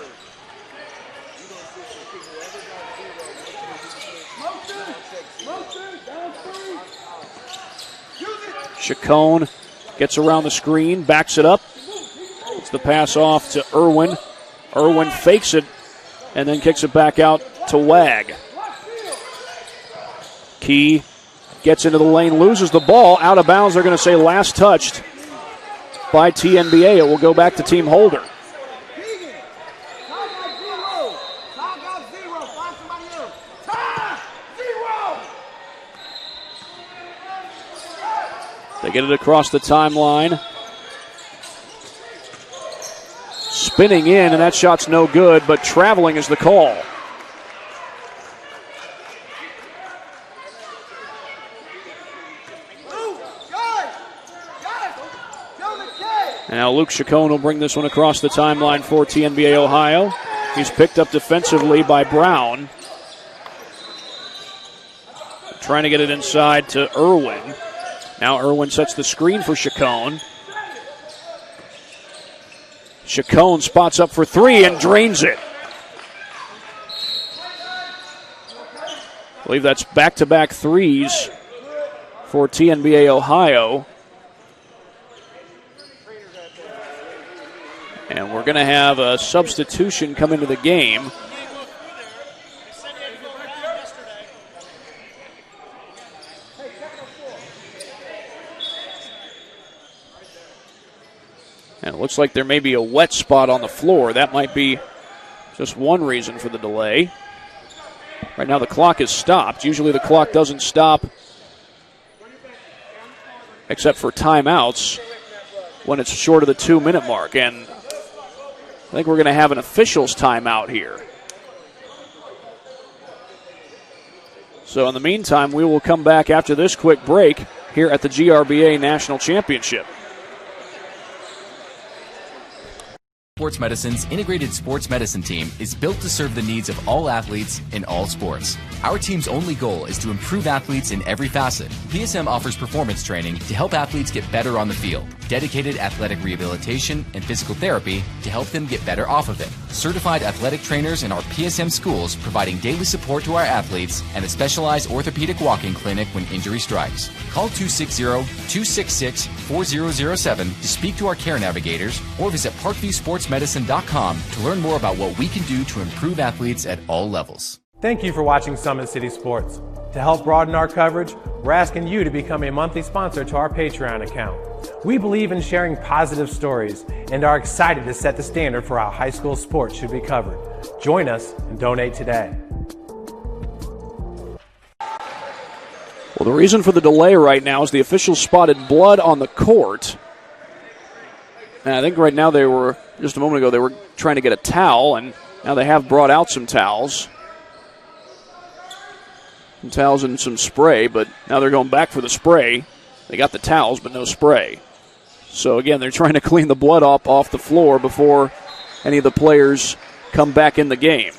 Chacon gets around the screen, backs it up. It's the pass off to Irwin. Irwin fakes it and then kicks it back out to Wag. Key gets into the lane, loses the ball. Out of bounds, they're going to say last touched by TNBA. It will go back to Team Holder. They get it across the timeline. Spinning in, and that shot's no good, but traveling is the call. And now Luke Chacon will bring this one across the timeline for TNBA Ohio. He's picked up defensively by Brown. Trying to get it inside to Irwin. Now Irwin sets the screen for Chacon. Chacon spots up for three and drains it. I believe that's back-to-back threes for TNBA Ohio. And we're going to have a substitution come into the game. And it looks like there may be a wet spot on the floor. That might be just one reason for the delay. Right now the clock is stopped. Usually the clock doesn't stop except for timeouts when it's short of the 2-minute mark. And I think we're going to have an officials timeout here. So in the meantime, we will come back after this quick break here at the GRBA National Championship. Sports Medicine's integrated sports medicine team is built to serve the needs of all athletes in all sports. Our team's only goal is to improve athletes in every facet. PSM offers performance training to help athletes get better on the field. dedicated athletic rehabilitation and physical therapy to help them get better off of it. Certified athletic trainers in our PSM schools providing daily support to our athletes, and a specialized orthopedic walking clinic when injury strikes. Call 260-266-4007 to speak to our care navigators, or visit parkviewsportsmedicine.com to learn more about what we can do to improve athletes at all levels. Thank you for watching Summit City Sports. To help broaden our coverage, we're asking you to become a monthly sponsor to our Patreon account. We believe in sharing positive stories and are excited to set the standard for how high school sports should be covered. Join us and donate today. Well, the reason for the delay right now is the officials spotted blood on the court. And I think right now just a moment ago, they were trying to get a towel, and now they have brought out some towels. Some towels and some spray, but now they're going back for the spray. They got the towels, but no spray. So again, they're trying to clean the blood off the floor before any of the players come back in the game.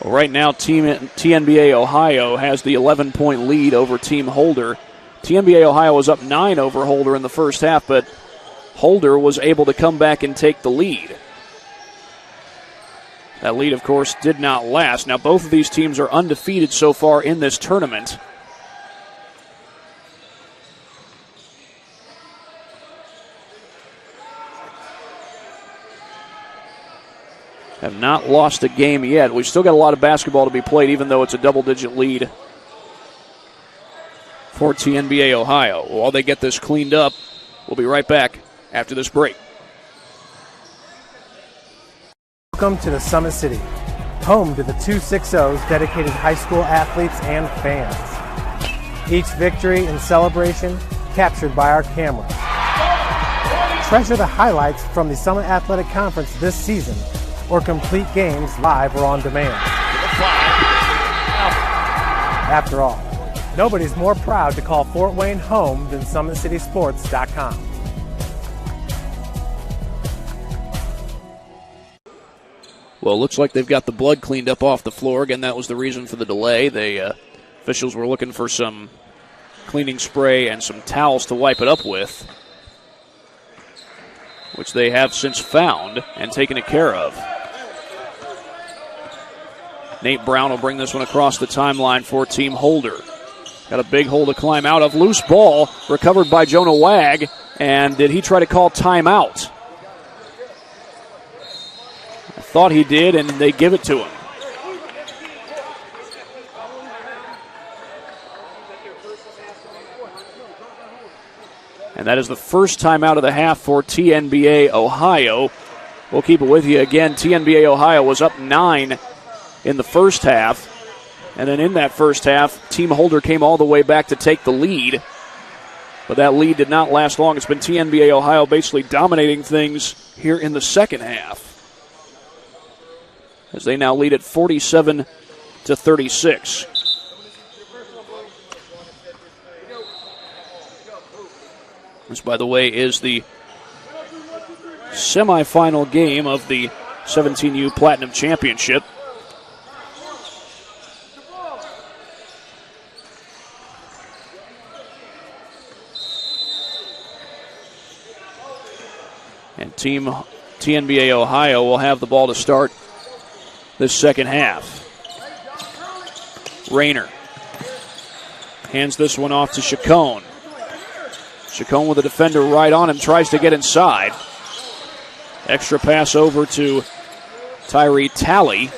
Well, right now, TNBA Ohio has the 11-point lead over Team Holder. TNBA Ohio was up 9 over Holder in the first half, but Holder was able to come back and take the lead. That lead, of course, did not last. Now, both of these teams are undefeated so far in this tournament. Have not lost a game yet. We've still got a lot of basketball to be played, even though it's a double-digit lead for TNBA Ohio. While they get this cleaned up, we'll be right back after this break. Welcome to the Summit City, home to the 260's dedicated high school athletes and fans. Each victory and celebration captured by our camera. Treasure the highlights from the Summit Athletic Conference this season, or complete games live or on demand. After all, nobody's more proud to call Fort Wayne home than SummitCitySports.com. Well, it looks like they've got the blood cleaned up off the floor. Again, that was the reason for the delay. The officials were looking for some cleaning spray and some towels to wipe it up with, which they have since found and taken care of. Nate Brown will bring this one across the timeline for Team Holder. Got a big hole to climb out of. Loose ball recovered by Jonah Wag. And did he try to call timeout? I thought he did, and they give it to him. And that is the first timeout of the half for TNBA Ohio. We'll keep it with you again. TNBA Ohio was up 9 in the first half. And then in that first half, Team Holder came all the way back to take the lead. But that lead did not last long. It's been TNBA Ohio basically dominating things here in the second half, as they now lead at 47-36. This, by the way, is the semifinal game of the 17U Platinum Championship. And Team TNBA Ohio will have the ball to start this second half. Rayner hands this one off to Chacon. Chacon with a defender right on him, tries to get inside. Extra pass over to Tyree Talley.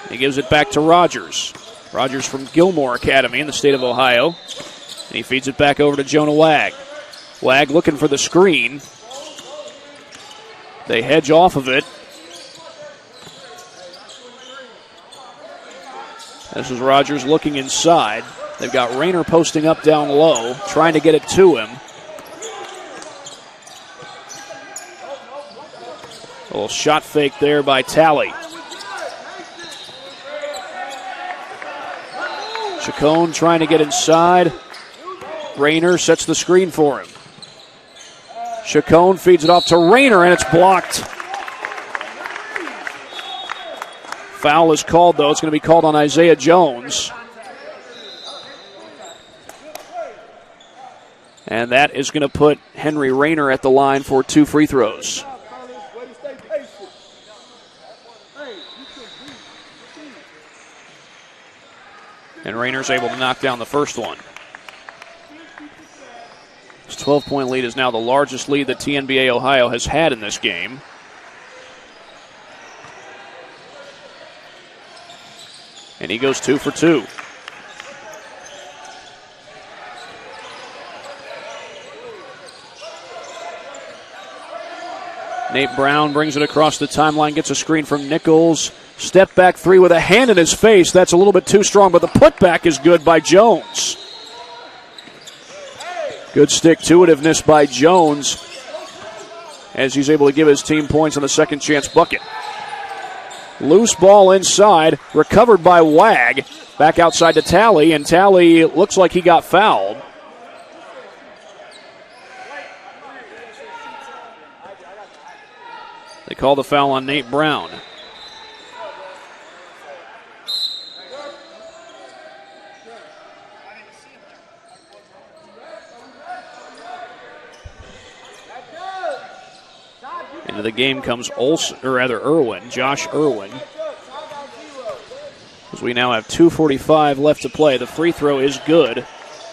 He gives it back to Rogers. Rogers from Gilmore Academy in the state of Ohio. And he feeds it back over to Jonah Wag. Wag looking for the screen. They hedge off of it. This is Rogers looking inside. They've got Rayner posting up down low, trying to get it to him. A little shot fake there by Talley. Chacon trying to get inside. Rayner sets the screen for him. Chacon feeds it off to Rayner, and it's blocked Foul is called, though. It's going to be called on Isaiah Jones. And that is going to put Henry Rayner at the line for 2 free throws. And Rayner's able to knock down the first one. His 12-point lead is now the largest lead that TNBA Ohio has had in this game. And he goes 2 for 2. Nate Brown brings it across the timeline, gets a screen from Nichols. Step back 3 with a hand in his face. That's a little bit too strong, but the putback is good by Jones. Good stick-to-itiveness by Jones as he's able to give his team points on the second chance bucket. Loose ball inside, recovered by Wag. Back outside to Talley, and Talley looks like he got fouled. They call the foul on Nate Brown. Into the game comes Irwin, Josh Irwin. As we now have 2:45 left to play. The free throw is good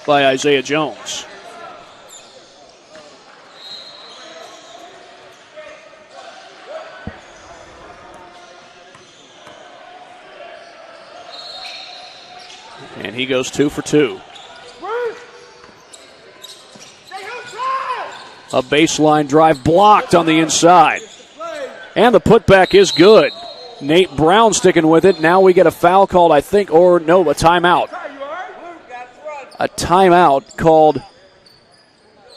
by Isaiah Jones. And he goes 2 for 2. A baseline drive blocked on the inside. And the putback is good. Nate Brown sticking with it. Now we get a foul called, I think, or no, a timeout. A timeout called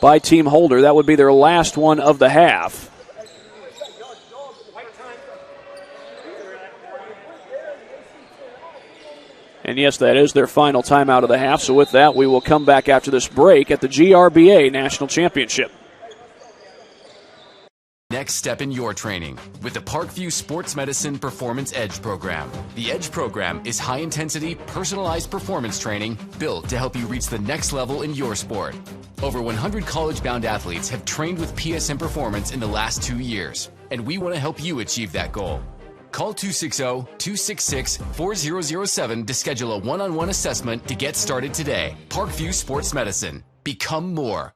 by Team Holder. That would be their last one of the half. And yes, that is their final timeout of the half. So with that, we will come back after this break at the GRBA National Championship. Next step in your training with the Parkview Sports Medicine Performance Edge program. The Edge program is high-intensity, personalized performance training built to help you reach the next level in your sport. Over 100 college-bound athletes have trained with PSM Performance in the last 2 years, and we want to help you achieve that goal. Call 260-266-4007 to schedule a one-on-one assessment to get started today. Parkview Sports Medicine. Become more.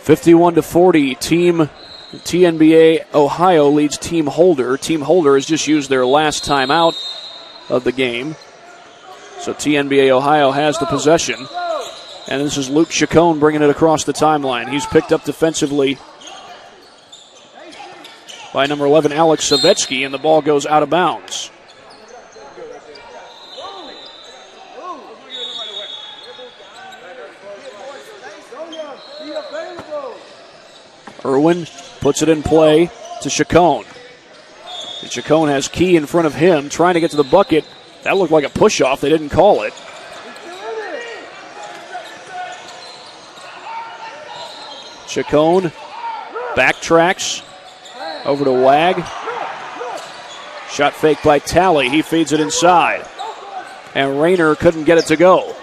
51-40, Team TNBA Ohio leads Team Holder. Team Holder has just used their last timeout of the game. So TNBA Ohio has the possession. And this is Luke Chacon bringing it across the timeline. He's picked up defensively by number 11, Alex Savetsky, and the ball goes out of bounds. Irwin puts it in play to Chacon. And Chacon has Key in front of him, trying to get to the bucket. That looked like a push-off. They didn't call it. Chacon backtracks over to Wag. Shot fake by Talley. He feeds it inside. And Rayner couldn't get it to go.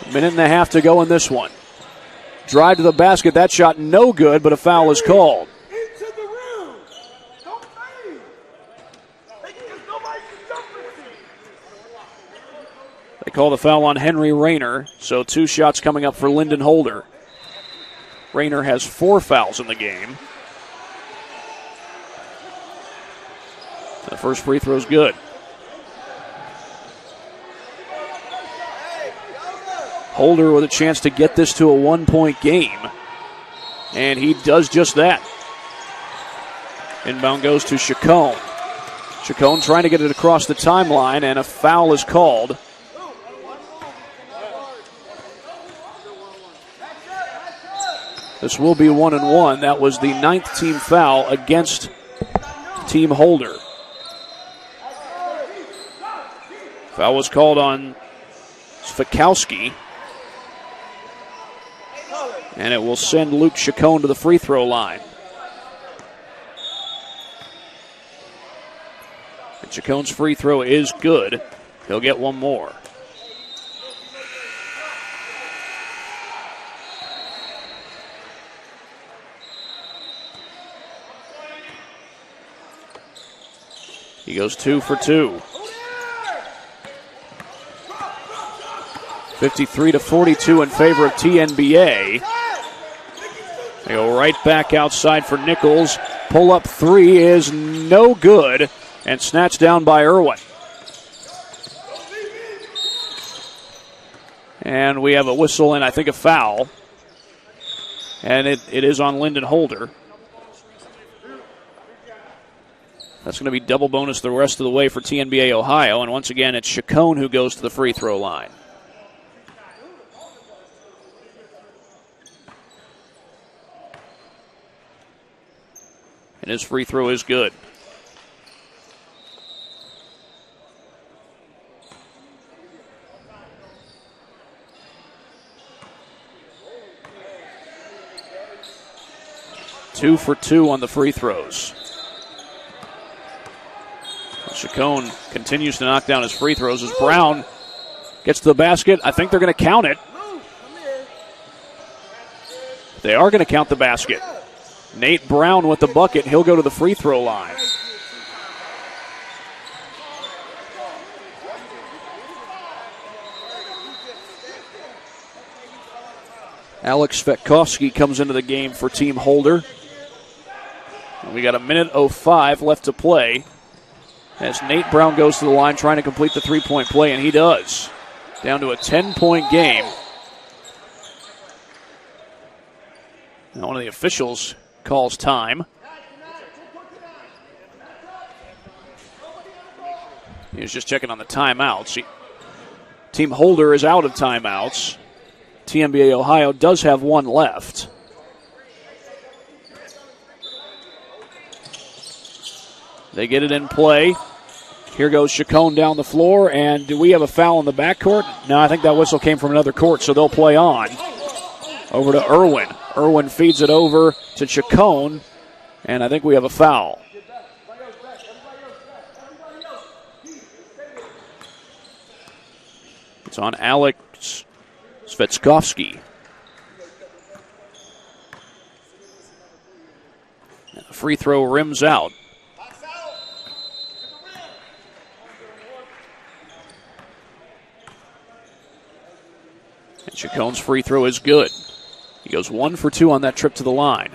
A minute and a half to go in this one. Drive to the basket. That shot no good, but a foul is called. They call the foul on Henry Rayner, so 2 shots coming up for Lyndon Holder. Rayner has 4 fouls in the game. The first free throw is good. Holder with a chance to get this to a 1-point game. And he does just that. Inbound goes to Chacon. Chacon trying to get it across the timeline, and a foul is called. This will be 1-1. That was the 9th team foul against Team Holder. Foul was called on Svikowski. And it will send Luke Chacon to the free throw line. Chacon's free throw is good. He'll get one more. He goes 2 for 2. 53-42 in favor of TNBA. They go right back outside for Nichols. Pull-up three is no good and snatched down by Irwin. And we have a whistle and I think a foul. And it is on Lyndon Holder. That's going to be double bonus the rest of the way for TNBA Ohio. And once again, it's Chacon who goes to the free throw line. And his free throw is good. Two for 2 on the free throws. Chacon continues to knock down his free throws as Brown gets to the basket. I think they're going to count it. They are going to count the basket. Nate Brown with the bucket. He'll go to the free throw line. Alex Svetkovsky comes into the game for Team Holder. And we got 1:05 left to play as Nate Brown goes to the line trying to complete the three-point play, and he does. Down to a 10-point game. Now one of the officials calls time. He was just checking on the timeouts. Team Holder is out of timeouts. TNBA Ohio does have one left. They get it in play. Here goes Chacon down the floor, and do we have a foul in the backcourt? No, I think that whistle came from another court, so they'll play on. Over to Irwin. Irwin feeds it over to Chacon, and I think we have a foul. It's on Alex Svetkovsky. And the free throw rims out. And Chacon's free throw is good. He goes 1 for 2 on that trip to the line.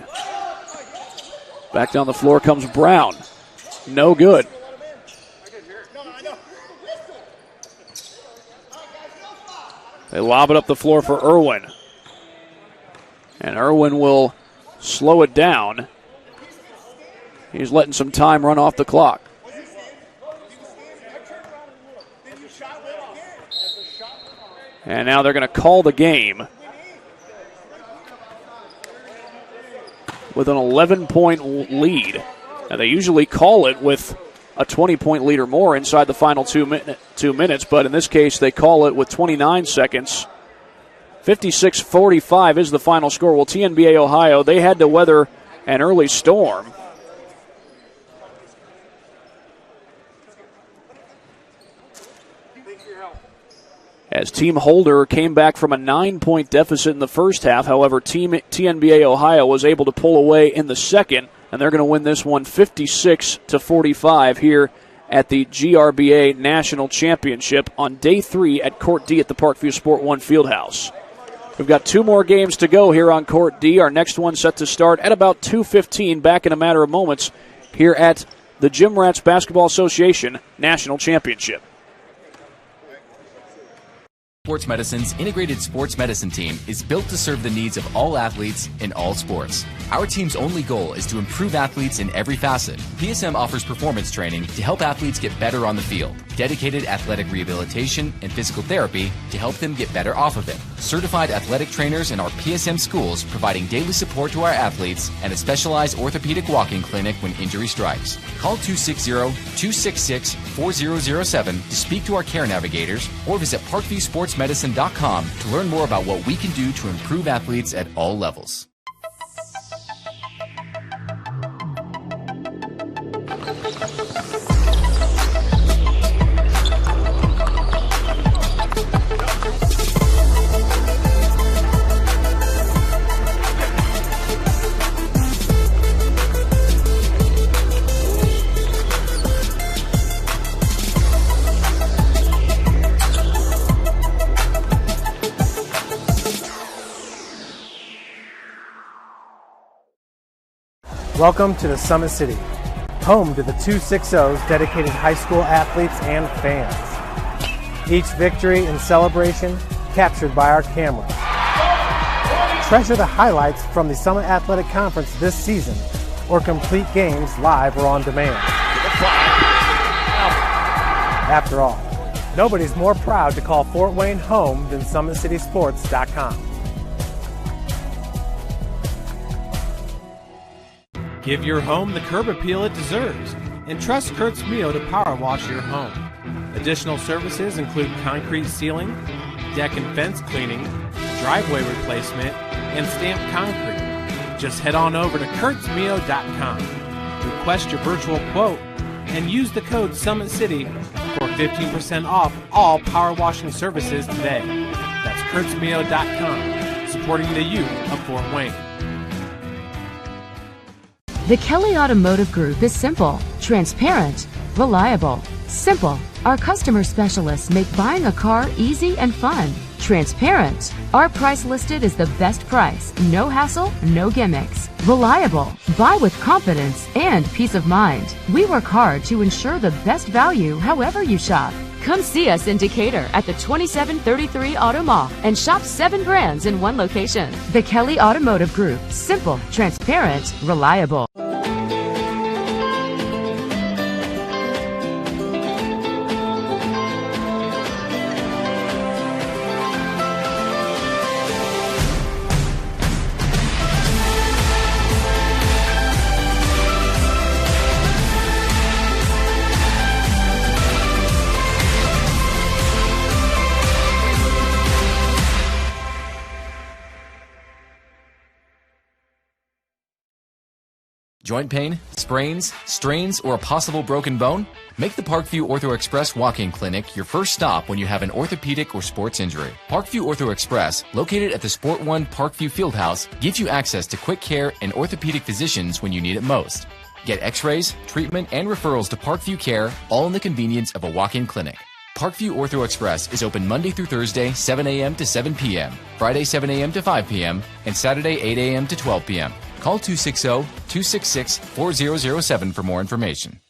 Back down the floor comes Brown. No good. They lob it up the floor for Irwin. And Irwin will slow it down. He's letting some time run off the clock. And now they're going to call the game with an 11-point lead. And they usually call it with a 20-point lead or more inside the final 2 minutes, but in this case they call it with 29 seconds. 56-45 is the final score. Well, TNBA Ohio, they had to weather an early storm. As Team Holder came back from a 9-point deficit in the first half. However, Team TNBA Ohio was able to pull away in the second, and they're going to win this one 56-45 here at the GRBA National Championship on Day 3 at Court D at the Parkview Sport 1 Fieldhouse. We've got 2 more games to go here on Court D. Our next one set to start at about 2:15, back in a matter of moments, here at the Gym Rats Basketball Association National Championship. Sports Medicine's integrated sports medicine team is built to serve the needs of all athletes in all sports. Our team's only goal is to improve athletes in every facet. PSM offers performance training to help athletes get better on the field, dedicated athletic rehabilitation and physical therapy to help them get better off of it, certified athletic trainers in our PSM schools providing daily support to our athletes, and a specialized orthopedic walk-in clinic when injury strikes. Call 260-266-4007 to speak to our care navigators or visit parkviewsportsmedicine.com to learn more about what we can do to improve athletes at all levels. Welcome to the Summit City, home to the 260's dedicated high school athletes and fans. Each victory and celebration captured by our camera. Treasure the highlights from the Summit Athletic Conference this season, or complete games live or on demand. After all, nobody's more proud to call Fort Wayne home than SummitCitySports.com. Give your home the curb appeal it deserves and trust Kurt's Mio to power wash your home. Additional services include concrete sealing, deck and fence cleaning, driveway replacement, and stamped concrete. Just head on over to kurtzmio.com, request your virtual quote, and use the code Summit City for 15% off all power washing services today. That's kurtzmio.com, supporting the youth of Fort Wayne. The Kelly Automotive Group is simple, transparent, reliable. Simple. Our customer specialists make buying a car easy and fun. Transparent. Our price listed is the best price. No hassle, no gimmicks. Reliable. Buy with confidence and peace of mind. We work hard to ensure the best value however you shop. Come see us in Decatur at the 2733 Auto Mall and shop 7 brands in one location. The Kelly Automotive Group. Simple, transparent, reliable. Joint pain, sprains, strains, or a possible broken bone? Make the Parkview Ortho Express walk-in clinic your first stop when you have an orthopedic or sports injury. Parkview Ortho Express, located at the Sport 1 Parkview Fieldhouse, gives you access to quick care and orthopedic physicians when you need it most. Get x-rays, treatment, and referrals to Parkview Care, all in the convenience of a walk-in clinic. Parkview Ortho Express is open Monday through Thursday, 7 a.m. to 7 p.m., Friday, 7 a.m. to 5 p.m., and Saturday, 8 a.m. to 12 p.m. Call 260-266-4007 for more information.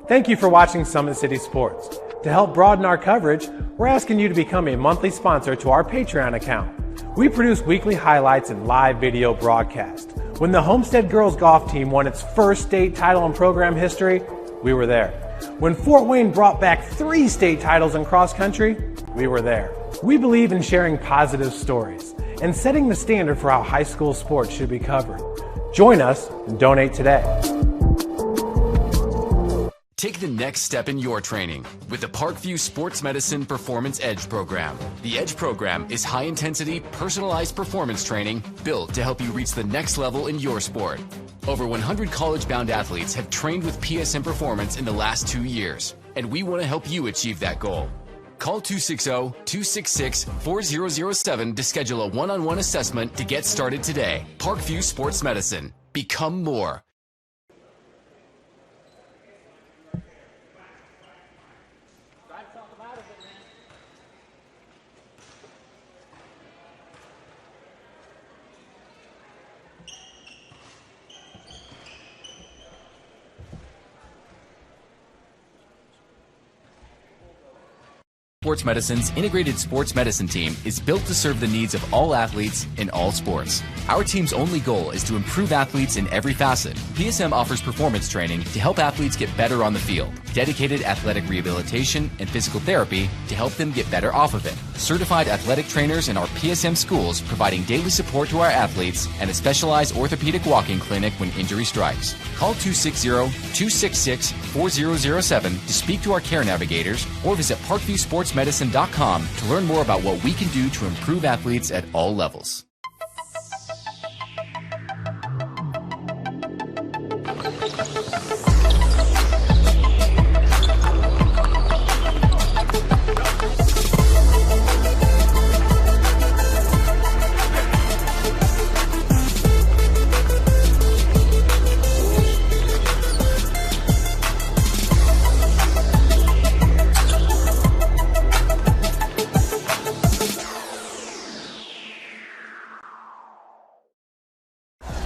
Thank you for watching Summit City Sports. To help broaden our coverage, we're asking you to become a monthly sponsor to our Patreon account. We produce weekly highlights and live video broadcasts. When the Homestead girls golf team won its first state title in program history, we were there. When Fort Wayne brought back 3 state titles in cross country, we were there. We believe in sharing positive stories and setting the standard for how high school sports should be covered. Join us and donate today. Take the next step in your training with the Parkview Sports Medicine Performance Edge program. The Edge program is high-intensity, personalized performance training built to help you reach the next level in your sport. Over 100 college-bound athletes have trained with PSM Performance in the last 2 years, and we want to help you achieve that goal. Call 260-266-4007 to schedule a one-on-one assessment to get started today. Parkview Sports Medicine. Become more. Sports Medicine's integrated sports medicine team is built to serve the needs of all athletes in all sports. Our team's only goal is to improve athletes in every facet. PSM offers performance training to help athletes get better on the field, dedicated athletic rehabilitation and physical therapy to help them get better off of it, certified athletic trainers in our PSM schools providing daily support to our athletes, and a specialized orthopedic walk-in clinic when injury strikes. Call 260-266-4007 to speak to our care navigators or visit ParkviewSportsMedicine.com to learn more about what we can do to improve athletes at all levels.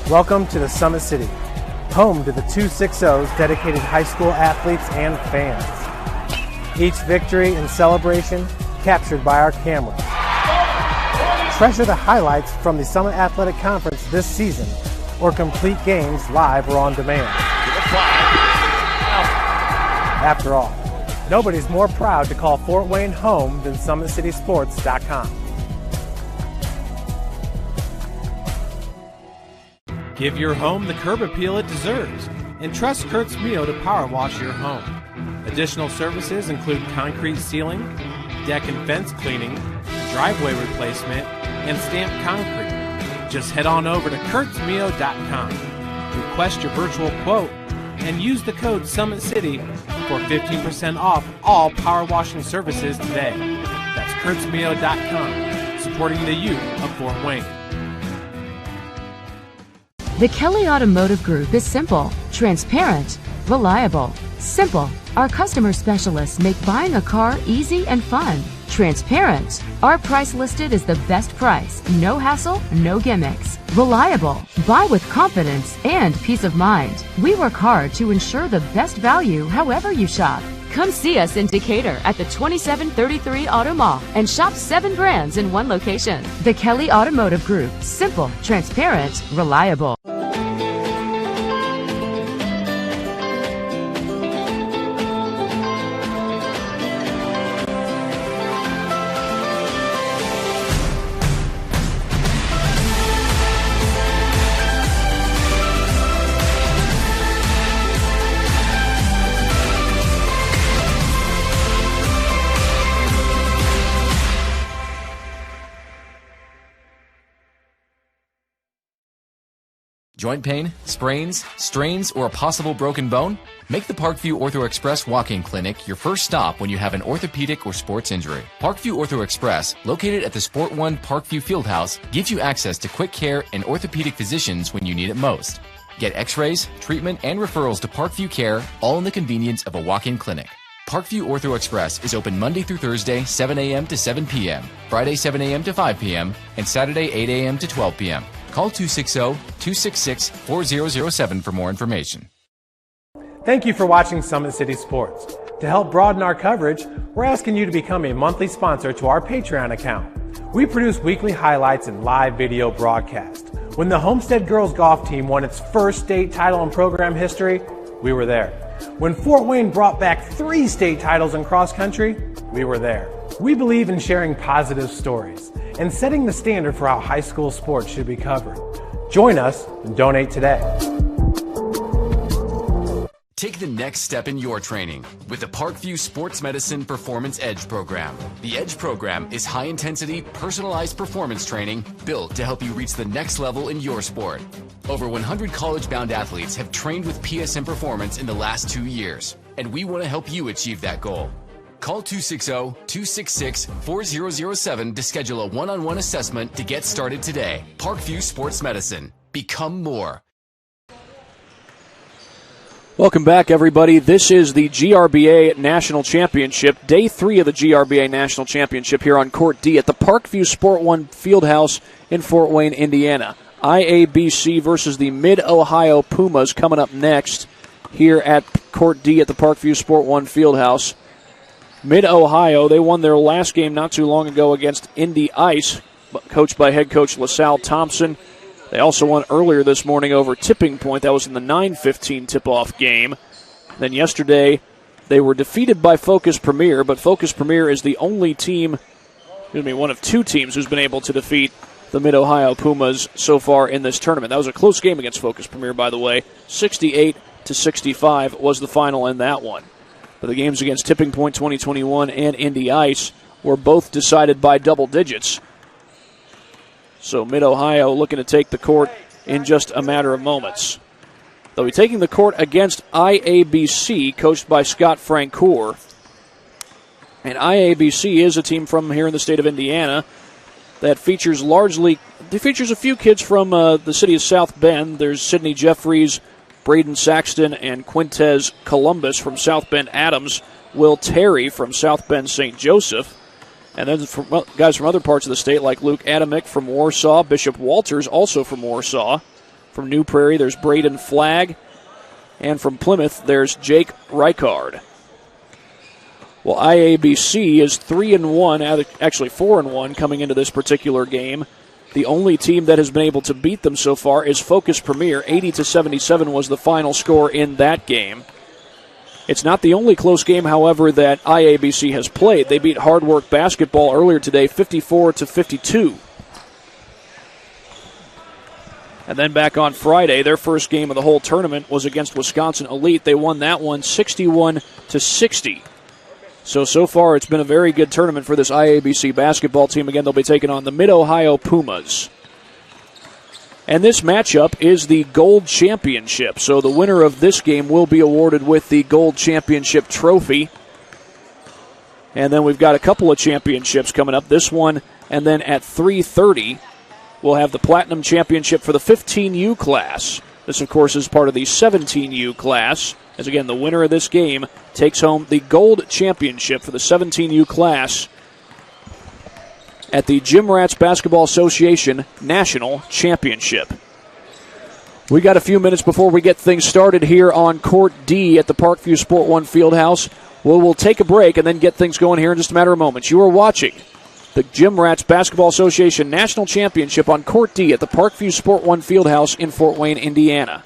Welcome to the Summit City, home to the 260's dedicated high school athletes and fans. Each victory and celebration captured by our cameras. Treasure the highlights from the Summit Athletic Conference this season, or complete games live or on demand. After all, nobody's more proud to call Fort Wayne home than SummitCitySports.com. Give your home the curb appeal it deserves, and trust Kurt's Mio to power wash your home. Additional services include concrete sealing, deck and fence cleaning, driveway replacement, and stamped concrete. Just head on over to kurtzmio.com, request your virtual quote, and use the code SummitCity for 15% off all power washing services today. That's kurtzmio.com, supporting the youth of Fort Wayne. The Kelly Automotive Group is simple, transparent, reliable. Simple. Our customer specialists make buying a car easy and fun. Transparent. Our price listed is the best price. No hassle, no gimmicks. Reliable. Buy with confidence and peace of mind. We work hard to ensure the best value however you shop. Come see us in Decatur at the 2733 Auto Mall and shop 7 brands in one location. The Kelly Automotive Group. Simple, transparent, reliable. Joint pain, sprains, strains, or a possible broken bone? Make the Parkview Ortho Express walk-in clinic your first stop when you have an orthopedic or sports injury. Parkview Ortho Express, located at the Sport One Parkview Fieldhouse, gives you access to quick care and orthopedic physicians when you need it most. Get x-rays, treatment, and referrals to Parkview Care, all in the convenience of a walk-in clinic. Parkview Ortho Express is open Monday through Thursday, 7 a.m. to 7 p.m., Friday, 7 a.m. to 5 p.m., and Saturday, 8 a.m. to 12 p.m. Call 260-266-4007 for more information. Thank you for watching Summit City Sports. To help broaden our coverage, we're asking you to become a monthly sponsor to our Patreon account. We produce weekly highlights and live video broadcasts. When the Homestead Girls Golf Team won its first state title in program history, we were there. When Fort Wayne brought back 3 state titles in cross country, we were there. We believe in sharing positive stories and setting the standard for how high school sports should be covered. Join us and donate today. Take the next step in your training with the Parkview Sports Medicine Performance Edge program. The Edge program is high-intensity, personalized performance training built to help you reach the next level in your sport. Over 100 college-bound athletes have trained with PSM Performance in the last 2 years, and we want to help you achieve that goal. Call 260-266-4007 to schedule a one-on-one assessment to get started today. Parkview Sports Medicine. Become more. Welcome back, everybody. This is the GRBA National Championship, Day 3 of the GRBA National Championship here on Court D at the Parkview Sport One Fieldhouse in Fort Wayne, Indiana. IABC versus the Mid-Ohio Pumas coming up next here at Court D at the Parkview Sport One Fieldhouse. Mid-Ohio, they won their last game not too long ago against Indy Ice, coached by head coach LaSalle Thompson. They also won earlier this morning over Tipping Point. That was in the 9:15 tip-off game. Then yesterday, they were defeated by Focus Premier, but Focus Premier is the only team, one of 2 teams who's been able to defeat the Mid-Ohio Pumas so far in this tournament. That was a close game against Focus Premier, by the way. 68-65 was the final in that one. But the games against Tipping Point 2021 and Indy Ice were both decided by double digits. So Mid-Ohio looking to take the court in just a matter of moments. They'll be taking the court against IABC, coached by Scott Francoeur. And IABC is a team from here in the state of Indiana that features a few kids from the city of South Bend. There's Sidney Jeffries, Braden Saxton, and Quintez Columbus from South Bend Adams, Will Terry from South Bend St. Joseph, and then guys from other parts of the state like Luke Adamick from Warsaw, Bishop Walters also from Warsaw. From New Prairie, there's Braden Flagg, And from Plymouth, there's Jake Reichard. Well, IABC is 3-1, actually 4-1 coming into this particular game. The only team that has been able to beat them so far is Focus Premier. 80-77 was the final score in that game. It's not the only close game, however, that IABC has played. They beat Hard Work Basketball earlier today, 54-52. And then back on Friday, their first game of the whole tournament was against Wisconsin Elite. They won that one 61-60. So far it's been a very good tournament for this IABC basketball team. Again, they'll be taking on the Mid-Ohio Pumas. And this matchup is the Gold Championship. So the winner of this game will be awarded with the Gold Championship trophy. And then we've got a couple of championships coming up. This one, and then at 3:30, we'll have the Platinum Championship for the 15U class. This, of course, is part of the 17U class. As again, the winner of this game takes home the Gold Championship for the 17U class at the Gym Rats Basketball Association National Championship. We got a few minutes before we get things started here on Court D at the Parkview Sport 1 Fieldhouse. We'll take a break and then get things going here in just a matter of moments. You are watching the Gym Rats Basketball Association National Championship on Court D at the Parkview Sport 1 Fieldhouse in Fort Wayne, Indiana.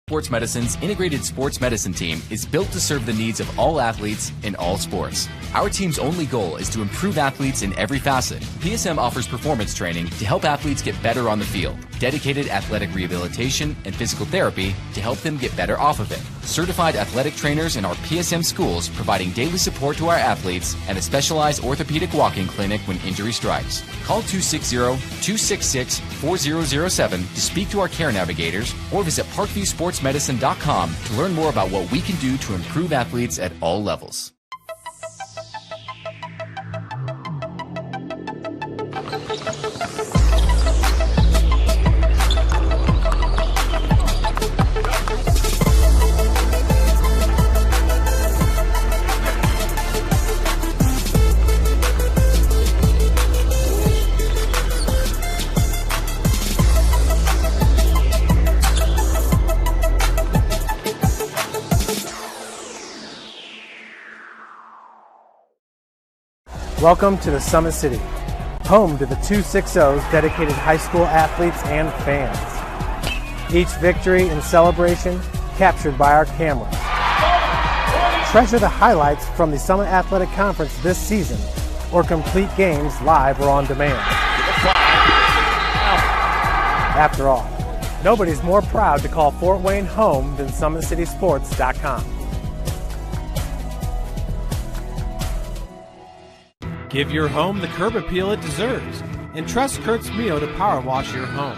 Sports Medicine's integrated sports medicine team is built to serve the needs of all athletes in all sports. Our team's only goal is to improve athletes in every facet. PSM offers performance training to help athletes get better on the field, dedicated athletic rehabilitation and physical therapy to help them get better off of it, certified athletic trainers in our PSM schools providing daily support to our athletes, and a specialized orthopedic walk-in clinic when injury strikes. Call 260-266-4007 to speak to our care navigators or visit parkviewsportsmedicine.com to learn more about what we can do to improve athletes at all levels. Welcome to the Summit City, home to the 260's dedicated high school athletes and fans. Each victory and celebration captured by our cameras. Treasure the highlights from the Summit Athletic Conference this season, or complete games live or on demand. After all, nobody's more proud to call Fort Wayne home than SummitCitySports.com. Give your home the curb appeal it deserves and trust Kurt's Mio to power wash your home.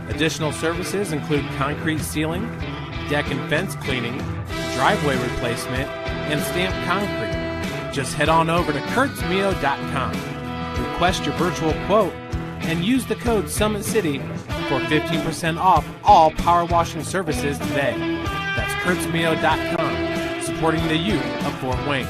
Additional services include concrete sealing, deck and fence cleaning, driveway replacement, and stamped concrete. Just head on over to kurtzmio.com, request your virtual quote, and use the code SummitCity for 15% off all power washing services today. That's kurtzmio.com, supporting the youth of Fort Wayne.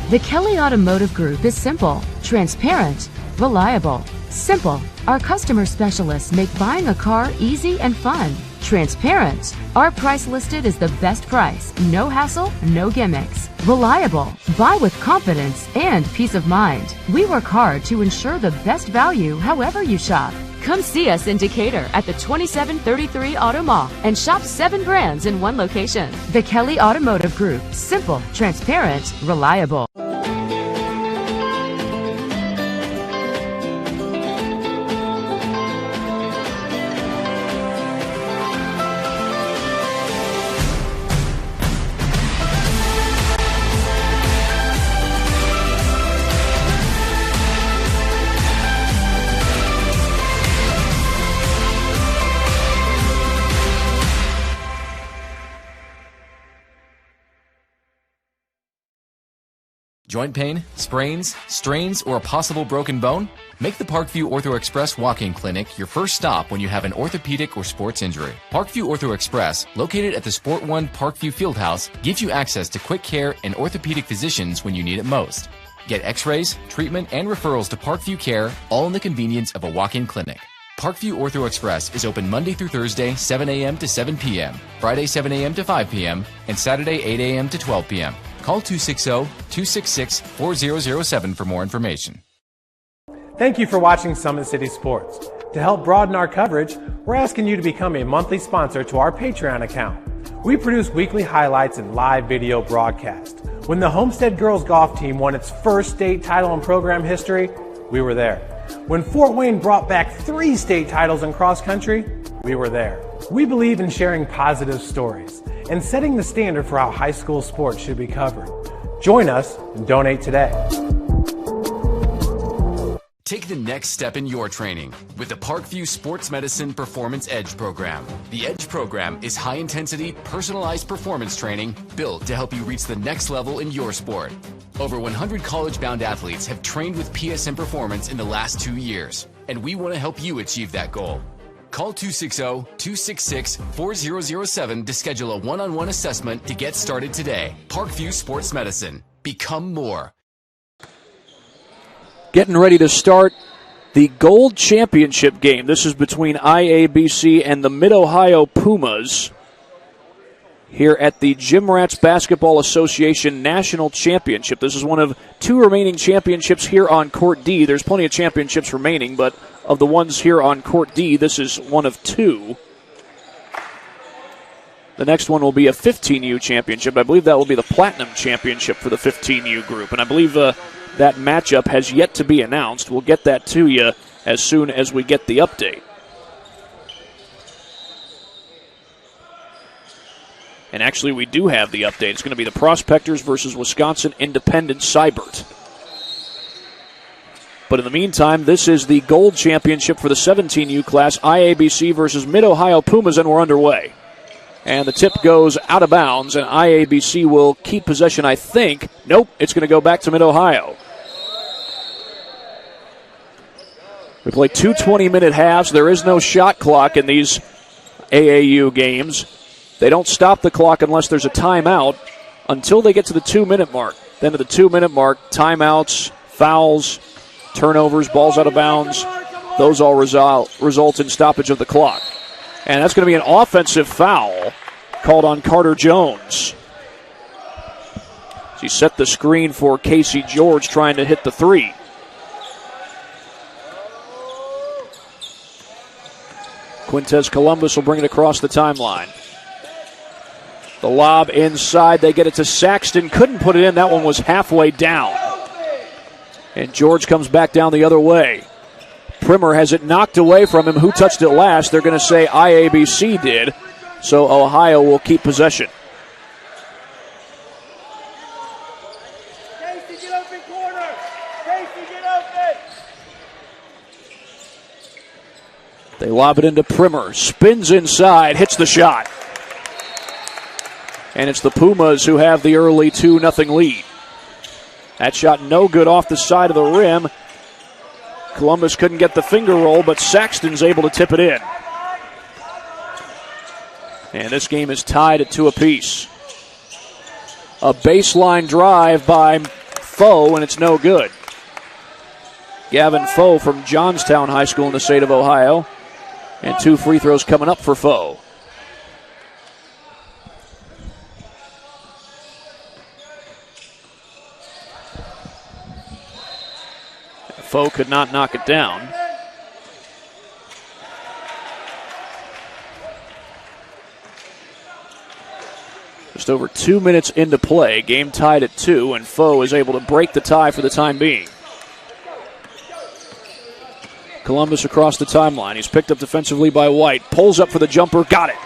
The Kelly Automotive Group is simple, transparent, reliable. Simple. Our customer specialists make buying a car easy and fun. Transparent. Our price listed is the best price. No hassle, no gimmicks. Reliable. Buy with confidence and peace of mind. We work hard to ensure the best value however you shop. Come see us in Decatur at the 2733 Auto Mall and shop 7 brands in one location. The Kelly Automotive Group. Simple, transparent, reliable. Joint pain, sprains, strains, or a possible broken bone? Make the Parkview Ortho Express walk-in clinic your first stop when you have an orthopedic or sports injury. Parkview Ortho Express, located at the Sport 1 Parkview Fieldhouse, gives you access to quick care and orthopedic physicians when you need it most. Get x-rays, treatment, and referrals to Parkview Care, all in the convenience of a walk-in clinic. Parkview Ortho Express is open Monday through Thursday, 7 a.m. to 7 p.m., Friday, 7 a.m. to 5 p.m., and Saturday, 8 a.m. to 12 p.m. Call 260-266-4007 for more information. Thank you for watching Summit City Sports. To help broaden our coverage, we're asking you to become a monthly sponsor to our Patreon account. We produce weekly highlights and live video broadcasts. When the Homestead Girls Golf Team won its first state title in program history, we were there. When Fort Wayne brought back 3 state titles in cross country, we were there. We believe in sharing positive stories and setting the standard for how high school sports should be covered. Join us and donate today. Take the next step in your training with the Parkview Sports Medicine Performance Edge program. The Edge program is high-intensity, personalized performance training built to help you reach the next level in your sport. Over 100 college-bound athletes have trained with PSM Performance in the last 2 years, and we want to help you achieve that goal. Call 260-266-4007 to schedule a one-on-one assessment to get started today. Parkview Sports Medicine. Become more. Getting ready to start the Gold Championship game. This is between IABC and the Mid-Ohio Pumas here at the Gym Rats Basketball Association National Championship. This is one of 2 remaining championships here on Court D. There's plenty of championships remaining, but of the ones here on Court D, this is one of 2. The next one will be a 15U championship. I believe that will be the Platinum Championship for the 15U group, and I believe that matchup has yet to be announced. We'll get that to you as soon as we get the update. And actually, we do have the update. It's going to be the Prospectors versus Wisconsin Independent Cybert. But in the meantime, this is the Gold Championship for the 17U class, IABC versus Mid-Ohio Pumas, and we're underway. And the tip goes out of bounds, and IABC will keep possession, I think. Nope, it's going to go back to Mid-Ohio. We play 2 20-minute halves. There is no shot clock in these AAU games. They don't stop the clock unless there's a timeout until they get to the 2-minute mark. Then at the 2-minute mark, timeouts, fouls, turnovers, balls out of bounds, those all result in stoppage of the clock. And that's going to be an offensive foul called on Carter Jones. He set the screen for Casey George trying to hit the 3. Quintez Columbus will bring it across the timeline. The lob inside. They get it to Saxton. Couldn't put it in. That one was halfway down. And George comes back down the other way. Primer has it knocked away from him. Who touched it last? They're going to say IABC did. So Ohio will keep possession. Casey, get open corner. Casey, get open. They lob it into Primer. Spins inside. Hits the shot. And it's the Pumas who have the early 2-0 lead. That shot no good off the side of the rim. Columbus couldn't get the finger roll, but Saxton's able to tip it in. And this game is tied at 2 apiece. A baseline drive by Foe, and it's no good. Gavin Foe from Johnstown High School in the state of Ohio. And 2 free throws coming up for Foe. Foe could not knock it down. Just over 2 minutes into play, game tied at 2, and Foe is able to break the tie for the time being. Columbus across the timeline. He's picked up defensively by White. Pulls up for the jumper. Got it.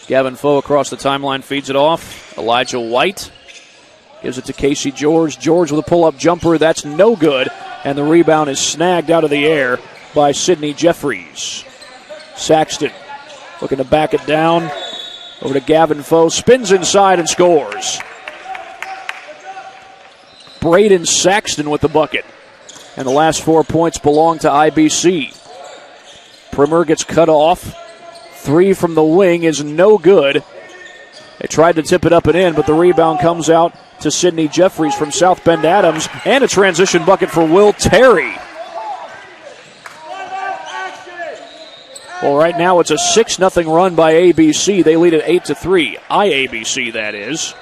Gavin Foe across the timeline feeds it off. Elijah White gives it to Casey George. George with a pull-up jumper. That's no good. And the rebound is snagged out of the air by Sidney Jeffries. Saxton looking to back it down. Over to Gavin Foe. Spins inside and scores. Braden Saxton with the bucket. And the last 4 points belong to IBC. Primer gets cut off. 3 from the wing is no good. They tried to tip it up and in, but the rebound comes out to Sidney Jeffries from South Bend Adams, and a transition bucket for Will Terry. Well, right now it's a 6-0 run by ABC. They lead at 8-3. IABC, that is.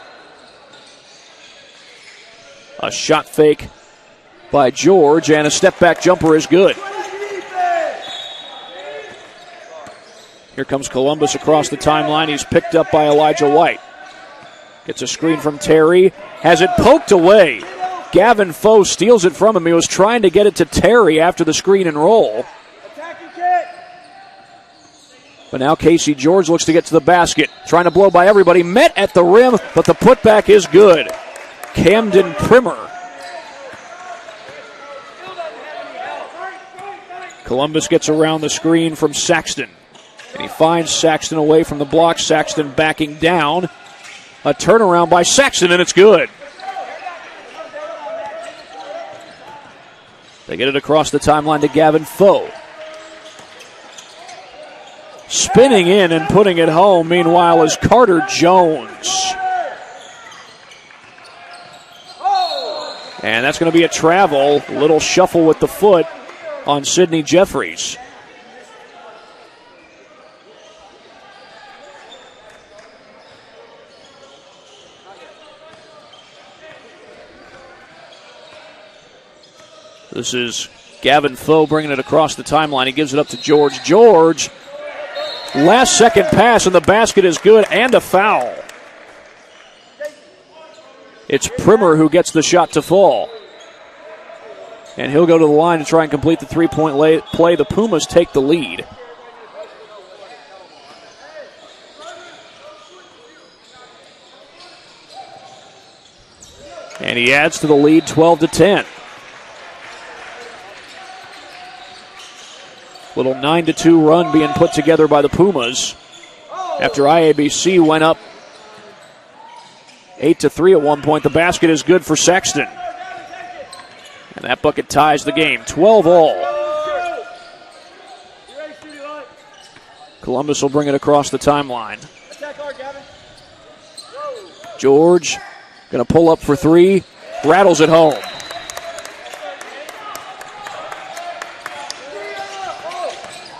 A shot fake by George, and a step-back jumper is good. Here comes Columbus across the timeline. He's picked up by Elijah White. Gets a screen from Terry. Has it poked away. Gavin Foe steals it from him. He was trying to get it to Terry after the screen and roll. But now Casey George looks to get to the basket. Trying to blow by everybody. Met at the rim, but the putback is good. Camden Primer. Columbus gets around the screen from Saxton. And he finds Saxton away from the block. Saxton backing down. A turnaround by Saxton, and it's good. They get it across the timeline to Gavin Foe. Spinning in and putting it home, meanwhile, is Carter Jones. And that's going to be a travel. A little shuffle with the foot on Sidney Jeffries. This is Gavin Foe bringing it across the timeline. He gives it up to George. George, last second pass, and the basket is good, and a foul. It's Primer who gets the shot to fall. And he'll go to the line to try and complete the three-point play. The Pumas take the lead. And he adds to the lead 12-10. Little 9-2 run being put together by the Pumas after IABC went up 8-3 at one point. The basket is good for Sexton. And that bucket ties the game, 12-all. Columbus will bring it across the timeline. George going to pull up for three, rattles it home.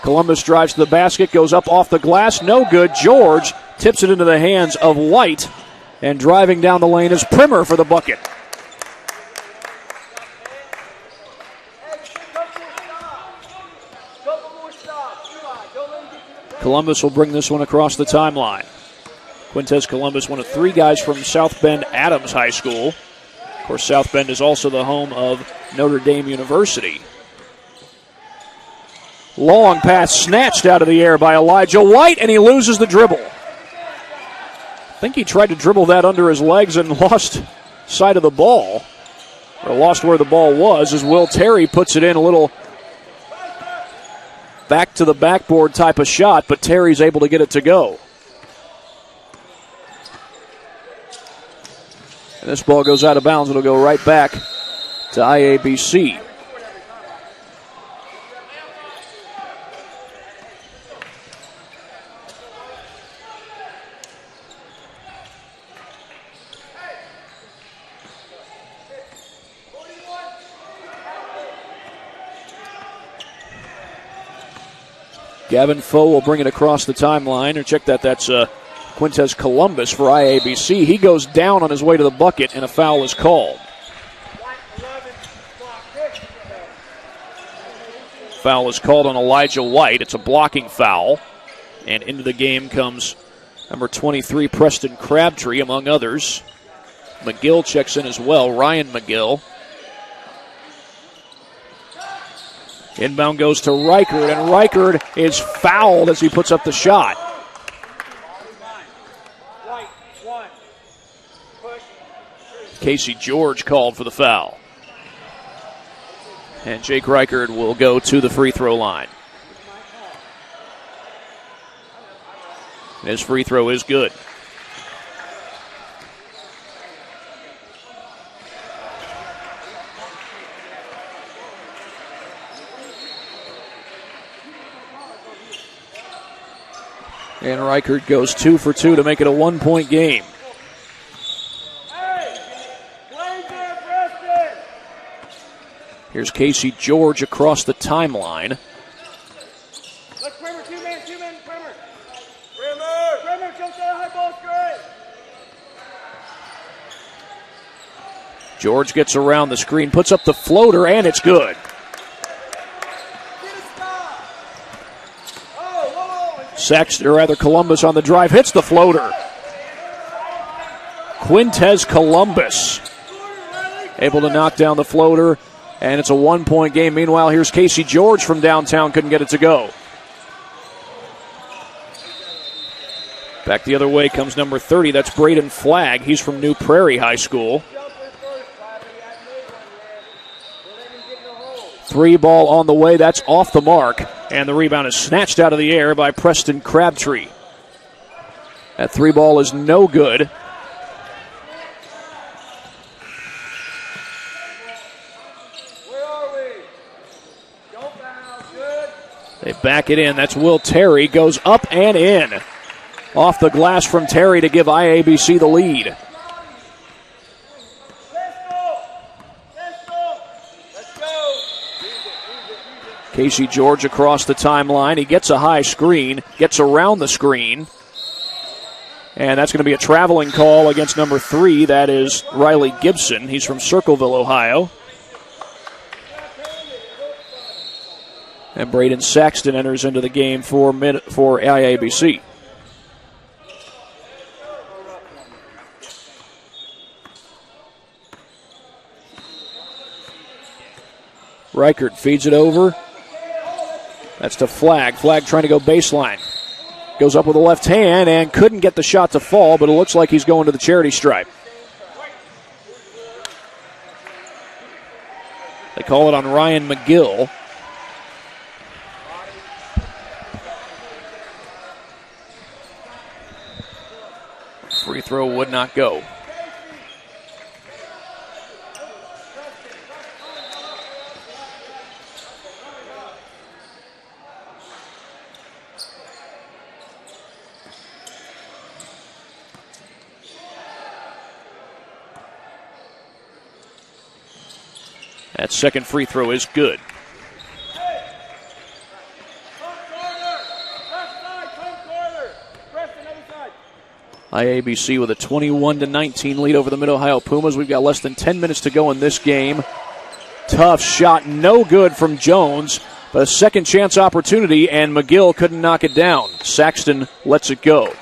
Columbus drives to the basket, goes up off the glass, no good. George tips it into the hands of White, and driving down the lane is Primer for the bucket. Columbus will bring this one across the timeline. Quintez Columbus, one of three guys from South Bend Adams High School. Of course, South Bend is also the home of Notre Dame University. Long pass snatched out of the air by Elijah White, and he loses the dribble. I think he tried to dribble that under his legs and lost sight of the ball, or lost where the ball was, as Will Terry puts it in, a little back to the backboard type of shot, but Terry's able to get it to go. And this ball goes out of bounds. It'll go right back to IABC. Gavin Foe will bring it across the timeline. Or check that, that's Quintez Columbus for IABC. He goes down on his way to the bucket, and a foul is called. Foul is called on Elijah White. It's a blocking foul. And into the game comes number 23, Preston Crabtree, among others. McGill checks in as well, Ryan McGill. Inbound goes to Reichard, and Reichard is fouled as he puts up the shot. Casey George called for the foul. And Jake Reichard will go to the free throw line. His free throw is good. And Reichert goes 2 for 2 to make it a 1-point game. Here's Casey George across the timeline. George gets around the screen, puts up the floater, and it's good. Columbus on the drive, hits the floater. Quintez Columbus able to knock down the floater, and it's a 1-point game. Meanwhile, here's Casey George from downtown, couldn't get it to go. Back the other way comes number 30, that's Braden Flagg. He's from New Prairie High School. 3 ball on the way, that's off the mark, and the rebound is snatched out of the air by Preston Crabtree. That 3 ball is no good. They back it in. That's Will Terry. Goes up and in. Off the glass from Terry to give IABC the lead. Casey George across the timeline. He gets a high screen, gets around the screen. And that's going to be a traveling call against number 3. That is Riley Gibson. He's from Circleville, Ohio. And Braden Saxton enters into the game for IABC. Reichert feeds it over. That's to Flagg. Flagg trying to go baseline. Goes up with the left hand and couldn't get the shot to fall, but it looks like he's going to the charity stripe. They call it on Ryan McGill. Free throw would not go. That second free throw is good. IABC with a 21-19 lead over the Mid-Ohio Pumas. We've got less than 10 minutes to go in this game. Tough shot, no good from Jones, but a second chance opportunity, and McGill couldn't knock it down. Saxton lets it go.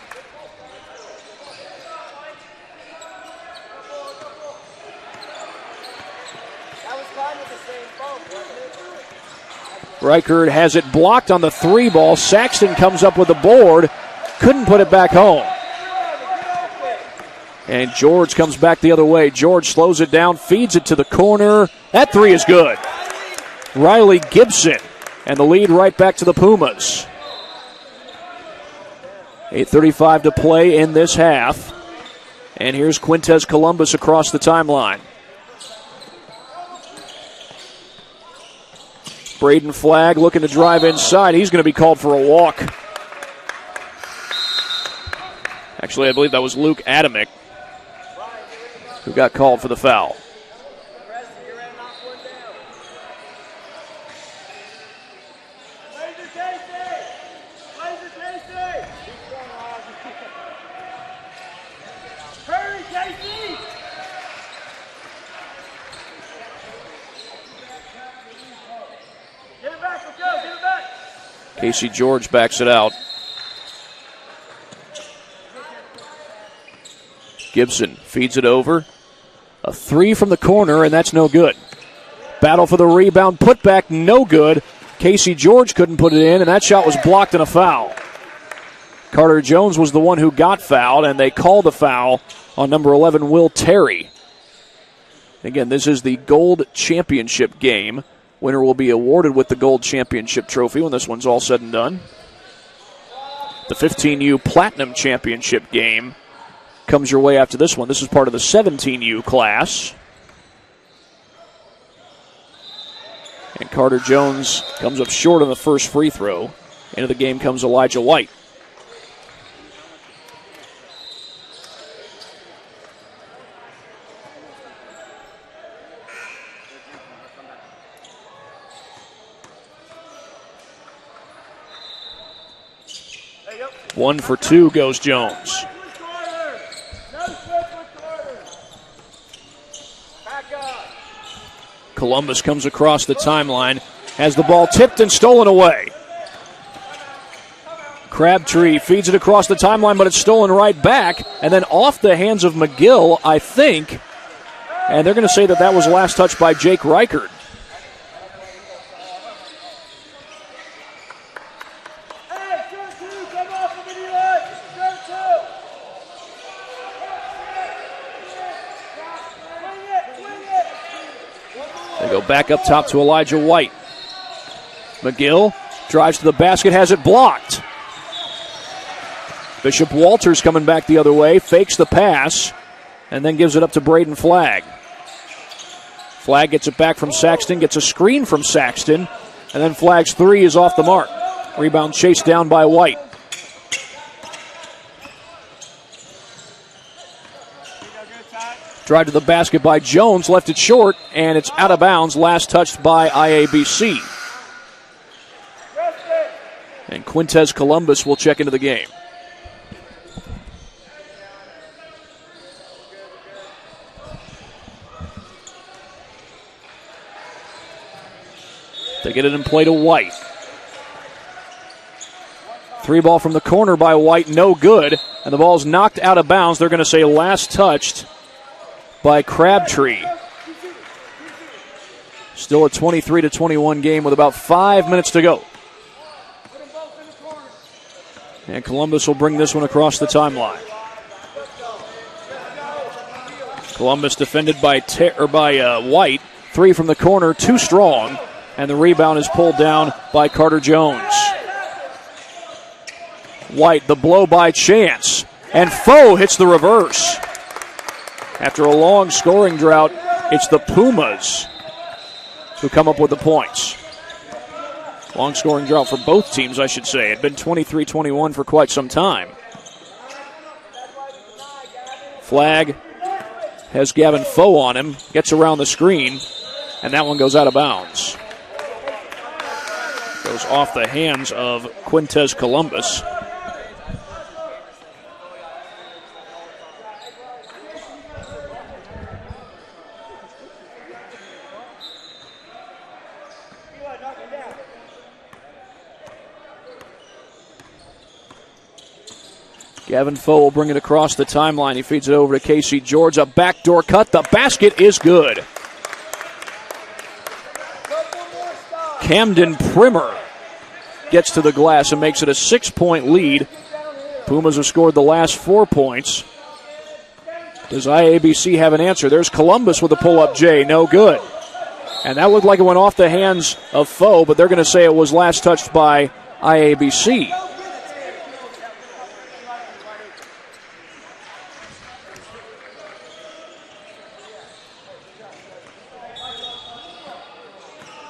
Reichert has it blocked on the 3 ball. Saxton comes up with the board, couldn't put it back home. And George comes back the other way. George slows it down, feeds it to the corner. That 3 is good. Riley Gibson, and the lead right back to the Pumas. 8:35 to play in this half. And here's Quintez Columbus across the timeline. Braden Flagg looking to drive inside. He's going to be called for a walk. Actually, I believe that was Luke Adamick who got called for the foul. Casey George backs it out. Gibson feeds it over. A 3 from the corner, and that's no good. Battle for the rebound, put back, no good. Casey George couldn't put it in, and that shot was blocked and a foul. Carter Jones was the one who got fouled, and they called the foul on number 11, Will Terry. Again, this is the Gold Championship game. Winner will be awarded with the Gold Championship trophy when this one's all said and done. The 15U Platinum Championship game comes your way after this one. This is part of the 17U class. And Carter Jones comes up short on the first free throw. Into the game comes Elijah White. 1 for 2 goes Jones. Columbus comes across the timeline, has the ball tipped and stolen away. Crabtree feeds it across the timeline, but it's stolen right back, and then off the hands of McGill, I think. And they're going to say that was last touched by Jake Reichert. They go back up top to Elijah White. McGill drives to the basket, has it blocked. Bishop Walters coming back the other way, fakes the pass, and then gives it up to Braden Flagg. Flagg gets it back from Saxton, gets a screen from Saxton, and then Flagg's three is off the mark. Rebound chased down by White. Drive to the basket by Jones, left it short, and it's out of bounds, last touched by IABC. And Quintez Columbus will check into the game. They get it in play to White. Three ball from the corner by White, no good. And the ball's knocked out of bounds. They're going to say last touched by Crabtree. Still a 23-21 game with about 5 minutes to go. And Columbus will bring this one across the timeline. Columbus defended by White. Three from the corner, too strong. And the rebound is pulled down by Carter Jones. White, the blow by Chance. And Foe hits the reverse. After a long scoring drought, it's the Pumas who come up with the points. Long scoring drought for both teams, I should say. It had been 23-21 for quite some time. Flagg has Gavin Foe on him, gets around the screen, and that one goes out of bounds. Goes off the hands of Quintez Columbus. Gavin Foe will bring it across the timeline. He feeds it over to Casey George. A backdoor cut. The basket is good. Camden Primer gets to the glass and makes it a 6-point lead. Pumas have scored the last 4 points. Does IABC have an answer? There's Columbus with a pull-up J. No good. And that looked like it went off the hands of Foe, but they're going to say it was last touched by IABC.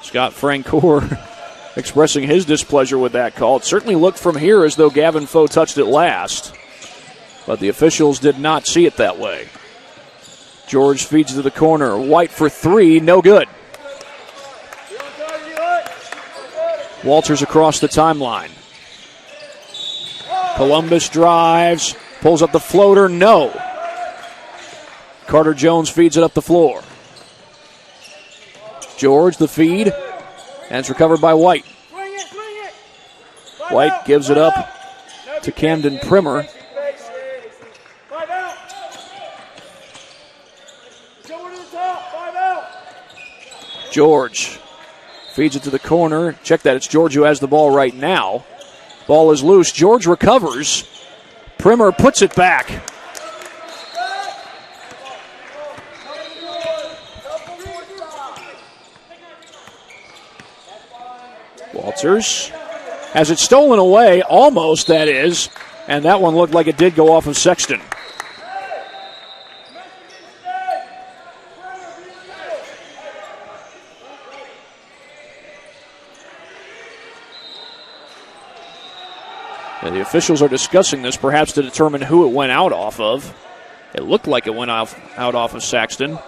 Scott Francoeur expressing his displeasure with that call. It certainly looked from here as though Gavin Foe touched it last, but the officials did not see it that way. George feeds to the corner. White for three, no good. Walters across the timeline. Columbus drives, pulls up the floater, no. Carter Jones feeds it up the floor. George, the feed, and it's recovered by White. White gives it up to Camden Primer. George feeds it to the corner. Check that, it's George who has the ball right now. Ball is loose. George recovers. Primer puts it back. Walters has it stolen away, almost that is, and that one looked like it did go off of Sexton. And the officials are discussing this perhaps to determine who it went out off of. It looked like it went out off of Saxton.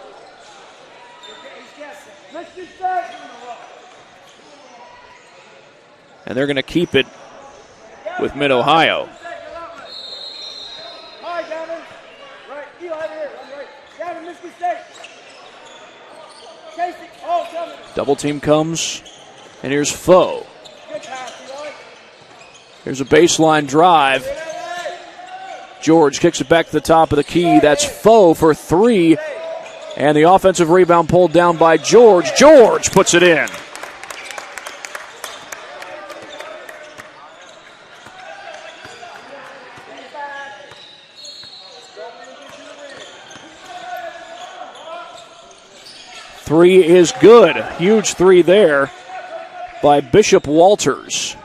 And they're going to keep it with Mid-Ohio. Double team comes, and here's Foe. Here's a baseline drive. George kicks it back to the top of the key. That's Foe for three. And the offensive rebound pulled down by George. George puts it in. Three is good. Huge three there by Bishop Walters.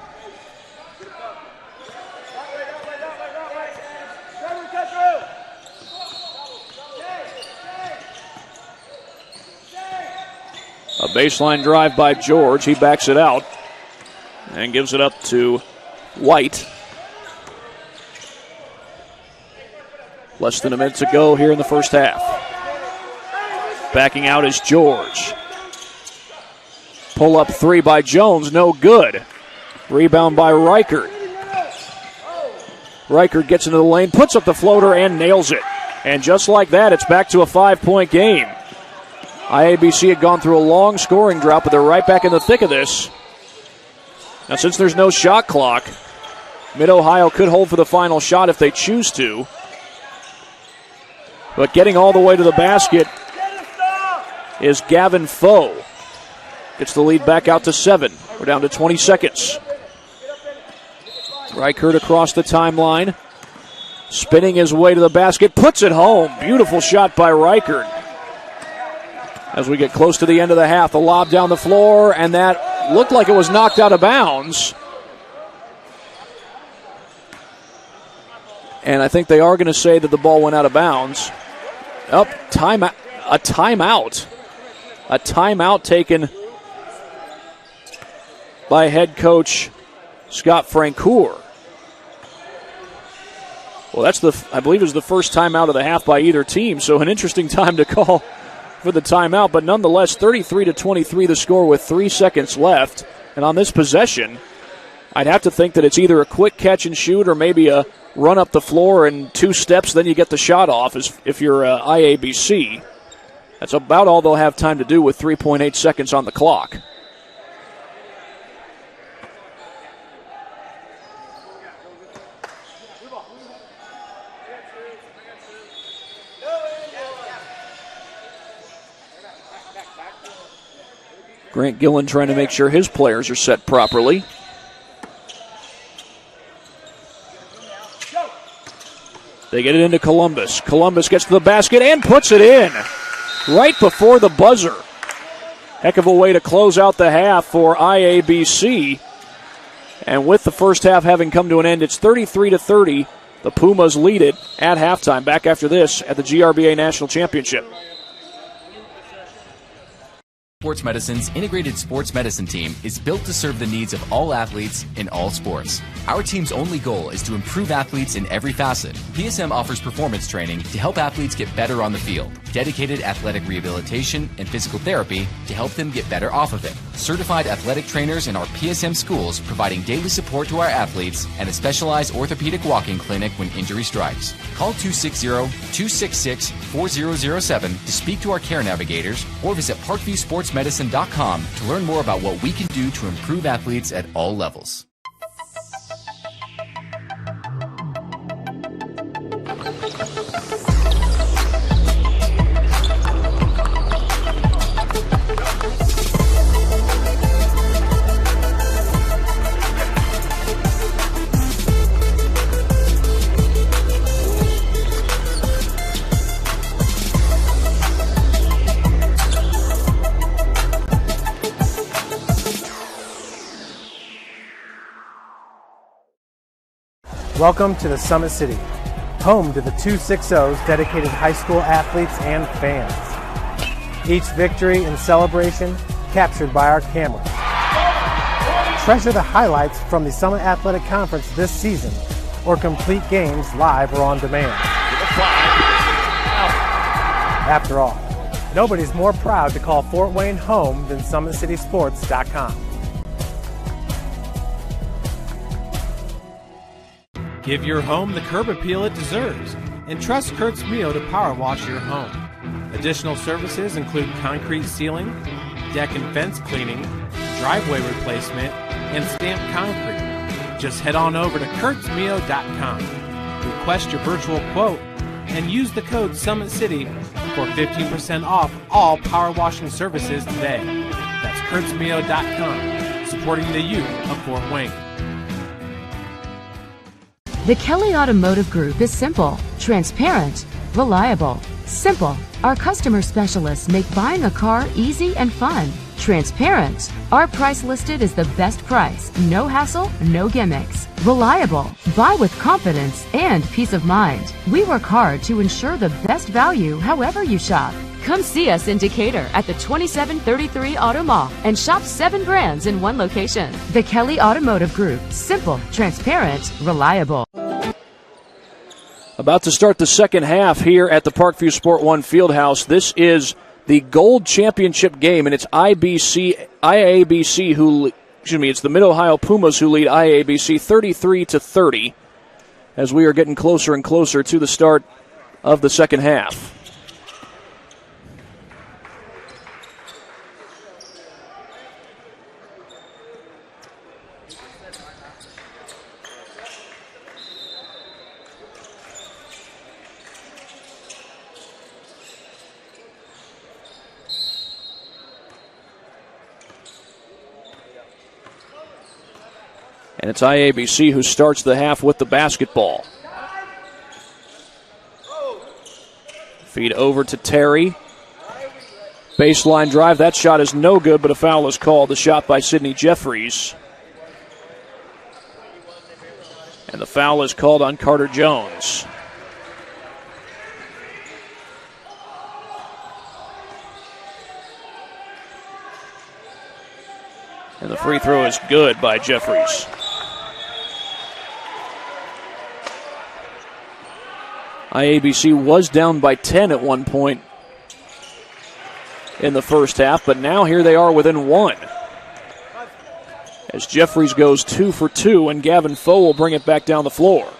A baseline drive by George. He backs it out and gives it up to White. Less than a minute to go here in the first half. Backing out is George. Pull up three by Jones, no good. Rebound by Reichert. Reichert gets into the lane, puts up the floater, and nails it. And just like that, it's back to a 5-point game. IABC had gone through a long scoring drought, but they're right back in the thick of this. Now, since there's no shot clock, Mid-Ohio could hold for the final shot if they choose to. But getting all the way to the basket is Gavin Foe. Gets the lead back out to 7. We're down to 20 seconds. Reichert across the timeline. Spinning his way to the basket. Puts it home. Beautiful shot by Reichert. As we get close to the end of the half, the lob down the floor, and that looked like it was knocked out of bounds. And I think they are going to say that the ball went out of bounds. A timeout. A timeout taken by head coach Scott Francoeur. Well, that's I believe it was the first timeout of the half by either team, so an interesting time to call for the timeout, but nonetheless, 33-23 the score with 3 seconds left. And on this possession, I'd have to think that it's either a quick catch and shoot or maybe a run up the floor and 2 steps, then you get the shot off if you're IABC. That's about all they'll have time to do with 3.8 seconds on the clock. Grant Gillen trying to make sure his players are set properly. They get it into Columbus. Columbus gets to the basket and puts it in right before the buzzer. Heck of a way to close out the half for IABC. And with the first half having come to an end, it's 33-30. The Pumas lead it at halftime. Back after this at the GRBA National Championship. Sports Medicine's integrated sports medicine team is built to serve the needs of all athletes in all sports. Our team's only goal is to improve athletes in every facet. PSM offers performance training to help athletes get better on the field, dedicated athletic rehabilitation and physical therapy to help them get better off of it, certified athletic trainers in our PSM schools providing daily support to our athletes, and a specialized orthopedic walking clinic when injury strikes. Call 260-266-4007 to speak to our care navigators or visit ParkviewSportsMedicine.com to learn more about what we can do to improve athletes at all levels. Welcome to the Summit City, home to the 260's dedicated high school athletes and fans. Each victory and celebration captured by our cameras. Treasure the highlights from the Summit Athletic Conference this season or complete games live or on demand. After all, nobody's more proud to call Fort Wayne home than SummitCitySports.com. Give your home the curb appeal it deserves, and trust Kurt's Mio to power wash your home. Additional services include concrete sealing, deck and fence cleaning, driveway replacement, and stamped concrete. Just head on over to kurtzmio.com, request your virtual quote, and use the code SummitCity for 15% off all power washing services today. That's kurtzmio.com, supporting the youth of Fort Wayne. The Kelly Automotive Group is simple, transparent, reliable. Simple. Our customer specialists make buying a car easy and fun. Transparent. Our price listed is the best price. No hassle, no gimmicks. Reliable. Buy with confidence and peace of mind. We work hard to ensure the best value however you shop. Come see us in Decatur at the 2733 Auto Mall and shop 7 brands in one location. The Kelly Automotive Group. Simple, transparent, reliable. About to start the second half here at the Parkview Sport 1 Fieldhouse. This is the Gold Championship game, and it's IABC who, it's the Mid-Ohio Pumas who lead IABC 33-30 as we are getting closer and closer to the start of the second half. And it's IABC who starts the half with the basketball. Feed over to Terry. Baseline drive. That shot is no good, but a foul is called. The shot by Sidney Jeffries. And the foul is called on Carter Jones. And the free throw is good by Jeffries. IABC was down by 10 at one point in the first half, but now here they are within 1. As Jeffries goes 2 for 2, and Gavin Foe will bring it back down the floor.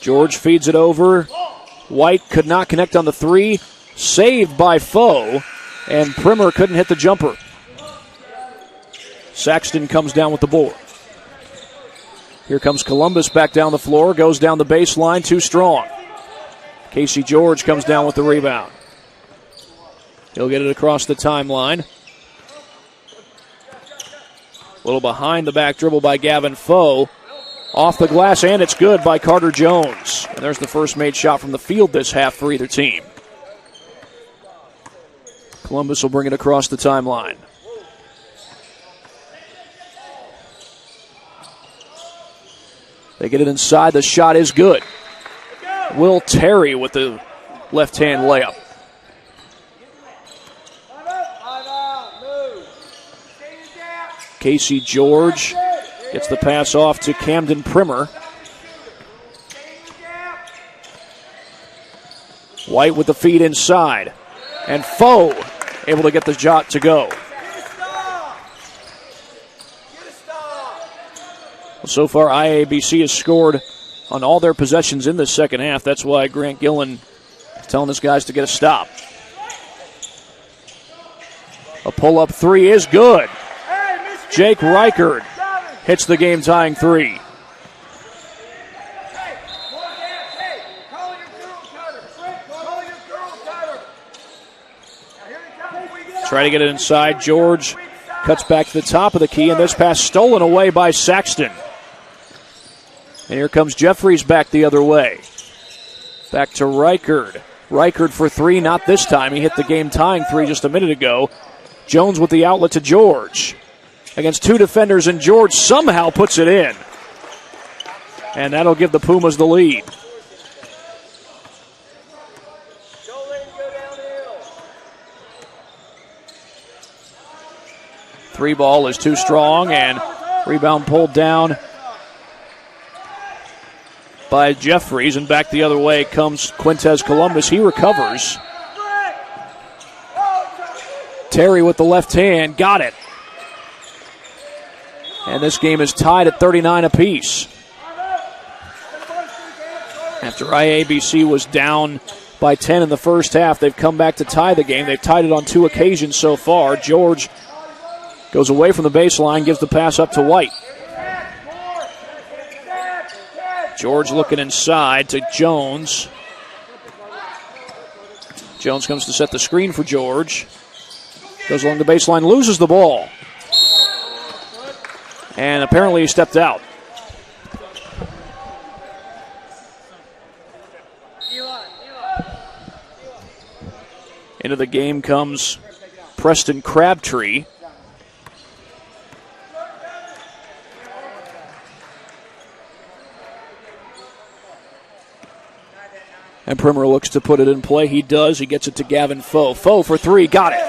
George feeds it over. White could not connect on the 3. Saved by Foe, and Primer couldn't hit the jumper. Saxton comes down with the board. Here comes Columbus back down the floor, goes down the baseline, too strong. Casey George comes down with the rebound. He'll get it across the timeline. A little behind the back dribble by Gavin Foe. Off the glass, and it's good by Carter Jones. And there's the first made shot from the field this half for either team. Columbus will bring it across the timeline. They get it inside. The shot is good. Will Terry with the left-hand layup. Casey George gets the pass off to Camden Primer. White with the feed inside. And Foe able to get the shot to go. So far, IABC has scored on all their possessions in the second half. That's why Grant Gillen is telling his guys to get a stop. A pull-up 3 is good. Jake Reichard hits the game-tying 3. Try to get it inside. George cuts back to the top of the key, and this pass stolen away by Saxton. And here comes Jeffries back the other way. Back to Reichard. Reichard for 3, not this time. He hit the game-tying 3 just a minute ago. Jones with the outlet to George. Against 2 defenders, and George somehow puts it in. And that'll give the Pumas the lead. Three ball is too strong, and rebound pulled down by Jeffries, and back the other way comes Quintez Columbus. He recovers. Terry with the left hand, got it. And this game is tied at 39 apiece. After IABC was down by 10 in the first half, they've come back to tie the game. They've tied it on 2 occasions so far. George goes away from the baseline, gives the pass up to White. George looking inside to Jones. Jones comes to set the screen for George. Goes along the baseline, loses the ball. And apparently he stepped out. Into the game comes Preston Crabtree. And Primer looks to put it in play. He does. He gets it to Gavin Foe. Foe for 3. Got it.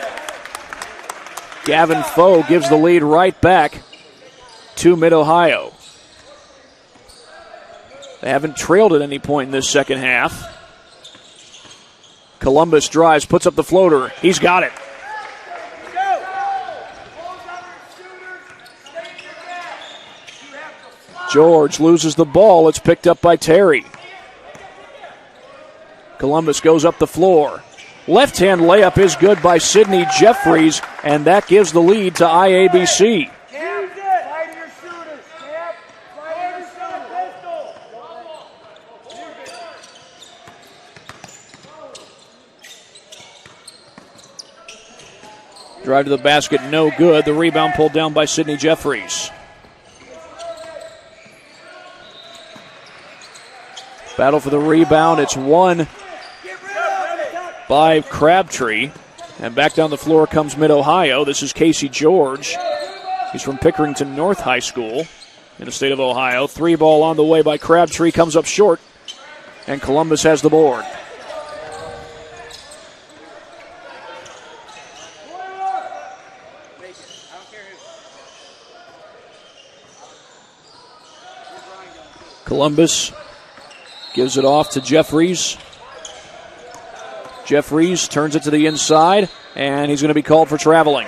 Gavin Foe gives the lead right back to Mid-Ohio. They haven't trailed at any point in this second half. Columbus drives, puts up the floater. He's got it. George loses the ball. It's picked up by Terry. Columbus goes up the floor. Left-hand layup is good by Sidney Jeffries, and that gives the lead to IABC. Drive to the basket, no good. The rebound pulled down by Sidney Jeffries. Battle for the rebound. It's won by Crabtree. And back down the floor comes Mid-Ohio. This is Casey George. He's from Pickerington North High School in the state of Ohio. 3 ball on the way by Crabtree. Comes up short. And Columbus has the board. Columbus gives it off to Jeffries. Jeffries turns it to the inside, and he's going to be called for traveling.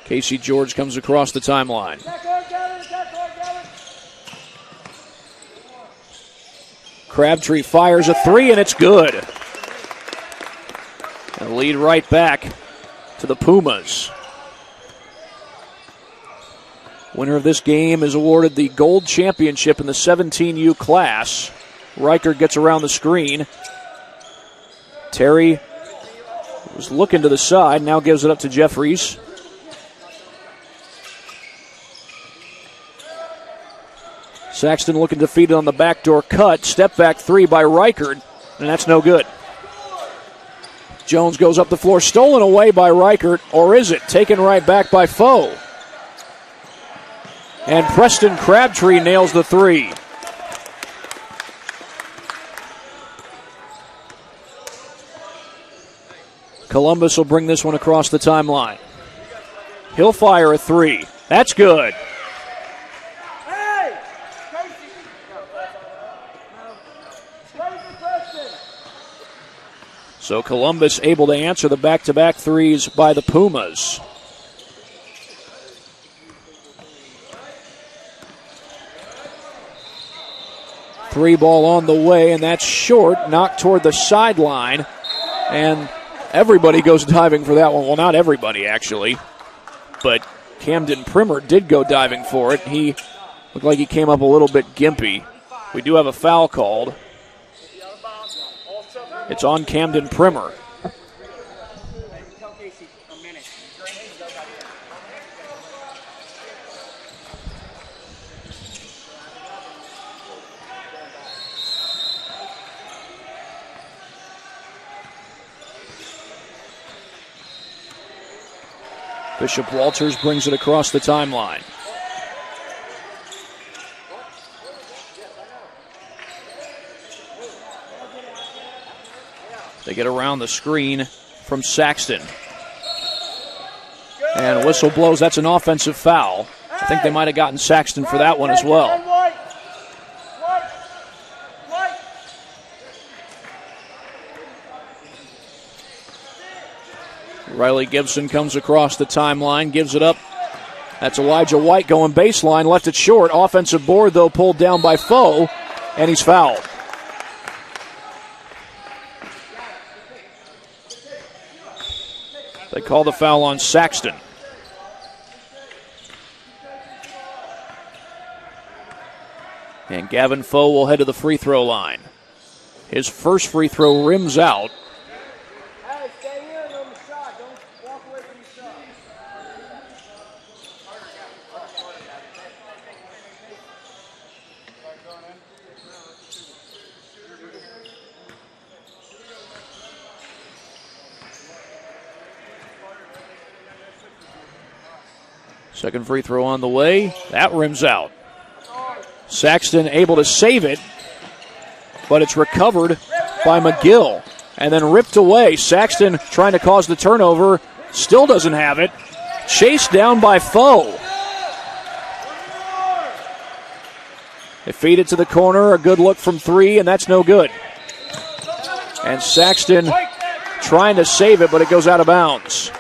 Casey George comes across the timeline. Crabtree fires a 3, and it's good. And lead right back to the Pumas. Winner of this game is awarded the gold championship in the 17U class. Reichert gets around the screen. Terry was looking to the side, now gives it up to Jeffries. Saxton looking to feed it on the backdoor cut. Step back 3 by Reichert, and that's no good. Jones goes up the floor, stolen away by Reichert, or is it? Taken right back by Foe. And Preston Crabtree nails the 3. Columbus will bring this one across the timeline. He'll fire a 3. That's good. So Columbus able to answer the back-to-back 3s by the Pumas. Three ball on the way, and that's short, knocked toward the sideline. And everybody goes diving for that one. Well, not everybody, actually. But Camden Primer did go diving for it. He looked like he came up a little bit gimpy. We do have a foul called. It's on Camden Primer. Bishop Walters brings it across the timeline. They get around the screen from Saxton. And whistle blows. That's an offensive foul. I think they might have gotten Saxton for that one as well. Riley Gibson comes across the timeline, gives it up. That's Elijah White going baseline, left it short. Offensive board, though, pulled down by Foe, and he's fouled. They call the foul on Saxton. And Gavin Foe will head to the free throw line. His first free throw rims out. Hey, stay here and on the shot. Don't walk away from the shot. Second free throw on the way. That rims out. Saxton able to save it, but it's recovered by McGill and then ripped away. Saxton trying to cause the turnover, still doesn't have it. Chased down by Foe. They feed it to the corner, a good look from three, and that's no good. And Saxton trying to save it, but it goes out of bounds.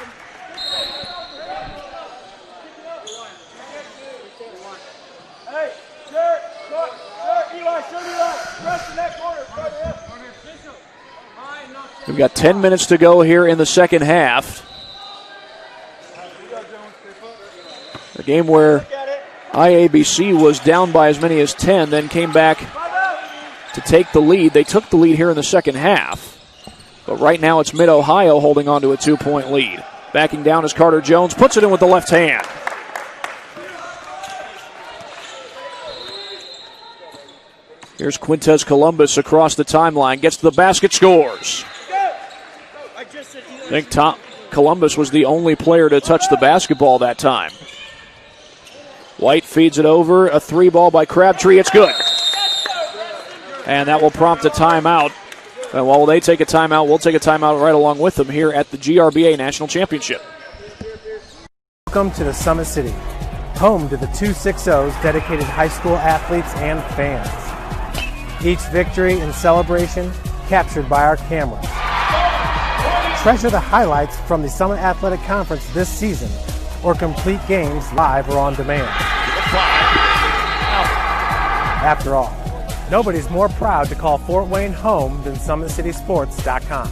We've got 10 minutes to go here in the second half. A game where IABC was down by as many as 10, then came back to take the lead. They took the lead here in the second half. But right now it's Mid-Ohio holding on to a 2-point lead. Backing down is Carter Jones, puts it in with the left hand. Here's Quintez Columbus across the timeline, gets to the basket, scores. I think Columbus was the only player to touch the basketball that time. White feeds it over, a three ball by Crabtree, it's good. And that will prompt a timeout. And while they take a timeout, we'll take a timeout right along with them here at the GRBA National Championship. Welcome to the Summit City, home to the 260's dedicated high school athletes and fans. Each victory and celebration captured by our cameras. Treasure the highlights from the Summit Athletic Conference this season, or complete games live or on demand. After all, nobody's more proud to call Fort Wayne home than SummitCitySports.com.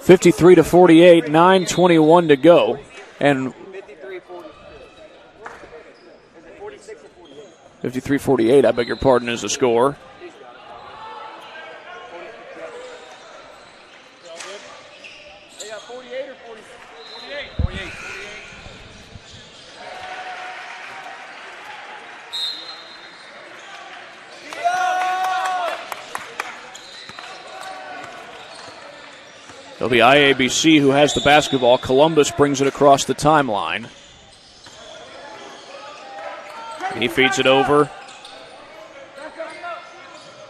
(53-48), 9:21 to go, and 53-48, I beg your pardon, is the score. It'll be IABC who has the basketball. Columbus brings it across the timeline. He feeds it over.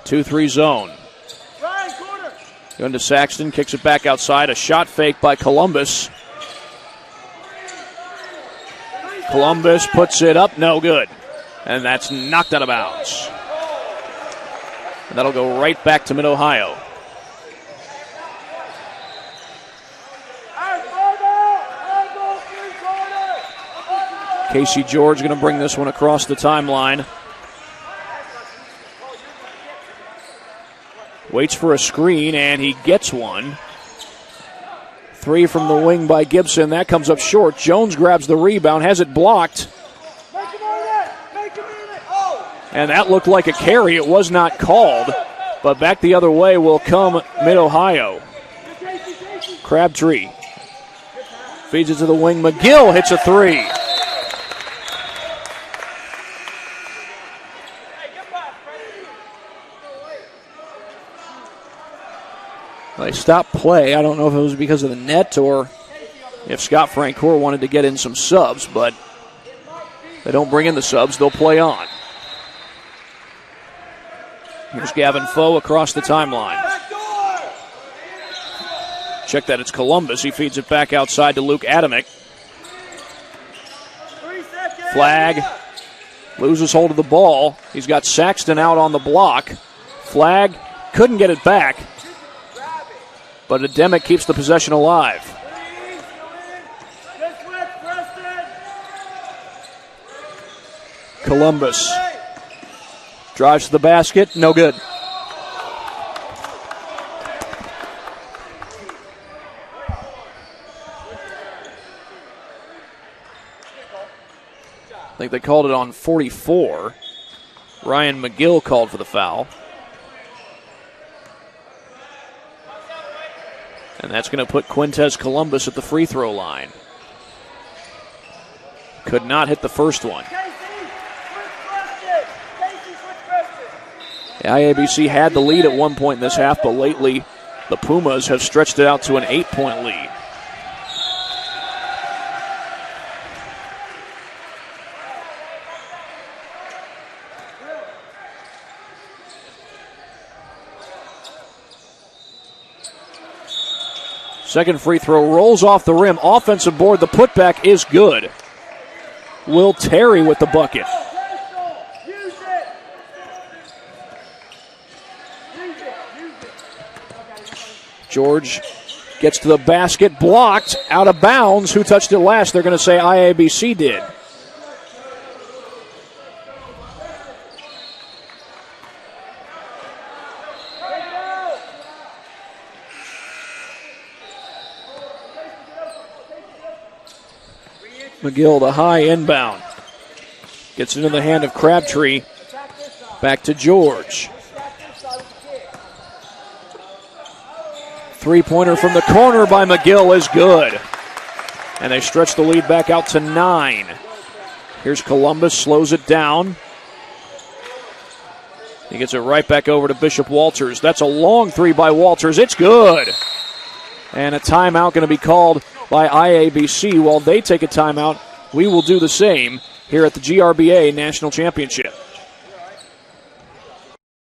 2-3 zone. Going to Saxton, kicks it back outside. A shot fake by Columbus. Columbus puts it up, no good. And that's knocked out of bounds. And that'll go right back to Mid-Ohio. Casey George going to bring this one across the timeline. Waits for a screen, and he gets one. Three from the wing by Gibson. That comes up short. Jones grabs the rebound, has it blocked. And that looked like a carry. It was not called. But back the other way will come Mid-Ohio. Crabtree feeds it to the wing. McGill hits a three. They stopped play. I don't know if it was because of the net or if Scott Francoeur wanted to get in some subs, but they don't bring in the subs, they'll play on. Here's Gavin Foe across the timeline. Check that, it's Columbus. He feeds it back outside to Luke Adamick. Flag. Loses hold of the ball. He's got Saxton out on the block. Flag couldn't get it back. But Ademick keeps the possession alive. Columbus drives to the basket. No good. I think they called it on 44. Ryan McGill called for the foul. And that's going to put Quintez Columbus at the free throw line. Could not hit the first one. The IABC had the lead at one point in this half, but lately the Pumas have stretched it out to an 8-point lead. Second free throw rolls off the rim. Offensive board. The putback is good. Will Terry with the bucket. George gets to the basket. Blocked. Out of bounds. Who touched it last? They're going to say IABC did. McGill, the high inbound. Gets it in the hand of Crabtree. Back to George. Three-pointer from the corner by McGill is good. And they stretch the lead back out to 9. Here's Columbus, slows it down. He gets it right back over to Bishop Walters. That's a long three by Walters. It's good. And a timeout going to be called by IABC. While they take a timeout, we will do the same here at the GRBA National Championship.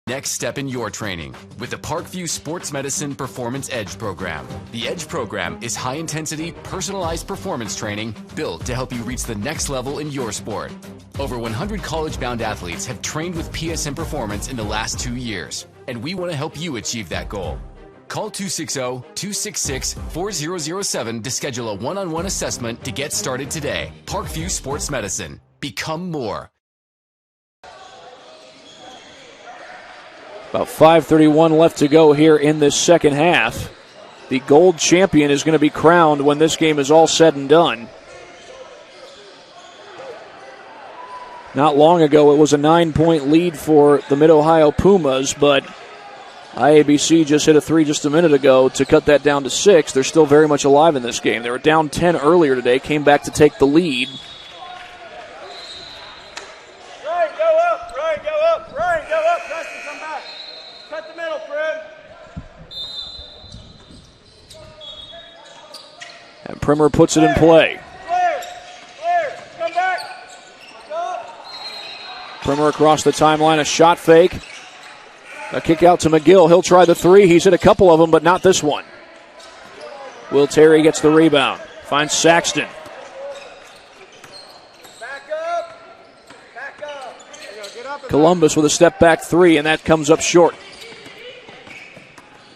Next step in your training with the Parkview Sports Medicine Performance Edge program. The Edge program is high-intensity, personalized performance training built to help you reach the next level in your sport. Over 100 college-bound athletes have trained with PSM Performance in the last 2 years, and we want to help you achieve that goal. Call 260-266-4007 to schedule a one-on-one assessment to get started today. Parkview Sports Medicine. Become more. About 5:31 left to go here in this second half. The gold champion is going to be crowned when this game is all said and done. Not long ago, it was a 9-point lead for the Mid-Ohio Pumas, but IABC just hit a three just a minute ago to cut that down to 6. They're still very much alive in this game. They were down 10 earlier today, came back to take the lead. Ryan, go up. Ryan, go up. Ryan, go up. Preston, come back. Cut the middle, Prim. And Primer puts it in play. Clear. Come back. Go. Primer across the timeline, a shot fake. A kick out to McGill. He'll try the three. He's hit a couple of them, but not this one. Will Terry gets the rebound. Finds Saxton. Back up. Back up. Get up. Columbus with a step-back three, and that comes up short.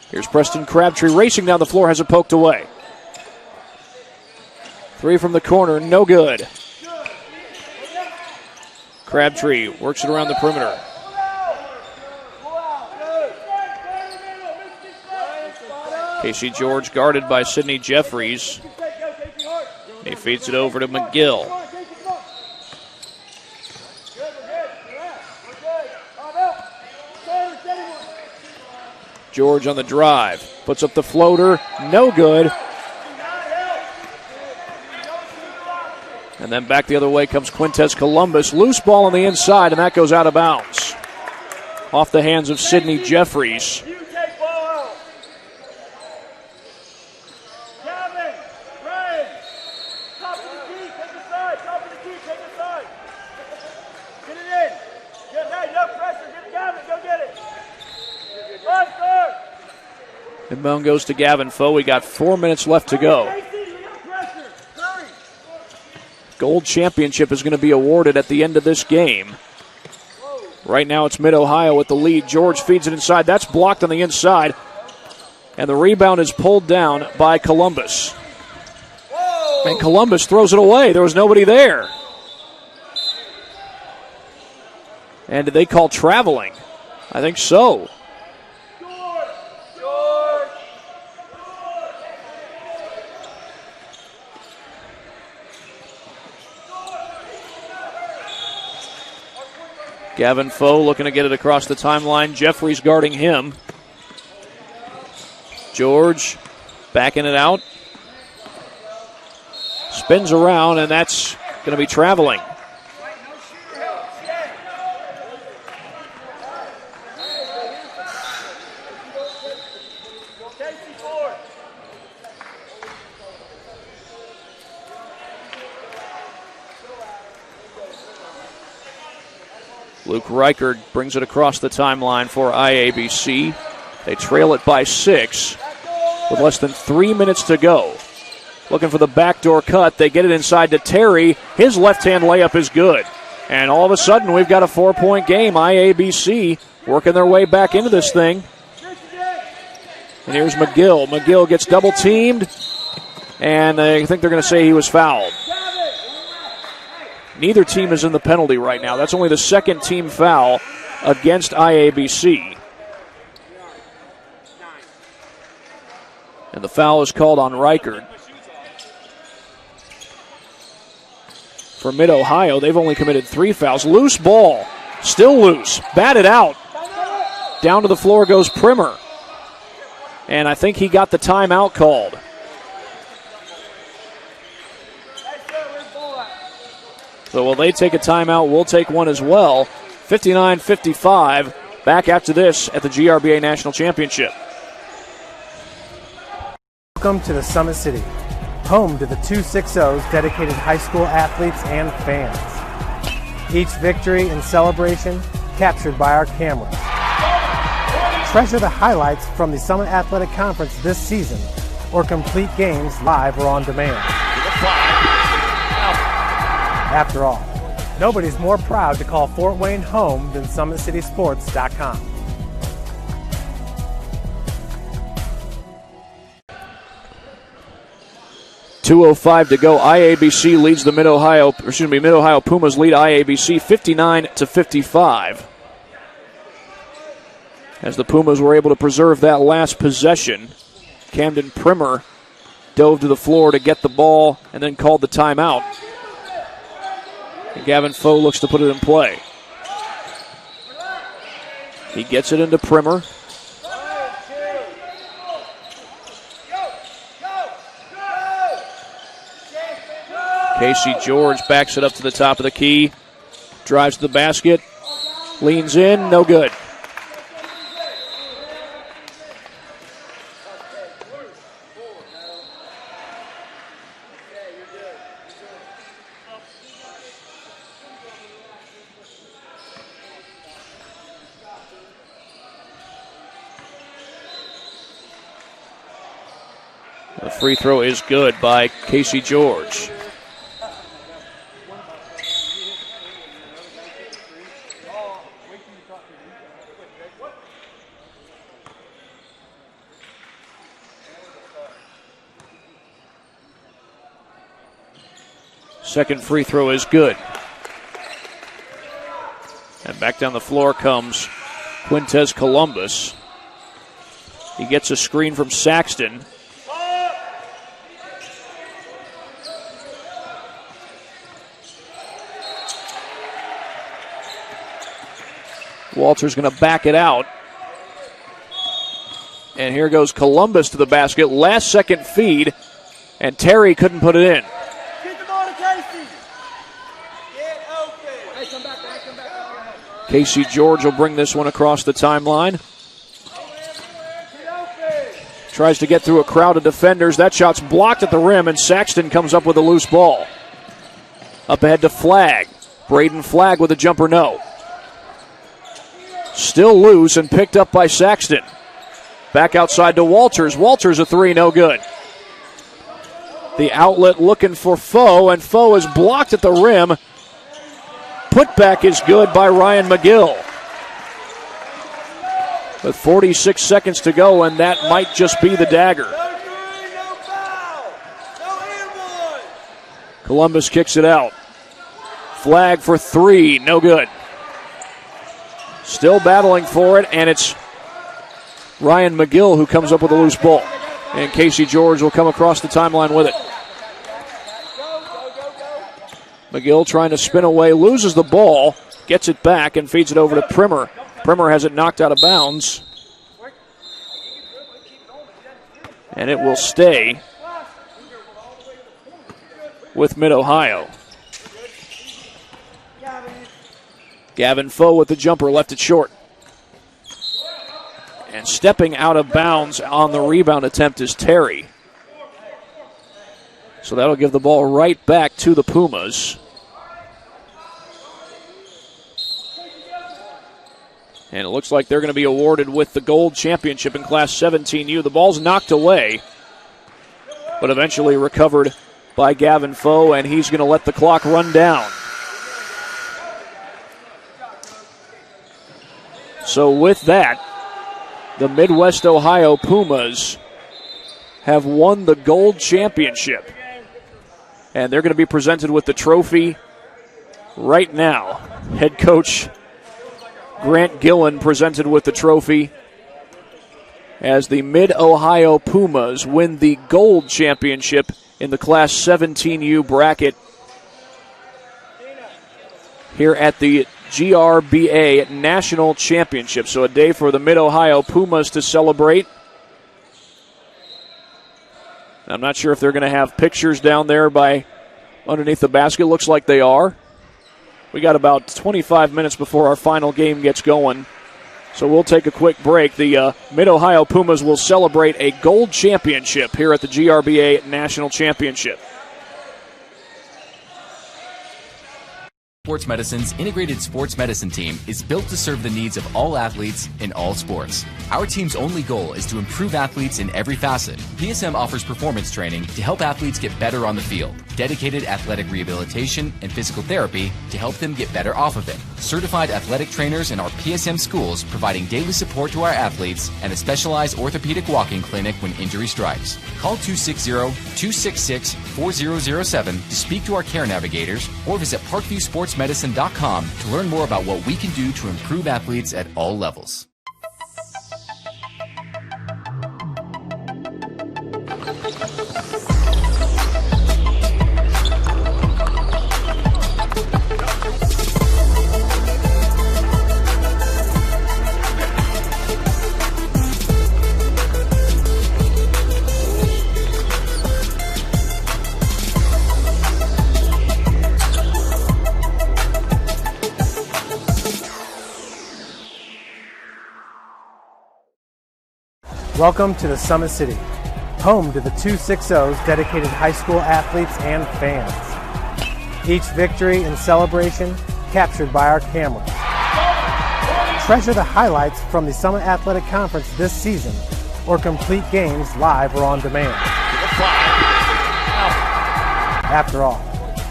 Here's Preston Crabtree racing down the floor, has it poked away. Three from the corner, no good. Crabtree works it around the perimeter. Casey George guarded by Sidney Jeffries. He feeds it over to McGill. George on the drive. Puts up the floater. No good. And then back the other way comes Quintez Columbus. Loose ball on the inside, and that goes out of bounds. Off the hands of Sidney Jeffries. Rebound goes to Gavin Foe. We got 4 minutes left to go. Gold championship is going to be awarded at the end of this game. Right now it's Mid-Ohio with the lead. George feeds it inside. That's blocked on the inside. And the rebound is pulled down by Columbus. And Columbus throws it away. There was nobody there. And did they call traveling? I think so. Gavin Foe looking to get it across the timeline. Jeffries guarding him. George backing it out. Spins around, and that's going to be traveling. Luke Reichard brings it across the timeline for IABC. They trail it by 6 with less than 3 minutes to go. Looking for the backdoor cut. They get it inside to Terry. His left-hand layup is good. And all of a sudden, we've got a 4-point game. IABC working their way back into this thing. And here's McGill. McGill gets double-teamed, and I think they're going to say he was fouled. Neither team is in the penalty right now. That's only the second team foul against IABC. And the foul is called on Reichard. For Mid-Ohio, they've only committed 3 fouls. Loose ball. Still loose. Batted out. Down to the floor goes Primer. And I think he got the timeout called. So will they take a timeout? We'll take one as well. 59-55. Back after this at the GRBA National Championship. Welcome to the Summit City, home to the 260's dedicated high school athletes and fans. Each victory and celebration captured by our cameras. Treasure the highlights from the Summit Athletic Conference this season, or complete games live or on demand. After all, nobody's more proud to call Fort Wayne home than SummitCitySports.com. .205 to go. IABC leads the Mid-Ohio Pumas lead IABC 59-55. As the Pumas were able to preserve that last possession, Camden Primer dove to the floor to get the ball and then called the timeout. And Gavin Foe looks to put it in play. He gets it into Primer. Casey George backs it up to the top of the key. Drives to the basket. Leans in. No good. The free throw is good by Casey George. Second free throw is good. And back down the floor comes Quintez Columbus. He gets a screen from Saxton. Walter's going to back it out. And here goes Columbus to the basket. Last second feed, and Terry couldn't put it in. Casey George will bring this one across the timeline. Tries to get through a crowd of defenders. That shot's blocked at the rim, and Saxton comes up with a loose ball. Up ahead to Flagg. Braden Flagg with a jumper no. Still loose and picked up by Saxton. Back outside to Walters. Walters a three, no good. The outlet looking for Foe, and Foe is blocked at the rim. Putback is good by Ryan McGill. With 46 seconds to go, and that might just be the dagger. Columbus kicks it out. Flag for three, no good. Still battling for it, and it's Ryan McGill who comes up with a loose ball. And Casey George will come across the timeline with it. McGill trying to spin away, loses the ball, gets it back, and feeds it over to Primer. Primer has it knocked out of bounds. And it will stay with Mid-Ohio. Gavin Foe with the jumper, left it short. And stepping out of bounds on the rebound attempt is Terry. So that'll give the ball right back to the Pumas. And it looks like they're going to be awarded with the gold championship in Class 17U. The ball's knocked away, but eventually recovered by Gavin Foe, and he's going to let the clock run down. So with that, the Midwest Ohio Pumas have won the gold championship. And they're going to be presented with the trophy right now. Head coach Grant Gillen presented with the trophy as the Mid-Ohio Pumas win the gold championship in the Class 17U bracket here at the GRBA National Championship. So a day for the Mid-Ohio Pumas to celebrate. I'm not sure if they're going to have pictures down there by underneath the basket. Looks like they are. We got about 25 minutes before our final game gets going. So we'll take a quick break. The Mid-Ohio Pumas will celebrate a gold championship here at the GRBA National Championship. Sports Medicine's integrated sports medicine team is built to serve the needs of all athletes in all sports. Our team's only goal is to improve athletes in every facet. PSM offers performance training to help athletes get better on the field, dedicated athletic rehabilitation and physical therapy to help them get better off of it, certified athletic trainers in our PSM schools providing daily support to our athletes, and a specialized orthopedic walking clinic when injury strikes. Call 260-266-4007 to speak to our care navigators or visit ParkviewSportsMedicine.com to learn more about what we can do to improve athletes at all levels. Welcome to the Summit City, home to the 260's dedicated high school athletes and fans. Each victory and celebration captured by our cameras. Treasure the highlights from the Summit Athletic Conference this season, or complete games live or on demand. After all,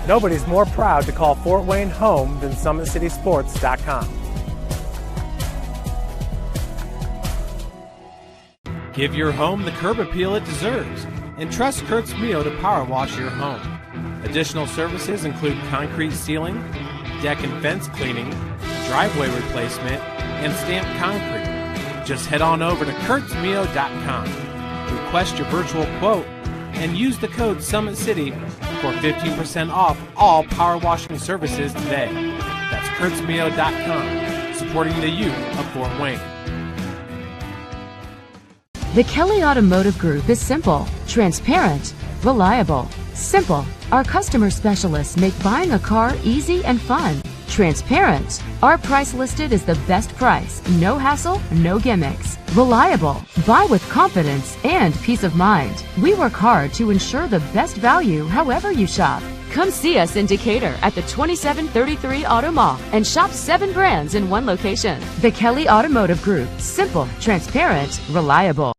nobody's more proud to call Fort Wayne home than SummitCitySports.com. Give your home the curb appeal it deserves and trust Kurt's Mio to power wash your home. Additional services include concrete sealing, deck and fence cleaning, driveway replacement, and stamped concrete. Just head on over to kurtzmio.com, request your virtual quote, and use the code Summit City for 15% off all power washing services today. That's kurtzmio.com, supporting the youth of Fort Wayne. The Kelly Automotive Group is simple, transparent, reliable. Simple. Our customer specialists make buying a car easy and fun. Transparent. Our price listed is the best price. No hassle, no gimmicks. Reliable. Buy with confidence and peace of mind. We work hard to ensure the best value however you shop. Come see us in Decatur at the 2733 Auto Mall and shop 7 brands in one location. The Kelly Automotive Group. Simple, transparent, reliable.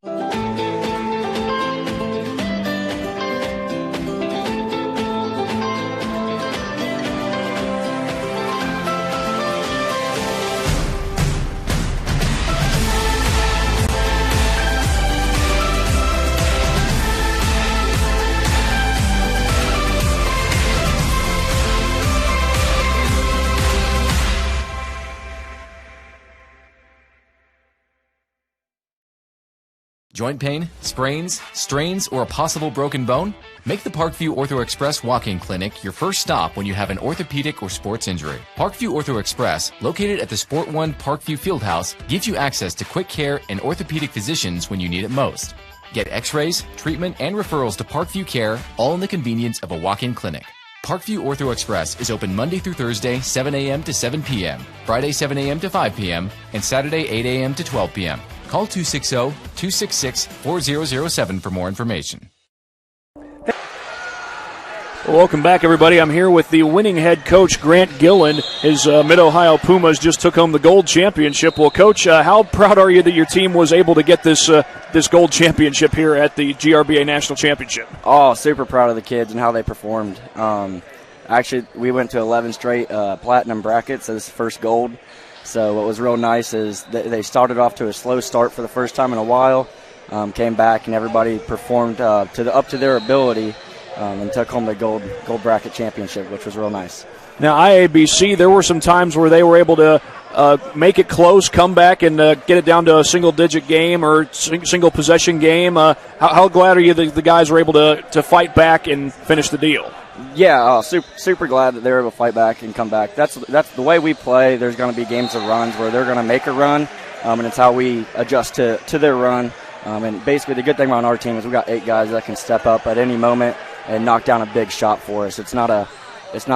Joint pain, sprains, strains, or a possible broken bone? Make the Parkview Ortho Express walk-in clinic your first stop when you have an orthopedic or sports injury. Parkview Ortho Express, located at the Sport 1 Parkview Fieldhouse, gives you access to quick care and orthopedic physicians when you need it most. Get x-rays, treatment, and referrals to Parkview Care, all in the convenience of a walk-in clinic. Parkview Ortho Express is open Monday through Thursday, 7 a.m. to 7 p.m., Friday, 7 a.m. to 5 p.m., and Saturday, 8 a.m. to 12 p.m. Call 260-266-4007 for more information. Welcome back, everybody. I'm here with the winning head coach, Grant Gillen. His Mid-Ohio Pumas just took home the gold championship. Well, Coach, how proud are you that your team was able to get this gold championship here at the GRBA National Championship? Oh, super proud of the kids and how they performed. Actually, we went to 11 straight platinum brackets, so this is first gold. So what was real nice is they started off to a slow start for the first time in a while, came back, and everybody performed up to their ability and took home the gold bracket championship, which was real nice. Now, IABC, there were some times where they were able to make it close, come back, and get it down to a single-digit game or single-possession game. How glad are you that the guys were able to fight back and finish the deal? Yeah, super glad that they were able to fight back and come back. That's the way we play. There's going to be games of runs where they're going to make a run, and it's how we adjust to their run. And basically the good thing about our team is we got 8 guys that can step up at any moment and knock down a big shot for us. It's not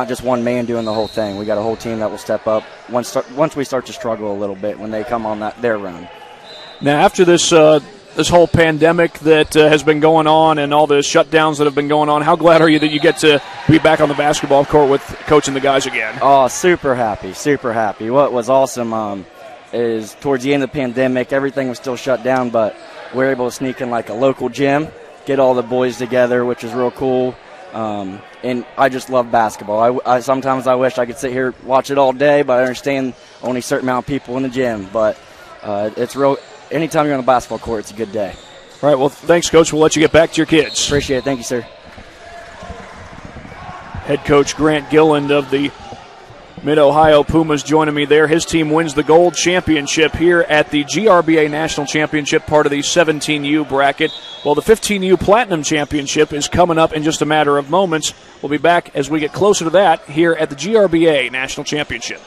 just one man doing the whole thing. We got a whole team that will step up once we start to struggle a little bit when they come on their run. Now, after this whole pandemic that has been going on and all the shutdowns that have been going on, how glad are you that you get to be back on the basketball court with coaching the guys again? Oh, super happy. What was awesome is towards the end of the pandemic, everything was still shut down, but we were able to sneak in like a local gym, get all the boys together, which is real cool. And I just love basketball. I sometimes I wish I could sit here watch it all day, but I understand only a certain amount of people in the gym. But it's real. Anytime you're on a basketball court, it's a good day. All right, well, thanks, Coach. We'll let you get back to your kids. Appreciate it. Thank you, sir. Head coach Grant Gilland of the Mid-Ohio Pumas joining me there. His team wins the gold championship here at the GRBA National Championship, part of the 17U bracket. Well, the 15U Platinum Championship is coming up in just a matter of moments. We'll be back as we get closer to that here at the GRBA National Championship.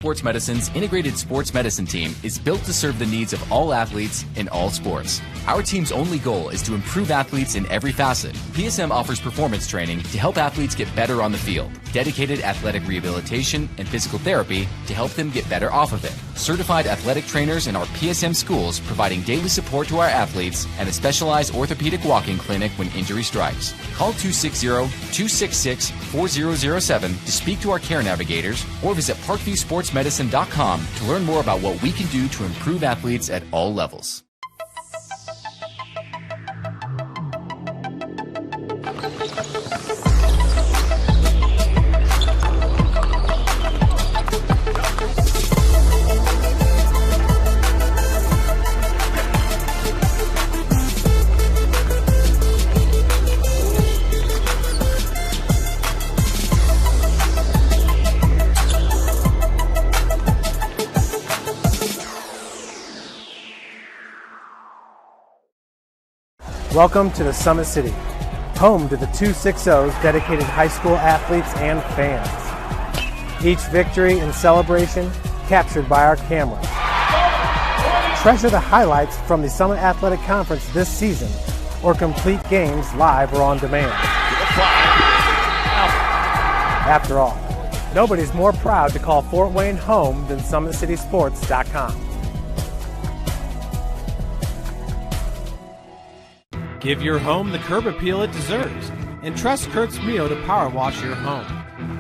Sports Medicine's integrated sports medicine team is built to serve the needs of all athletes in all sports. Our team's only goal is to improve athletes in every facet. PSM offers performance training to help athletes get better on the field, dedicated athletic rehabilitation and physical therapy to help them get better off of it, certified athletic trainers in our PSM schools providing daily support to our athletes, and a specialized orthopedic walk-in clinic when injury strikes. Call 260-266-4007 to speak to our care navigators or visit parkviewsportsmedicine.com to learn more about what we can do to improve athletes at all levels. Welcome to the Summit City, home to the 260's dedicated high school athletes and fans. Each victory and celebration captured by our cameras. Treasure the highlights from the Summit Athletic Conference this season or complete games live or on demand. After all, Nobody's more proud to call Fort Wayne home than SummitCitySports.com. Give your home the curb appeal it deserves and trust Kurt's Mio to power wash your home.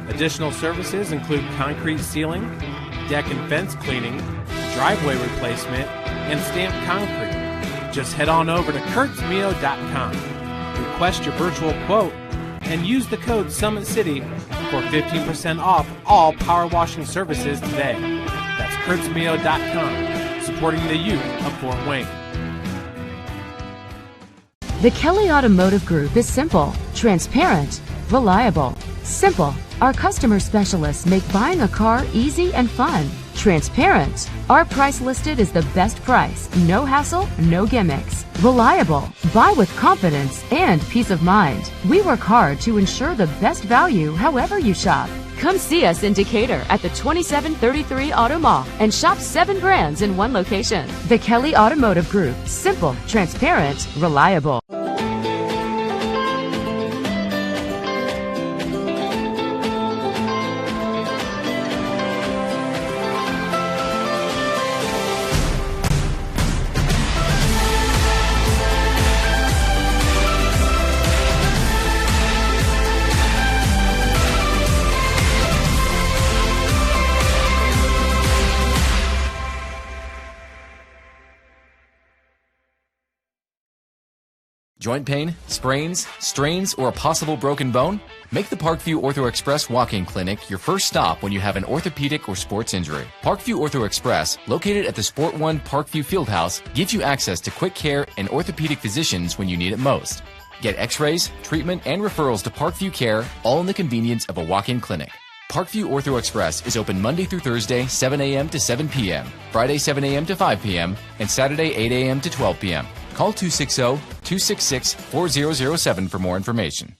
Additional services include concrete sealing, deck and fence cleaning, driveway replacement, and stamped concrete. Just head on over to kurtzmio.com. Request your virtual quote and use the code Summit City for 15% off all power washing services today. That's kurtzmio.com, supporting the youth of Fort Wayne. The Kelly Automotive Group is simple, transparent, reliable. Simple. Our customer specialists make buying a car easy and fun. Transparent. Our price listed is the best price. No hassle, no gimmicks. Reliable. Buy with confidence and peace of mind. We work hard to ensure the best value however you shop. Come see us in Decatur at the 2733 Auto Mall and shop 7 brands in one location. The Kelly Automotive Group. Simple, transparent, reliable. Joint pain, sprains, strains, or a possible broken bone? Make the Parkview Ortho Express Walk-In Clinic your first stop when you have an orthopedic or sports injury. Parkview Ortho Express, located at the Sport One Parkview Fieldhouse, gives you access to quick care and orthopedic physicians when you need it most. Get x-rays, treatment, and referrals to Parkview Care, all in the convenience of a walk-in clinic. Parkview Ortho Express is open Monday through Thursday, 7 a.m. to 7 p.m., Friday, 7 a.m. to 5 p.m., and Saturday, 8 a.m. to 12 p.m. Call 260-266-4007 for more information.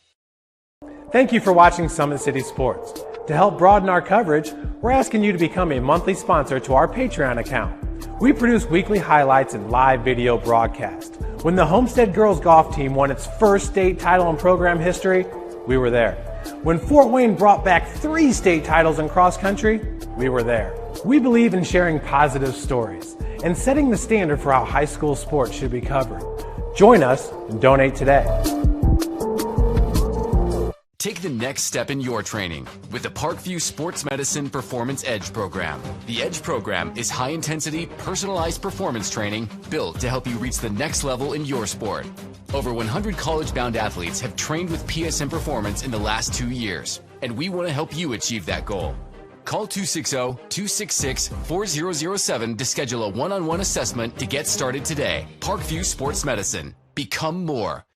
Thank you for watching Summit City Sports. To help broaden our coverage, we're asking you to become a monthly sponsor to our Patreon account. We produce weekly highlights and live video broadcasts. When the Homestead Girls Golf Team won its first state title in program history, we were there. When Fort Wayne brought back 3 state titles in cross country, we were there. We believe in sharing positive stories and setting the standard for how high school sports should be covered. Join us and donate today. Take the next step in your training with the Parkview Sports Medicine Performance Edge program. The Edge program is high-intensity, personalized performance training built to help you reach the next level in your sport. Over 100 college-bound athletes have trained with PSM Performance in the last 2 years, and we want to help you achieve that goal. Call 260-266-4007 to schedule a one-on-one assessment to get started today. Parkview Sports Medicine. Become more.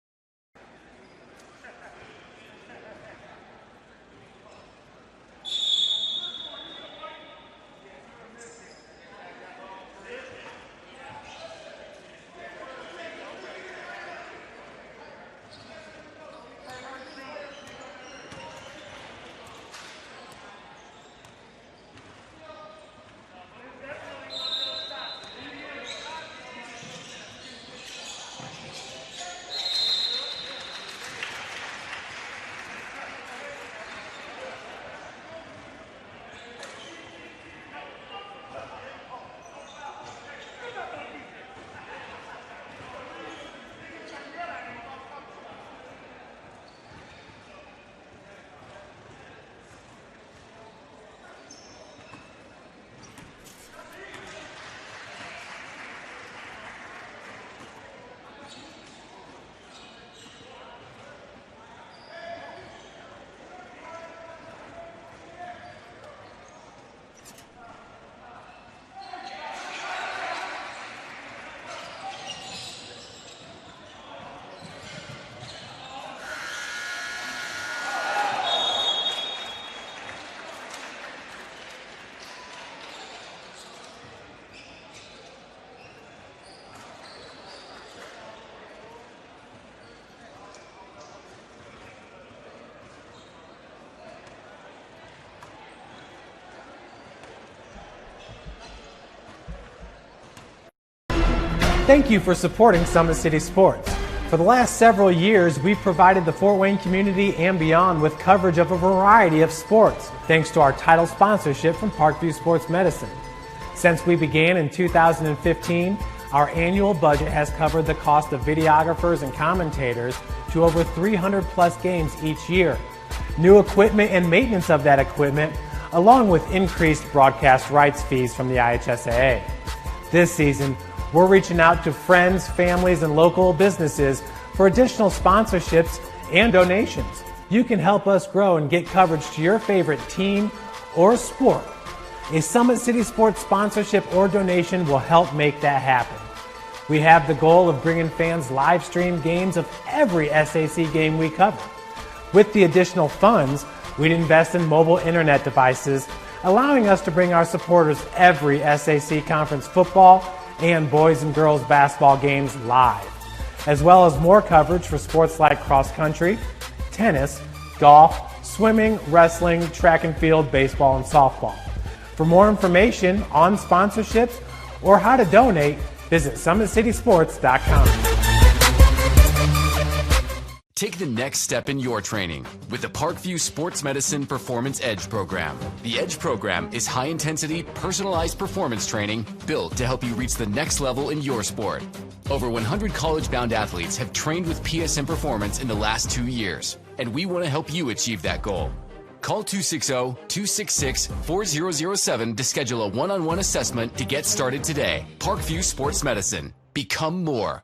Thank you for supporting Summit City Sports. For the last several years, we've provided the Fort Wayne community and beyond with coverage of a variety of sports, thanks to our title sponsorship from Parkview Sports Medicine. Since we began in 2015, our annual budget has covered the cost of videographers and commentators to over 300 plus games each year. New equipment and maintenance of that equipment, along with increased broadcast rights fees from the IHSAA. This season, we're reaching out to friends, families, and local businesses for additional sponsorships and donations. You can help us grow and get coverage to your favorite team or sport. A Summit City Sports sponsorship or donation will help make that happen. We have the goal of bringing fans live stream games of every SAC game we cover. With the additional funds, we'd invest in mobile internet devices, allowing us to bring our supporters every SAC conference football and boys and girls basketball games live, as well as more coverage for sports like cross country, tennis, golf, swimming, wrestling, track and field, baseball, and softball. For more information on sponsorships or how to donate, visit SummitCitySports.com. Take the next step in your training with the Parkview Sports Medicine Performance Edge program. The Edge program is high-intensity, personalized performance training built to help you reach the next level in your sport. Over 100 college-bound athletes have trained with PSM Performance in the last 2 years, and we want to help you achieve that goal. Call 260-266-4007 to schedule a one-on-one assessment to get started today. Parkview Sports Medicine. Become more.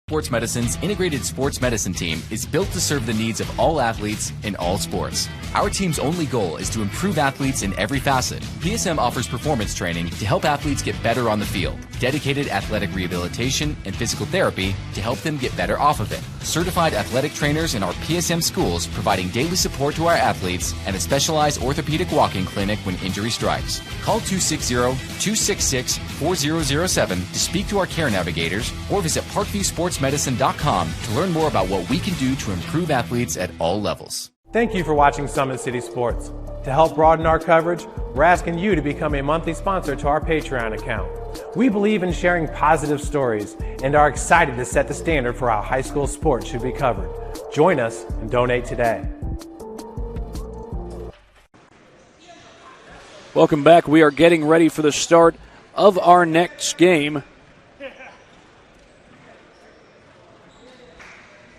Sports Medicine's integrated sports medicine team is built to serve the needs of all athletes in all sports. Our team's only goal is to improve athletes in every facet. PSM offers performance training to help athletes get better on the field, dedicated athletic rehabilitation and physical therapy to help them get better off of it, certified athletic trainers in our PSM schools providing daily support to our athletes, and a specialized orthopedic walking clinic when injury strikes. Call 260-266-4007 to speak to our care navigators or visit ParkviewSportsMedicine.com to learn more about what we can do to improve athletes at all levels. Thank you for watching Summit City Sports. To help broaden our coverage, we're asking you to become a monthly sponsor to our Patreon account. We believe in sharing positive stories and are excited to set the standard for how high school sports should be covered. Join us and donate today. Welcome back. We are getting ready for the start of our next game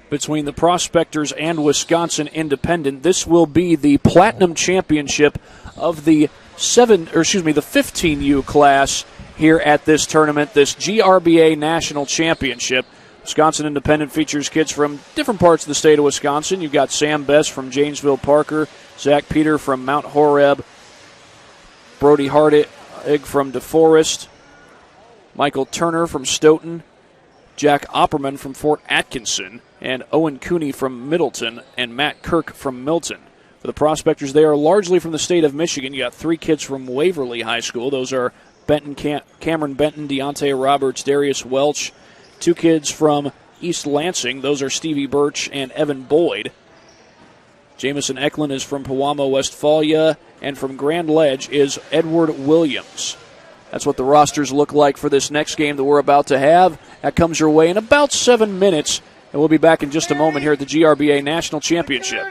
between the Prospectors and Wisconsin Independent. This will be the Platinum Championship of the 15U class here at this tournament, this GRBA National Championship. Wisconsin Independent features kids from different parts of the state of Wisconsin. You've got Sam Best from Janesville Parker, Zach Peter from Mount Horeb, Brody Hardig from DeForest, Michael Turner from Stoughton, Jack Opperman from Fort Atkinson, and Owen Cooney from Middleton, and Matt Kirk from Milton. For the Prospectors, they are largely from the state of Michigan. You got 3 kids from Waverly High School. Those are Cameron Benton, Deontay Roberts, Darius Welch. 2 kids from East Lansing. Those are Stevie Birch and Evan Boyd. Jamison Eklund is from Pewamo, Westphalia, and from Grand Ledge is Edward Williams. That's what the rosters look like for this next game that we're about to have. That comes your way in about 7 minutes, and we'll be back in just a moment here at the GRBA National Championship.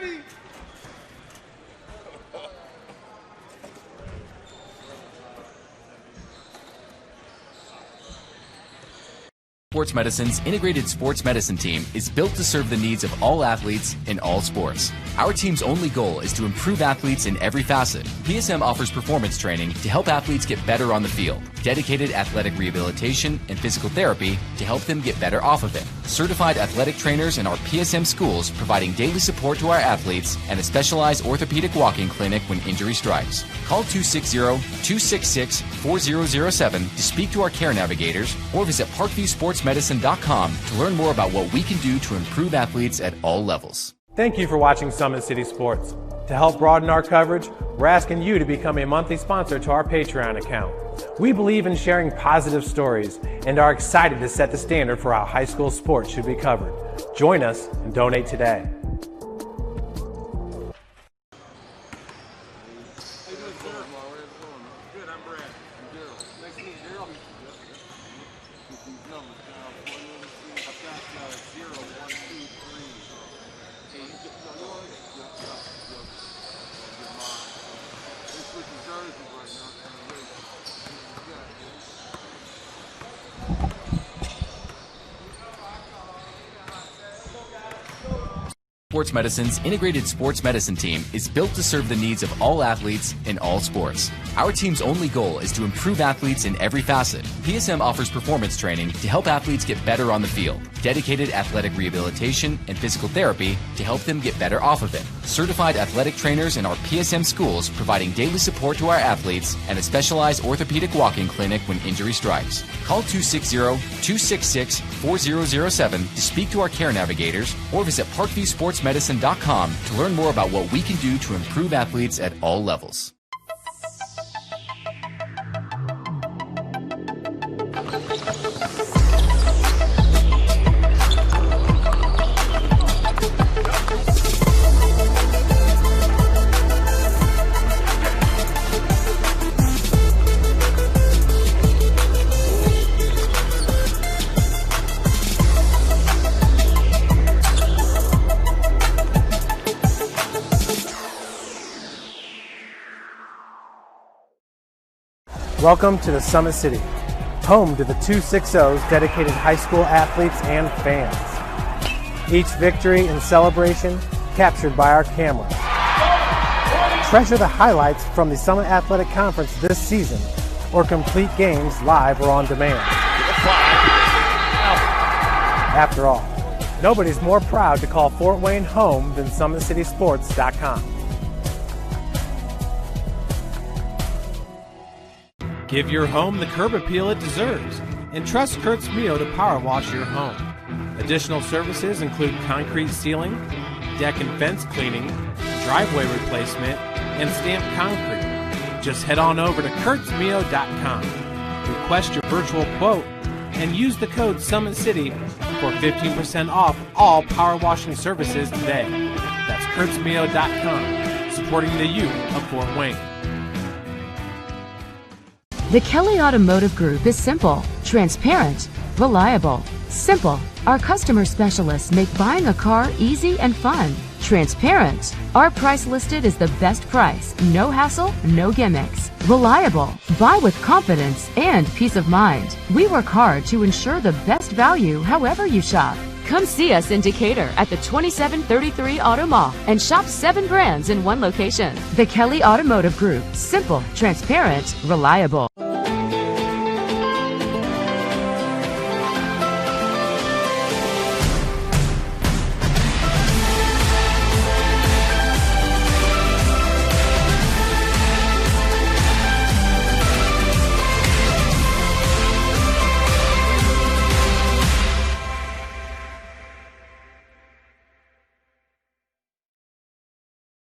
Sports Medicine's integrated sports medicine team is built to serve the needs of all athletes in all sports. Our team's only goal is to improve athletes in every facet. PSM offers performance training to help athletes get better on the field, dedicated athletic rehabilitation and physical therapy to help them get better off of it, certified athletic trainers in our PSM schools providing daily support to our athletes, and a specialized orthopedic walking clinic when injury strikes. Call 260-266-4007 to speak to our care navigators or visit parkviewsportsmedicine.com to learn more about what we can do to improve athletes at all levels. Thank you for watching Summit City Sports. To help broaden our coverage, we're asking you to become a monthly sponsor to our Patreon account. We believe in sharing positive stories and are excited to set the standard for how high school sports should be covered. Join us and donate today. Sports Medicine's integrated sports medicine team is built to serve the needs of all athletes in all sports. Our team's only goal is to improve athletes in every facet. PSM offers performance training to help athletes get better on the field, dedicated athletic rehabilitation and physical therapy to help them get better off of it, certified athletic trainers in our PSM schools providing daily support to our athletes, and a specialized orthopedic walking clinic when injury strikes. Call 260-266-4007 to speak to our care navigators or visit parkviewsportsmedicine.com to learn more about what we can do to improve athletes at all levels. Welcome to the Summit City, home to the 260's dedicated high school athletes and fans. Each victory and celebration captured by our cameras. Treasure the highlights from the Summit Athletic Conference this season or complete games live or on demand. After all, nobody's more proud to call Fort Wayne home than SummitCitySports.com. Give your home the curb appeal it deserves and trust Kurt's Mio to power wash your home. Additional services include concrete sealing, deck and fence cleaning, driveway replacement, and stamped concrete. Just head on over to kurtzmio.com, request your virtual quote, and use the code SummitCity for 15% off all power washing services today. That's kurtzmio.com, supporting the youth of Fort Wayne. The Kelly Automotive Group is simple, transparent, reliable. Simple. Our customer specialists make buying a car easy and fun. Transparent. Our price listed is the best price. No hassle, no gimmicks. Reliable. Buy with confidence and peace of mind. We work hard to ensure the best value however you shop. Come see us in Decatur at the 2733 Auto Mall and shop 7 brands in one location. The Kelly Automotive Group. Simple, transparent, reliable.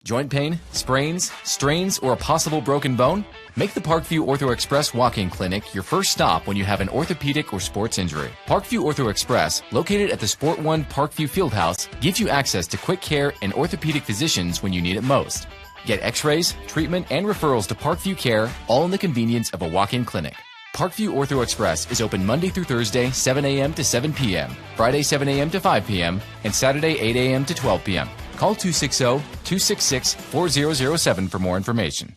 Joint pain, sprains, strains, or a possible broken bone? Make the Parkview Ortho Express Walk-In Clinic your first stop when you have an orthopedic or sports injury. Parkview Ortho Express, located at the Sport One Parkview Fieldhouse, gives you access to quick care and orthopedic physicians when you need it most. Get x-rays, treatment, and referrals to Parkview Care, all in the convenience of a walk-in clinic. Parkview Ortho Express is open Monday through Thursday, 7 a.m. to 7 p.m., Friday, 7 a.m. to 5 p.m., and Saturday, 8 a.m. to 12 p.m. Call 260-266-4007 for more information.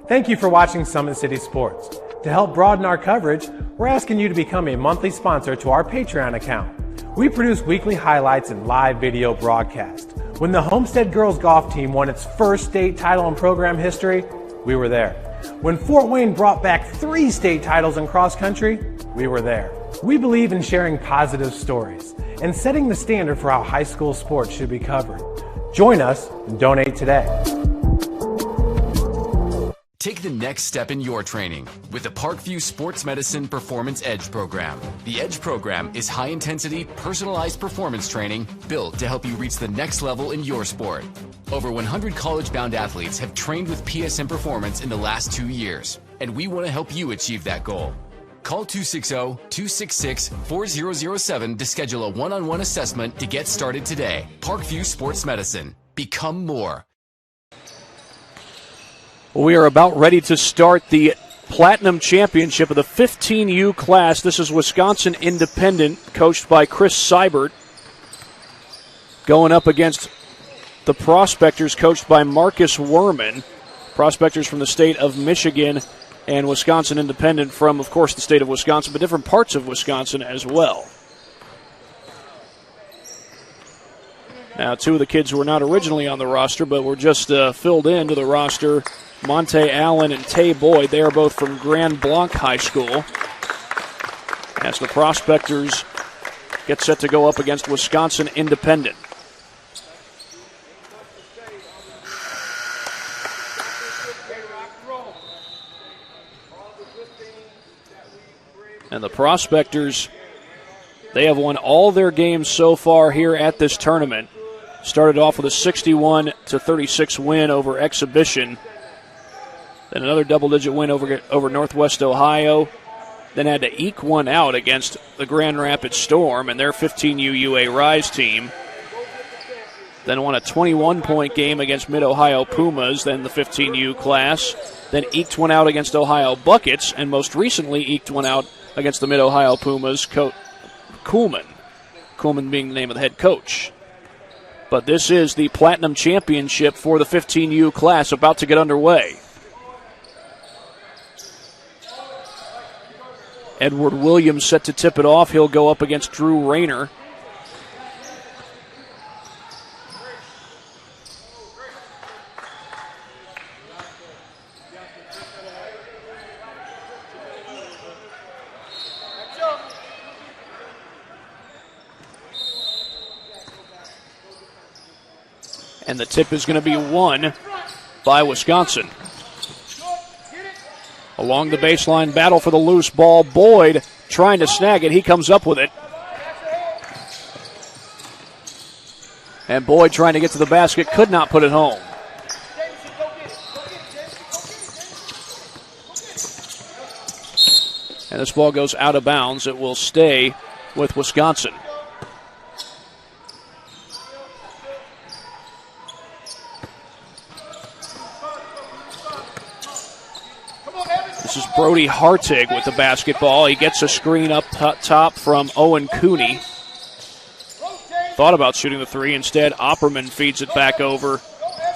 Thank you for watching Summit City Sports. To help broaden our coverage, we're asking you to become a monthly sponsor to our Patreon account. We produce weekly highlights and live video broadcasts. When the Homestead girls golf team won its first state title in program history, we were there. When Fort Wayne brought back 3 state titles in cross country, we were there. We believe in sharing positive stories and setting the standard for how high school sports should be covered. Join us and donate today. Take the next step in your training with the Parkview Sports Medicine Performance Edge program. The Edge program is high-intensity, personalized performance training built to help you reach the next level in your sport. Over 100 college-bound athletes have trained with PSM Performance in the last 2 years, and we want to help you achieve that goal. Call 260-266-4007 to schedule a one-on-one assessment to get started today. Parkview Sports Medicine. Become more. We are about ready to start the Platinum Championship of the 15U class. This is Wisconsin Independent, coached by Chris Seibert, going up against the Prospectors, coached by Marcus Werman. Prospectors from the state of Michigan and Wisconsin Independent from, of course, the state of Wisconsin, but different parts of Wisconsin as well. Now, 2 of the kids who were not originally on the roster, but were just filled into the roster, Monte Allen and Tay Boyd, they are both from Grand Blanc High School. As the Prospectors get set to go up against Wisconsin Independent. And the Prospectors, they have won all their games so far here at this tournament. Started off with a 61-36 win over Exhibition. Then another double-digit win over Northwest Ohio. Then had to eke one out against the Grand Rapids Storm and their 15U UA Rise team. Then won a 21-point game against Mid-Ohio Pumas, then the 15U class. Then eked one out against Ohio Buckets, and most recently eked one out against the Mid-Ohio Pumas, Kuhlman. Kuhlman being the name of the head coach. But this is the Platinum Championship for the 15U class about to get underway. Edward Williams set to tip it off. He'll go up against Drew Rayner. And the tip is going to be won by Wisconsin. Along the baseline, battle for the loose ball. Boyd trying to snag it. He comes up with it. And Boyd trying to get to the basket, could not put it home. And this ball goes out of bounds. It will stay with Wisconsin. This is Brody Hartig with the basketball. He gets a screen up top from Owen Cooney. Thought about shooting the three. Instead, Opperman feeds it back over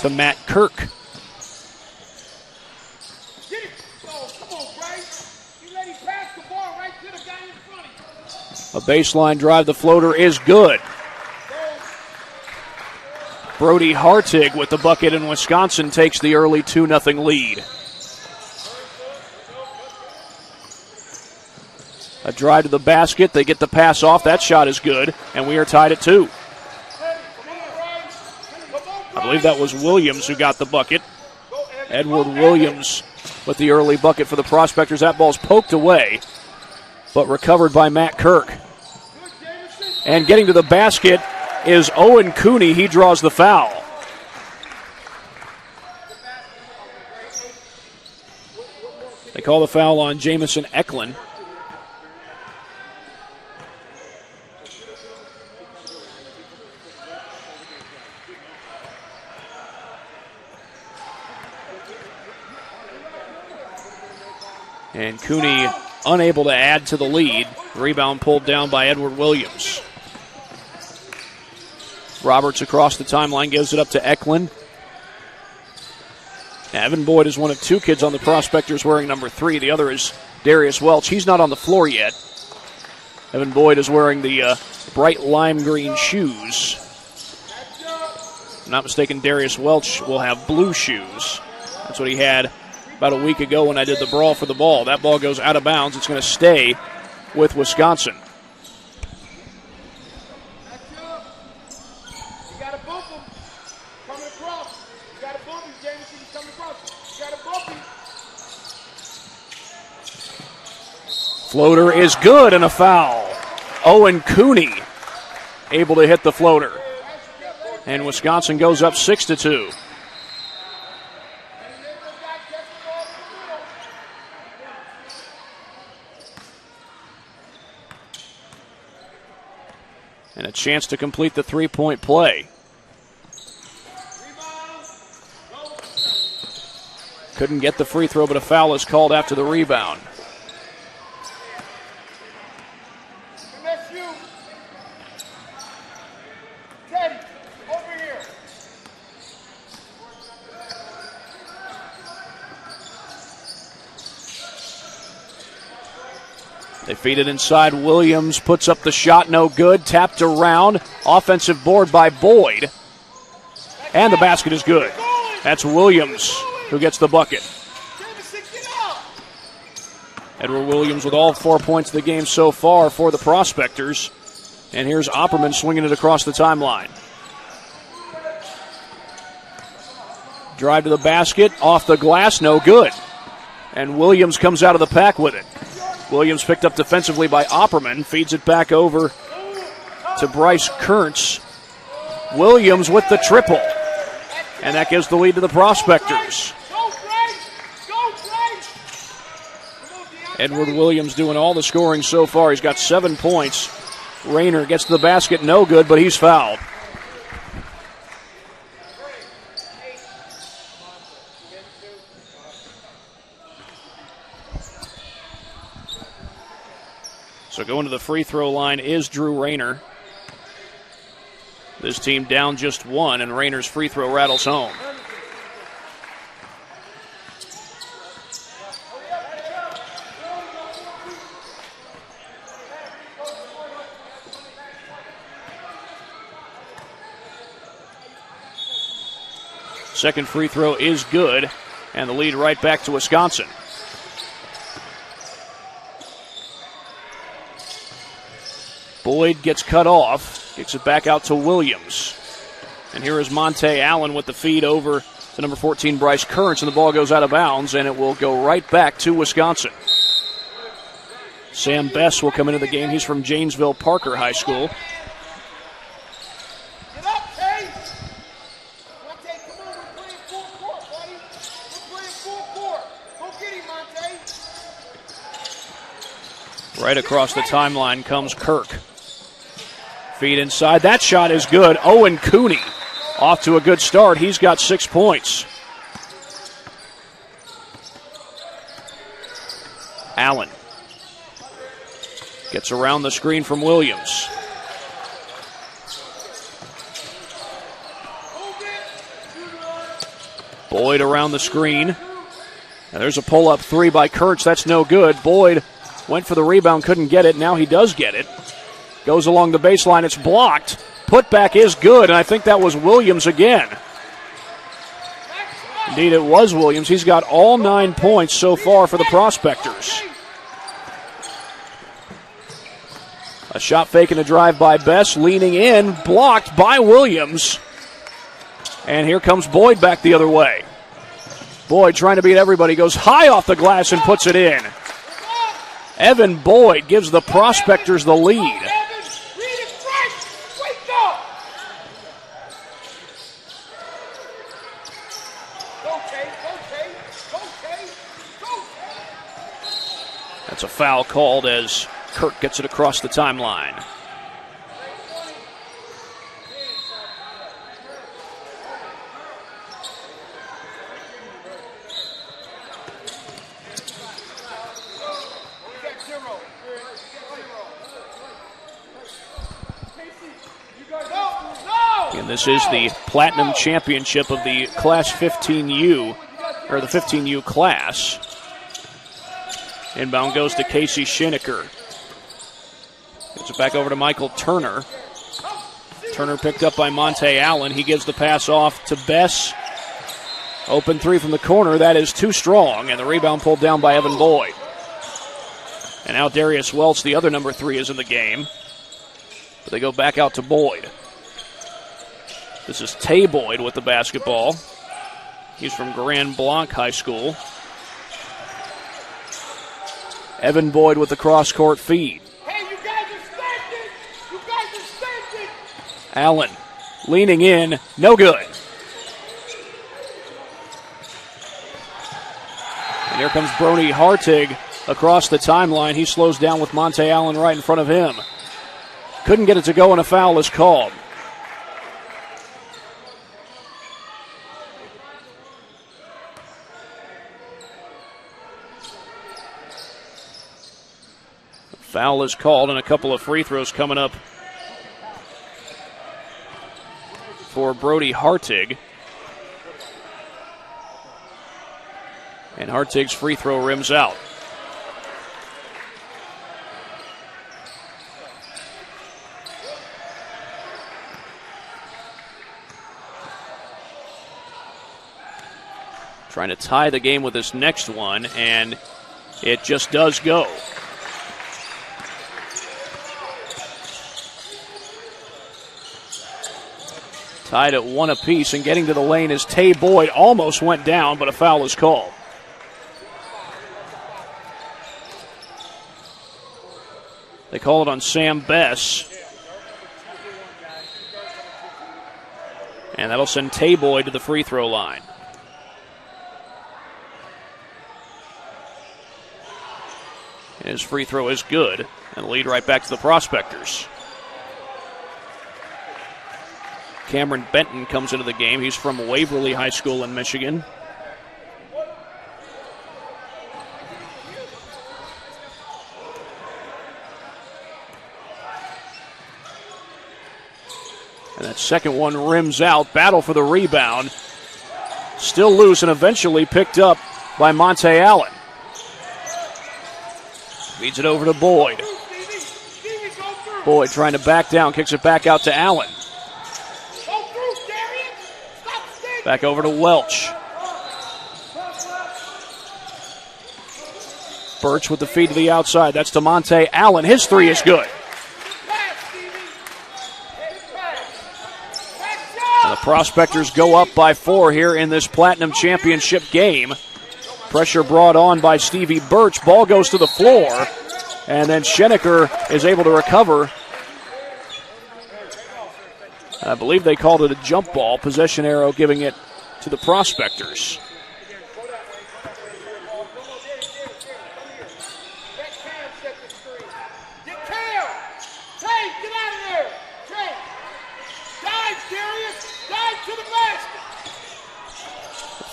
to Matt Kirk. A baseline drive. The floater is good. Brody Hartig with the bucket, and Wisconsin takes the early 2-0 lead. A drive to the basket. They get the pass off. That shot is good, and we are tied at 2. I believe that was Williams who got the bucket. Edward Williams with the early bucket for the Prospectors. That ball's poked away, but recovered by Matt Kirk. And getting to the basket is Owen Cooney. He draws the foul. They call the foul on Jamison Eklund. And Cooney unable to add to the lead. Rebound pulled down by Edward Williams. Roberts across the timeline gives it up to Eklund. Evan Boyd is one of 2 kids on the Prospectors wearing number 3. The other is Darius Welch. He's not on the floor yet. Evan Boyd is wearing the bright lime green shoes. If I'm not mistaken, Darius Welch will have blue shoes. That's what he had about a week ago when I did the brawl for the ball. That ball goes out of bounds. It's going to stay with Wisconsin. Floater is good and a foul. Owen Cooney able to hit the floater. And Wisconsin goes up 6-2. And a chance to complete the three-point play. Couldn't get the free throw, but a foul is called after the rebound. They feed it inside. Williams puts up the shot, no good. Tapped around. Offensive board by Boyd. And the basket is good. That's Williams who gets the bucket. Edward Williams with all 4 points of the game so far for the Prospectors. And here's Opperman swinging it across the timeline. Drive to the basket, off the glass, no good. And Williams comes out of the pack with it. Williams picked up defensively by Opperman, feeds it back over to Bryce Kurtz. Williams with the triple. And that gives the lead to the Prospectors. Edward Williams doing all the scoring so far. He's got 7 points. Rayner gets to the basket, no good, but he's fouled. So going to the free throw line is Drew Rayner. This team down just one, and Rayner's free throw rattles home. Second free throw is good, and the lead right back to Wisconsin. Boyd gets cut off, kicks it back out to Williams. And here is Monte Allen with the feed over to number 14, Bryce Kurtz, and the ball goes out of bounds, and it will go right back to Wisconsin. Sam Bess will come into the game. He's from Janesville Parker High School. Get up, Tay! Monte, come on, we're playing full court, buddy. We're playing full court. Go get him, Monte. Right across the timeline comes Kirk. Feed inside. That shot is good. Owen Cooney off to a good start. He's got 6 points. Allen gets around the screen from Williams. Boyd around the screen. And there's a pull-up three by Kurtz. That's no good. Boyd went for the rebound, couldn't get it. Now he does get it. Goes along the baseline. It's blocked. Putback is good, and I think that was Williams again. Indeed, it was Williams. He's got all 9 points so far for the Prospectors. A shot fake and a drive by Bess. Leaning in. Blocked by Williams. And here comes Boyd back the other way. Boyd trying to beat everybody. Goes high off the glass and puts it in. Evan Boyd gives the Prospectors the lead. That's a foul called as Kirk gets it across the timeline. And this is the Platinum Championship of the Class 15U, or the 15U class. Inbound goes to Casey Schenecker. Gets it back over to Michael Turner. Turner picked up by Monte Allen. He gives the pass off to Bess. Open three from the corner. That is too strong, and the rebound pulled down by Evan Boyd. And now Darius Welch, the other number 3, is in the game. But they go back out to Boyd. This is Tay Boyd with the basketball. He's from Grand Blanc High School. Evan Boyd with the cross-court feed. Hey, you guys are standing! You guys are standing! Allen leaning in, no good. And here comes Brony Hartig across the timeline. He slows down with Monte Allen right in front of him. Couldn't get it to go, and a foul is called. Foul is called, and a couple of free throws coming up for Brody Hartig. And Hartig's free throw rims out. Trying to tie the game with this next one, and it just does go. Tied at 1 apiece, and getting to the lane is Tay Boyd. Almost went down, but a foul is called. They call it on Sam Bess. And that'll send Tay Boyd to the free throw line. And his free throw is good, and the lead right back to the Prospectors. Cameron Benton comes into the game. He's from Waverly High School in Michigan. And that second one rims out. Battle for the rebound. Still loose and eventually picked up by Monte Allen. Feeds it over to Boyd. Boyd trying to back down. Kicks it back out to Allen. Back over to Welch. Birch with the feed to the outside. That's to Monte Allen. His three is good. And the Prospectors go up by 4 here in this Platinum Championship game. Pressure brought on by Stevie Birch. Ball goes to the floor. And then Schenecker is able to recover. I believe they called it a jump ball. Possession arrow giving it to the Prospectors.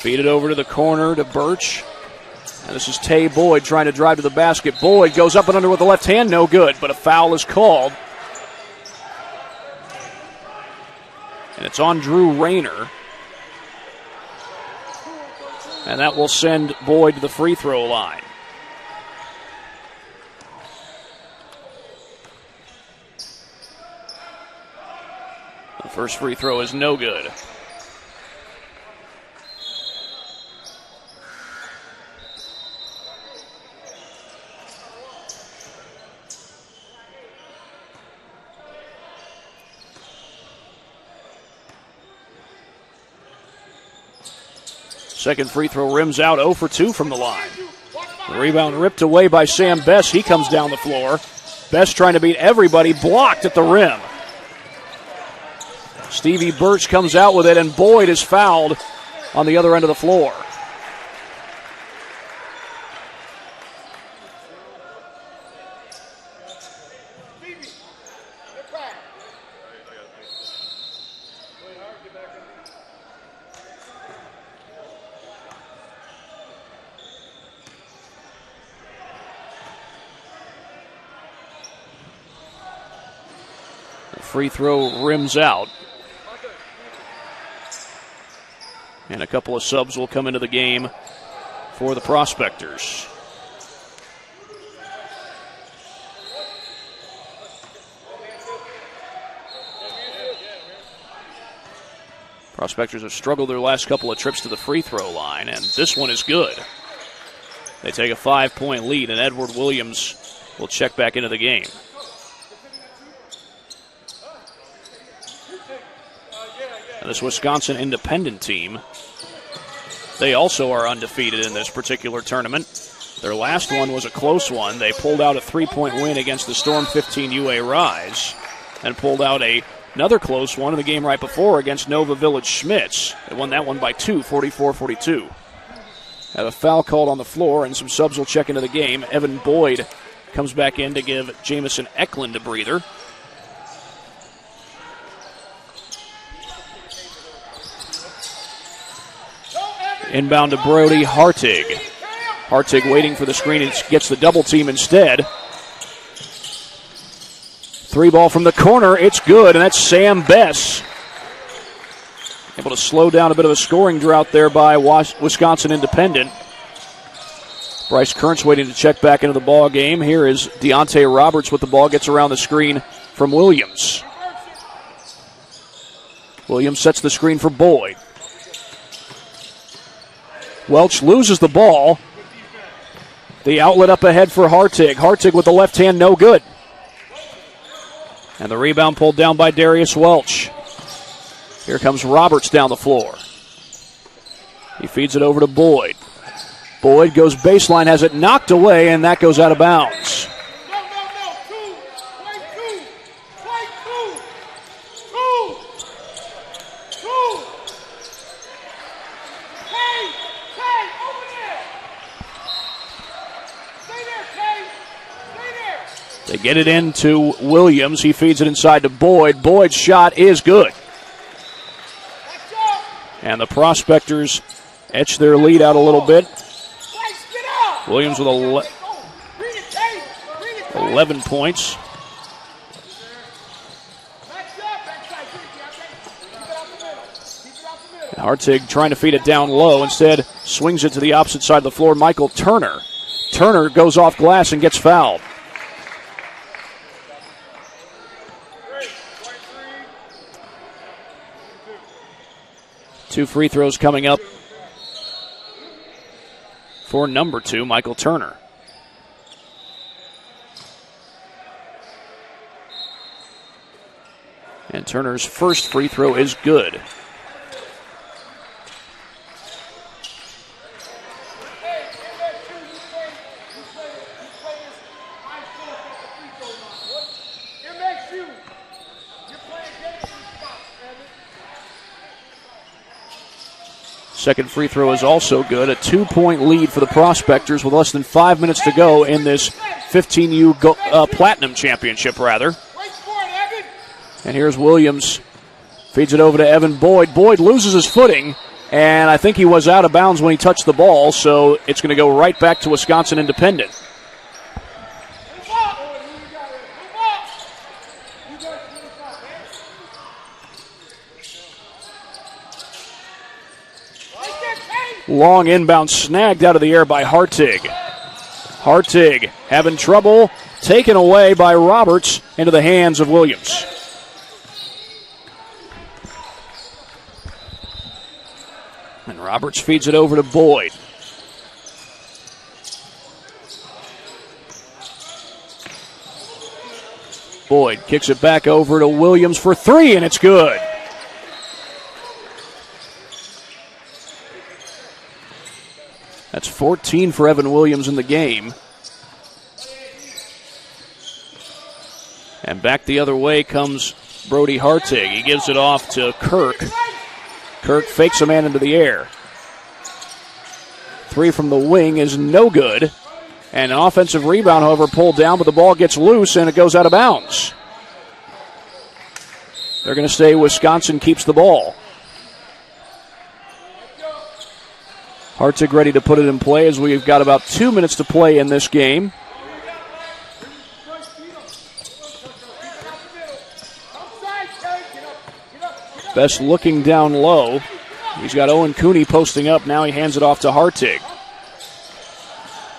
Feed it over to the corner to Birch. And this is Tay Boyd trying to drive to the basket. Boyd goes up and under with the left hand. No good, but a foul is called. And it's on Drew Rayner. And that will send Boyd to the free throw line. The first free throw is no good. Second free throw rims out, 0 for 2 from the line. The rebound ripped away by Sam Bess. He comes down the floor. Bess trying to beat everybody, blocked at the rim. Stevie Birch comes out with it, and Boyd is fouled on the other end of the floor. Free throw rims out. And a couple of subs will come into the game for the Prospectors. Prospectors have struggled their last couple of trips to the free throw line, and this one is good. They take a 5-point lead, and Edward Williams will check back into the game. And this Wisconsin Independent team, they also are undefeated in this particular tournament. Their last one was a close one. They pulled out a 3-point win against the Storm 15 UA Rise and pulled out another close one in the game right before against Nova Village Schmitz. They won that one by 2, 44-42. Have a foul called on the floor, and some subs will check into the game. Evan Boyd comes back in to give Jamison Eklund a breather. Inbound to Brody Hartig. Hartig waiting for the screen and gets the double team instead. 3 ball from the corner. It's good, and that's Sam Bess. Able to slow down a bit of a scoring drought there by Wisconsin Independent. Bryce Kearns waiting to check back into the ball game. Here is Deontay Roberts with the ball. Gets around the screen from Williams. Williams sets the screen for Boyd. Welch loses the ball. The outlet up ahead for Hartig. Hartig with the left hand, no good. And the rebound pulled down by Darius Welch. Here comes Roberts down the floor. He feeds it over to Boyd. Boyd goes baseline, has it knocked away, and that goes out of bounds. They get it into Williams. He feeds it inside to Boyd. Boyd's shot is good. And the Prospectors etch their lead out a little bit. Williams with 11 points. Hartig trying to feed it down low. Instead, swings it to the opposite side of the floor. Michael Turner. Turner goes off glass and gets fouled. Two free throws coming up for number 2, Michael Turner. And Turner's first free throw is good. Second free throw is also good. A 2-point lead for the Prospectors with less than 5 minutes to go in this 15U Platinum Championship, rather. And here's Williams. Feeds it over to Evan Boyd. Boyd loses his footing, and I think he was out of bounds when he touched the ball, so it's going to go right back to Wisconsin Independent. Long inbound snagged out of the air by Hartig. Hartig having trouble, taken away by Roberts into the hands of Williams. And Roberts feeds it over to Boyd. Boyd kicks it back over to Williams for 3, and it's good. That's 14 for Evan Williams in the game. And back the other way comes Brody Hartig. He gives it off to Kirk. Kirk fakes a man into the air. 3 from the wing is no good. And an offensive rebound, however, pulled down, but the ball gets loose and it goes out of bounds. They're going to say Wisconsin keeps the ball. Hartig ready to put it in play as we've got about 2 minutes to play in this game. Best looking down low. He's got Owen Cooney posting up. Now he hands it off to Hartig.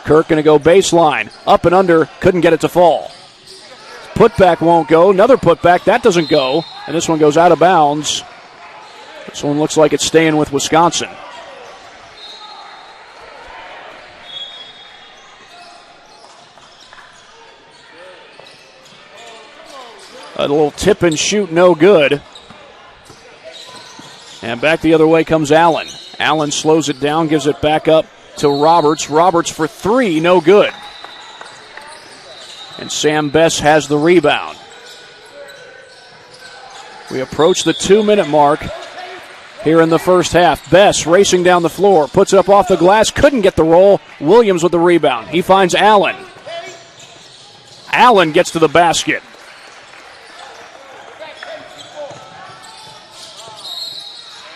Kirk going to go baseline. Up and under. Couldn't get it to fall. Putback won't go. Another putback. That doesn't go. And this one goes out of bounds. This one looks like it's staying with Wisconsin. A little tip and shoot, no good. And back the other way comes Allen. Allen slows it down, gives it back up to Roberts. Roberts for three, no good. And Sam Bess has the rebound. We approach the 2-minute mark here in the first half. Bess racing down the floor, puts it up off the glass, couldn't get the roll. Williams with the rebound. He finds Allen. Allen gets to the basket.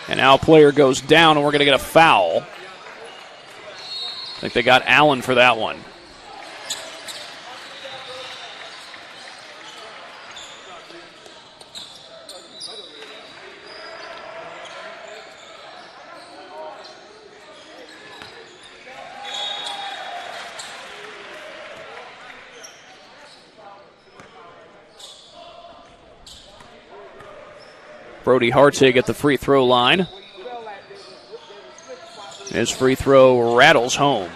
And our player goes down, and we're going to get a foul. I think they got Allen for that one. Brody Hartig at the free throw line. His free throw rattles home.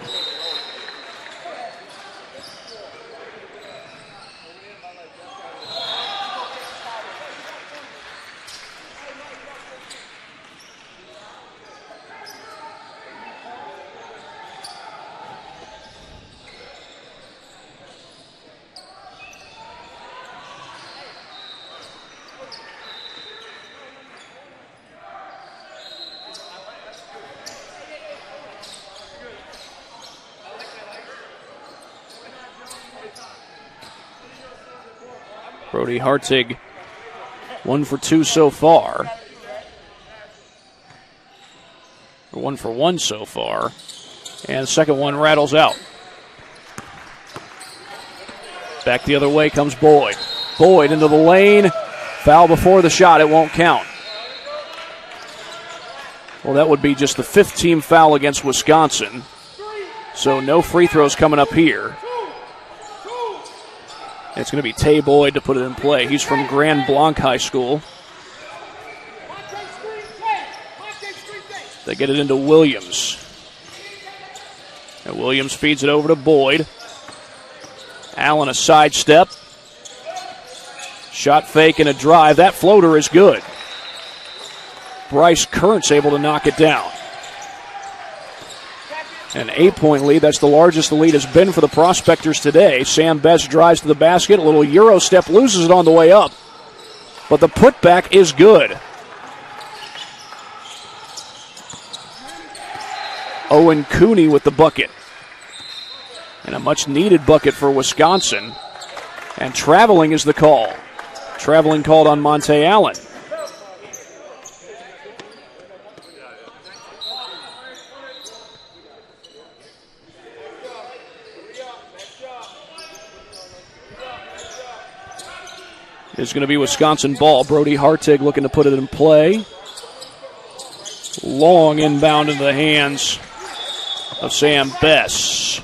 Brody Hartig, 1 for 2 so far. Or 1 for 1 so far. And the second one rattles out. Back the other way comes Boyd. Boyd into the lane. Foul before the shot. It won't count. Well, that would be just the 5th team foul against Wisconsin. So no free throws coming up here. It's going to be Tay Boyd to put it in play. He's from Grand Blanc High School. They get it into Williams. And Williams feeds it over to Boyd. Allen a sidestep. Shot fake and a drive. That floater is good. Bryce Kurtz able to knock it down. An 8-point lead. That's the largest the lead has been for the Prospectors today. Sam Bess drives to the basket. A little Euro step, loses it on the way up. But the putback is good. Owen Cooney with the bucket. And a much-needed bucket for Wisconsin. And traveling is the call. Traveling called on Monte Allen. It's going to be Wisconsin ball. Brody Hartig looking to put it in play. Long inbound into the hands of Sam Bess.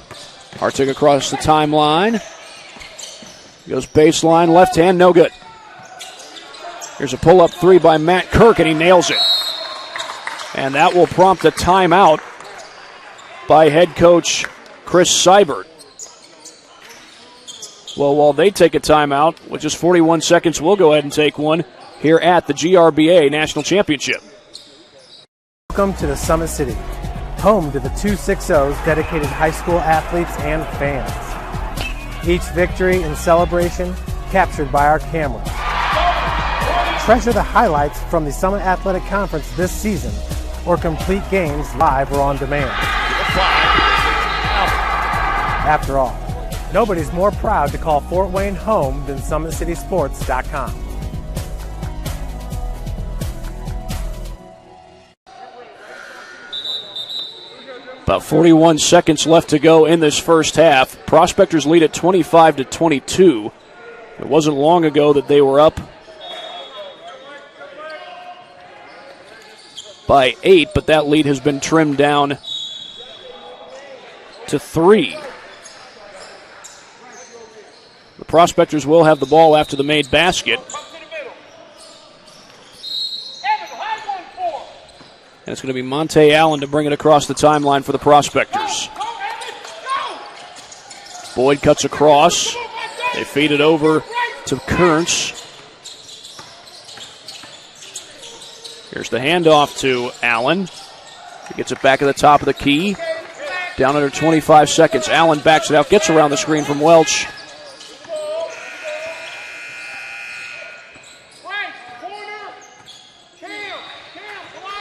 Hartig across the timeline. Goes baseline, left hand, no good. Here's a pull-up three by Matt Kirk, and he nails it. And that will prompt a timeout by head coach Chris Seibert. Well, while they take a timeout, with just 41 seconds, we'll go ahead and take one here at the GRBA National Championship. Welcome to the Summit City, home to the 260's dedicated high school athletes and fans. Each victory and celebration captured by our cameras. Treasure the highlights from the Summit Athletic Conference this season, or complete games live or on demand. After all, nobody's more proud to call Fort Wayne home than SummitCitySports.com. About 41 seconds left to go in this first half. Prospectors lead at 25-22. It wasn't long ago that they were up by 8, but that lead has been trimmed down to 3. The Prospectors will have the ball after the made basket. And it's going to be Monte Allen to bring it across the timeline for the Prospectors. Boyd cuts across. They feed it over to Kearns. Here's the handoff to Allen. He gets it back at the top of the key. Down under 25 seconds. Allen backs it out, gets around the screen from Welch.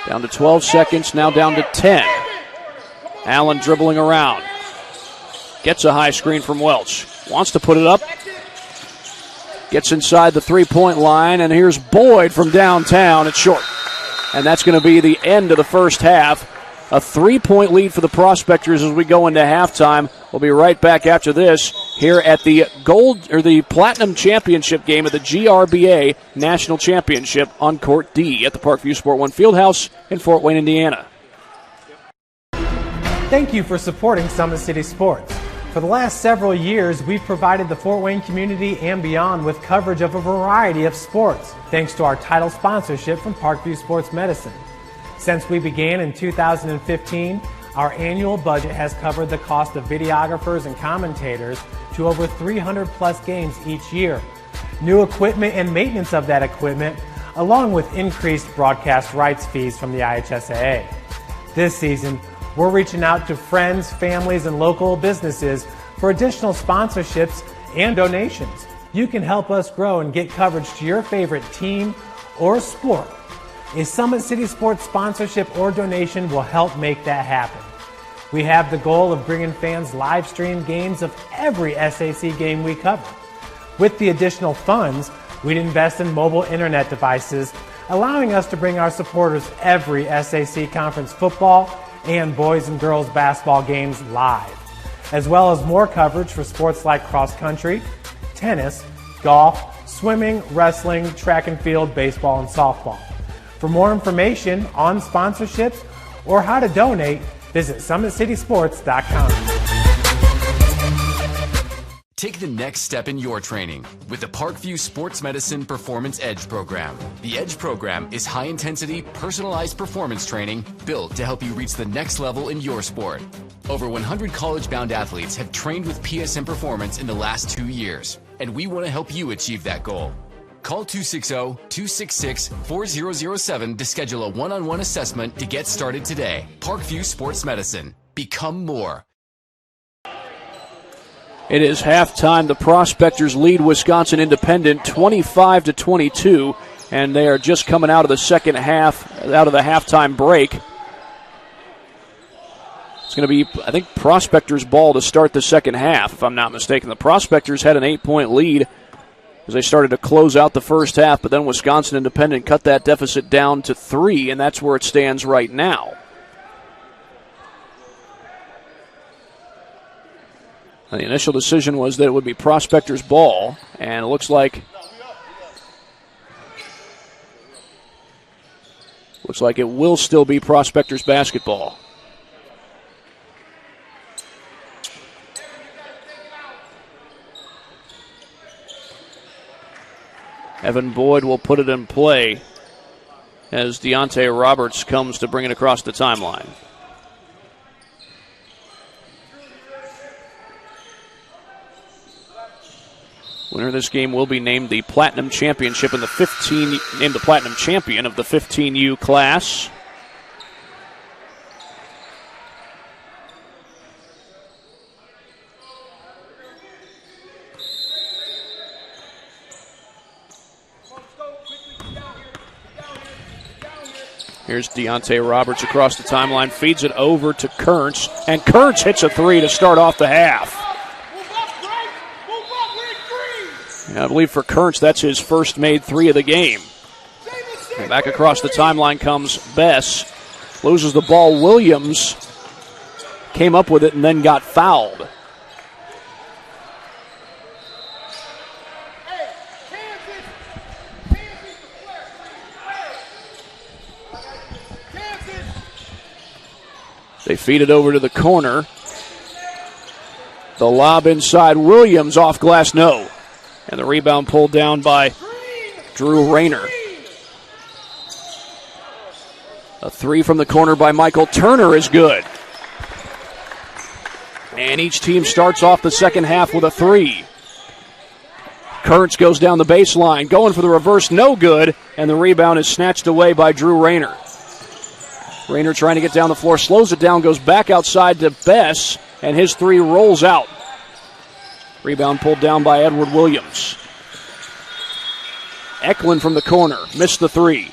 Down to 12 seconds, now down to 10. Allen dribbling around. Gets a high screen from Welch. Wants to put it up. Gets inside the three-point line, and here's Boyd from downtown. It's short. And that's going to be the end of the first half. A 3-point lead for the Prospectors as we go into halftime. We'll be right back after this here at the Platinum Championship game of the GRBA National Championship on Court D at the Parkview Sport 1 Fieldhouse in Fort Wayne, Indiana. Thank you for supporting Summit City Sports. For the last several years, we've provided the Fort Wayne community and beyond with coverage of a variety of sports, thanks to our title sponsorship from Parkview Sports Medicine. Since we began in 2015, our annual budget has covered the cost of videographers and commentators to over 300 plus games each year. New equipment and maintenance of that equipment, along with increased broadcast rights fees from the IHSAA. This season, we're reaching out to friends, families, and local businesses for additional sponsorships and donations. You can help us grow and get coverage to your favorite team or sport. A Summit City Sports sponsorship or donation will help make that happen. We have the goal of bringing fans live stream games of every SAC game we cover. With the additional funds, we'd invest in mobile internet devices, allowing us to bring our supporters every SAC conference football and boys and girls basketball games live, as well as more coverage for sports like cross country, tennis, golf, swimming, wrestling, track and field, baseball, and softball. For more information on sponsorships or how to donate, visit SummitCitySports.com. Take the next step in your training with the Parkview Sports Medicine Performance Edge program. The Edge program is high-intensity, personalized performance training built to help you reach the next level in your sport. Over 100 college-bound athletes have trained with PSM Performance in the last 2 years, and we want to help you achieve that goal. Call 260-266-4007 to schedule a one-on-one assessment to get started today. Parkview Sports Medicine. Become more. It is halftime. The Prospectors lead Wisconsin Independent 25-22, and they are just coming out of the second half, out of the halftime break. It's going to be, I think, Prospectors' ball to start the second half, if I'm not mistaken. The Prospectors had an 8-point lead as they started to close out the first half, but then Wisconsin Independent cut that deficit down to 3, and that's where it stands right now. And the initial decision was that it would be Prospectors' ball, and it looks like it will still be Prospectors' basketball. Evan Boyd will put it in play as Deontay Roberts comes to bring it across the timeline. Winner of this game will be named the Platinum Championship in the named the Platinum Champion of the 15U class. Here's Deontay Roberts across the timeline, feeds it over to Kearns, and Kearns hits a 3 to start off the half. And I believe for Kearns, that's his first made 3 of the game. And back across the timeline comes Bess, loses the ball. Williams came up with it and then got fouled. They feed it over to the corner. The lob inside. Williams off glass, no. And the rebound pulled down by Drew Rayner. A three from the corner by Michael Turner is good. And each team starts off the second half with a three. Kurtz goes down the baseline, going for the reverse, no good, and the rebound is snatched away by Drew Rayner. Rayner trying to get down the floor, slows it down, goes back outside to Bess, and his three rolls out. Rebound pulled down by Edward Williams. Eklund from the corner, missed the three.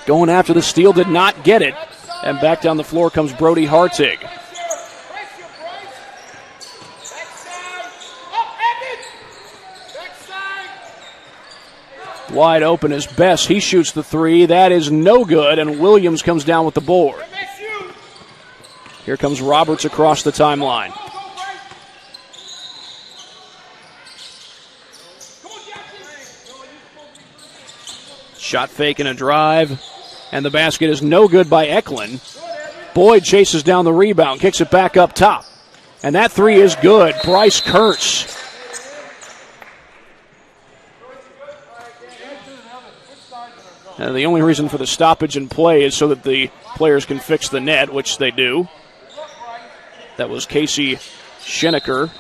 Going after the steal, did not get it, and back down the floor comes Brody Hartig. Wide open is Bess. He shoots the three. That is no good, and Williams comes down with the board. Here comes Roberts across the timeline. Shot fake and a drive, and the basket is no good by Eklund. Boyd chases down the rebound, kicks it back up top. And that three is good. Bryce Kurtz. And the only reason for the stoppage in play is so that the players can fix the net, which they do. That was Casey Schenecker.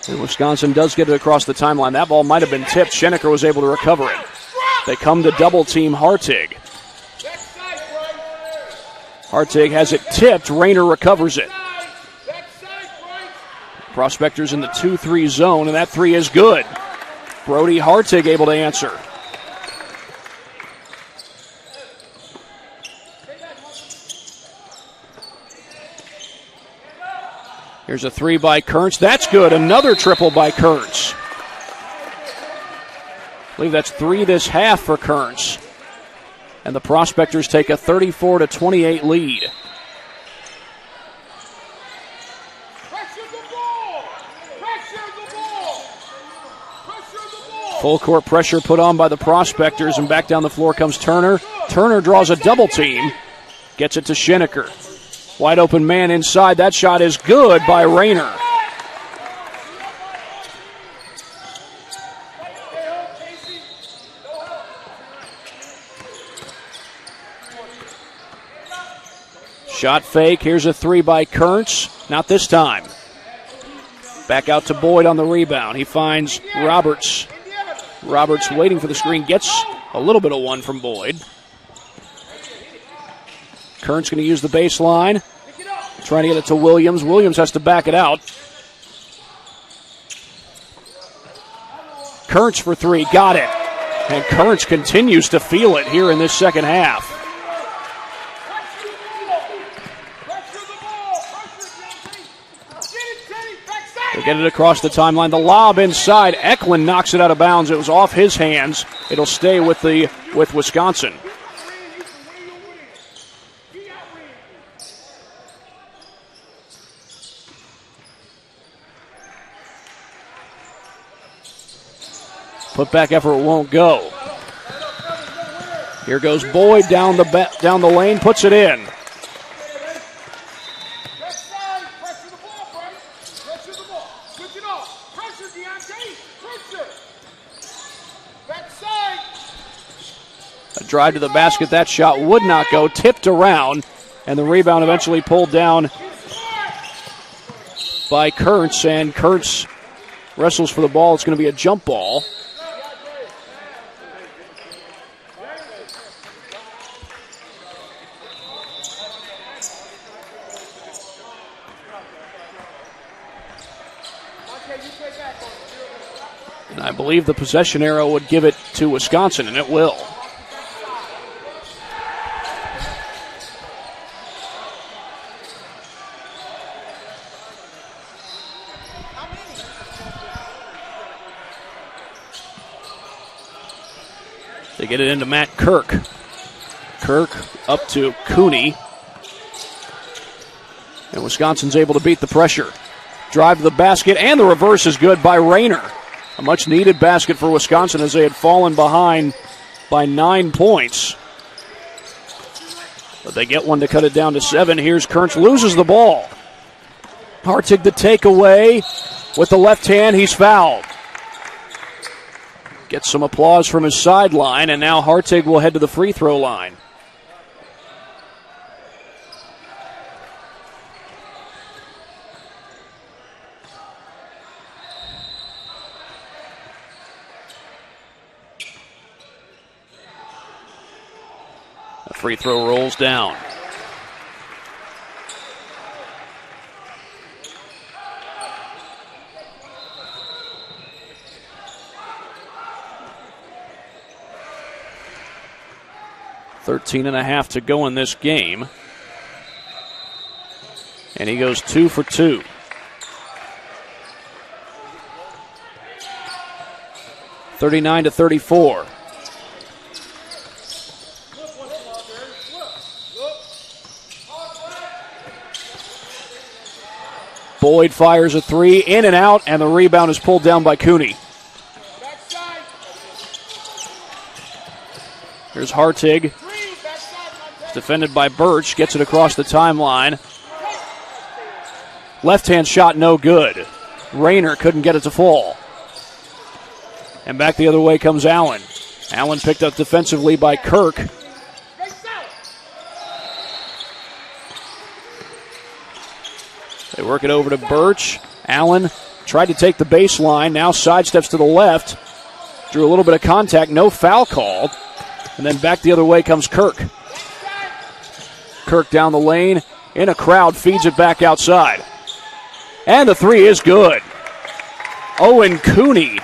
And Wisconsin does get it across the timeline. That ball might have been tipped. Schenecker was able to recover it. They come to double team Hartig. Hartig has it tipped. Rayner recovers it. Prospectors in the 2-3 zone, and that three is good. Brody Hartig able to answer. Here's a three by Kurtz. That's good. Another triple by Kurtz. I believe that's three this half for Kurtz. And the Prospectors take a 34-28 lead. Full court pressure put on by the Prospectors, and back down the floor comes Turner. Turner draws a double team, gets it to Schenecker. Wide open man inside. That shot is good by Rayner. Shot fake. Here's a three by Kurtz. Not this time. Back out to Boyd on the rebound. He finds Roberts. Roberts waiting for the screen. Gets a little bit of one from Boyd. Kurtz going to use the baseline. Trying to get it to Williams. Williams has to back it out. Kurtz for three. Got it. And Kurtz continues to feel it here in this second half. They get it across the timeline. The lob inside. Eklund knocks it out of bounds. It was off his hands. It'll stay with Wisconsin. Putback effort won't go. Here goes Boyd down the lane, puts it in. A drive to the basket. That shot would not go. Tipped around, and the rebound eventually pulled down by Kurtz, and Kurtz wrestles for the ball. It's going to be a jump ball. And I believe the possession arrow would give it to Wisconsin, and it will. They get it into Matt Kirk. Kirk up to Cooney. And Wisconsin's able to beat the pressure. Drive to the basket, and the reverse is good by Rayner. A much-needed basket for Wisconsin as they had fallen behind by 9 points. But they get one to cut it down to 7. Here's Kurtz, loses the ball. Hartig the takeaway with the left hand. He's fouled. Gets some applause from his sideline, and now Hartig will head to the free throw line. The free throw rolls down. Thirteen and a half to go in this game. And he goes 2 for 2. (39-34). Boyd fires a three, in and out, and the rebound is pulled down by Cooney. Here's Hartig. Defended by Birch, gets it across the timeline. Left-hand shot, no good. Rayner couldn't get it to fall. And back the other way comes Allen. Allen picked up defensively by Kirk. They work it over to Birch. Allen tried to take the baseline, now sidesteps to the left. Drew a little bit of contact, no foul called. And then back the other way comes Kirk. Kirk down the lane, in a crowd, feeds it back outside. And the three is good. Owen Cooney.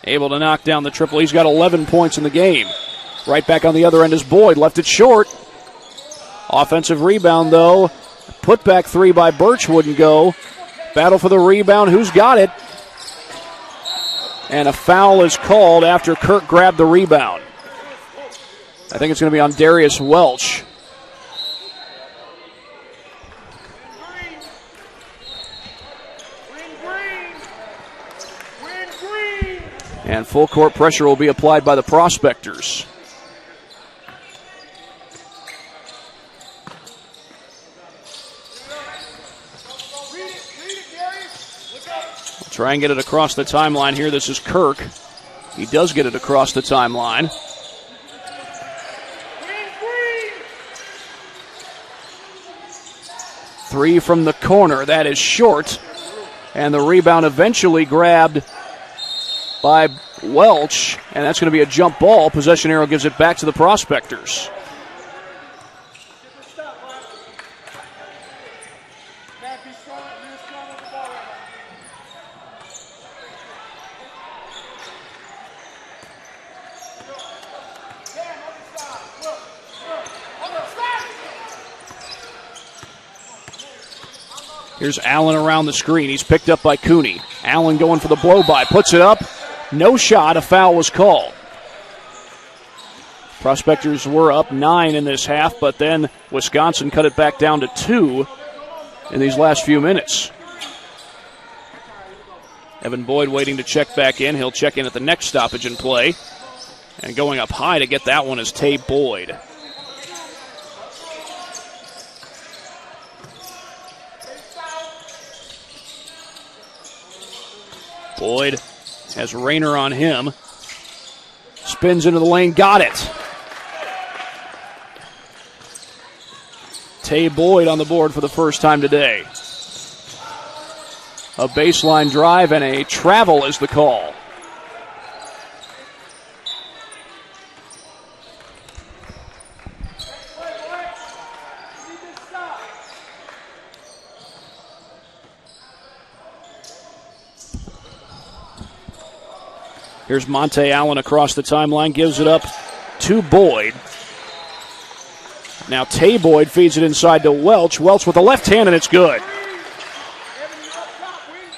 Able to knock down the triple. He's got 11 points in the game. Right back on the other end is Boyd. Left it short. Offensive rebound, though. Put back three by Birch wouldn't go. Battle for the rebound. Who's got it? And a foul is called after Kirk grabbed the rebound. I think it's going to be on Darius Welch. And full court pressure will be applied by the Prospectors. Try and get it across the timeline here. This is Kirk. He does get it across the timeline. Three from the corner. That is short. And the rebound eventually grabbed by Welch. And that's going to be a jump ball. Possession arrow gives it back to the Prospectors. Here's Allen around the screen. He's picked up by Cooney. Allen going for the blow-by. Puts it up. No shot. A foul was called. Prospectors were up 9 in this half, but then Wisconsin cut it back down to 2 in these last few minutes. Evan Boyd waiting to check back in. He'll check in at the next stoppage in play. And going up high to get that one is Tay Boyd. Boyd has Rayner on him. Spins into the lane, got it. Tay Boyd on the board for the first time today. A baseline drive and a travel is the call. Here's Monte Allen across the timeline, gives it up to Boyd. Now Tay Boyd feeds it inside to Welch. Welch with the left hand, and it's good.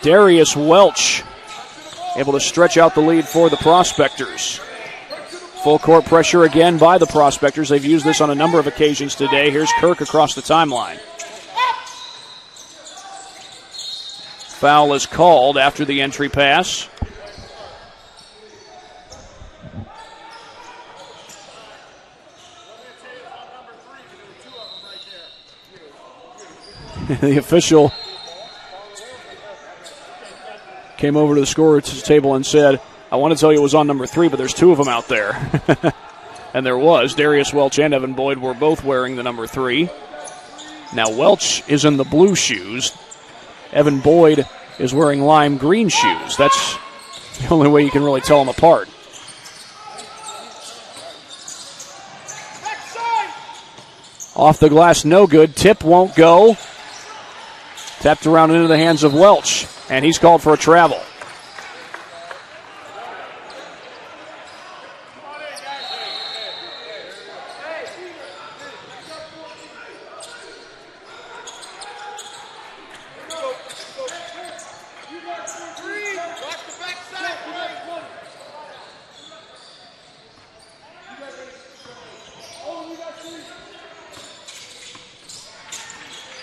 Darius Welch able to stretch out the lead for the Prospectors. Full court pressure again by the Prospectors. They've used this on a number of occasions today. Here's Kirk across the timeline. Foul is called after the entry pass. The official came over to the scorer's table and said, I want to tell you it was on number 3, but there's 2 of them out there. And there was. Darius Welch and Evan Boyd were both wearing the number 3. Now Welch is in the blue shoes. Evan Boyd is wearing lime green shoes. That's the only way you can really tell them apart. Off the glass, no good. Tip won't go. Tapped around into the hands of Welch, and he's called for a travel.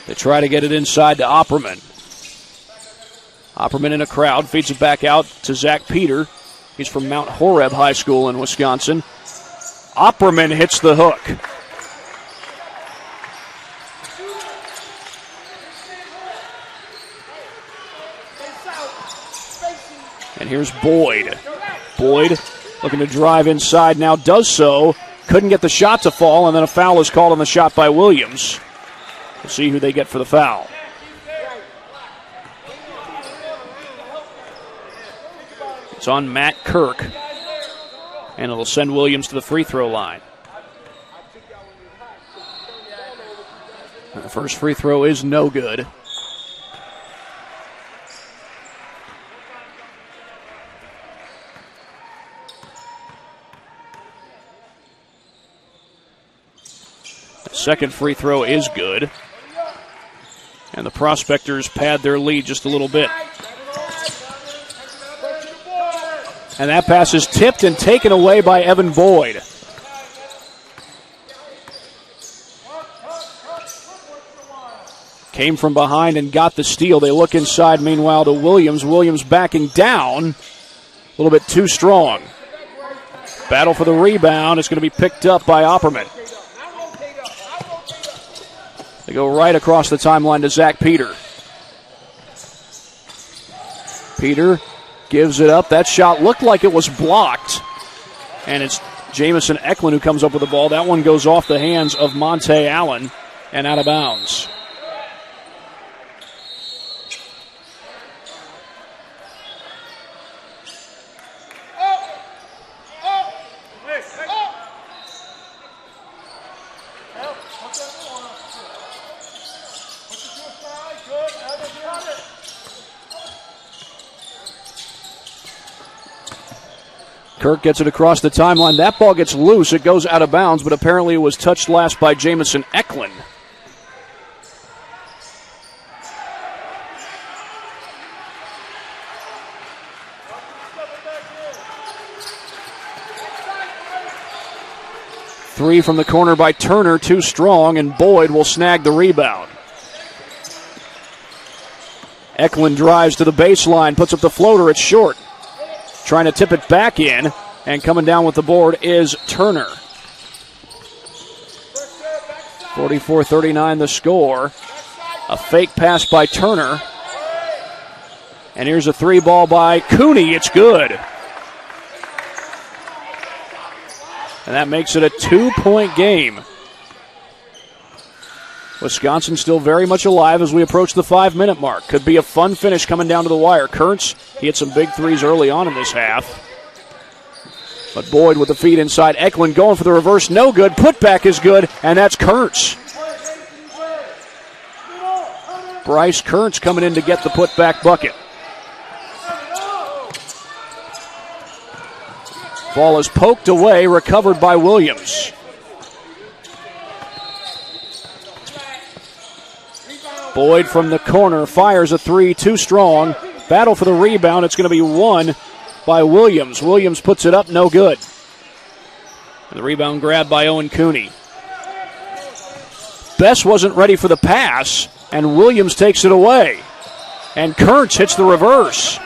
They try to get it inside to Opperman. Opperman in a crowd, feeds it back out to Zach Peter. He's from Mount Horeb High School in Wisconsin. Opperman hits the hook. And here's Boyd. Boyd looking to drive inside, now does so. Couldn't get the shot to fall, and then a foul is called on the shot by Williams. We'll see who they get for the foul. It's on Matt Kirk, and it'll send Williams to the free throw line. And the first free throw is no good. The second free throw is good. And the Prospectors pad their lead just a little bit. And that pass is tipped and taken away by Evan Boyd. Came from behind and got the steal. They look inside, meanwhile, to Williams. Williams backing down. A little bit too strong. Battle for the rebound. It's going to be picked up by Opperman. They go right across the timeline to Zach Peter. Peter gives it up. That shot looked like it was blocked. And it's Jamison Eklund who comes up with the ball. That one goes off the hands of Monte Allen and out of bounds. Kirk gets it across the timeline. That ball gets loose. It goes out of bounds, but apparently it was touched last by Jamison Eklund. Three from the corner by Turner, too strong, and Boyd will snag the rebound. Eklund drives to the baseline, puts up the floater. It's short. Trying to tip it back in, and coming down with the board is Turner. 44-39 the score. A fake pass by Turner. And here's a three ball by Cooney. It's good. And that makes it a 2-point game. Wisconsin still very much alive as we approach the 5-minute mark. Could be a fun finish coming down to the wire. Kurtz, he hit some big threes early on in this half. But Boyd with the feed inside. Eklund going for the reverse. No good. Putback is good, and that's Kurtz. Bryce Kurtz coming in to get the putback bucket. Ball is poked away, recovered by Williams. Boyd from the corner fires a three, too strong. Battle for the rebound. It's going to be won by Williams. Williams puts it up, no good. And the rebound grabbed by Owen Cooney. Bess wasn't ready for the pass, and Williams takes it away. And Kurtz hits the reverse.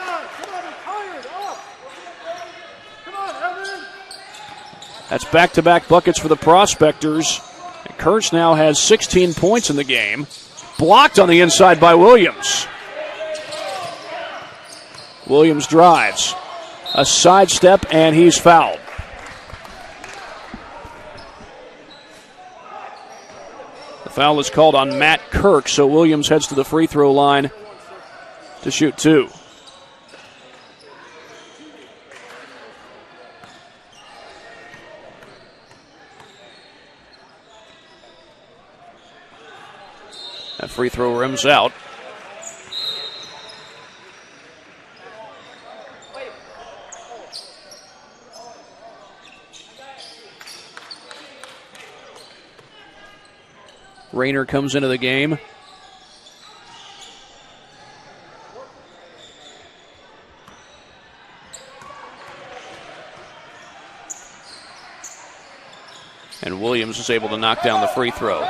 That's back-to-back buckets for the Prospectors. And Kurtz now has 16 points in the game. Blocked on the inside by Williams. Williams drives. A sidestep, and he's fouled. The foul is called on Matt Kirk, so Williams heads to the free throw line to shoot 2. That free throw rims out. Rayner comes into the game. And Williams is able to knock down the free throw.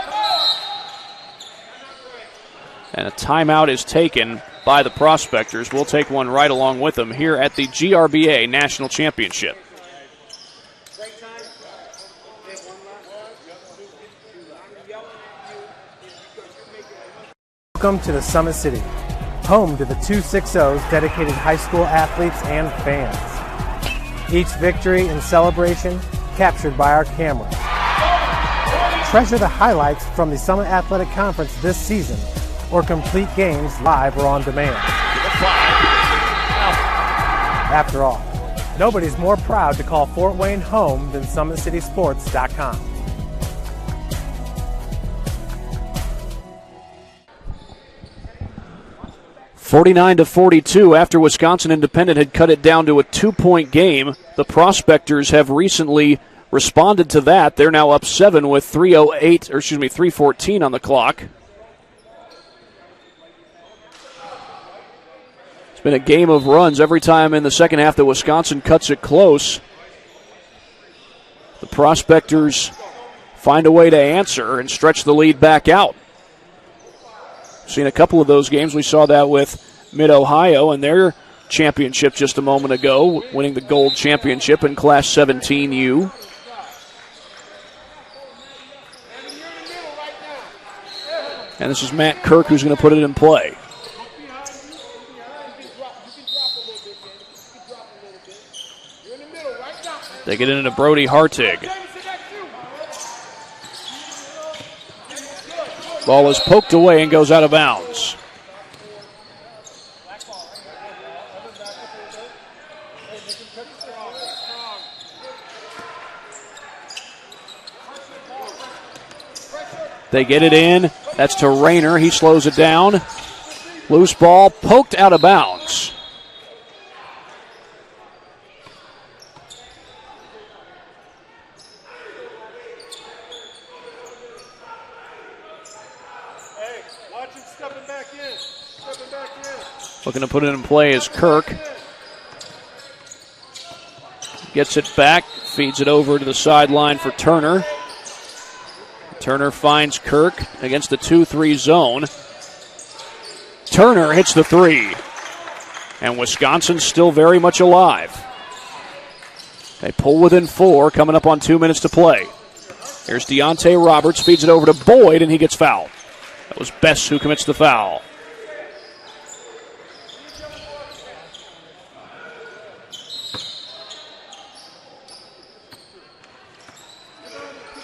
And a timeout is taken by the Prospectors. We'll take one right along with them here at the GRBA National Championship. Welcome to the Summit City, home to the 260's dedicated high school athletes and fans. Each victory and celebration captured by our cameras. Treasure the highlights from the Summit Athletic Conference this season, or complete games live or on demand. After all, nobody's more proud to call Fort Wayne home than SummitCitySports.com. (49-42) after Wisconsin Independent had cut it down to a 2-point game. The Prospectors have recently responded to that. They're now up 7 with 3:14 on the clock. It's been a game of runs every time in the second half that Wisconsin cuts it close. The Prospectors find a way to answer and stretch the lead back out. Seen a couple of those games. We saw that with Mid-Ohio and their championship just a moment ago, winning the gold championship in Class 17U. And this is Matt Kirk who's going to put it in play. They get it into Brody Hartig. Ball is poked away and goes out of bounds. They get it in. That's to Rayner. He slows it down. Loose ball poked out of bounds. Looking to put it in play is Kirk. Gets it back, feeds it over to the sideline for Turner. Turner finds Kirk against the 2-3 zone. Turner hits the 3. And Wisconsin's still very much alive. They pull within 4, coming up on 2 minutes to play. Here's Deontay Roberts, feeds it over to Boyd, and he gets fouled. That was Bess who commits the foul.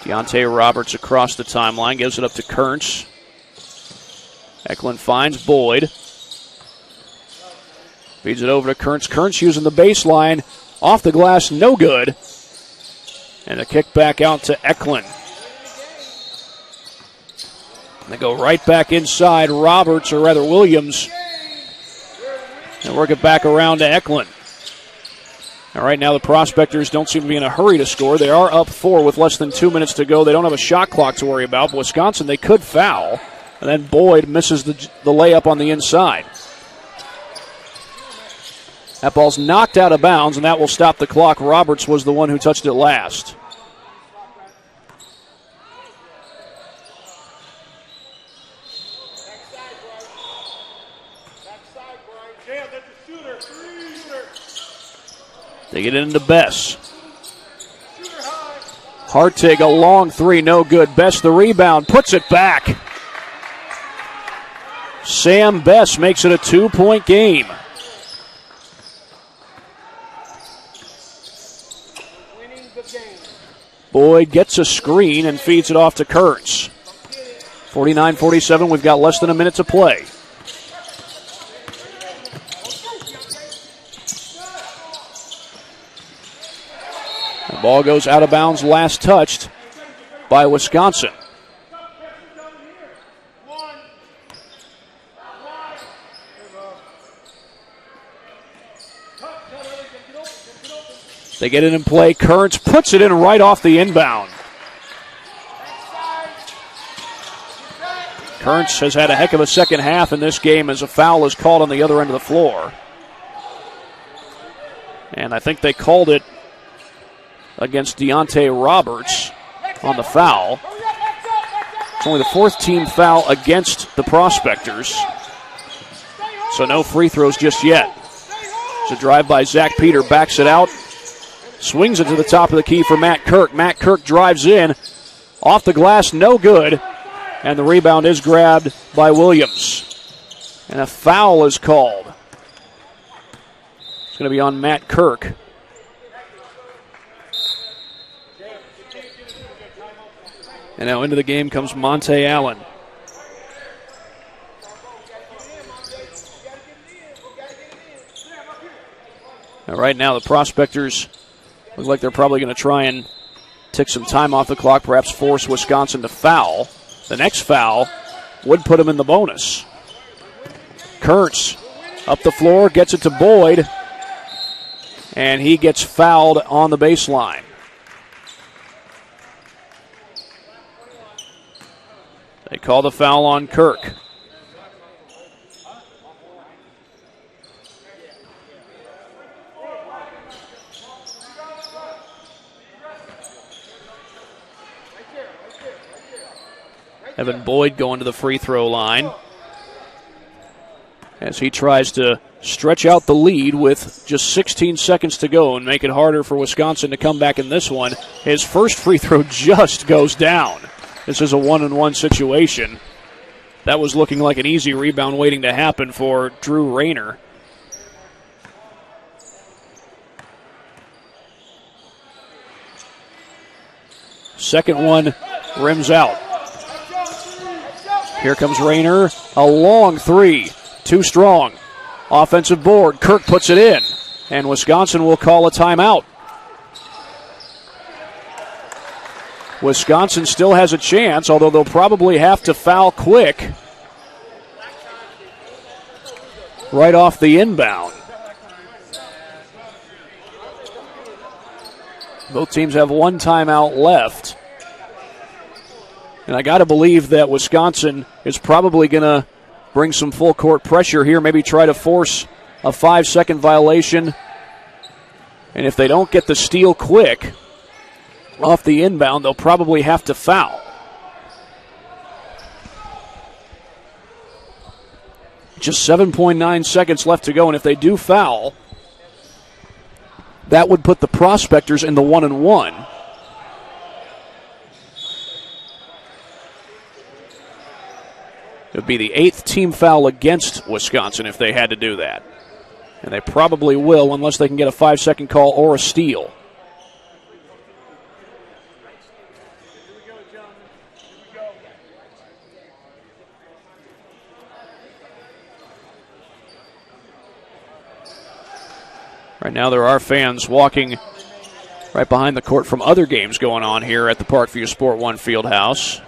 Deontay Roberts across the timeline, gives it up to Kearns. Eklund finds Boyd. Feeds it over to Kearns. Kearns using the baseline. Off the glass, no good. And a kick back out to Eklund. They go right back inside. Roberts, or rather Williams. And work it back around to Eklund. All right, now the Prospectors don't seem to be in a hurry to score. They are up 4 with less than 2 minutes to go. They don't have a shot clock to worry about. But Wisconsin, they could foul. And then Boyd misses the layup on the inside. That ball's knocked out of bounds, and that will stop the clock. Roberts was the one who touched it last. They get it into Bess. Hartig, a long 3, no good. Bess the rebound, puts it back. Sam Bess makes it a 2-point game. Boyd gets a screen and feeds it off to Kurtz. 49-47, we've got less than a minute to play. The ball goes out of bounds, last touched by Wisconsin. They get it in play. Kurtz puts it in right off the inbound. Kurtz has had a heck of a second half in this game as a foul is called on the other end of the floor. And I think they called it against Deontay Roberts on the foul. It's only the fourth team foul against the Prospectors. So no free throws just yet. It's a drive by Zach Peter, backs it out. Swings it to the top of the key for Matt Kirk. Matt Kirk drives in. Off the glass, no good. And the rebound is grabbed by Williams. And a foul is called. It's going to be on Matt Kirk. And now into the game comes Monte Allen. Now right now the Prospectors look like they're probably going to try and take some time off the clock, perhaps force Wisconsin to foul. The next foul would put them in the bonus. Kurtz up the floor, gets it to Boyd, and he gets fouled on the baseline. They call the foul on Kirk. Evan Boyd going to the free throw line as he tries to stretch out the lead with just 16 seconds to go and make it harder for Wisconsin to come back in this one. His first free throw just goes down. This is a 1-on-1 situation. That was looking like an easy rebound waiting to happen for Drew Rayner. Second one rims out. Here comes Rayner. A long three. Too strong. Offensive board. Kirk puts it in. And Wisconsin will call a timeout. Wisconsin still has a chance, although they'll probably have to foul quick. Right off the inbound. Both teams have one timeout left. And I got to believe that Wisconsin is probably going to bring some full court pressure here, maybe try to force a 5-second violation. And if they don't get the steal quick off the inbound, they'll probably have to foul. Just 7.9 seconds left to go, and if they do foul, that would put the Prospectors in the 1-and-1. It would be the 8th team foul against Wisconsin if they had to do that. And they probably will unless they can get a 5-second call or a steal. Right now there are fans walking right behind the court from other games going on here at the Parkview Sport 1 Fieldhouse.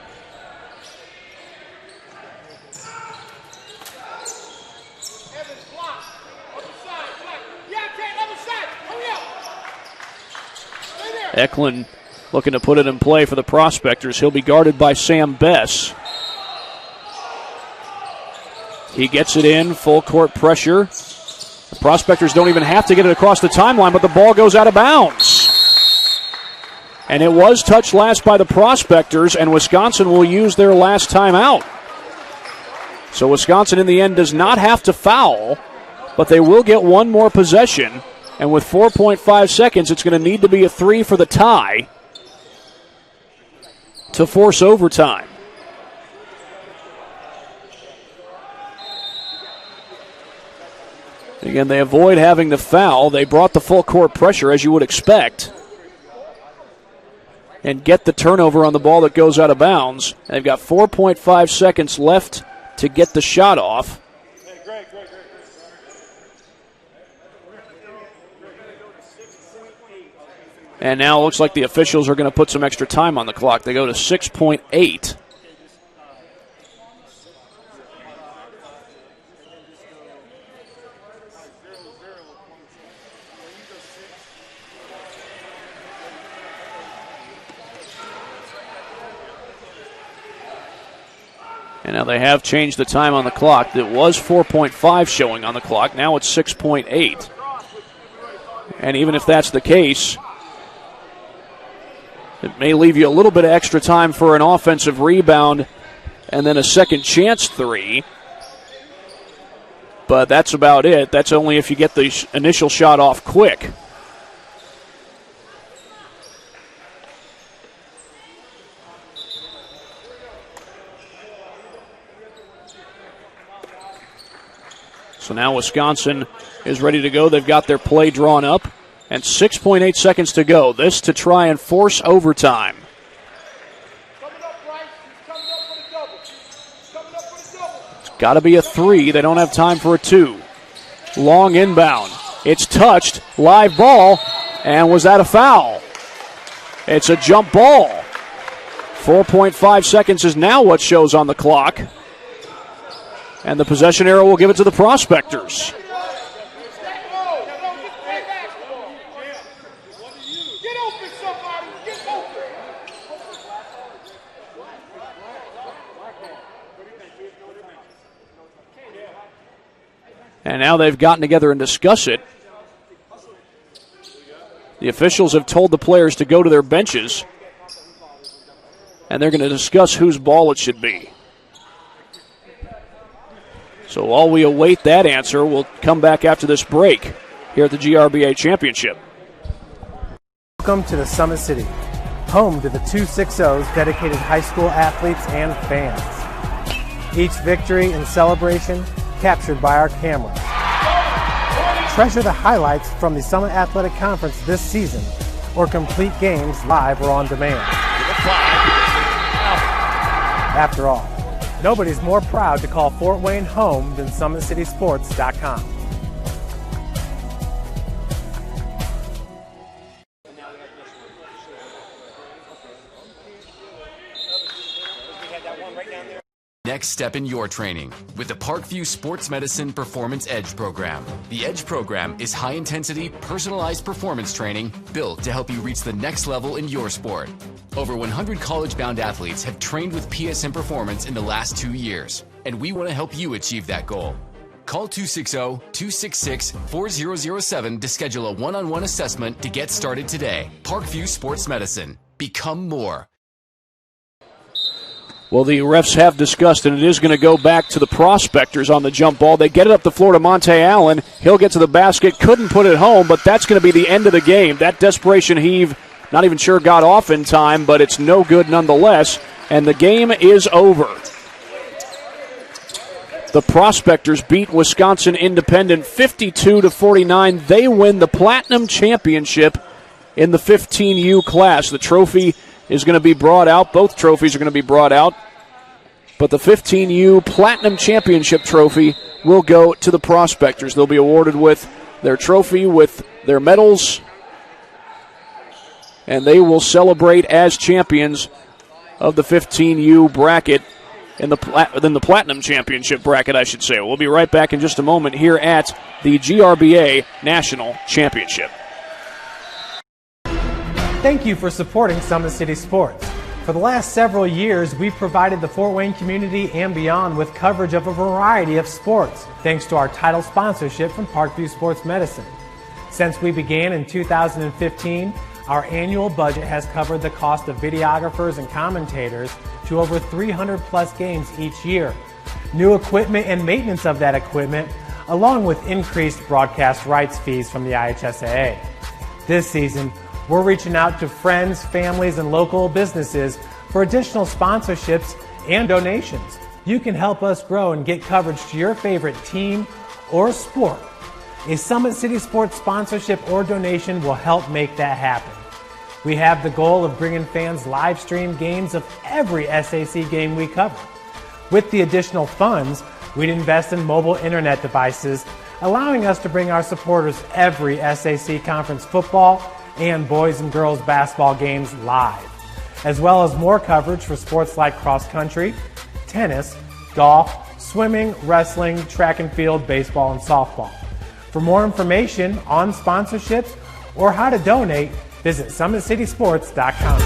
Eklund looking to put it in play for the Prospectors. He'll be guarded by Sam Bess. He gets it in, full court pressure. The Prospectors don't even have to get it across the timeline, but the ball goes out of bounds. And it was touched last by the Prospectors, and Wisconsin will use their last timeout. So Wisconsin in the end does not have to foul, but they will get one more possession. And with 4.5 seconds, it's going to need to be a 3 for the tie to force overtime. Again, they avoid having the foul. They brought the full court pressure, as you would expect. and get the turnover on the ball that goes out of bounds. And they've got 4.5 seconds left to get the shot off. And now it looks like the officials are going to put some extra time on the clock. They go to 6.8. And now they have changed the time on the clock. It was 4.5 showing on the clock. Now it's 6.8. And even if that's the case, it may leave you a little bit of extra time for an offensive rebound and then a second chance three. But that's about it. That's only if you get the initial shot off quick. So now Wisconsin is ready to go. They've got their play drawn up. And 6.8 seconds to go. This to try and force overtime. It's got to be a three. They don't have time for a two. Long inbound. It's touched. Live ball. And was that a foul? It's a jump ball. 4.5 seconds is now what shows on the clock. And the possession arrow will give it to the Prospectors. And now they've gotten together and discussed it. The officials have told the players to go to their benches, and they're going to discuss whose ball it should be. So while we await that answer, we'll come back after this break here at the GRBA Championship. Welcome to the Summit City, home to the 260's dedicated high school athletes and fans. Each victory and celebration captured by our cameras. Treasure the highlights from the Summit Athletic Conference this season, or complete games live or on demand. After all, nobody's more proud to call Fort Wayne home than SummitCitySports.com. Next step in your training with the Parkview Sports Medicine Performance Edge program. The Edge program is high-intensity, personalized performance training built to help you reach the next level in your sport. Over 100 college-bound athletes have trained with PSM Performance in the last 2 years, and we want to help you achieve that goal. Call 260-266-4007 to schedule a one-on-one assessment to get started today. Parkview Sports Medicine. Become more. Well, the refs have discussed, and it is going to go back to the Prospectors on the jump ball. They get it up the floor to Monte Allen. He'll get to the basket. Couldn't put it home, but that's going to be the end of the game. That desperation heave, not even sure got off in time, but it's no good nonetheless, and the game is over. The Prospectors beat Wisconsin Independent 52-49. They win the Platinum Championship in the 15U class. The trophy is going to be brought out. Both trophies are going to be brought out. But the 15U Platinum Championship trophy will go to the Prospectors. They'll be awarded with their trophy, with their medals, and they will celebrate as champions of the 15U bracket in the Platinum Championship bracket, I should say. We'll be right back in just a moment here at the GRBA National Championship. Thank you for supporting Summit City Sports. For the last several years, we've provided the Fort Wayne community and beyond with coverage of a variety of sports, thanks to our title sponsorship from Parkview Sports Medicine. Since we began in 2015, our annual budget has covered the cost of videographers and commentators to over 300 plus games each year. New equipment and maintenance of that equipment, along with increased broadcast rights fees from the IHSAA. This season, we're reaching out to friends, families, and local businesses for additional sponsorships and donations. You can help us grow and get coverage to your favorite team or sport. A Summit City Sports sponsorship or donation will help make that happen. We have the goal of bringing fans live stream games of every SAC game we cover. With the additional funds, we'd invest in mobile internet devices, allowing us to bring our supporters every SAC conference football and boys and girls basketball games live, as well as more coverage for sports like cross country, tennis, golf, swimming, wrestling, track and field, baseball, and softball. For more information on sponsorships or how to donate, visit SummitCitySports.com.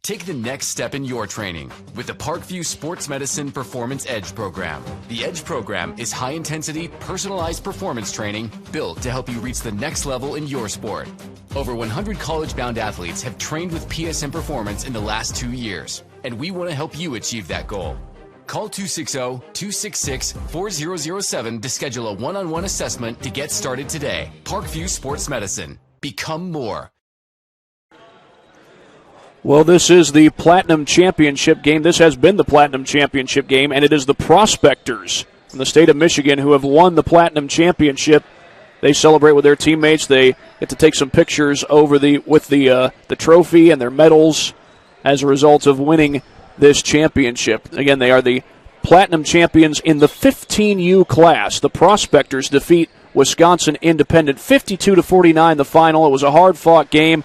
Take the next step in your training with the Parkview Sports Medicine Performance Edge program. The Edge program is high-intensity, personalized performance training built to help you reach the next level in your sport. Over 100 college-bound athletes have trained with PSM Performance in the last 2 years, and we want to help you achieve that goal. Call 260-266-4007 to schedule a one-on-one assessment to get started today. Parkview Sports Medicine. Become more. Well, this is the Platinum Championship game. This has been the Platinum Championship game, and it is the Prospectors from the state of Michigan who have won the Platinum Championship. They celebrate with their teammates. They get to take some pictures over with the trophy and their medals as a result of winning this championship. Again, they are the Platinum champions in the 15U class. The Prospectors defeat Wisconsin Independent 52-49 the final. It was a hard-fought game.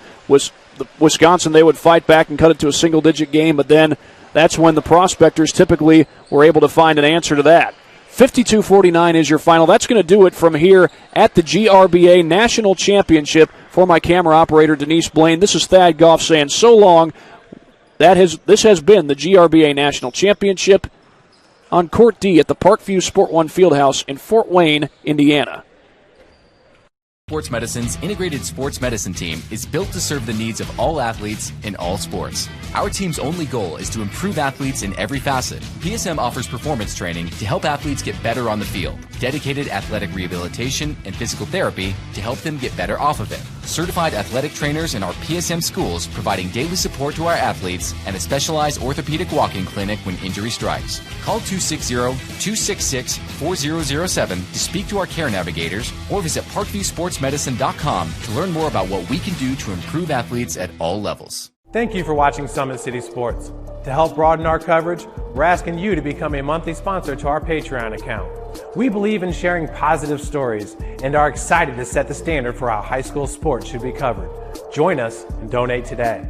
Wisconsin, they would fight back and cut it to a single-digit game, but then that's when the Prospectors typically were able to find an answer to that. 52-49 is your final. That's going to do it from here at the GRBA National Championship. For my camera operator, Denise Blaine, this is Thad Goff saying so long. This has been the GRBA National Championship on Court D at the Parkview Sport One Fieldhouse in Fort Wayne, Indiana. Sports Medicine's integrated sports medicine team is built to serve the needs of all athletes in all sports. Our team's only goal is to improve athletes in every facet. PSM offers performance training to help athletes get better on the field, dedicated athletic rehabilitation and physical therapy to help them get better off of it, certified athletic trainers in our PSM schools providing daily support to our athletes, and a specialized orthopedic walk-in clinic when injury strikes. Call 260-266-4007 to speak to our care navigators or visit ParkviewSportsMedicine.com to learn more about what we can do to improve athletes at all levels. Thank you for watching Summit City Sports. To help broaden our coverage, we're asking you to become a monthly sponsor to our Patreon account. We believe in sharing positive stories and are excited to set the standard for how high school sports should be covered. Join us and donate today.